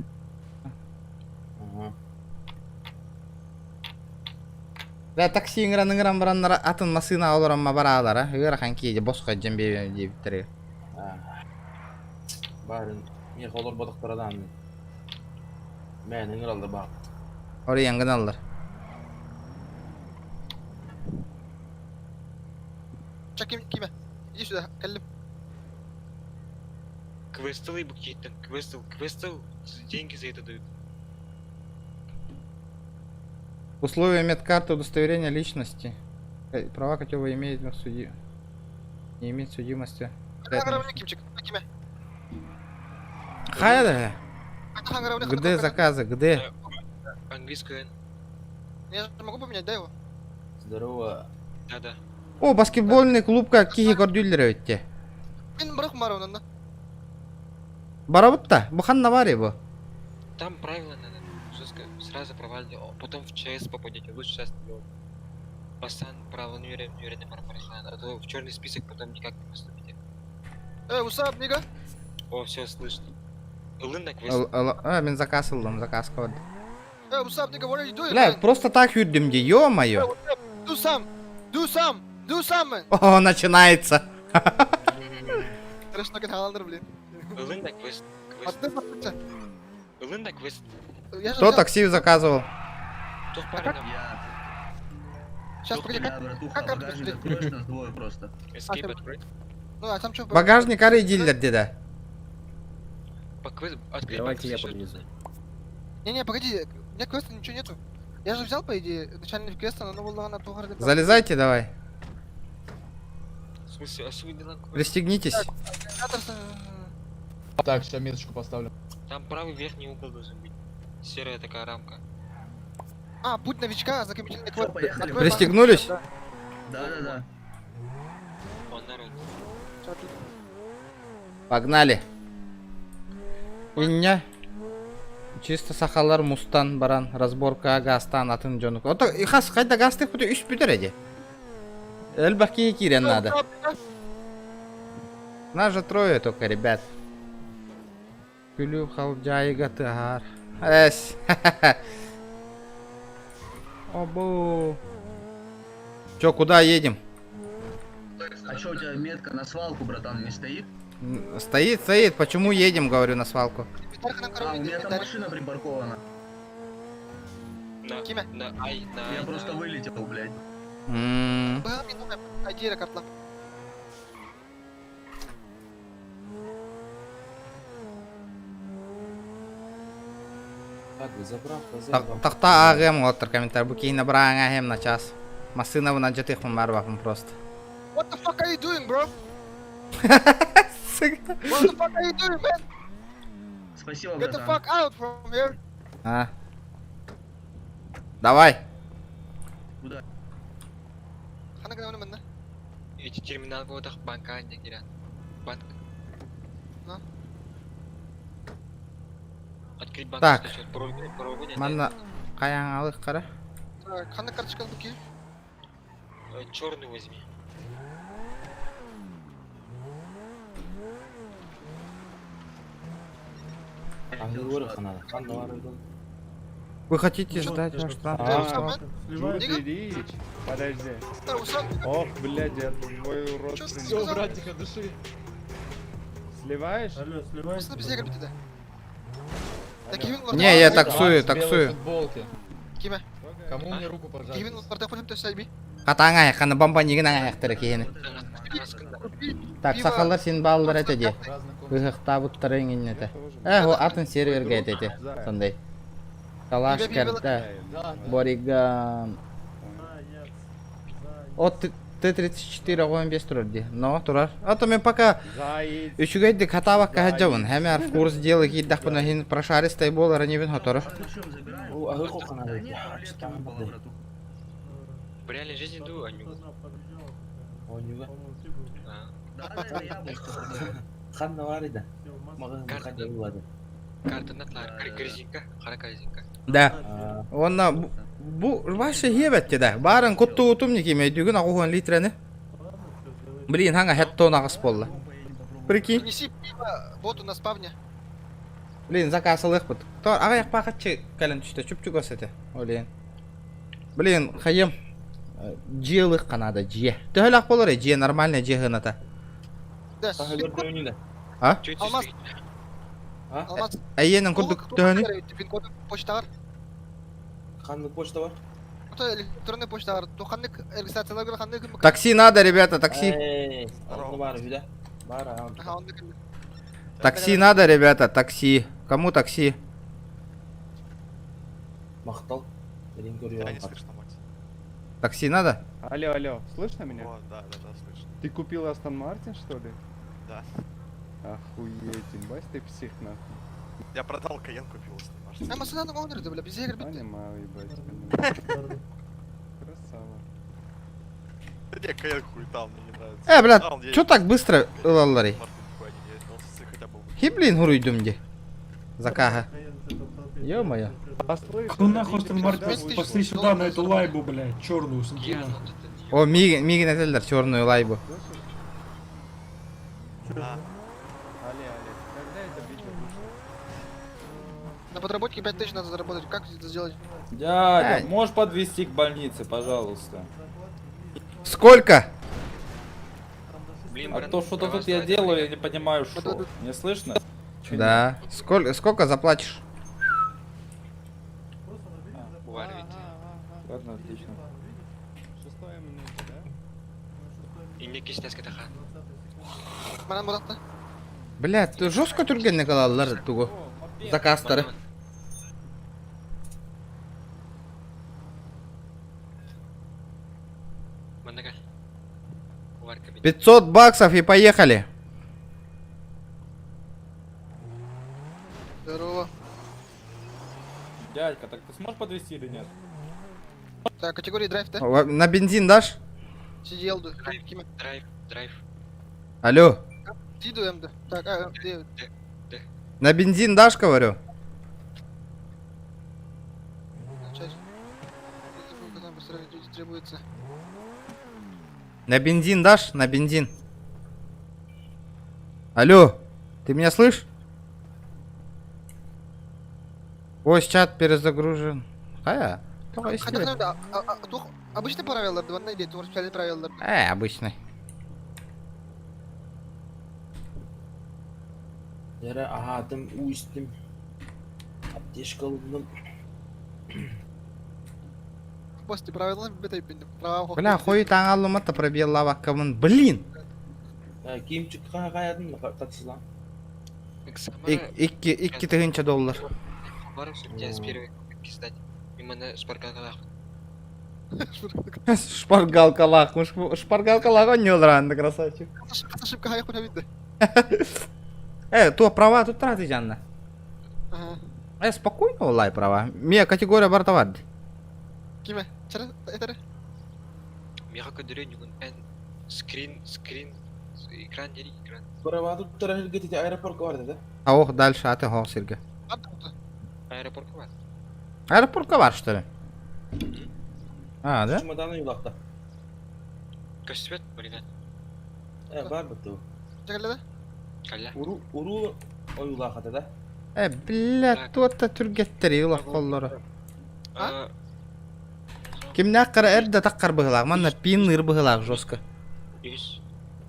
Бля, такси ингран бараннар атын масына алырам ма баралар, а? Ыгар ханки де босқа жембе деп тире. Барын, не холор бодықтардан. Мен ингралды бақ. Ори янгыналар. Чак кеме. Иди сюда, кәлім. Квестовый букеттен, квестов деньги за это дают. Условия медкарты удостоверения личности. Права Котёва имеет на суде. Не имеет судимости. Хангаравны кемчик, кеме. Хайда. Хангаравны. Где заказы, где? Английская. Я же могу поменять, да, его? Здорово. Да. О, баскетбольный клуб как кихи көрдүлөр өтте. Мен бірақ маравнан да. Барабытта, буханна бар бу. Там правильно надо. Жестко, сразу провалили, потом в ЧС попадете, лучше сейчас не делать. Пасан, право, неуверенный мармарихан, а то в черный список потом никак не поступите. Усап, нига? О, все слышно. Лында квест. Мен заказ алдым, заказ кылдым. Усап, нига, what are you doing? Бля, просто так жүрдүм де, ё-моё. Do some, man. О, начинается. Хорошо, как халандр, блин. Лында квест. Лында квест. Кто такси заказывал? Сейчас, погоди, как открыть? Escape открыть. Ну, а там что? Багажник ары дилер деди. По квесту открыть. Давайте я поднесу. Не, погоди, у меня квеста ничего нету. Я же взял, по идее, начальник квеста, но была на тугар. Залезайте давай. В смысле, а свои дела? Пристегнитесь. Так, сейчас меточку поставлю. Там правый верхний угол должен быть. Серая такая рамка. А, путь новичка, закомпьютерный квест. Пристегнулись? Да. Он народ. Погнали. Иння. Чисто сахалар мустан баран. Разборка гастан атын жонук. Ото ихас кайда гастык бүтө үч бүтөр эди. Элбаки кирен надо. Нас же трое только, ребят. Күлү халжайга тыгар. Эс. Обу. Чё, куда едем? А чё, у тебя метка на свалку, братан, не стоит? Стоит. Почему едем, говорю, на свалку? А, у меня там машина припаркована. На Я просто вылетел, блядь. Такта агем отыр комментарий. Бу кейин браңа агем на час. Масына бuna жытык бар бакым просто. What the fuck are you doing, bro? What the fuck are you doing, man? Спасибо, Get the братан. fuck out from here. А. Давай. Куда? Хана гана менне. Эти терминал вот так банка не кирят. Банк. На. Открыть банк. Так. Пароль не. Мана каяңалык кара. Так, хана карточка буки. Черный возьми. Вы хотите ждать аж там? Ильич, подожди. Ох, блядь, я твой родственник. Всё, братик, от души. Сливаешь? Алло, Просто без игр битиде. Такие Не, я таксую, таксую. Киме? Кому мне руку пожать? Кивин лорда пулем то сайби. Катаң аяққаны бомбанигін аяқтыры кейіні. Так, сақалар сен балылар әтеде. Бұғықта бұттары еңген әті. О, атын серверге әтеде. Сондай. Калаш кәрті. Бориган. О, Т-34 15 тұрыр де. Но, тұрар. Ато мен пока үшігейді катабаққа әджауын. Хәмі арф курс делы кейддақ бұна хин прошаристай болар әнебін хотыры. В реальной жизни ду Аню. Ханна бар еді. Маған қандай болады. Карта натлар. Корзинка. Қара корзинка. Да. Онна бұл башы хебетте да. Барын құтты ұтым не кеме дүгін ағуған литрені. Блин, ханға хәттон ағыс болды. Прикинь. Принеси пиво боту на спавне. Блин, закасылық бұд. Тор, ағаяқ бақытчы кәлін түсті. Чүп-чүк өсеті. Олейін. Блин, хайым. Жиылық қанады, жие. Төхілақ болыр е, жие нормальный жие ғыната. Да, А? Алмаз. Алмаз. Әйенің күрдік төхіні? Пин-код почта бар. Қанды почта бар? Это электронная почта бар. То қанды регистрациялар görə қанды кім? Такси надо, ребята, такси. Алды бар үйде. Бар, Ага, онды кім? Такси надо, ребята, такси. Кому такси? Мақтал. Бірін көріп алып. Такси надо? Алло, алло, слышно меня? О, да, слышно. Ты купил Астон Мартин, что ли? Да. Охуеть, ебать ты псих, нахуй. Я продал Каен, купил Астон Мартин. А масана оңдыр да, бля, без игр битті. Понимаю, ебать, понимаю. Красава. Да не, Каен хуй там, мне не нравится. Блядь, чё так быстро ылаллары? Хи, блин, хуруйдум де. Закага. Ё-моё. Кто нахуй Астон Мартин? Пошли сюда, на эту лайбу, блядь, черную, сантина. О, Мигин этелдер черную лайбу. На подработке 5000 надо заработать. Как это сделать? Дядя, можешь подвезти к больнице, пожалуйста? Сколько? А то что-то тут я делаю, я не понимаю, что. Не слышно? Да. Сколько заплатишь? Ладно, отлично. Инде кистәскә таха. Манан болатты. Блядь, ты жестко түргенне калалар тугу. Заказтары. Манага. 500 баксов и поехали. Здорово. Дядька, так ты сможешь подвезти или нет? Так, категория драйв, да? На бензин дашь? Сидел, да. Драйв. Алло. Сиду, да. Так, где? На бензин дашь, говорю? Сейчас. Требуется. На бензин дашь? На бензин. Алло. Ты меня слышишь? Ой, чат перезагружен. Хая. Обычный правило, да, найди, то специальные правила. Обычный. Дәрі ағадым, уйстым. Аптешка алдым. После правила, бетай пендем. Права. Бля, хуй таң алыматта пробел лаваккамын. Блин. Киімчікқа қаядым, таксила. $2 тыгынча. Барым тебе с первой пиздать. Мимо на шпаргалкалах. Шпаргалкалах. Шпаргалкалах он не олранды, красавчик. Ошибка хай хуна видно. То права тут траты жанна. Спокойно олай права. Мия категория бартавад. Киме? Чара? Это? Меха кадырен югун эн скрин экран дери экран. Барабаду тарахил гетити аэропорт var dedi. Ох, дальше аты хол Сергей. Аэропорт var. Аэропортка бар, что ли? А, да? Чемоданы юлакта. Кассет, блин. Бар бітті. Чакалада? Калла. Уру o юлаката да. Блядь, туотта түргеттери улах коллары. Кимнәк кара эрдә таккар быгылак, манна пинныр быгылак жестко. Есть.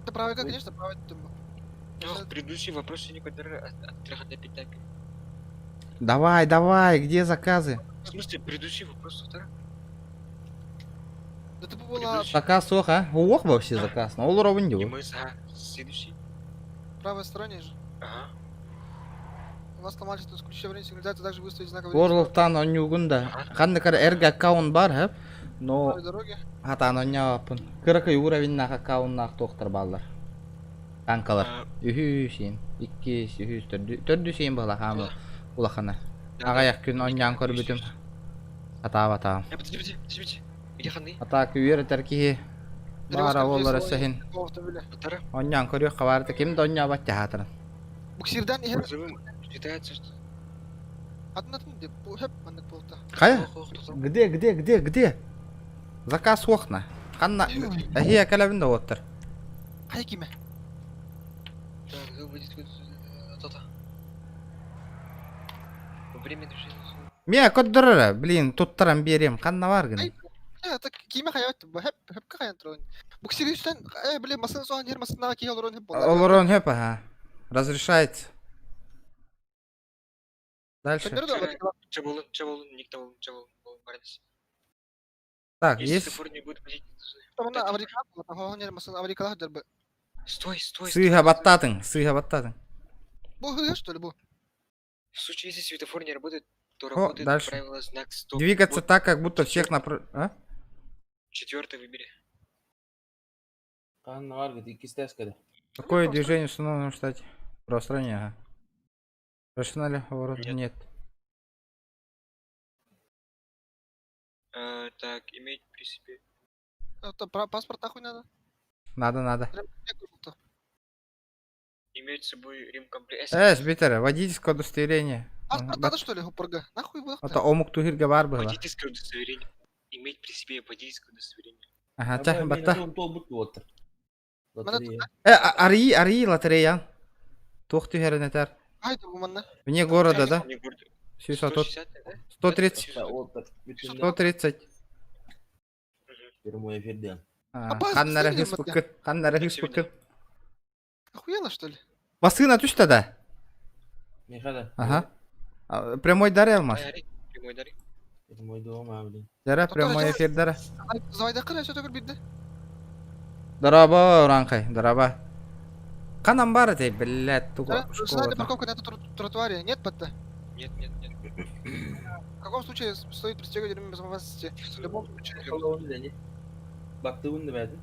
Это правый, конечно, правый. Предыдущий вопрос не который от 3 до 5. Давай, где заказы? В смысле, предыдущий вопрос второй? Да ты была... Заказ ох, а? Ох вообще заказ. Но олар овын И дебу. мы за следующий. В правой стороне же. Ага. У вас сломались, то включение времени сигнализации также выставить знак Орлуктан онюгунда. Ханны кара эрге аккаунт бар, хэп? Но... правой дороге. Хатан онюапын. Кыркы уровеннах аккаунтнах тоқтар баллар. Танкалар. Үхүсин. 2 төрдүсин бала хамы. Улахана. Агаяк күн оньян көр бүтүм. Атаа. Подожди. Где ханы? Атаа күер терки. Бара олар эсехин. Второй? Оньян көрү кабарты ким донья батча хатырын. Буксирдан и Считается, что... Одна где? Хэп, манна полта. Кая? Где? Заказ охна. Ханна. Ахия калабинда оттыр. Кая киме? Так, выйдет то-то. Время движения. Мия коддырыра, блин, туттарам берем. Ханна бар гын. Так киме хаят? Хэп каян трон. Буксирдан, блин, масын соған жер масындағы кей олорон хэп болар. Олорон хэп, ага. Разрешается. Дальше. Чаболун, никто парадис. Так, Если есть. Сафор не будет ходить, Тамана Америка, вот жер масын Америкалар дербе. Стой. Сыйга баттатын. Бу что ли бу? В случае, если светофор не работает, то О, работает дальше. правило знак стоп. Двигаться Вот так, как будто всех А? 4 выбери. Kanna var gidi ikisi ters kede. Какое движение установлено в штате? Правостороннее, ага. Рационали поворот? Нет. Так, иметь при себе. Это паспорт нахуй надо? Надо. Иметь с собой ремкомплект. Сбитер, водительское удостоверение. Паспорт надо что ли, гупорга? Нахуй было? Это омук тугирга бар было. Водительское удостоверение. Иметь при себе водительское удостоверение. Ага, чах батта. Tol butlu otur. Ари лотерея. Тух тугернетер. Айда бу манна. Вне города, да? Не город. 130. 130. Прямой эфирден. Ханнара Фейсбук. Охуенно что ли? Басына түшті да? Мехада. Ага. Прямой дари алмас. Прямой дари. Прямой дома, блин. Дара, прямой эфир дара. Завайда қырай что такое бидді? Дараба, Уранхай, дараба. Канам бар этой, блядь, туго. Снайпер парковка на этом тротуаре. Нет подта? Нет. В каком случае стоит пристегивать ремень безопасности? В любом случае. Baktı bunu verdi.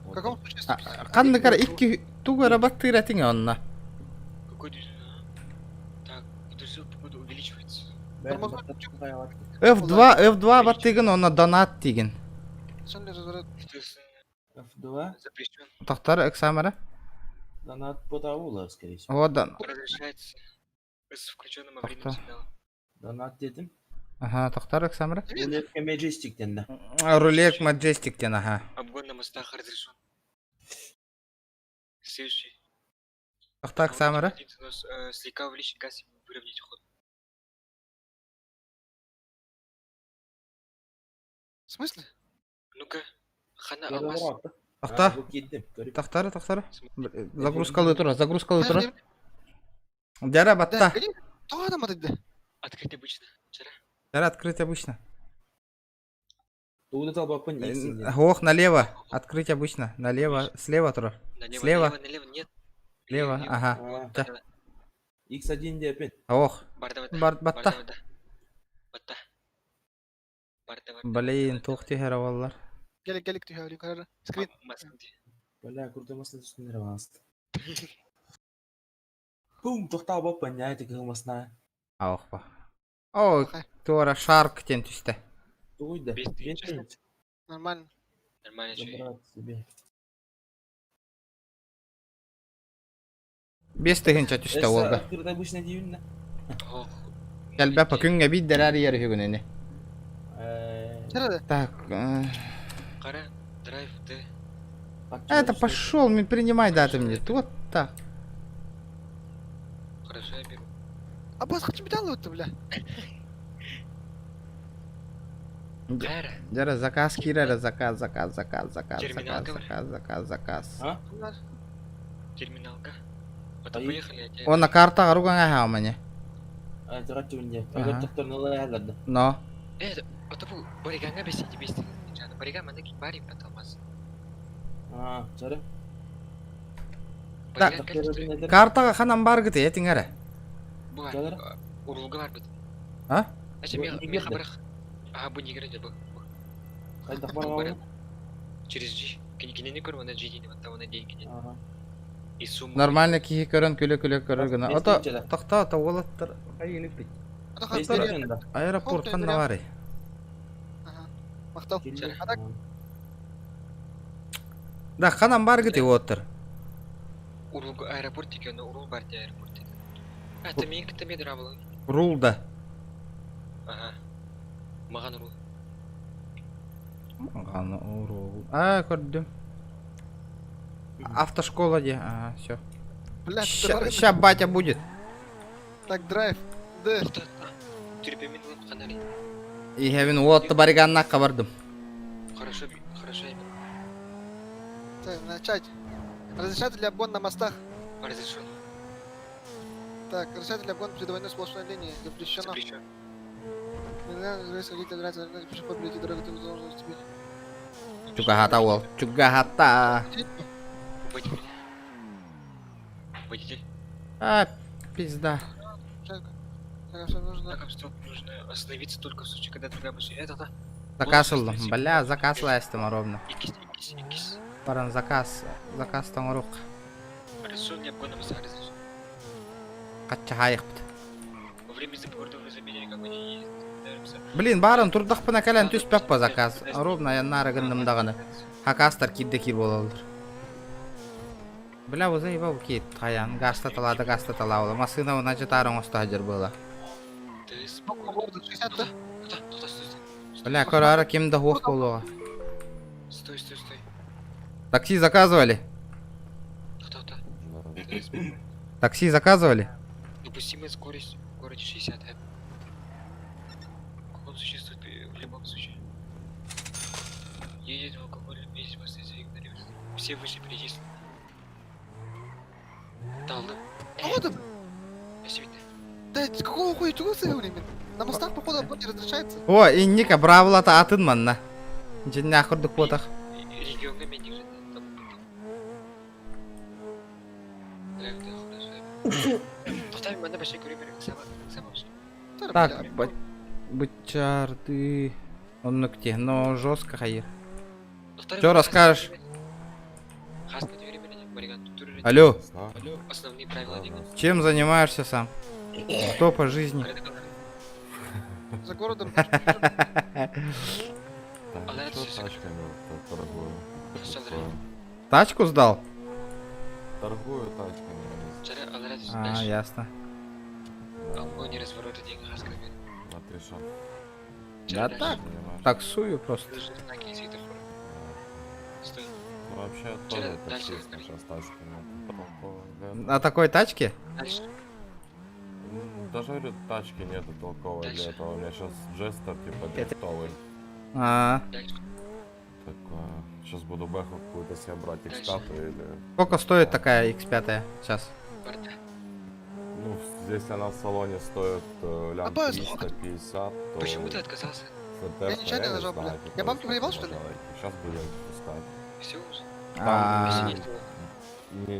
В каком случае? Канны кара икки тугара баттыра тиңе онна. Какой движение? Так, погода увеличивается. F2 баттыгын онна донат тиген. F2. Запрещен. Тохтар эксамера. Донат потаула, скорее всего. Вот да. Разрешается с включенным аварийным сигналом. Донат dedim. Ага, тохтар эксамера. Рулетка Majestic'ten de. Рулет Majestic'ten, ага. Обгон на мостах разрешен. Следующий. Тохтар эксамера. Слегка увеличить газ и выровнять ход. В смысле? Ну-ка, хана Yarı алмаз. var. Тохта. Bu gittim. Garip. Тохтар. Загрузкалы тура. Дара батта. Кто там это? Открыть обычно. Дара открыть обычно. Тугда талбапын ексин. Ох, налево. Открыть обычно. Налево. Слева тура. Слева. Налево, нет. Слева, ага. X1 депен. Ох. Батта. Блин, тухти хераваллар. Gelek diyor öyle kararı. Screen. Бля, kurtulmasına üstünlere bastı. Bum, tohta bapın ya, eti kılmasına. Ауқпа. О, тура шарк тен түсті. Туйда. Нормально. Нормально, чё. Забрать себе. 5 тыгынча түсті олға. Открыто обычно дивно. Кәлбәпі күнге биддер әр ері хүгінені. Так. Қара, драйв, ты. Это пошел, принимай даты мне. Вот так. Хорошо, я беру. А босс, хочу металл вот бля. Жара заказ кирара, заказ. Терминалка, Заказ. А? Терминалка. Потом поехали, я тебе... Оны карта қаруған әхау мәне. Айтыратты үнде. Ага. Айтыратты әлгірді. Но. Это был Бориганга бесите, бесите. Бориган, мана ки барим потомас. Жары. Так, картаға қанан бар күті, етің әрі? Бұға, урулға бар бұд. А? Әші мен қабырақ. Аға, бұл негірінде бұл. Қайдақ бар ма? Через G. Кенені көрім, оны G дейін, онда оны дейін кенені. И сумма. Нормально кихи көрін, күлі көрігіні. Ото, тоқта, олаттыр. Қайылып бейт. Аэропорт қанна бары. Мақтау. Да, қанан бар күті отыр. Урулға аэропорт екен, урул бар де аэропорт екен. Әті мен кітті медір абылы. Рулда. Ага. Маған урул. Маған урул. Көрдім. Автошкола де. Все. Ща батя будет. Так, драйв. Да. Түрпемен ұлып қанали. И хевин отты бариганна қабардым. Хорошо, именно. Так, начать. Разрешатель обгон на мостах. Разрешен. Так, разрешатель обгон при двойной сплошной линии запрещено. Запрещен. Нельзя сходить нравится, пешеход перейти дорогу, ты должен уступить. Чугахата ол. Чугахата. Водитель. Пизда. Так, что нужно? Так, стоп, нужно остановиться только в случае, когда другая машина. Это. Закашылдым. Бля, заказ ластым ровно. Икис. Баран заказ таңыруқ. Хорошо, не обгон на мостах разрешен. Қатча хайықпыд. Во время запорного забили, как они ездят. Блин, барын тұрдықпына кәлән түспәп па заказ. Ровно яннары гындымдағыны. Хакастар кидде кир болалдыр. Бля, өзі ебау кет, қаян. Гаста талады. Масына оны жытарын осты ажыр была. Ты спокойно. 60, да? Бля, көрі ары кемді хоқ болуға. Стой. Такси заказывали? Такси заказывали? Допустимая скорость в городе 60. Он существует в любом случае. Едет в алкоголь, ездит по станции, игнорирует. Все выше перечислены. Талды. Вот он! Спасибо. Да, какого хуя чего времени? На мостах, походу, обгон не разрешается. О, инника бравлата атын манна. Жинна ақырдық ботақ. Регионга мен негізі. Поставим, мана башай көре берек. Сама. Так, бычарды. Он нукте, но жестко хайыр. Что расскажешь? Алло. Основные правила лиги. Чем занимаешься сам? Кто по жизни? За городом. Тачку сдал? Торгую тачками. Ясно. Не развороты деньги раскрыли. А ты шо? Да так, таксую просто. Стой. Вообще тоже таксист, сейчас тачки нет. На такой тачке? Дальше. Даже говорю, тачки нету толковой для этого. У меня сейчас джестер типа дрифтовый. Такое. Сейчас буду бэху какую-то себе брать X5 или... Сколько стоит такая X5 сейчас? Ну, здесь она в салоне стоит лям 350. Почему ты отказался? Я ничего не нажал, бля. Я бабки выебал, что ли? Сейчас будем пускать. Все уже?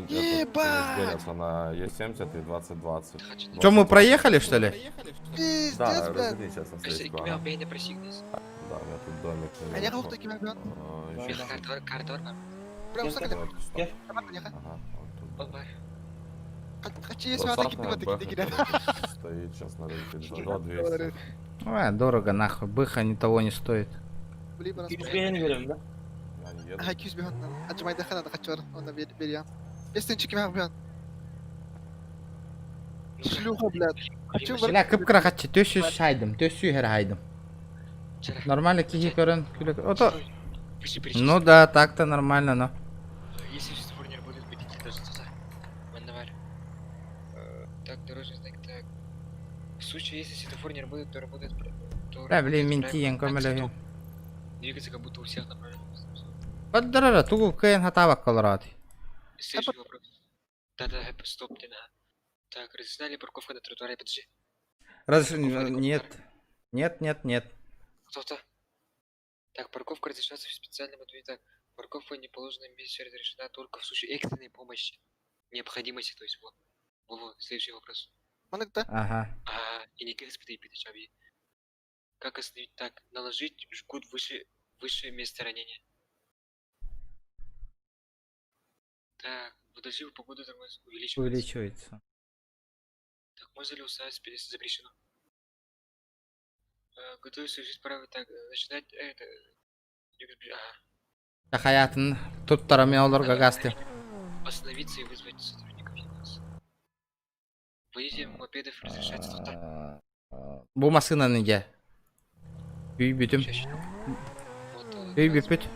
Ебать! Делятся на E70 и 2020. Че, мы проехали, что ли? Пиздец, Да, блядь. разверни сейчас на средства. Кимя бейне просигнес. Да, у меня тут домик. А я говорю, таким объем. Картор. Прям сакать. Ага, вот тут. Он бар. Хочу есть вода, кипи такие кидать. Стоит сейчас на рынке 2200. Дорого нахуй, быха ни того не стоит. Либо Кирпичи берем, да? Я не еду. Ага, кюз беган. Отжимай дыхание, да хочу, он берем. Если чеки мах беган. Шлюха, блядь. Хочу Ля кыпкыра качы, төсү шайдым, төсү хер хайдым. Нормально кихи көрін, күлік. Ото... Ну да, так-то нормально, но... Если светофор не работает, пойдите даже туда. Мандавар. Так, дорожный знак, так. В случае, если светофор не работает, то работает... Бля, блин, менти ең көмілі. Двигаться как будто у всех направлено. Поддырара, тугу кайын хатабак колорады. Следующий вопрос. Да-да, стоп, не надо. Так, разрешена ли парковка на тротуаре? Подожди. Нет. Нет. Кто-то? Так, парковка разрешается в специальном ответе. Так, парковка в неположенном месте разрешена только в случае экстренной помощи. Необходимости, то есть вот. Во, следующий вопрос. Ага. И никаких испытаний передачи. Как остановить? Так, наложить жгут выше места ранения. Так, в дождливую погоду тормоз Увеличивается. Так, можно ли установить перес запрещено? Готовы совершить право, так, начинать это... Ага. Хаятын туттарами олорга гасты. Остановиться и вызвать сотрудников ЕНС. Водителям мопедов разрешается туда. Бу машина неге? Үй бүтүм. Үй бүт.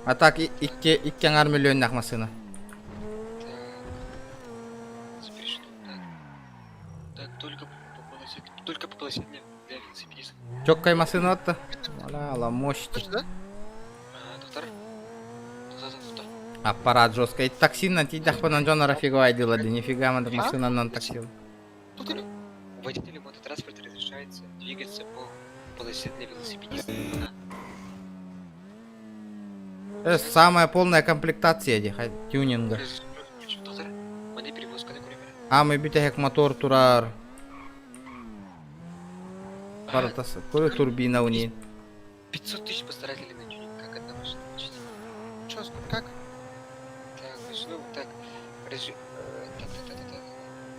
А так, 2 миллион нах машина. Запрещено, так. Так, только по полосе для велосипедистов. Чоккай машина отты. Ала, мощь. Да? Доктор? Туда. Аппарат жесткий. Таксинан тидах панан жона рафига айдыла, да нифига мандык машинанан таксил. Водителю мототранспорта разрешается двигаться по полосе для велосипедистов. Самая полная комплектация тюнинга. Доктор, мы перевозка на курьера. Мы битехек мотор турар. Паратасы, кое турбина у ней. 500 тысяч постаратели на тюнинг, как одна машина. Чё, как? Так, начну, так,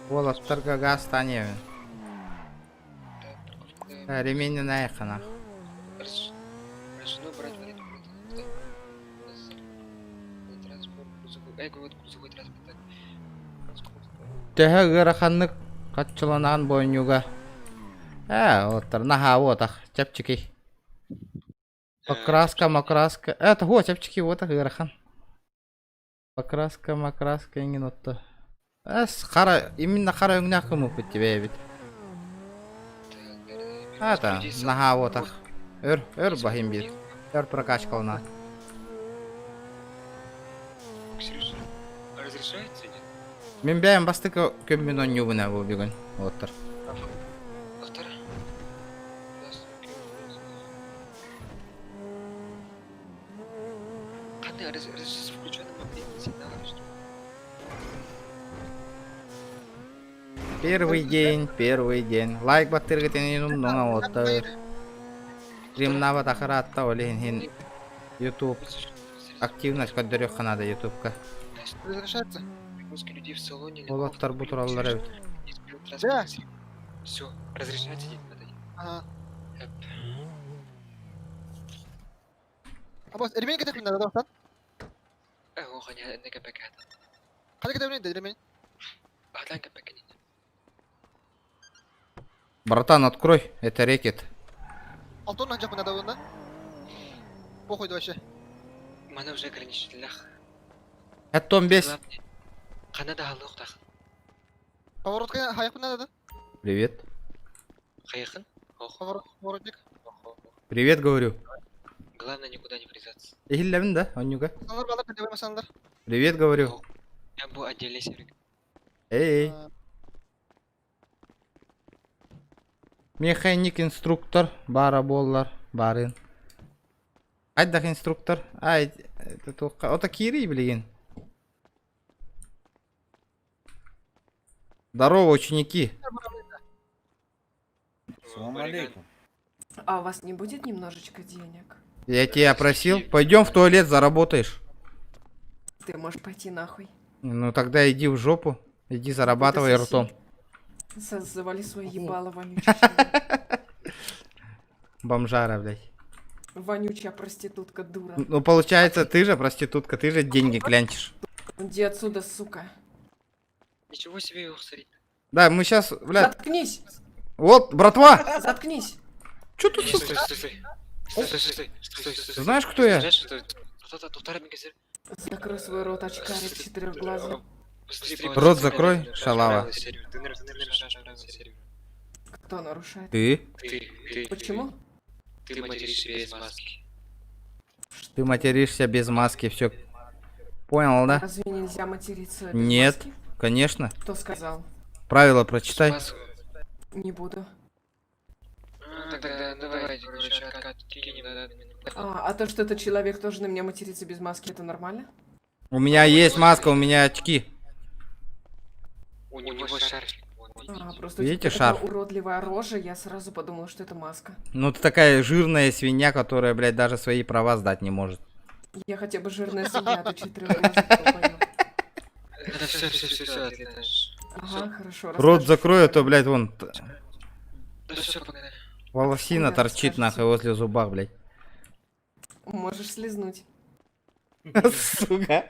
Волос торгага станет. Ремень на эханах. Решено брать валюту. Транспорт, грузовой транспорт, так. Теhe гыраханнык катчыланаган бойнюга. Оттар наха отах, чапчики. Покраска. Это го чапчики отах гырахан. Покраска, ингин отта. Хара, именно хара югняхы мупит тебе бит. Это наха отах. Өр бахим бит. Өр прокачка уна. Ксюша, разрешается или? Мен бәйім бастықы көм минон нюбына бұл бүгін оттыр. Доктор? Қандай с включенным магнитным сигналом, что? Первый день. Лайк баттырғы тенен ұмдыңа оттыр. Римна батақыратта олейін хен YouTube. Активность көддөрек қанады YouTube'ка. Разрешается? Перевозка людей в салоне. Олаттар бұл туралар әбіт. Да. Все, разрешается день надо. Ага. Абас, ремень кетек миннада да бақтан? Оған не кәпәк ады. Қандай кетек миннада ремень? Бағдан кәпәк не. Братан, открой, это рекет. Алтон нахчак миннада онда? Похуй вообще. Мана уже ограничителях. Это он без. Қанада халы ұқтақ. Поворотқа хаяқ миннада да? Привет. Хаяқын? Поворотник. Привет, говорю. Главное никуда не врезаться. Ихилләбін да, онюга. Масандар бала пәдевай масандар. Привет, говорю. Я был отдельный сервик. Эй. Механик, инструктор, бара боллар, барын. Айдах инструктор. Ай, это тоққа. Ота кири білеген. Здорово, ученики. Салам алейкум. А у вас не будет немножечко денег? Я тебя просил, пойдем в туалет, заработаешь. Ты можешь пойти нахуй. Ну тогда иди в жопу. Иди зарабатывай ртом. Завали свои ебало, вонючий человек. Бомжара, блядь. Вонючая проститутка, дура. Ну, получается, ты же проститутка, ты же деньги клянчишь. Иди отсюда, сука. Ничего себе его смотри. Да, мы сейчас, блядь. Заткнись. Вот, братва! Заткнись. Чё тут? Знаешь, кто я? Закрой свой рот, очкарик четырехглазый. Рот закрой, шалава. Кто нарушает? Ты? Почему? Ты материшься без маски. Ты материшься без маски, все. Понял, да? Разве нельзя материться без Нет, маски? конечно. Кто сказал? Правила прочитай. Не буду. Тогда давайте, короче, откинем. А то, что этот человек тоже на меня матерится без маски, это нормально? У меня есть маска, у меня очки. У него шарфик. Просто Видите, у тебя такая шарф? уродливая рожа, я сразу подумала, что это маска. Ну ты такая жирная свинья, которая, блядь, даже свои права сдать не может. Я хотя бы жирная свинья, ты четырехглазый долбоёб. Это все, Ага, хорошо. Рот расскажешь, закрой, что а то, блядь, вон Да все, погнали. волосина Да, торчит расскажете. нахуй возле зуба, блядь. Можешь слезнуть. Сука.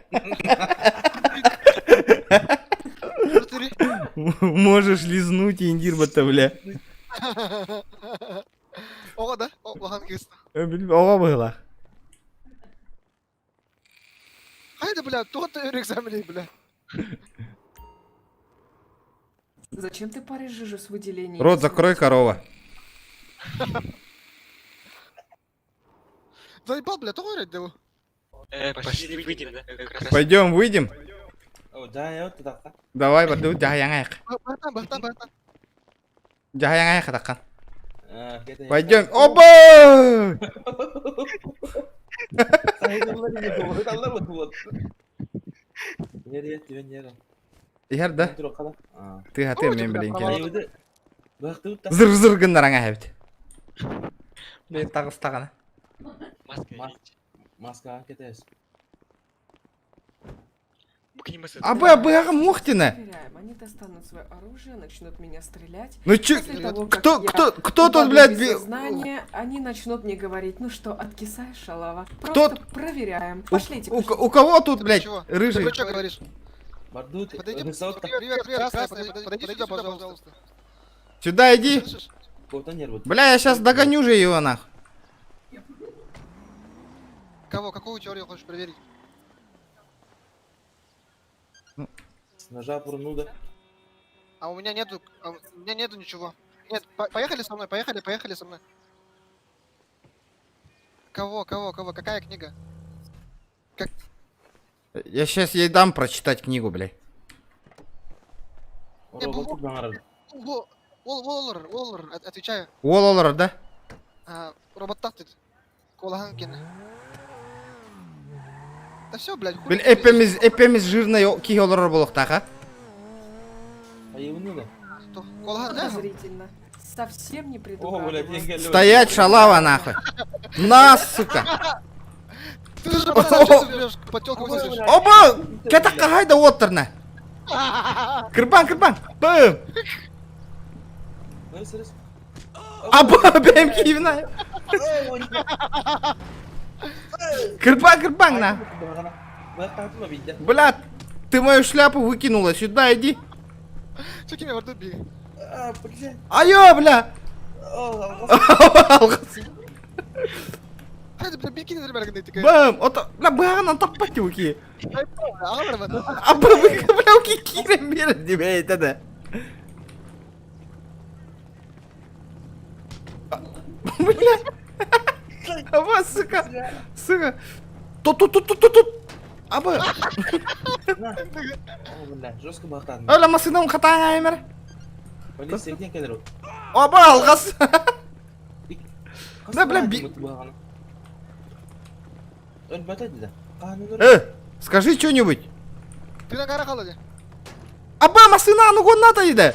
Можешь лизнуть индирбата, бля. Оға да? Оған кесті. Ова была. Хайда, бля, тоғытта өрек зәмілей, бля. Зачем ты паришь жижу с выделением? Рот закрой, корова. Заебал, бля, тоғы өрек деу. Пошли выйдем, да? Пойдем, выйдем. О, да, я вот туда. Давай, баду, жахаяңайық. Бартан. Жахаяңайық атаққан. Пойдем. Пойдем. Оба! Яр да? Ты хаты мен білейін керек. Зыр гындараңа хәбіт. Мен тағыстағана. Маска кетес. Абы мухтина. Проверяем. Они достанут свое оружие, начнут меня стрелять. Ну чё, После того, как кто я тут, блядь, упаду без сознания, они начнут мне говорить, ну что, откисаешь, шалава? Просто проверяем. Пошлите. У кого тут, блядь, Ты рыжий? про что говоришь? Бардут, Подойди, высотка. красный, подойди сюда, пожалуйста. Сюда иди. Слышишь? Кого-то нервы. Бля, я сейчас догоню же его нахуй. Кого? Какую теорию хочешь проверить? С ножа пурнуда. А у меня нету ничего. Нет, поехали со мной, поехали со мной. Кого? Какая книга? Я сейчас ей дам прочитать книгу, блядь. Роботу баңарады. Уоллер, отвечаю. Уоллер, да? Роботтак дейді. Колахан кені. Да все, блядь, хуй. Бел эпемиз жирный киолор болук така. Аюны да. Колахан, да? Подозрительно. Совсем не О, предугадываю. блядь, деньги. Стоять, шалава, нахуй. На, сука. Ты же живешь, потёлку высосешь. Оба! Кетакка хайда оттерна. Кырбан. Бым. Аба, бем кивна. Кырбан, на. Блядь, ты мою шляпу выкинула, сюда иди. Чё кеме барды би? Айо, бля. Хайда, бля, бикини дер бәргенде тике. Бым, ото, бля, бағанан таппати уки. Аға бар ма? Аба, бля, уки кирем берін деп айтады. Бля. Аба, сука. Тут. Аба. Жестко бақтадым. Öyle masından katana emir. Полиция где келер? Аба, алғас. Да, бля, Өлбәтеді да. Скажи что-нибудь. Ты на гора қалады. Аба, масына аны гонната еді.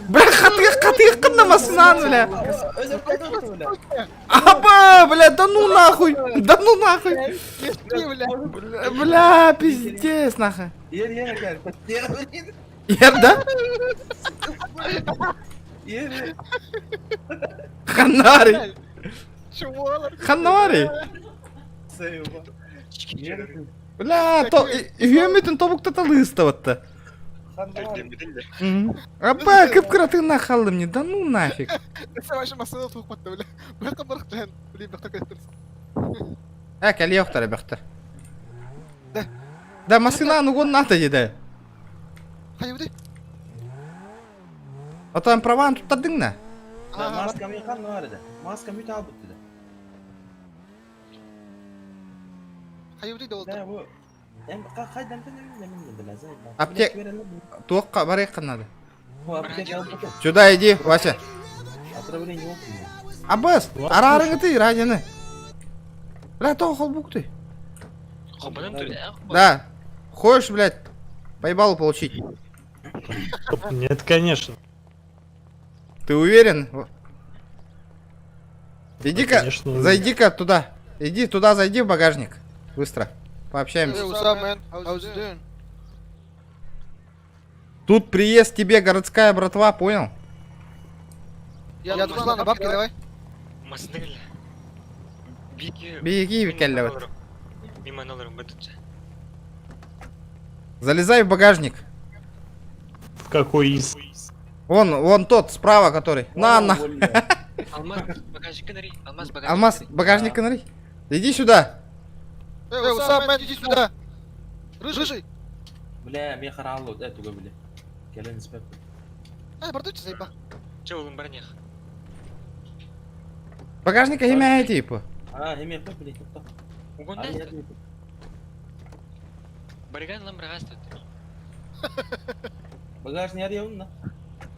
Бля, қатыға қынна да машинаны, бля. Аба, бля, да ну нахуй. Да ну нахуй. Бля, пиздец, нахуй. Ер, да? Ханари. Ханари. Бля, то үйөмүтүн тобуктата лыставатта. Аба, кыпкыратыгына калдым не, да ну нафиг. Кәле yo'qtar бахта. Да машинаны гонната жеде. Кайбыды? Атам праван туттадыңна? Маска механ бар еді. Маска мүт алып бітті. Кайбыды да олды. Қайдан білесің? Аптек. Туаққа барайық қанады. Аптек алып бітті. Сюда иди, Вася. Отравление yok mu? Аббас, арарыңы ты, радионы. Бля, то холбук ты. Да. Хочешь, блядь, поебалу получить? Нет, конечно. Ты уверен? Иди-ка, конечно, зайди-ка туда. Иди туда, зайди в багажник. Быстро. Пообщаемся. Тут приезд тебе городская братва, понял? Я Руслан, на бабки давай. Беги, викеллевать. Мимо номером бытутся. Залезай в багажник. Какой из? Вон тот, справа, который. На. Алмаз, багажник нари. Алмаз, багажник нари. Иди сюда. Усам, иди сюда. Рыжий. Бля, мен қаралып өтуге бля. Келен инспектор. Бардучи заеба. Че улым барнех? Багажника имя типа. Еме қой, блядь, тоқта. Угонда? Бариган лам рагастат. Багаж не арияун на.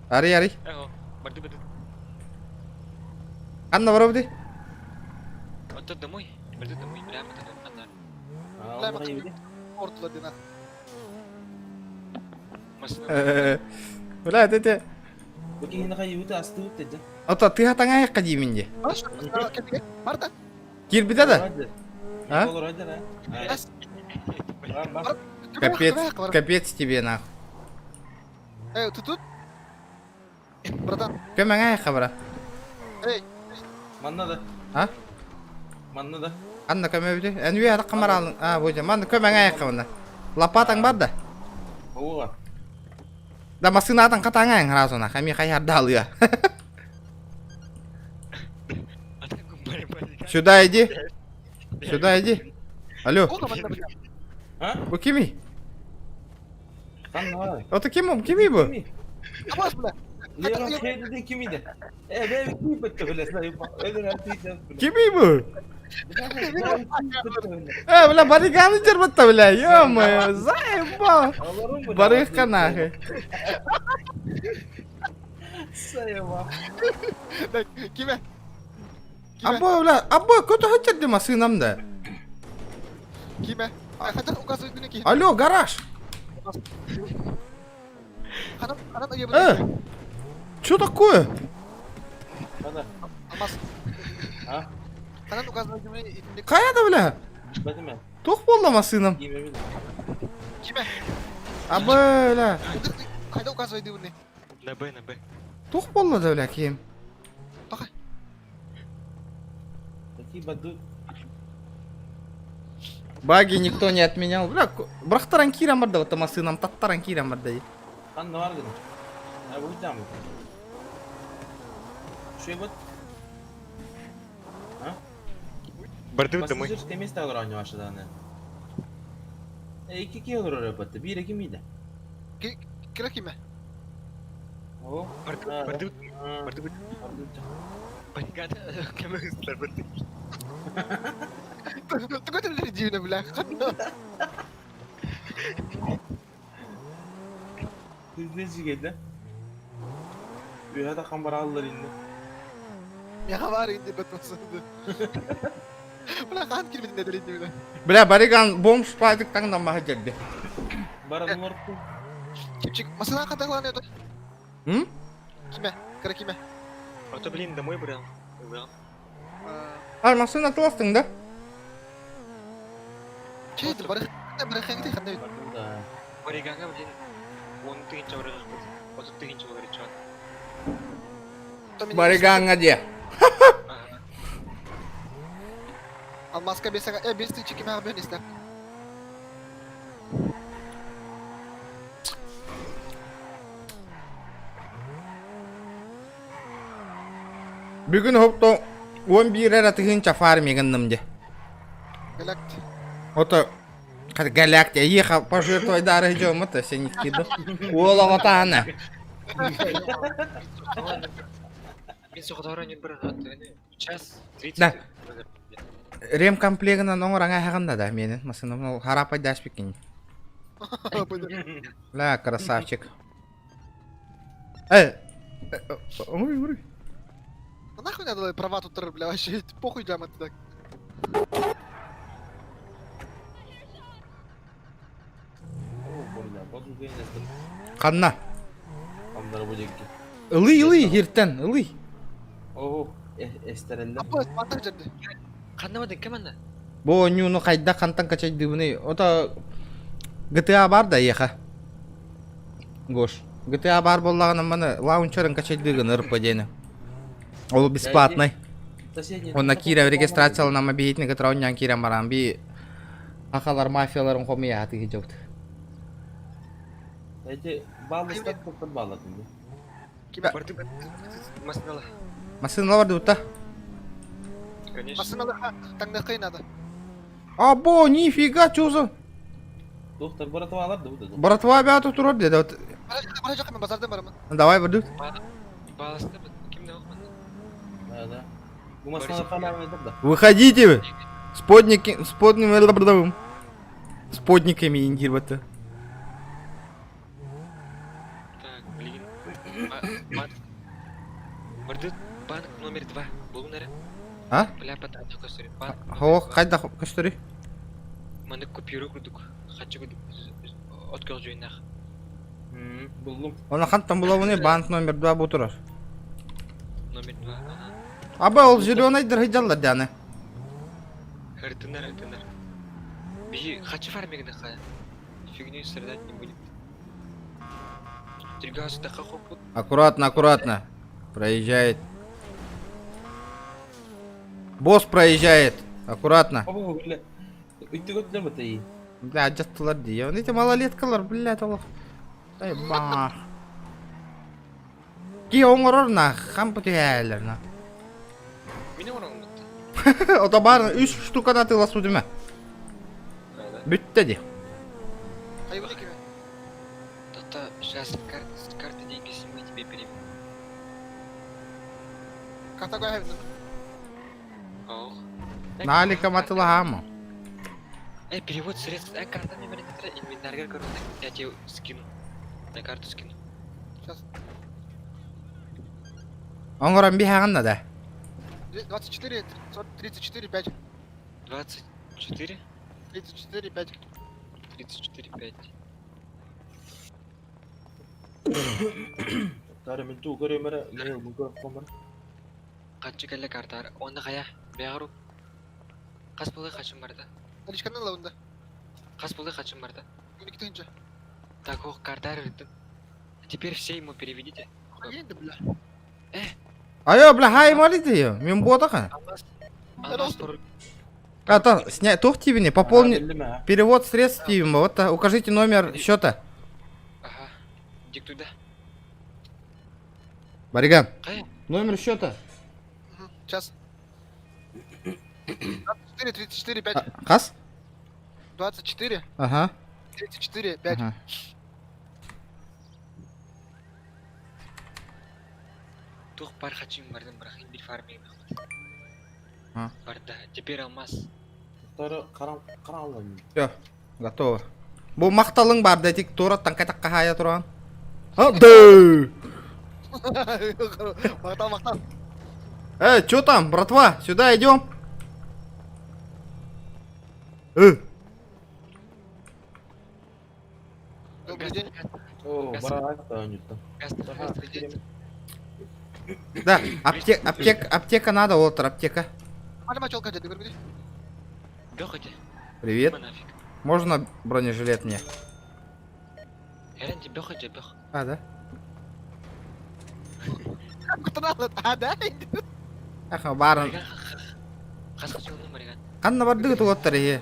Ари. Эго, барды. Анна воробди. Вот тут домой. Барды домой, прямо туда, фонарь. Алма евди. Ортла дина. Бля, ты. Бакин на евди асты өтті. Ото ты хатаңа кади минде. Марта. Кирбида да? А? Капец тебе нахуй. Ты тут? Братан. Көмөңө хабара. Эй. Манна да. А? Манна да. Анна көмөбүдү. Энви ара камаралын. Божа, манда көмөңө хабана. Лопатаң бар да? Ооба. Да машинатың катаңаң разона, хами хаярдал я. Сюда иди. Сюда иди. Алло. Bu kimi? Oto kimi bu? Abbas bula. Leon şey dedin kimiydi? Ben kimi bitti bile sayıp. Kimi bu? Bula barikanı cerbatta bile. Yo zayıba. Barık nahı. Sayıba. Kime? Abba kötü haccadı masınamda. Kime? Хотя указывает на какие. Алло, гараж. Что такое? Алмаз. А? Канат указывает на меня. Каяда, бля? Тух болла масынам. Кime? Бля. Қайда указывает на На Б. Тух болла да, бля, кем? Тахай. Какие баду? Баги никто не отменял. Бля, брахтаран кирам барда, вот масынам таттаран кирам барда. Анна var dedim. Bu yüzden mi? Şey bak. Ha? Барды домой. Пассажирское место ограничено ваше данное. Какие olur oraya battı? Bir iki miydi? Kira kime? O. Барды. Баригада кем хызлар барды. Ты куда ты дивно, бля? Hızlıcı geldi. Üyada kameralar indi. Ya var indi batmasıydı. Bla kan kirmedin nedir indi bile. Bля, barigan bomb spaydıktan da mahacakdı. Baranın orta. Kim çık? Masana kadar lan ne? Hı? Kime? Kara kime? Ото, блин, домой брал. А, машина тыластың да? Чейді, барахаңды қандай өйді? Бариганга, блин, 10 тыгынча барыға қыз. 30 тыгынча барыға чуан. Бариганга де. Ал маска бесаға, 5 тыгынча кемеға бәрін естер. Бүгін хопто 11 әрі тыгынча фармигіндім де. Галакт. Ото галакт, ехал пожертвовать дары идем, сен не киду. Ола вот она. Мен соғыда оранен бір час 30. Да. Ремкомплегінен оңыраңа хағында да менің. Масыным, харапай даш бекін. Ла, красавчик. Ой. Ну нахуй надо права тут, бля, вообще, похуй джамать так. Қанна. Қандар бөлекке. Илый, ертен, илый. О, эстерелдер. Апа, мантақ жерде. Қаннамадың кім анда? Бо нюну қайда қантан качайды бұны. Ото GTA бар да еха. Гош. GTA бар боллағынан маны лаунчерін качайдығын РПДені. Ол бесплатный. Онна кира регистрациялы нама бейетіні кітірауыннан кирен баран би ақалар мафияларын қомия атығы жоқты. Эти балыстар тоқтан балатын. Барды масыналы. Масыналы барды бұтта? Конечно. Масыналы таңда қиын ады. Або, нифига, чё за? Доктор братва аларды бұды. Братва бәті тұрар деді. Бара жаққа мен базардан барамын. Давай барды. Баласында кімді оқымады? Да. Bu masalar kamerayı da. Выходите вы! Сподниками индирбаты. Так, блин. Барды банк номер 2. Болу нәрі? А? Бля, патату көстері. Хо, қайда көстері? Маңды купюры күрдік. Хатчы күрдік. Откел жойнақ. Buldum. Оны қанттан бұлауыны банк номер 2 бұл тұрар. Номер 2. Абы ол зеленый дырғыдалар дәні. Хартынар. Бейі хатчы фармегіні қая. Фигню страдать не будет. Тригасы да хохоп будет. Аккуратно. Проезжает. Босс проезжает. Аккуратно. Бля, жаттылар дей. Эти малолеткалар, блядь, олық. Ай, ба. Ки оңырырна, қам бүтеәлерна. Мені орағым бұтты. Ота бар, 3 штуканы атыла судыма. Бүтті де. Қайбылы кеме? Тоқта, сейчас карты деньги снимай, тебе перейм. Карта қой әвінді? Ох. Налика матыла хама. Перевод средств. Карта номер 3. Инвентарьға көрінді. Я тебе скину. На карту скину. Сейчас. Оңыран бейхағында да. 24, 34, 5. 24? 34, 5. 34, 5. Тары мен ту көремері, мен көріп қомыр. Қанчы кәлі картар. Оны қая? Беғару. Қас болы қачым барды? Алишканның лауында. Қас болы қачым барды? 12 тыңча. Так, оқ, картар рыттым. Теперь все ему переведите. Енді, бля. Айо, бля, хай молите ее. Мен бота қа. Ата, снять тух тивіне, пополни перевод средств тивіма. Вот, укажите номер счета. Ага. Диктуй да. Бариган. Қая? Номер счета. Сейчас. 24, 34, 5. Қас? 24. Ага. 34, 5. Ага. Тух бар қачым бардым, бірақ бір фармейм. Барды. Теперь алмаз. Тары қаралым. Все, готово. Бұл мақталың бар, да тек тораттан қайтаққа хая тұрған. Ды! Мақтал. Чё там, братва? Сюда идем. Добрый день. О, барак та өнітті. Да, аптека надо, Уолтер, аптека. Ана мачалка деді көрмеді. Бёх эти. Привет. Нафиг. Можно бронежилет мне? Эренди бёх эти, бёх. А, да? Кутаналы, да? Аха, барын. Қасқа жолын барған. Қанна барды Уолтер, е.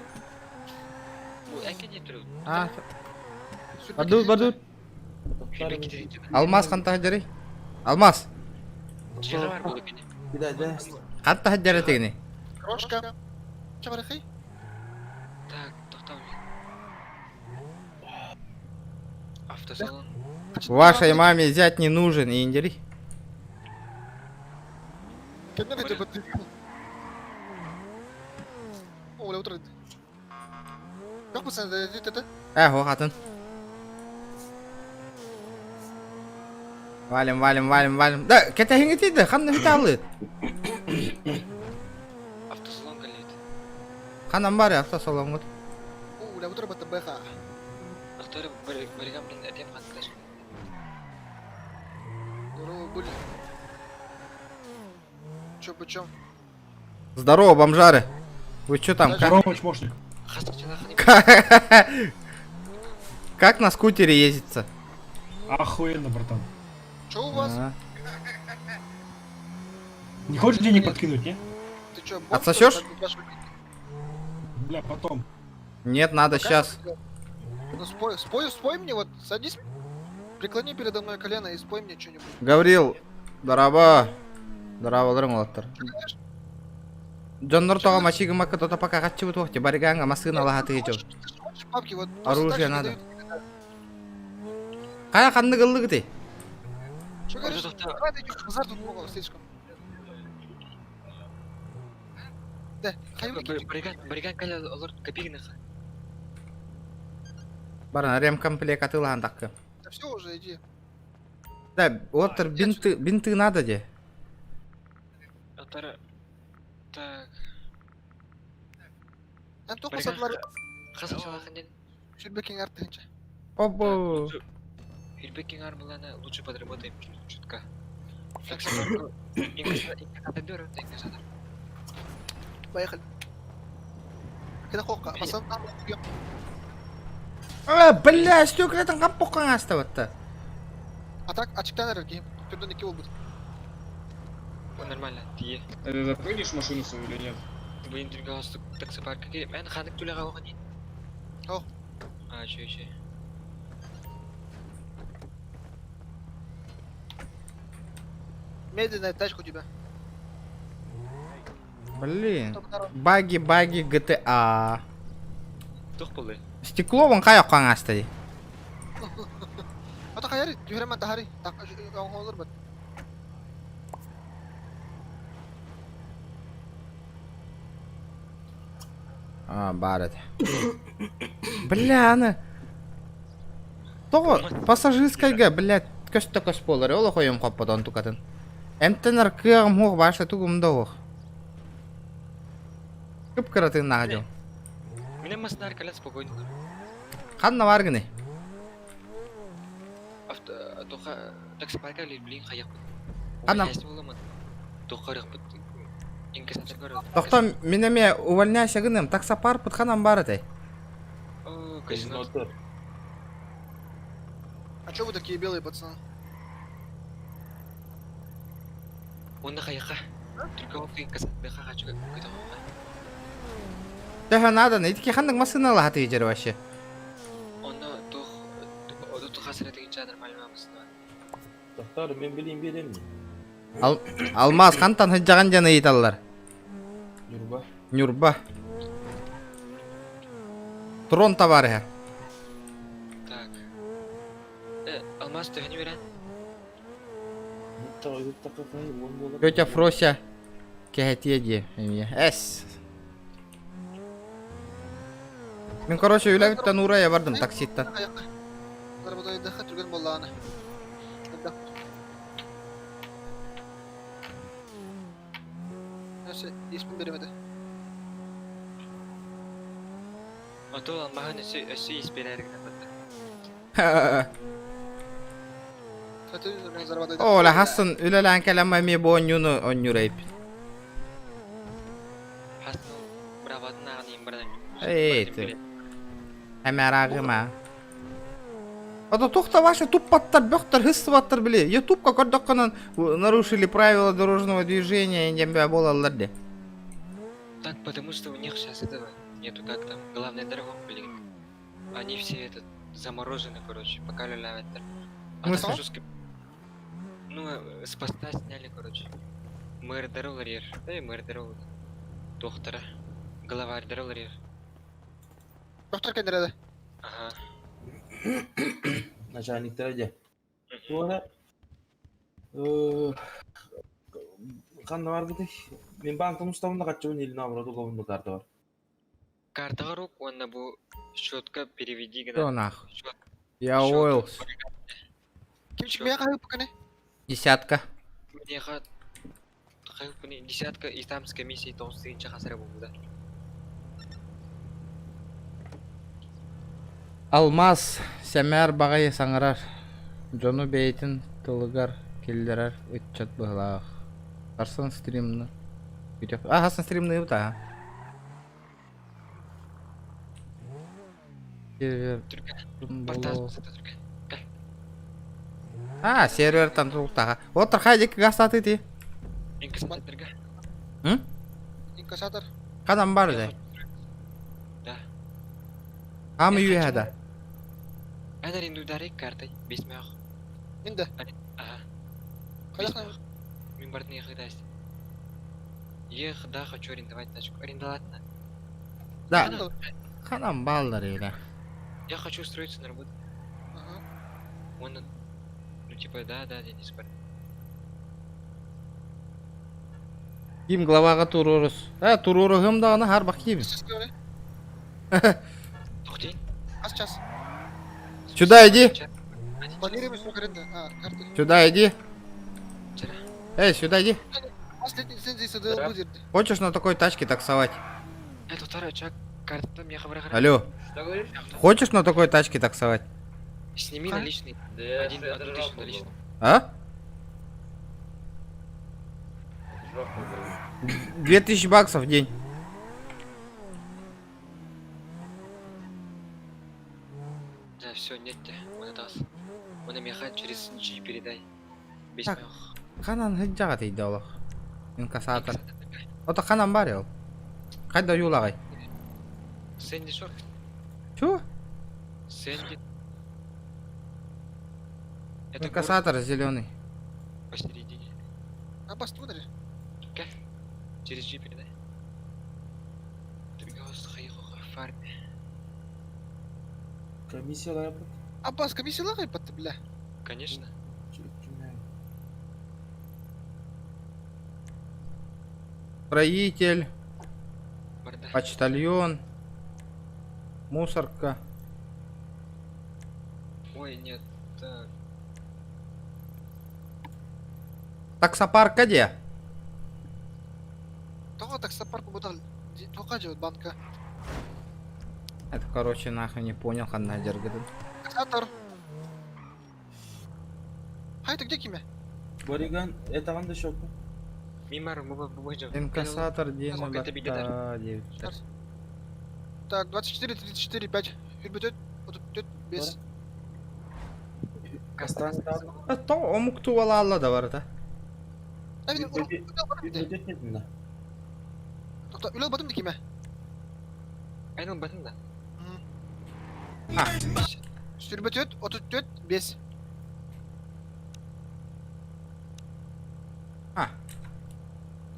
Әке не тұру? А, барды. Фильмге кетеді. Алмаз қанта жарай? Алмаз. Жері бар бұл екен. Бидайда. Қанта жарай тегіне? Крошка. Чабарахи? Так, тоқтау. Автосалон. Вашей маме зять не нужен, индери. Кемнен ете бітті. Олай отырды. Жоқ мұсың, деді? О, қатын. Валим. Да, кәті хеңі тейді, қанны біті алды. Автосалон кәлейді. Қанан бар автосалон ғыд. Олай отырды бітті байқа. Ақтары бірігім білін әдем қанқылаш. Здорово, были. Чё, почем? Здорово, бомжары. Вы чё там? Здорово, чмошник. Как на скутере ездится? Охуенно, братан. Чё у вас? Не хочешь денег подкинуть, не? Ты чё, бомж, Отсосёшь? что ли, так, Бля, потом. Нет, надо сейчас. Ну спой мне, вот садись, преклони передо мной колено и спой мне что-нибудь. Гаврил, здорово. Здорово, Уолтер. Джоннор тоға машига макка тота пока қатчы бұт оқты. Бариганға маскын ала хаты ечу. Папки, вот просто Оружие так же надо. не дают. Қая қанды қылды кіте? Что говоришь? Давай ты идёшь, базар тут много слишком. Да, Бариган кәлі олар копейгіні қа. Барна, ремкомплект атылған таққы. Да все уже, иди. Да, Уолтер, бинты надо де. Аттары... Так... Эн тоқы сатылар... Қасық жалақын ден. Фидбэкинг артынша. Обо. Фидбэкинг армылана лучше подработаем чутка. Флексиборку... Инкасатор, инкасатор. Поехали. Кена хоққа, пасан там ұйым. Бля, стеклетін қаппоққан асты бітті. А так, ачықтан әрі кейім. Түрден екі ол бұд. Нормально, тие. Запрыгнешь в машину свою или нет? Блин, галстук таксопарка ке. Мен ханық төлеға оған ен. О. А, че. Медленная тачка у тебя. Блин. Баги, GTA. Тоқ болды. Стекло вон қай оққан асты. Ата қайары, жүремін тахари. Оң олар бұд. А, бар еді. Бля, аны. Тоғы, пассажирскайға, блядь, көсті болар. Олы қойым қоппадан тұқатын. Әмтінер күйағым хоқ башы тұғымда оқ. Көп кіратың наға жау. Менен масынар кәлі спокойнылар. Қанна бар гіне? Тоқа таксопарка білейін қаяқ бұд. Қанна? Тоқа рық бұд. Инкасатор көрді. Тоқта, менеме увольняйся гінем, таксопар бұд қанам бар еді. О, казино. А чё вы такие белые, пацаны? Онда қаяққа. Түркауқы инкасаторға қачуға көйті қоға. Тәхі надо, нәйтіке қандың масына ала хаты ежері башы. Онда тоқ асыратығын жадыр малымамысына. Тоқтар, мен білейін беремін. Алмаз қантан хыджаған жаны еталар. Нюрба. Трон товары. Так. Алмаз төхіні берен? Тетя Фрося кәхетие де. Әс. Мен, короче, үйләгіттен Урая бардым такситтен. Заработай дәхі түрген болла аны. Нәрсе, есмін беремеді. Отол алмағын өсі еспен әрігіне бұдды. Ты меня зарабатываешь. Оля Хасан үлелән кәләмә ми бу онюны онюрайп. Хасну браватна гынын бардан. Эй, ты. Әмәрагыма. Ото тукта ваши туппаттар бөктөр хыссыбаттар биле. Ютубка көрдөккөнөн нарушили правила дорожного движения индембе болалар де. Так, потому что у них сейчас этого нету, как там, главная дорога, блин. Они все этот заморожены, короче, пока люлявят. А Ну так что? жестко. Ну, с поста сняли, короче. Мэр дорога режь. Да и мэр дорога. Доктора. Главарь дорога режь. Доктор кендереді. Ага. Начальниктер де. Sonra қандай бар бітік? Мен банктың ұстауында қатшыбын елін амырады көбінді карта бар. Карта рук, он на бу четко переведи. Что нахуй? Я уволился. Кимчик, меня қайып бұкіне? Десятка. Мне десятка и там с комиссией 9-ынчы ғасыры болды. Алмаз, сәмәр бағайы саңырар. Жону бейтін тылыгар келдерар өтчат бұғылақ. Арсын стримны. Хасын стримны ұта. Сервер. Сервер там тұлықтаға. Отыр қайдек ғастаты ти? Инкассаторға. Инкассатор. Қадам бар жай? Да. Амы үйе әді? Әнер енді ударик картой, бесмеғ. Енді? Ага. Қайдақна? Мен бардың еқі дәсті. Да, хочу арендовать тачку. Арендовать на. Да. Қадам балдар ейлі. Я хочу устроиться на работу. Ага. Он, ну типа, да, Денис, парень. Ким главаға турурус. Туруру ғымдағына har бақ ким. Тухтин. Аз час. Сюда иди. Планируем срок аренды. Карты. Сюда иди. Сюда иди. Последний лицензии СДЛ будет. Хочешь на такой тачке таксовать? Это второй чак. Карта мне хабрага. Алло. Что говоришь? Хочешь на такой тачке таксовать? Сними наличный. Одну тысячу наличный. А? 2000 баксов в день. Да, все, нет, он отдаст. Он мехать через G передай. Без Так. мех. Қанан хыджаға тейді олық. Инкассатор. Ота қанан бар ел. Қайда юлағай? Сэнди шорт. Чё? Сэнди. Это Инкассатор зеленый. посередине. А посту дали? Как? Через G передай. Тригос хайхоха фарме. Комиссия лайпыт. Аббас, комиссия лағай бәтті, бля. Конечно. Строитель. Барда. Почтальон. Мусорка. Ой, нет. Так. Таксопарк где? Тоға таксопарк бұдал. Тоқа жауыд банка. Это, короче, нахуй не понял, қандай жергеді. Таксатор. Хайты где кеме? Бориган, это қандай шоқ? Мимар, мы Инкассатор дені Сколько это бедер? бақта деп. Так, 24, 34, 5. Үрбітет, отып, 5. То омукту ала алла да бар да. Үрбітет нетінде? Тоқта, үлел батым да кеме? Айнал батында. Үрбітет, 34, 5.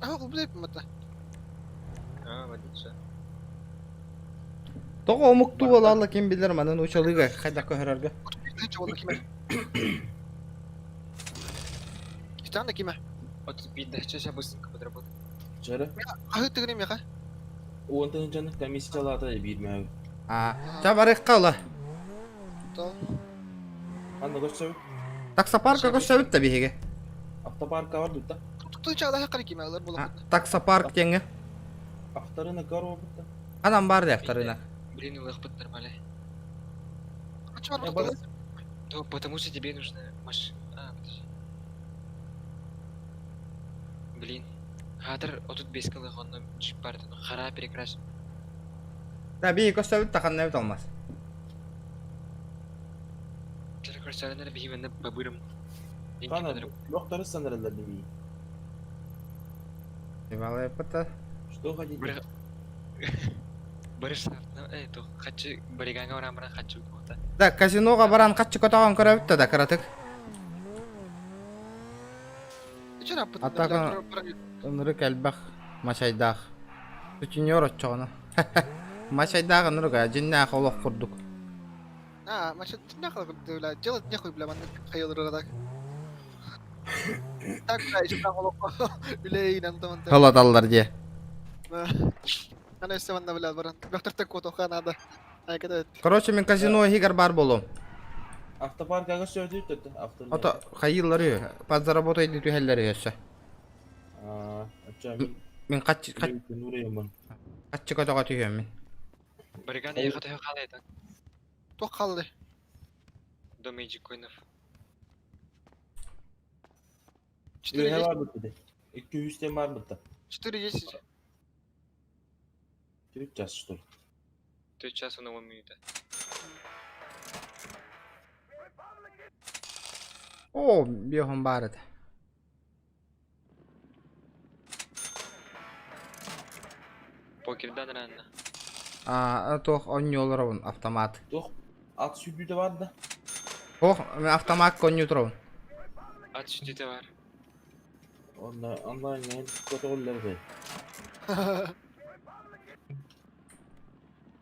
Ағы бұл дейпін бәтті. Водится. Тоға омукту ала алла кем білер манын учалыға қайда көһөрөргө. Қанша болды кеме? Истан да кеме? Вот беда, сейчас я быстренько подработаю. Жары? Ағы тігіне меға? 10 жаны комиссия лата бермеу. Жабарық қала. Қандай көшсөй? Таксопарка көшсөйт та бихеге. Автопарка бар дұтта? Тұқты чағда қары кеме алар болады. Таксопарк теңе. Авторына кaro бітті. Адам бар де авторына. Блин, улых под нормально. Қанша бар бұтты? То потому что тебе нужна машина. Подожди. Блин. Хатыр 35 кылык онно джип барды. Хара прекрасно. Да бии көстөбүт тахан небит алмас. Тер көрсөлөнөр бийменде бабырым. Кана, доктор Сандрелер бии. Ивалай пата. Что хотите? Барыш сартна, то хачы бариганга барамын хачы кота. Да казинога баран каччы котогон көрөбүт да каратык. Атаган нуры калбах машайдах. Үчүнөр оччону. Машайдагы нурга жинна холок курдук. Машина нахуй, бля, делать нехуй, бля, man хайылыр так. Так, бля, иши холок. Билей нантаман. Холодаллар же. Ана истеманда, бля, баран. Доктор Текото ханада. Айкада. Короче, мен казино хигар бар болом. Автопаркага сөйдүп өттү. Ото хайыллары, подзаработай дитүү хеллери өссө. Мен каччы котого түйөм мен. Бариган яка тойо калайда. Ток калды. До Magic Coin'ов. 4 var bitti. 200 tem var bitti. 4 есть. 3 час что ли? 3 часа на 1 минута. О, бьёхом барыт. Покердан ранна. Тох онньолорун автомат. Тох at sütü de var da. Тох автомат коннютрон. At sütü de var. Онлайн не kontroller de.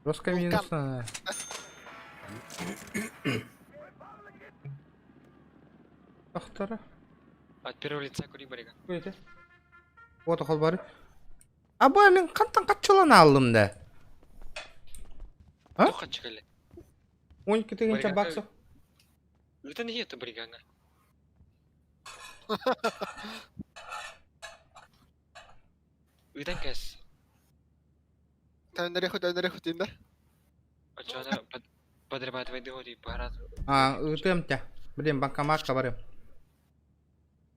Роска минусна. Доктора. От первого лица кури барига. Көйте. Фото кол бар. Аба мен кантан качылан алдым да. А? Тоха чекали. 12 тыгынча баксов. Это не это баригана. Уйдан кэс. Тайнареху тинда. Ачана подрабатывай доходи парад. Ытымта. Блин, банкоматка барым.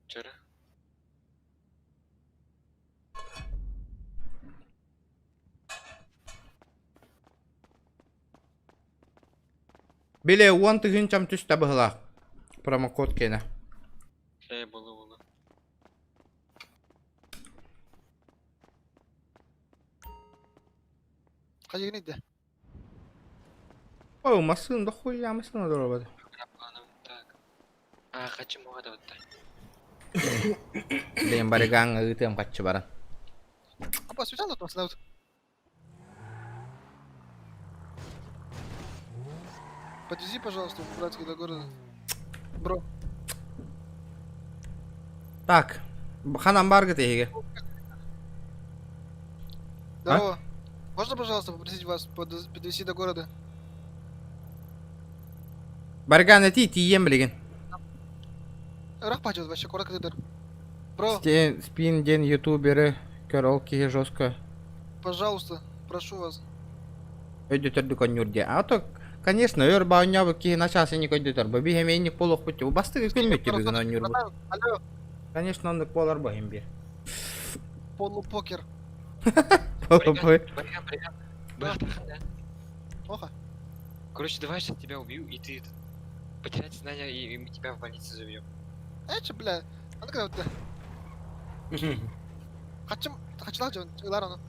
Чора. Биле 10 тыгынчам түстө быгыла. Промокод кene. Болу. Кайы гинеде? Ой, машина хуя машина дорого. Так. Хочу могада вот так. Блин, бариган ытым каччы баран. Апа, специально тут наут. Подвези, пожалуйста, братский до города. Бро. Так. Ханам бар гытыге. Здорово. Можно, пожалуйста, попросить вас подвезти до города? Бариган эти тием билген. Рах пойдет вообще, куда ты? Бро. Спин ден ютуберы, королки жестко. Пожалуйста, прошу вас. Өйдөтөрдү конюрде. А то, конечно, өр баунябы ки начасы не көйдөтөр. Бу бихеменник болук бутчу. Бу бастыгы келмекти бүгүн онюрбу. Алло. Конечно, ондук болор бу хем бир. Полупокер. Бариган. Оха. Короче, давай сейчас тебя убью, и ты потерять знания, и мы тебя в больнице заведем. Че, бля? Ана куда вот? Хачлак жон, ларано.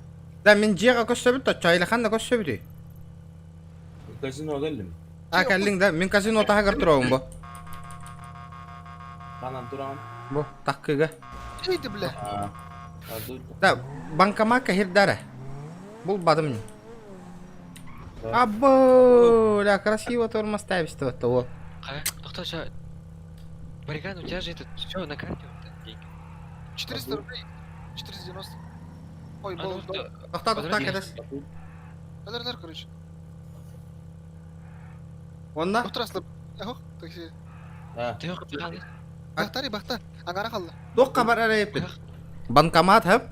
Да, мен жега көсөбүт, чайлаханда көсөбүт. Казино келдим. Келдиң да, мен казино тагыр турабым бу. Канан турам. Бу, таккыга. Чейди, бля? Да, банкоматка хирдара. Бул бадым. Або, да, красиво тормоз ставишь-то вот. Кто же? Бариган, у тебя же это все на карте вот деньги. 400 рублей. 490. Ой, был. Тоқтат, кедес. Алар, короче. Онда? Отырасыздар. Ох, такси. Ты қалды. Бахта. Аңара қалды. Тоққа бар әрейіпті. Банкомат, хэп?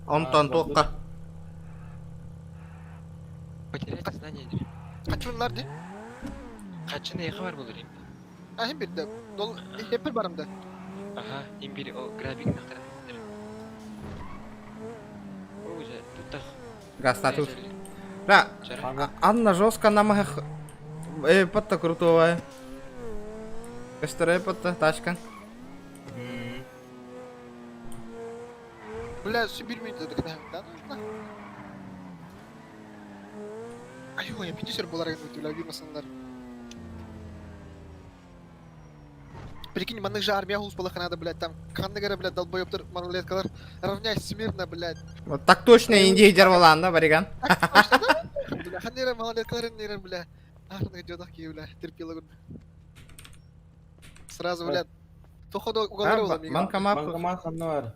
Онтан тоққа. Потерять знания. Қачынлар де? Қачын еқі бар болыр ем. Хем бір де. Дол хеппер барымда. Ага, ем бір о грабинг нақтарым. Гастатус. Да, Анна жестко намах. Потта крутое. Быстрее потта, тачка. Бля, сибирь да? Ай, ой, пятисер булар енді бля, вирмасандар. Прикинь, манных же армия успела надо, блядь, там кандыгара, блядь, долбоёбтар малолеткалар. Равняйся смирно, блядь. Вот так точно индейдер болан да, Бариган? Бля, ханнера малолеткалар нерен, бля. Арны жодах ки, бля, терпила гуд. Сразу, блядь. Походу уголовый уголовник. Банкомат ханнар.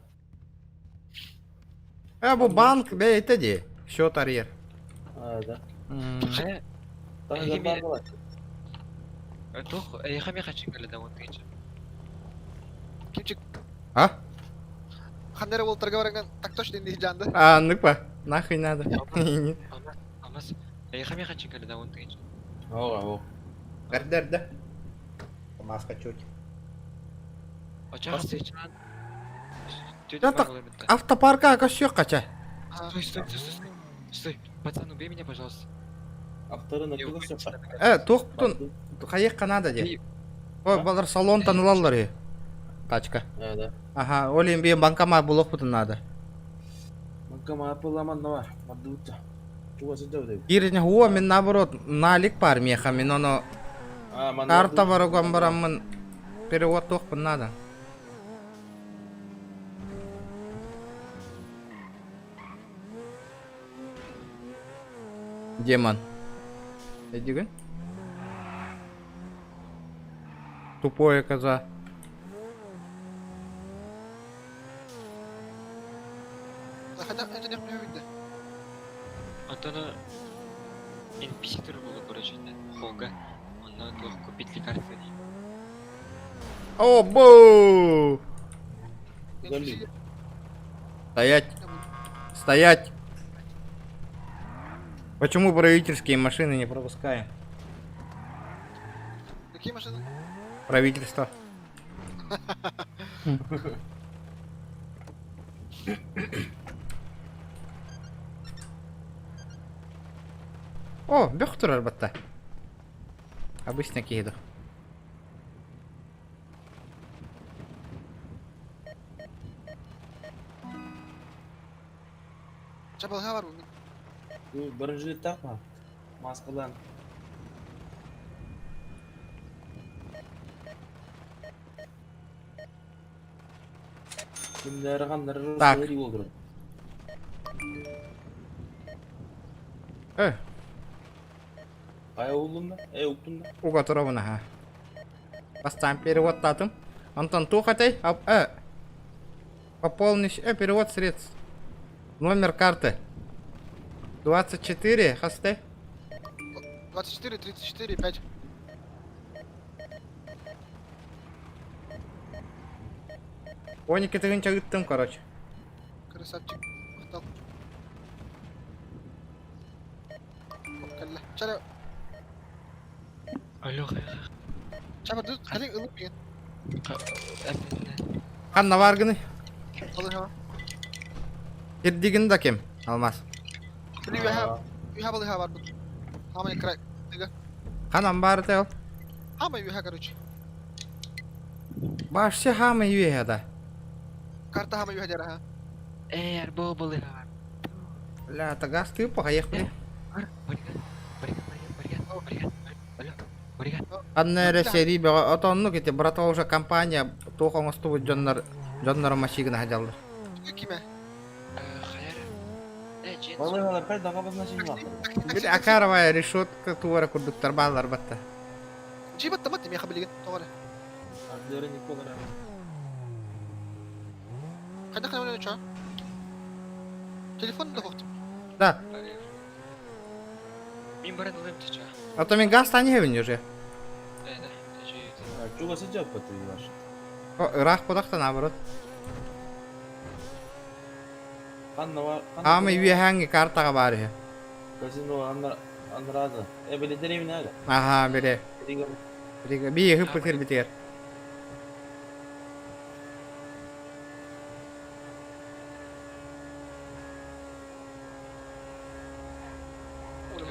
Bu bank beyte de. Счет арьер. Да. Тух, я хами хочу когда вот ты. Кимчик. А? Ханнера бол торговаранган так точно не жанды. А, ну-ка, нахуй надо. Алмаз, я хами хочу когда вот ты. О. Да. Маска чуть. Автопарка кошек кача. Стой, пацан, убей меня, пожалуйста. Авторына кылышып. Тоқтун, қайыққа надо де. Ой, балар салон танылалар е. Тачка. Да. Ага, олин бен банкомат блок бутын надо. Банкомат буламан нова, мадута. Чуга сидел. Кирне хуа мен наоборот налик пар меха мен оно карта баруган барамын перевод тоқпын надо. Демон. Эдиган? Тупое коза. Это не впливает, да? Антона инвеститор было, короче, Хога. Он надо купить лекарства. О, бу! Стоять! Почему правительские машины не пропускаем? Какие машины? Правительство. О, бөхтүр албатта. Обычно кейді. Жабалға бар бұл. Бірінші рет тақма. Маскадан. Күндері қандары жұрсылары болдырып. Ая олында? Уқтында? Уға тұрабына, ха. Поставим перевод татым. Антон, тухатай? Пополнишь, перевод средств. Номер карты. 24, хасты. 24, 34, 5. Оники тыгынча ыттым, короче. Красавчик. Охтал. Калла. Чара. Алло. Чаба düz kalın ılıp yiyin. Kanna vargını. Alın ha. Girdigini de kim? Almaz. You have var bu. How many crack? Diga. Kanam bari tel. How many you have короче? Başşı hamı yüye da. Карта how many you have ha? Арбо были. Ля, тагас ты поехали. Анна серии бага отонну кете брата уже компания тохон осту жоннор машигина хажалды. Киме? Балыгалар кайда кабызначын бар. Бир акаровая решетка туара курдуктар баллар батта. Жибат тамат мен хабилген тоғара. Ардері не колара. Қайда қана ойнап ча? Телефон да қоқтым. Да. Мен баран олайым теча. А то мен газ тани хевин уже. Чуга сидел по ты ваш. О, рах подахта наоборот. Канна var. Ama üye hangi kartaga bari ya? Казино Андрада. Böyle derevine aga. Aha biri. Bir hıp bitir biter.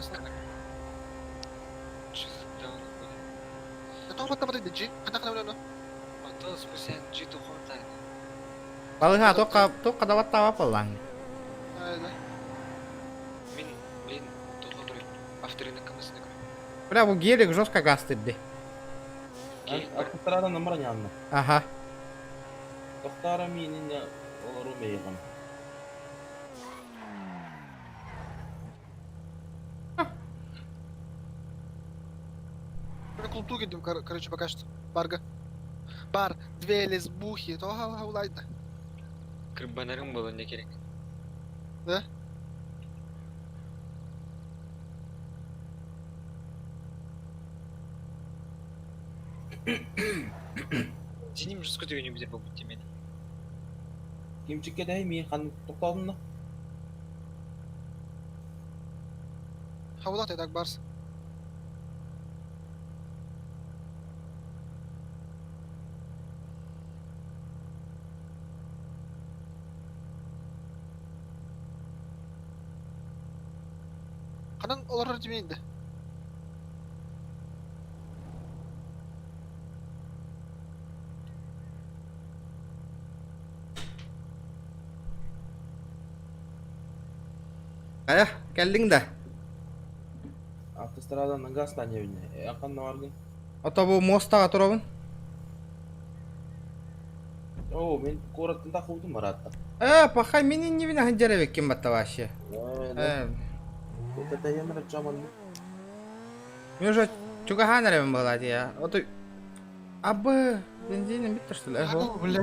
ясно. Это он подобрал Джи, когда к нам лёну. Антон, спустя G то хватает. Балыга тоққа дават таба поллаң. Да. Мен, блин, тоққа тұрайын. Авторына камысына көрейін. Бля, бұл гелик жестко газ тірді. Автостраданың номерін янына. Ага. Тоқтары менің олару мейгін. К клубу идем, короче, пока что. Бар, две лесбухи, то ладно. Кірбанарың болу не керек. Да? Сенің жүз күтіген өміздер бұл бүттемеді. Кемчікке дәй мен қанын тоқталдым да. Хавлат, так барс. Қанан олар демейді. Келдің да. Автостраданың гастан евіне. Яқанна бардың. Ата бұл мостаға тұрабын? О, мен городтың тақылдым маратта. Пахай, менің невіне ханжарабек кем батта вообще. Это янрак жаман. Мен уже чугаханарабын была дия. Абы, бензинім бітті что ли? Бля.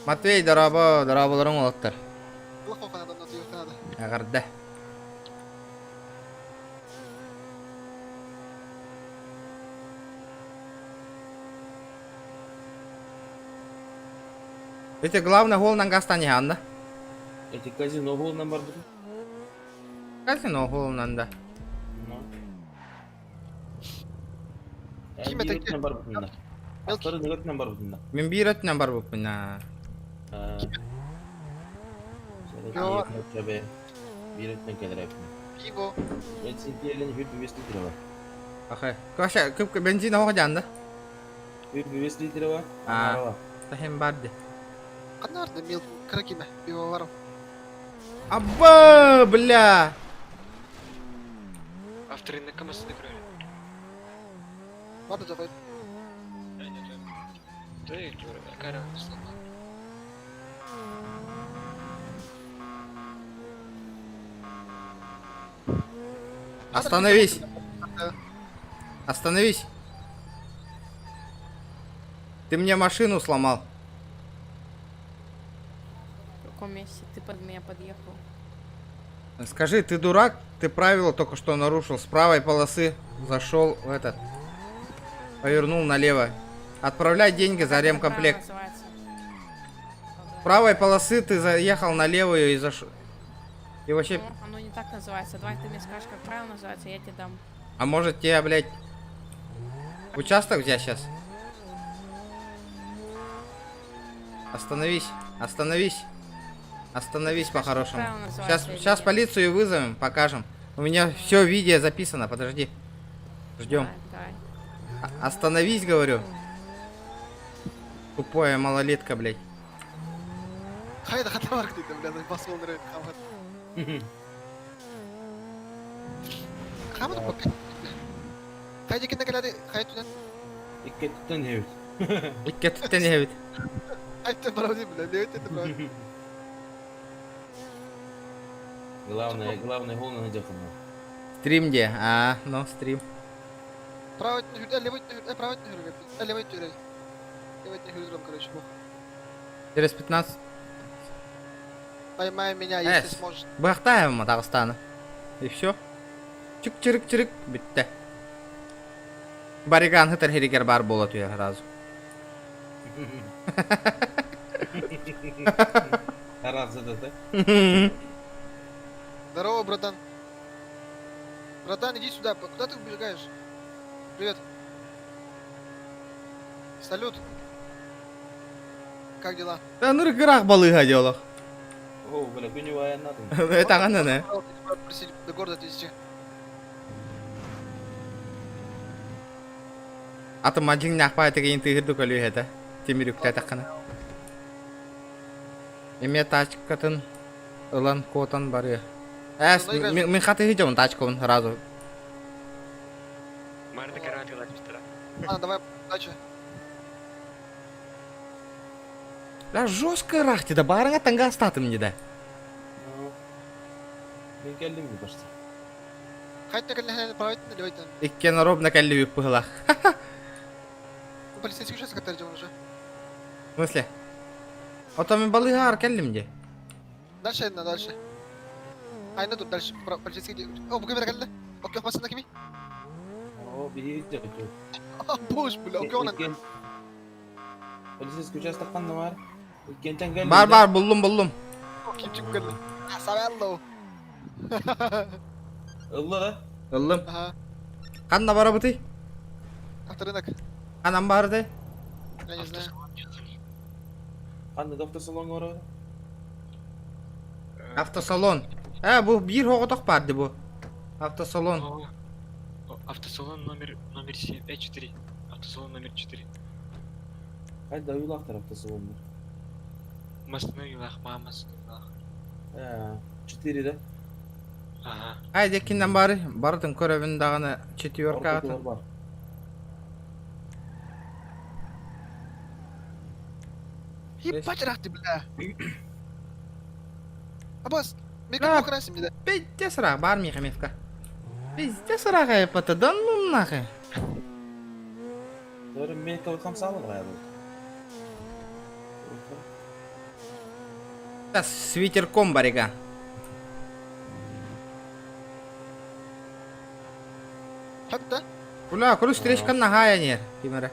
Матвей, дарабаларың олаттар. Плохо надо, но ты надо. Ағырда. Эти главный гол на гастане анда. Эти казино голынан бар бүгін. Казино голынан да. Ким это? Бирөтінен бар бүгін. Астары нөгетінен бар бүгін. Мен бирөтінен бар бүкпін. Бирөтінен келер әпін. Пиво. Мен сен келені 1,5 литр бар. Ахай. Каша, көп бензин оғы жанды? 1,5 литр бар. Тахем барды. Қанар да мел кракиме пивоваром. Абба, бля. Авторына камысына көрейін. Ладно, давай. Ты, каран, слава. Остановись. Остановись. Ты мне машину сломал. В каком месте ты под меня подъехал? Скажи, ты дурак? Ты правила только что нарушил. С правой полосы зашел в этот. Повернул налево. Отправляй деньги за ремкомплект. С правой полосы ты заехал на левую и зашел. И вообще... Ну, оно не так называется. Давай ты мне скажешь, как правильно называется, я тебе дам. А может тебе, блядь, участок взять сейчас? Остановись, остановись. Остановись по-хорошему. Сейчас полицию вызовем, покажем. У меня все видео записано, подожди. Ждем. Остановись, говорю. Тупая малолетка, блядь. Хайда хатамар где-то, блядь, посол нравится хамат. Хамат пока. Хайда кино гляди, хайда. Иккеттен хевит. Иккеттен хевит. Хайда правда, блядь, это правда. Главное гол на надежду. Стрим где? Ну стрим. Правый на хюрда, левый на хюрда, правый на хюрда, левый на хюрда. Левый на хюрда, короче, бог. Через 15. Поймай меня, если сможешь. Бахтаем Дагестана. И все. Чик-чирик-чирик. Битте. Бариган хитер херикер бар болот я разу. Раз это, да? Здорово, братан. Братан, иди сюда. Куда ты убегаешь? Привет. Салют. Как дела? Да ну рыграх балыга делах. О, бля, бенювая надо. Это она, не? попросить до города отвезти. Аты мажың нақпай теген тыгырды көлі еді. Темирюкте таққаны. Еме тачкатын ылан котан бары. Әс, мен қаты хижамын тачковын разу. Марда караты лачтыра. Давай, дальше. Ла жестко рахти да барыңа таңға астатым деді. Мен келдім бе башта. Қайтта кәлі правительный или ойтан? Иккен робна кәлі өп бұғылақ. Полицейский участок отдали уже. В смысле? Ото мен балыға ар кәлім де. Дальше айна, дальше. Айна тут дальше. Полицейский... О, бұғы бері кәлі. Окей, қасында кеме? О, бейді де. Бош, бля, окей, онан. Полицейский участок қанды бар? Иккентен кәлі. Бар, бұллым. Кемчик кәлі. Сабелло. Ыллы да? Ыллым. Ага. Қанда бара бұты? Авторынок. Қанан барды? Я не знаю. Қанды автосалон бар? Автосалон. Бұл бір хоғытық барды бұл. Автосалон. Автосалон номер 4. Автосалон номер 4. Қайда уйлақтар автосалондар? Масны уйлақ, мамасны уйлақ. 4 да? Ага. Айде кинден бары. Бардың көребін дағаны 4 ағатын. Бар. Ебать рахты, бля. Абас, мекан покрасим, да? Пизде sıra бар мехамевка. Пизде sıra ғайыпаты, да ну нахы. Дөрім мен кәуітқам салы ғай бұл. С ветерком барига. Хатта? Уля, куру стречка на гайанер, кимера.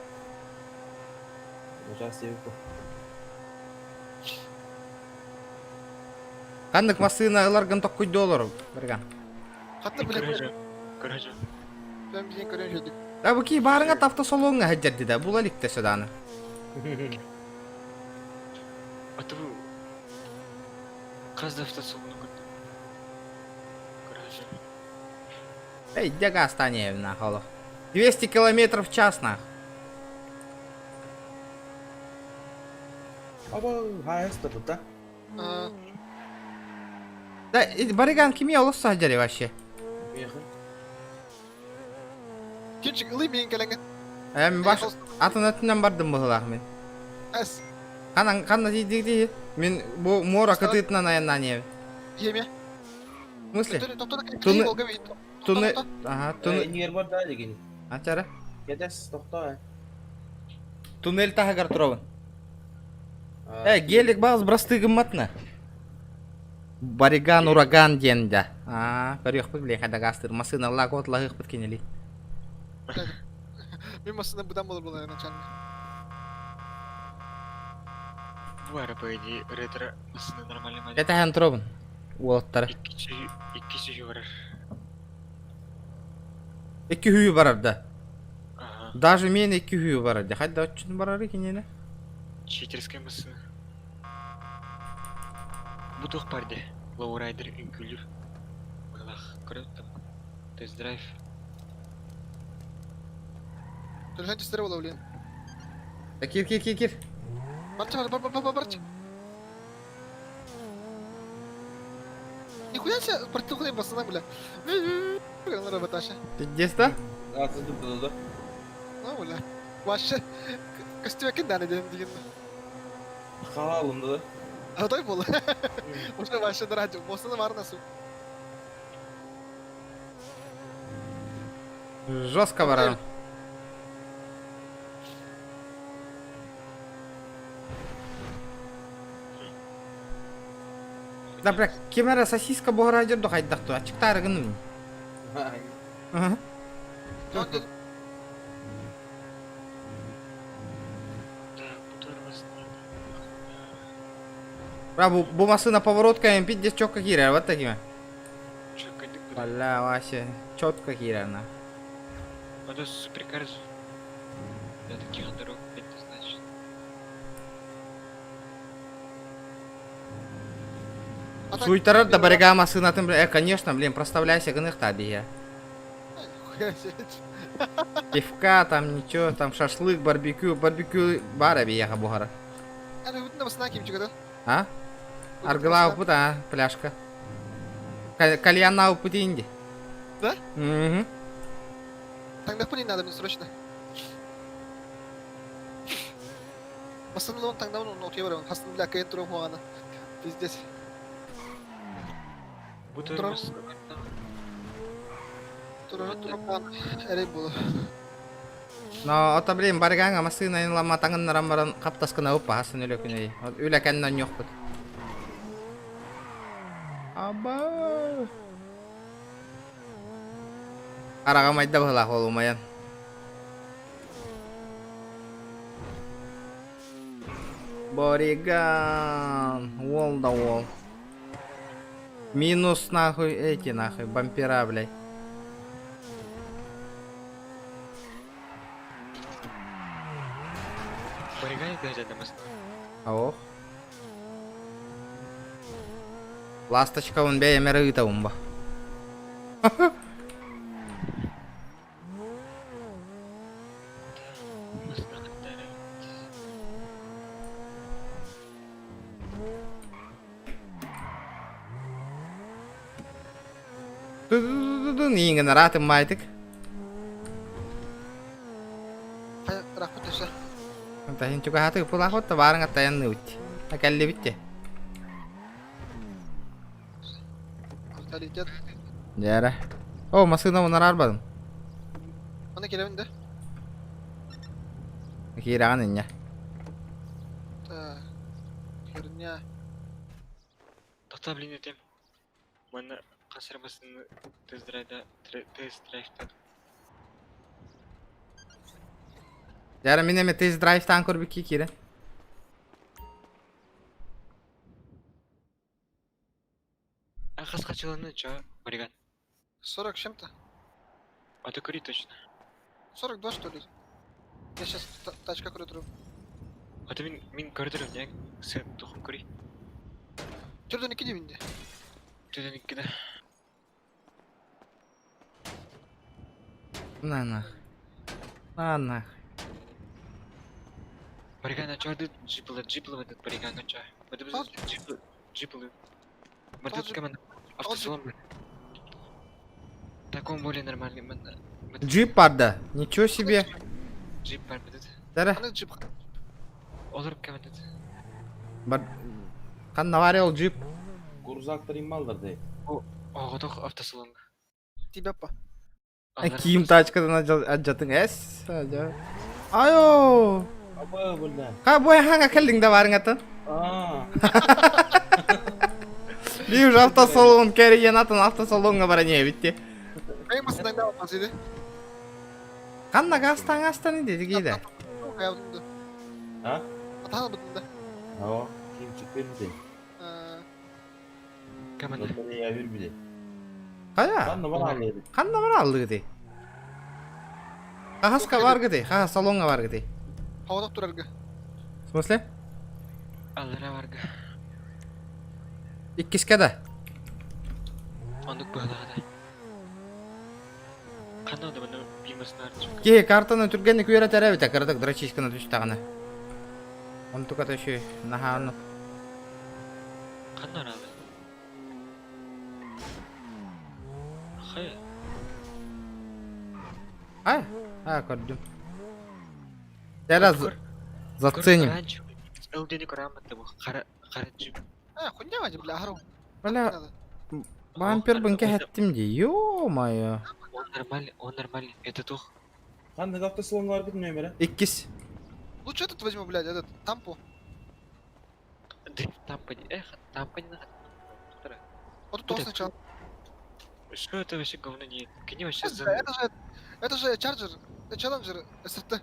Сейчас я выпу. Қандық масына ыларган $9 барига. Хатта, бля. Көрәжі. Ben bir şey görüyorum şöyle. Да бұки барыңа автосалонға хәджерді да, бұл әлікті сөданы. Аты бұл... Қазды автосалоны көрді. Көрәжі. Эй, дега станет на холо. 200 км в час на. Аба, хайсты бұл да? Да, бариган кими олыс саджари вообще? Меха. Kimçik ılayım yiyin gelenge. Мен баш атын өтінен бардым бұғылақ мен. Әс. Қанда дейді. Мен бұл мора кытытынан аянна не. Yemeğe. В смысле? Tuны. Ага, туны. Нер бар да деген. Ачара? Кедес, тоқта. Туннель тағығар тұрауын. Гелік бағыз брастығым матна. Бариган ураган денді. Көрек бұд біле қайда ғастыр. Масына лақ отлағық бұд кенелей. Benim aslında buradan olur bunlar начальник. Bu araba idi, ретро aslında нормальный модель. Это хан тұрауын. Уолттары. 200 барар. 2 хүйі барар да. Даже мен 2 хүйі барар да. Қайда өтшін барар екенені? Читерская машина. Бұдық барды. Лоурайдер үңкілір. Бағлақ көріп там. Тест-драйв. Turşan çizleri ola ulan. Кир. Барча. Нихуя себе, протухлый пацаны, бля. На работаше. Пиздец, да? Да, ты тут, да? Ну, бля. Вообще, костюме кендан edin деген. Халалым, да? А той был. Уже вообще на радио, боссы var nasıl? Жестко барар. Да, бля, кемера сосиска бұғыра жүрді қайдақ тұр, ачықтары күнім. Бля, бұл масына повороткамен пиздец чётко кирер, вот такими. Бля, вообще, чётко кирер, на. Это суперкарз. Для таких дорог, это значит. Суйтарар да барыга масынатын, конечно, блин, проставляйся гыныкта бия. Хуя себе. Пивка, там ничего, там шашлык, барбекю бар бияга бухара. Аны бүтін басына киім чыгады. А? Аргыла упыт, а, пляшка. Кальянна упыт инди. Да? Угу. Таңдап не надо мне срочно. Басын лон таңдап он отуя барам. Хасын бля кайын тұрым хуана. Пиздец. Тұрым әрей болу. Но ото блин барганга масына инлама таңын нарамаран каптаскына упа хасын үлөкүней. Үлөкәннән yok бут. Аба. Арага майда бала холумаян. Бориган, wall да wall. Минус нахуй эти нахуй бампера, блядь. Бориган это адамас. Ох. Ласточка он бей мерыта умба. Ниңген ратым майтык. Рахмет өші. Тахин чука хаты пула хотта барың аттаян нөт. Акалли битте. Алталитет. Жара. О, масына мунар арбадым. Аны келемін де. Кираган иння. Так. Херня. Тоқта блин етем. Мана қасырмасын тест-драйвтан. Жара мен эме тест-драйвтан көрбүк кире. А қасқа чыланы ча, Бориган? 40 чем-то. А ты кури точно. 42 что ли? Я сейчас тачка крутырым. А ты мен көрдірім, не? Сен тұқым кури. Түрден екі деймін де. Түрден екі да. На. Ладно. Бориган, а чё ты джиплы этот Бориган, а чё? Это біз джиплы. Мордец команда автосалон. Так он более нормальный. Джип парда. Ничего себе. Джип бар бедет. Дара. Аны джип. Олар команда. Қан наварил джип. Грузактар ималдар дей. Оғытық автосалон. Тебя па. Киім тачкадан аджатын әс. Айо. Аба бunda. Қа бой ханга келдің да барың атын? Би уже автосалон кереген атын автосалонға бара не битти. Қайын басынан да алмас еді. Қанна астан еді дейді. Қая бұтынды. А? Атаны бұтынды. Ао, киім чекпейміз де. Команда. Я бербейді. Қая? Қанна бар алды гыды. Қағасқа бар гыды, қағас салонға бар гыды. Havada durarga. В смысле? Аллара барга. Иккискада. Ондук бағалағада. Қанады бұны беймасына артышып. Ке, картаны түргенні көйері тәрәбі тәкірдік драчишканы түштағаны. Он тұқат өші наханы. Қанна аралы? Қай? А, көрдім. Зараз заценим. Әудені көраматты бұл. Қара джип. Хуйня вади, бля, ару. Бля, бампер бінке әттім де. Ё-майо. Он нормальный. Это тух. Қандай автосалонға бар бітін өмірі? 2. Лучше этот возьму, блядь, этот, тампу. Тампа не надо. Вот то сначала. Что это вообще говно не... Кини вообще Это же чарджер, челленджер, СРТ.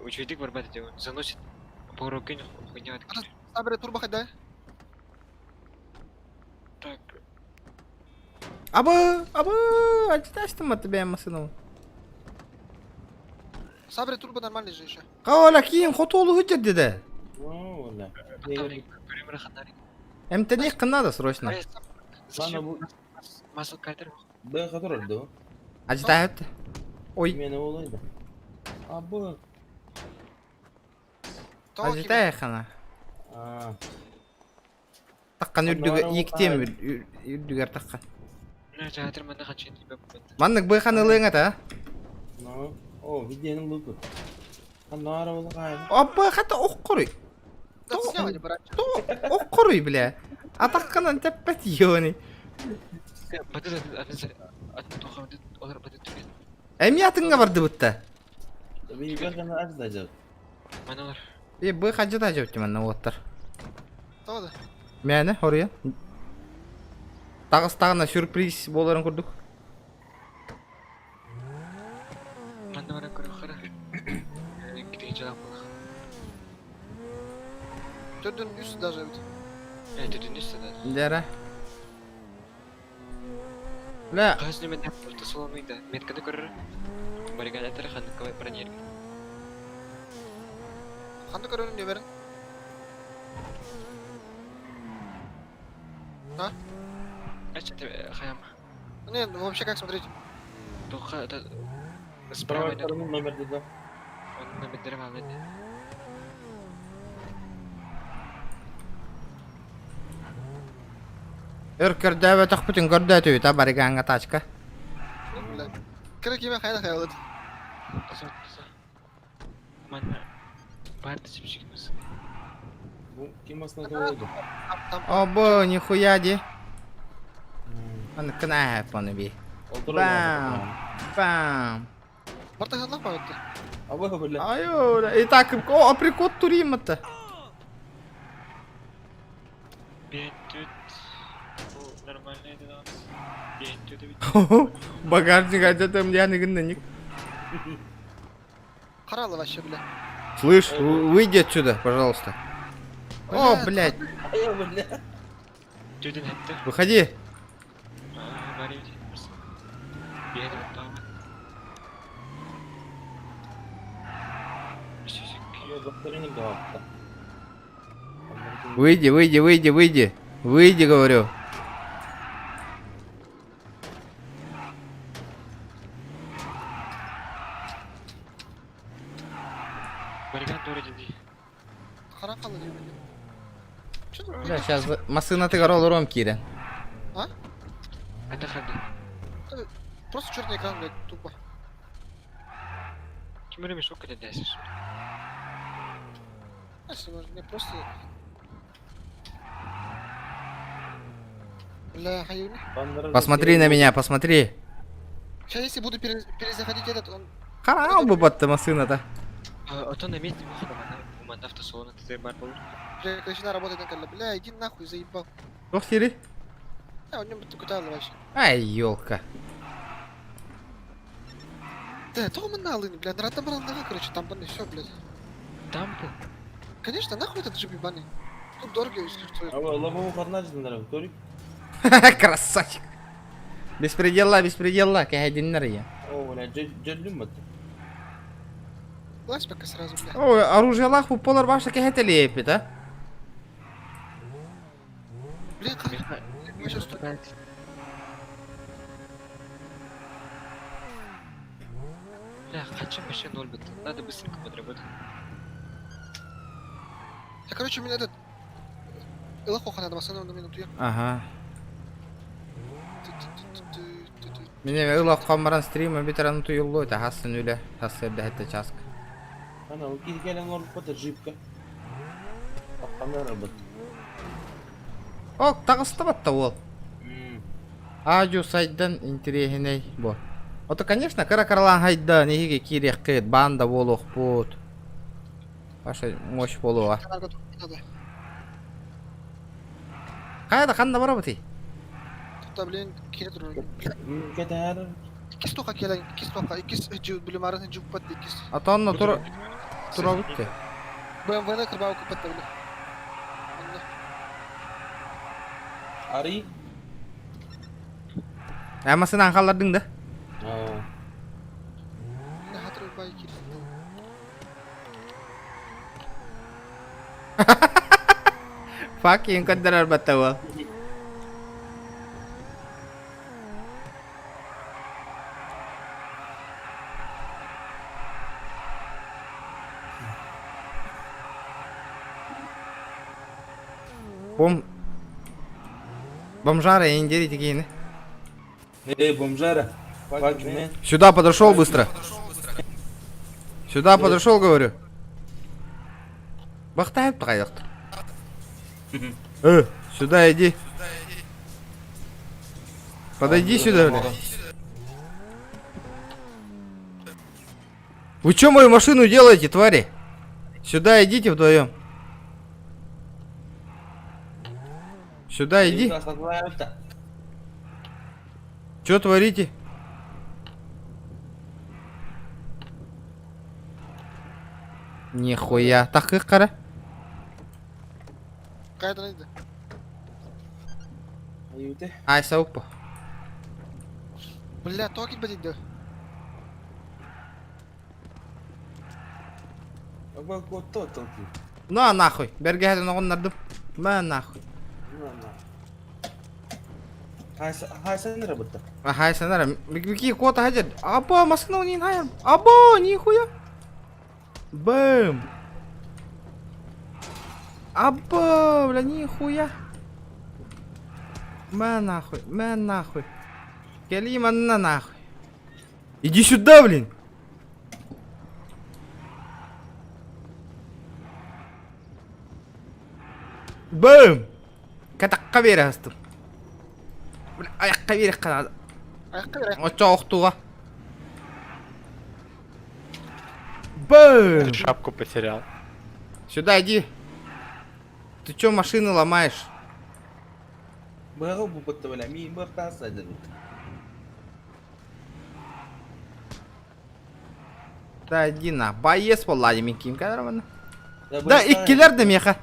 Учредик барбата делает. Заносит по уроку хуйня открыть. Сабре турбо хоть дай. Так. Абы, ачташтым аты бәйім масыну. Сабре турбо нормальный же еще. Қауала кейін қотолу өтер деді. О, оля. Көремірі қандарик. МТН надо срочно. Mana bu Масыл кайтыр. ben kadar oldu. Ажитает. Ой. Meni olaydı. Abi. Ажитай хана. Aa. Таккан иктем үрдүгөр таккан. Ne çatır manda kaçın diye ben. Маннык быхан ылыңа та. No. O videonun bu. Kan nara ola kaydı. Абба хата оккуруй. Да сняли, брат. Оккуруй, бля. Атакканан теппет ёни. Батыр атын тохамды олар батыр түген. Эми атыңга барды бутта. Tabii ben kana azdacak. Маналар. Бы хажыда жөптү манна оттар. Tamam. Мени оруя. Дагыстагына сюрприз боларын көрдүк. Манда бара көрө кара. Китеге жаап калды. Dördün üstü даже. Dedin üstüne. Дера. Ла. Казны мен порта соломыйда. Метканы көрөр. Баригалатыр ханды кавай бронер. Ханды көрөнүн не берин? А? Ачты хаям. Не, вообще как смотреть? Тоха это Справа номер dedi. Он номер алды. Өркөрдөбө тохпутун көрдөтү та бариганга тачка. Кira kime hayal hayal oldu. Mana parti çıkmış. Bu kim aslında oldu? Обо, нихуя ди. Он кнайп он би. Бам. Бам. Marta hayal mı oldu? Abi böyle. Айо, и так, о, априкот туримата. Бентүт. Bu нормальный да. Бентүт. Багажник ажатам янигинник. Каралы вообще, бля. Слышь, выйди отсюда, пожалуйста. О, блядь. Тюдин хатты. Выходи. Барите. Бери там. Выйди, выйди, выйди, выйди. Выйди, говорю. Бариган doğru dedi. Каракалы diyor. Бля, сейчас машина ты роллером кирен. А? Это ханды. Просто черный экран, блядь, тупо. Kim öyle şok edersin? Если не просто... Бля, хаюни. Посмотри на меня, посмотри. Сейчас если буду перезаходить этот, он... Харал бы батта машина-то. Ото на месте выхода у манда автосалона ты бар был. Прекращена работать на калле. Бля, иди нахуй, заебал. Ох, сири. А, у него кутал вообще. Ай, ёлка. Да, то мы налыни, бля, на брал, короче, там баны, все, блядь. Там был? Конечно, нахуй этот джип ебаный. Тут дорого, если что. Abi Allah'ımı karnacıdın herhalde. Torik. Красавчик. Беспредела, кайдиннер я. O ne cellüm mü? Лазь пока сразу, бля. Ой, оружие лаху полар башта кайта лепит, а? Бля, как? Мы сейчас тут... Бля, хочу вообще 0 бит. Надо быстренько подработать. Я, короче, у меня этот... Илохоха надо, восстановим на минуту, я. Ага. Мне ылак камаран стрима битеран туюллу та хасын үле. Хасырда хетте часк. Ana o gidi gelen olup batır jipka. Kamera bat. Ок, тагыста батта ол. Ажу сайдан интерехиней бо. Ото, конечно, каракарлан хайда нехиге кирек кыт банда болук бут. Баша мощь болуга. Кайда канда бара бути? Тут, блин, кире туру. Kadar. İkisi toka gelen, ikisi toka, ikisi bölüm arasında cuk battı ikisi. Атонно тура бутте. BMW'ne kırbağı kapattı bile. Ari. Амасынан калдырдың да? Ne hatırlıyor bay kiri. Fucking каддар батавал. Бомжара, индерите кейны. Эй, бомжара. Fuck you, man. Сюда подошел быстро. Сюда подошел, говорю. Бахтает проект. Сюда иди. Подойди сюда, бля. Вы чё мою машину делаете, твари? Сюда идите вдвоем. Сюда иди. Чё творите? Нихуя. Так их кара. Қайдан еді? Ай, сауықпа. Бля, тоқ кетпе дейді. На нахуй. Берге хәзер ногыннардым. Ма нахуй. Хайсан работа. Ага, санара. Бики кота хәзер. Аба, машина нин хайр. Аба, нихуя. Бэм. Аба, бля, нихуя. Ма нахуй. Келима на нахуй. Иди сюда, блин. Бэм. Катаққа бері астым. Бля, аяққа бері қанады. Аяққа бері. Оча оқтуға. Бэм. Шапку потерял. Сюда иди. Ты чё машины ломаешь? Бэгэу бупытты, бля, мин бартасы деді. Да иди на. Боец боллади мен киім кәдірмін. Да, иккелер де меха.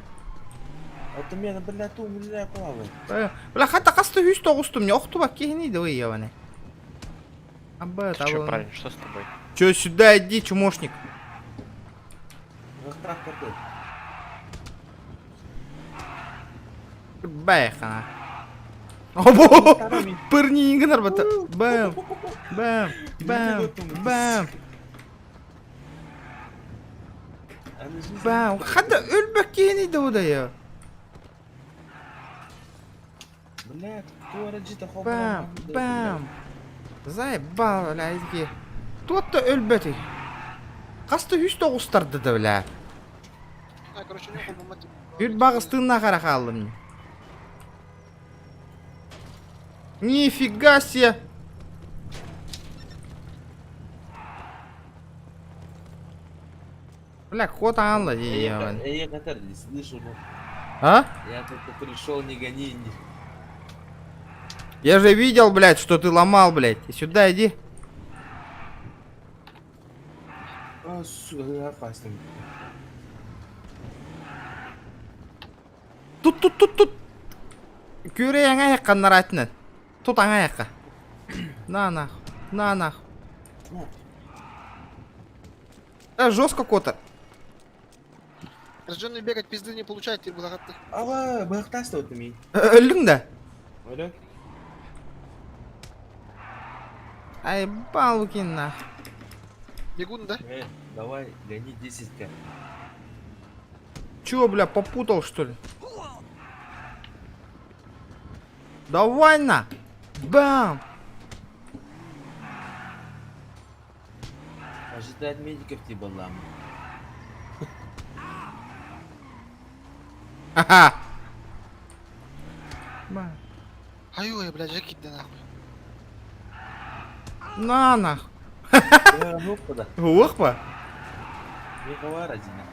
Это мені, бля, ту, бля, плавай. Бля, хата қасты 109 мне оқту бак кейнейді вы ебаный. Аба, Ты чё, правильно, что с тобой? Чё, сюда иди, чумошник. Бэхана. Або! Пырни игнар бата. Бэм. Бэм. Бэм. Бэм. Бэм. Хада өлбәк кейнейді ода я. Бля, кто раджита хоба. Бэм. Бэм. Заебал, бля, изги. Туатта өлбәті. Қасты 109-тарды да, бля. Короче, не қолбамады. Үл бағыстығына қара қалдым. Нифига себе. Бля, кот анла, ебаный. Я Катар не слышу, ну. А? Я только пришел, не гони. Я же видел, блядь, что ты ломал, блядь. И сюда иди. А, сука, опасно. Тут. Көре аңа яққан наратынан. Тут аңа яққа. На нахуй. Жестко кота. Рожденный бегать пизды не получает, ты благотты. Ава, бахтасты вот ми. Өлдің да? Өлі? Ай, балукин нахуй. Бегун, да? Давай, гони 10к. Чё, бля, попутал, что ли? Давай на! Бам! Ожидать медиков типа лам. Ха-ха! Ай-ой, блядь, жакит да нахуй. На нахуй. Господа. Ух-па. Не хавара дина.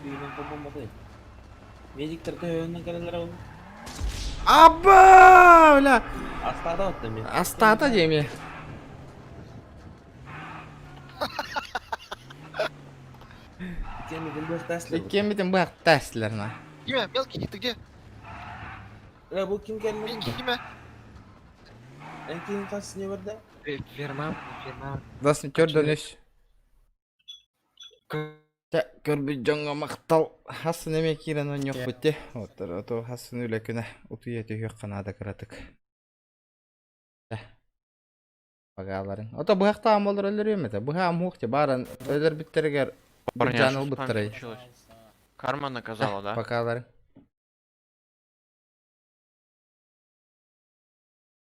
Ты не помогай. Медик только на королеву. Аба, бля. Астата. Астата деме. Кем бах Теслер на. Имя, мелкий, ты где? Bu kim gelmedi? Kime? En kim kas ne vardı? Ферма. Дас не тёр донес. Та көрбү жаңа мактал хасын эме кирен он yok бите. Отыр ото хасын үле күнә утуя түйөк канада кыратык. Та. Багаларын. Ото быхта амолор өлөр эмете. Быха амухте барын өлөр биттергер жаныл буттырай. Карма наказала, да? Багаларын.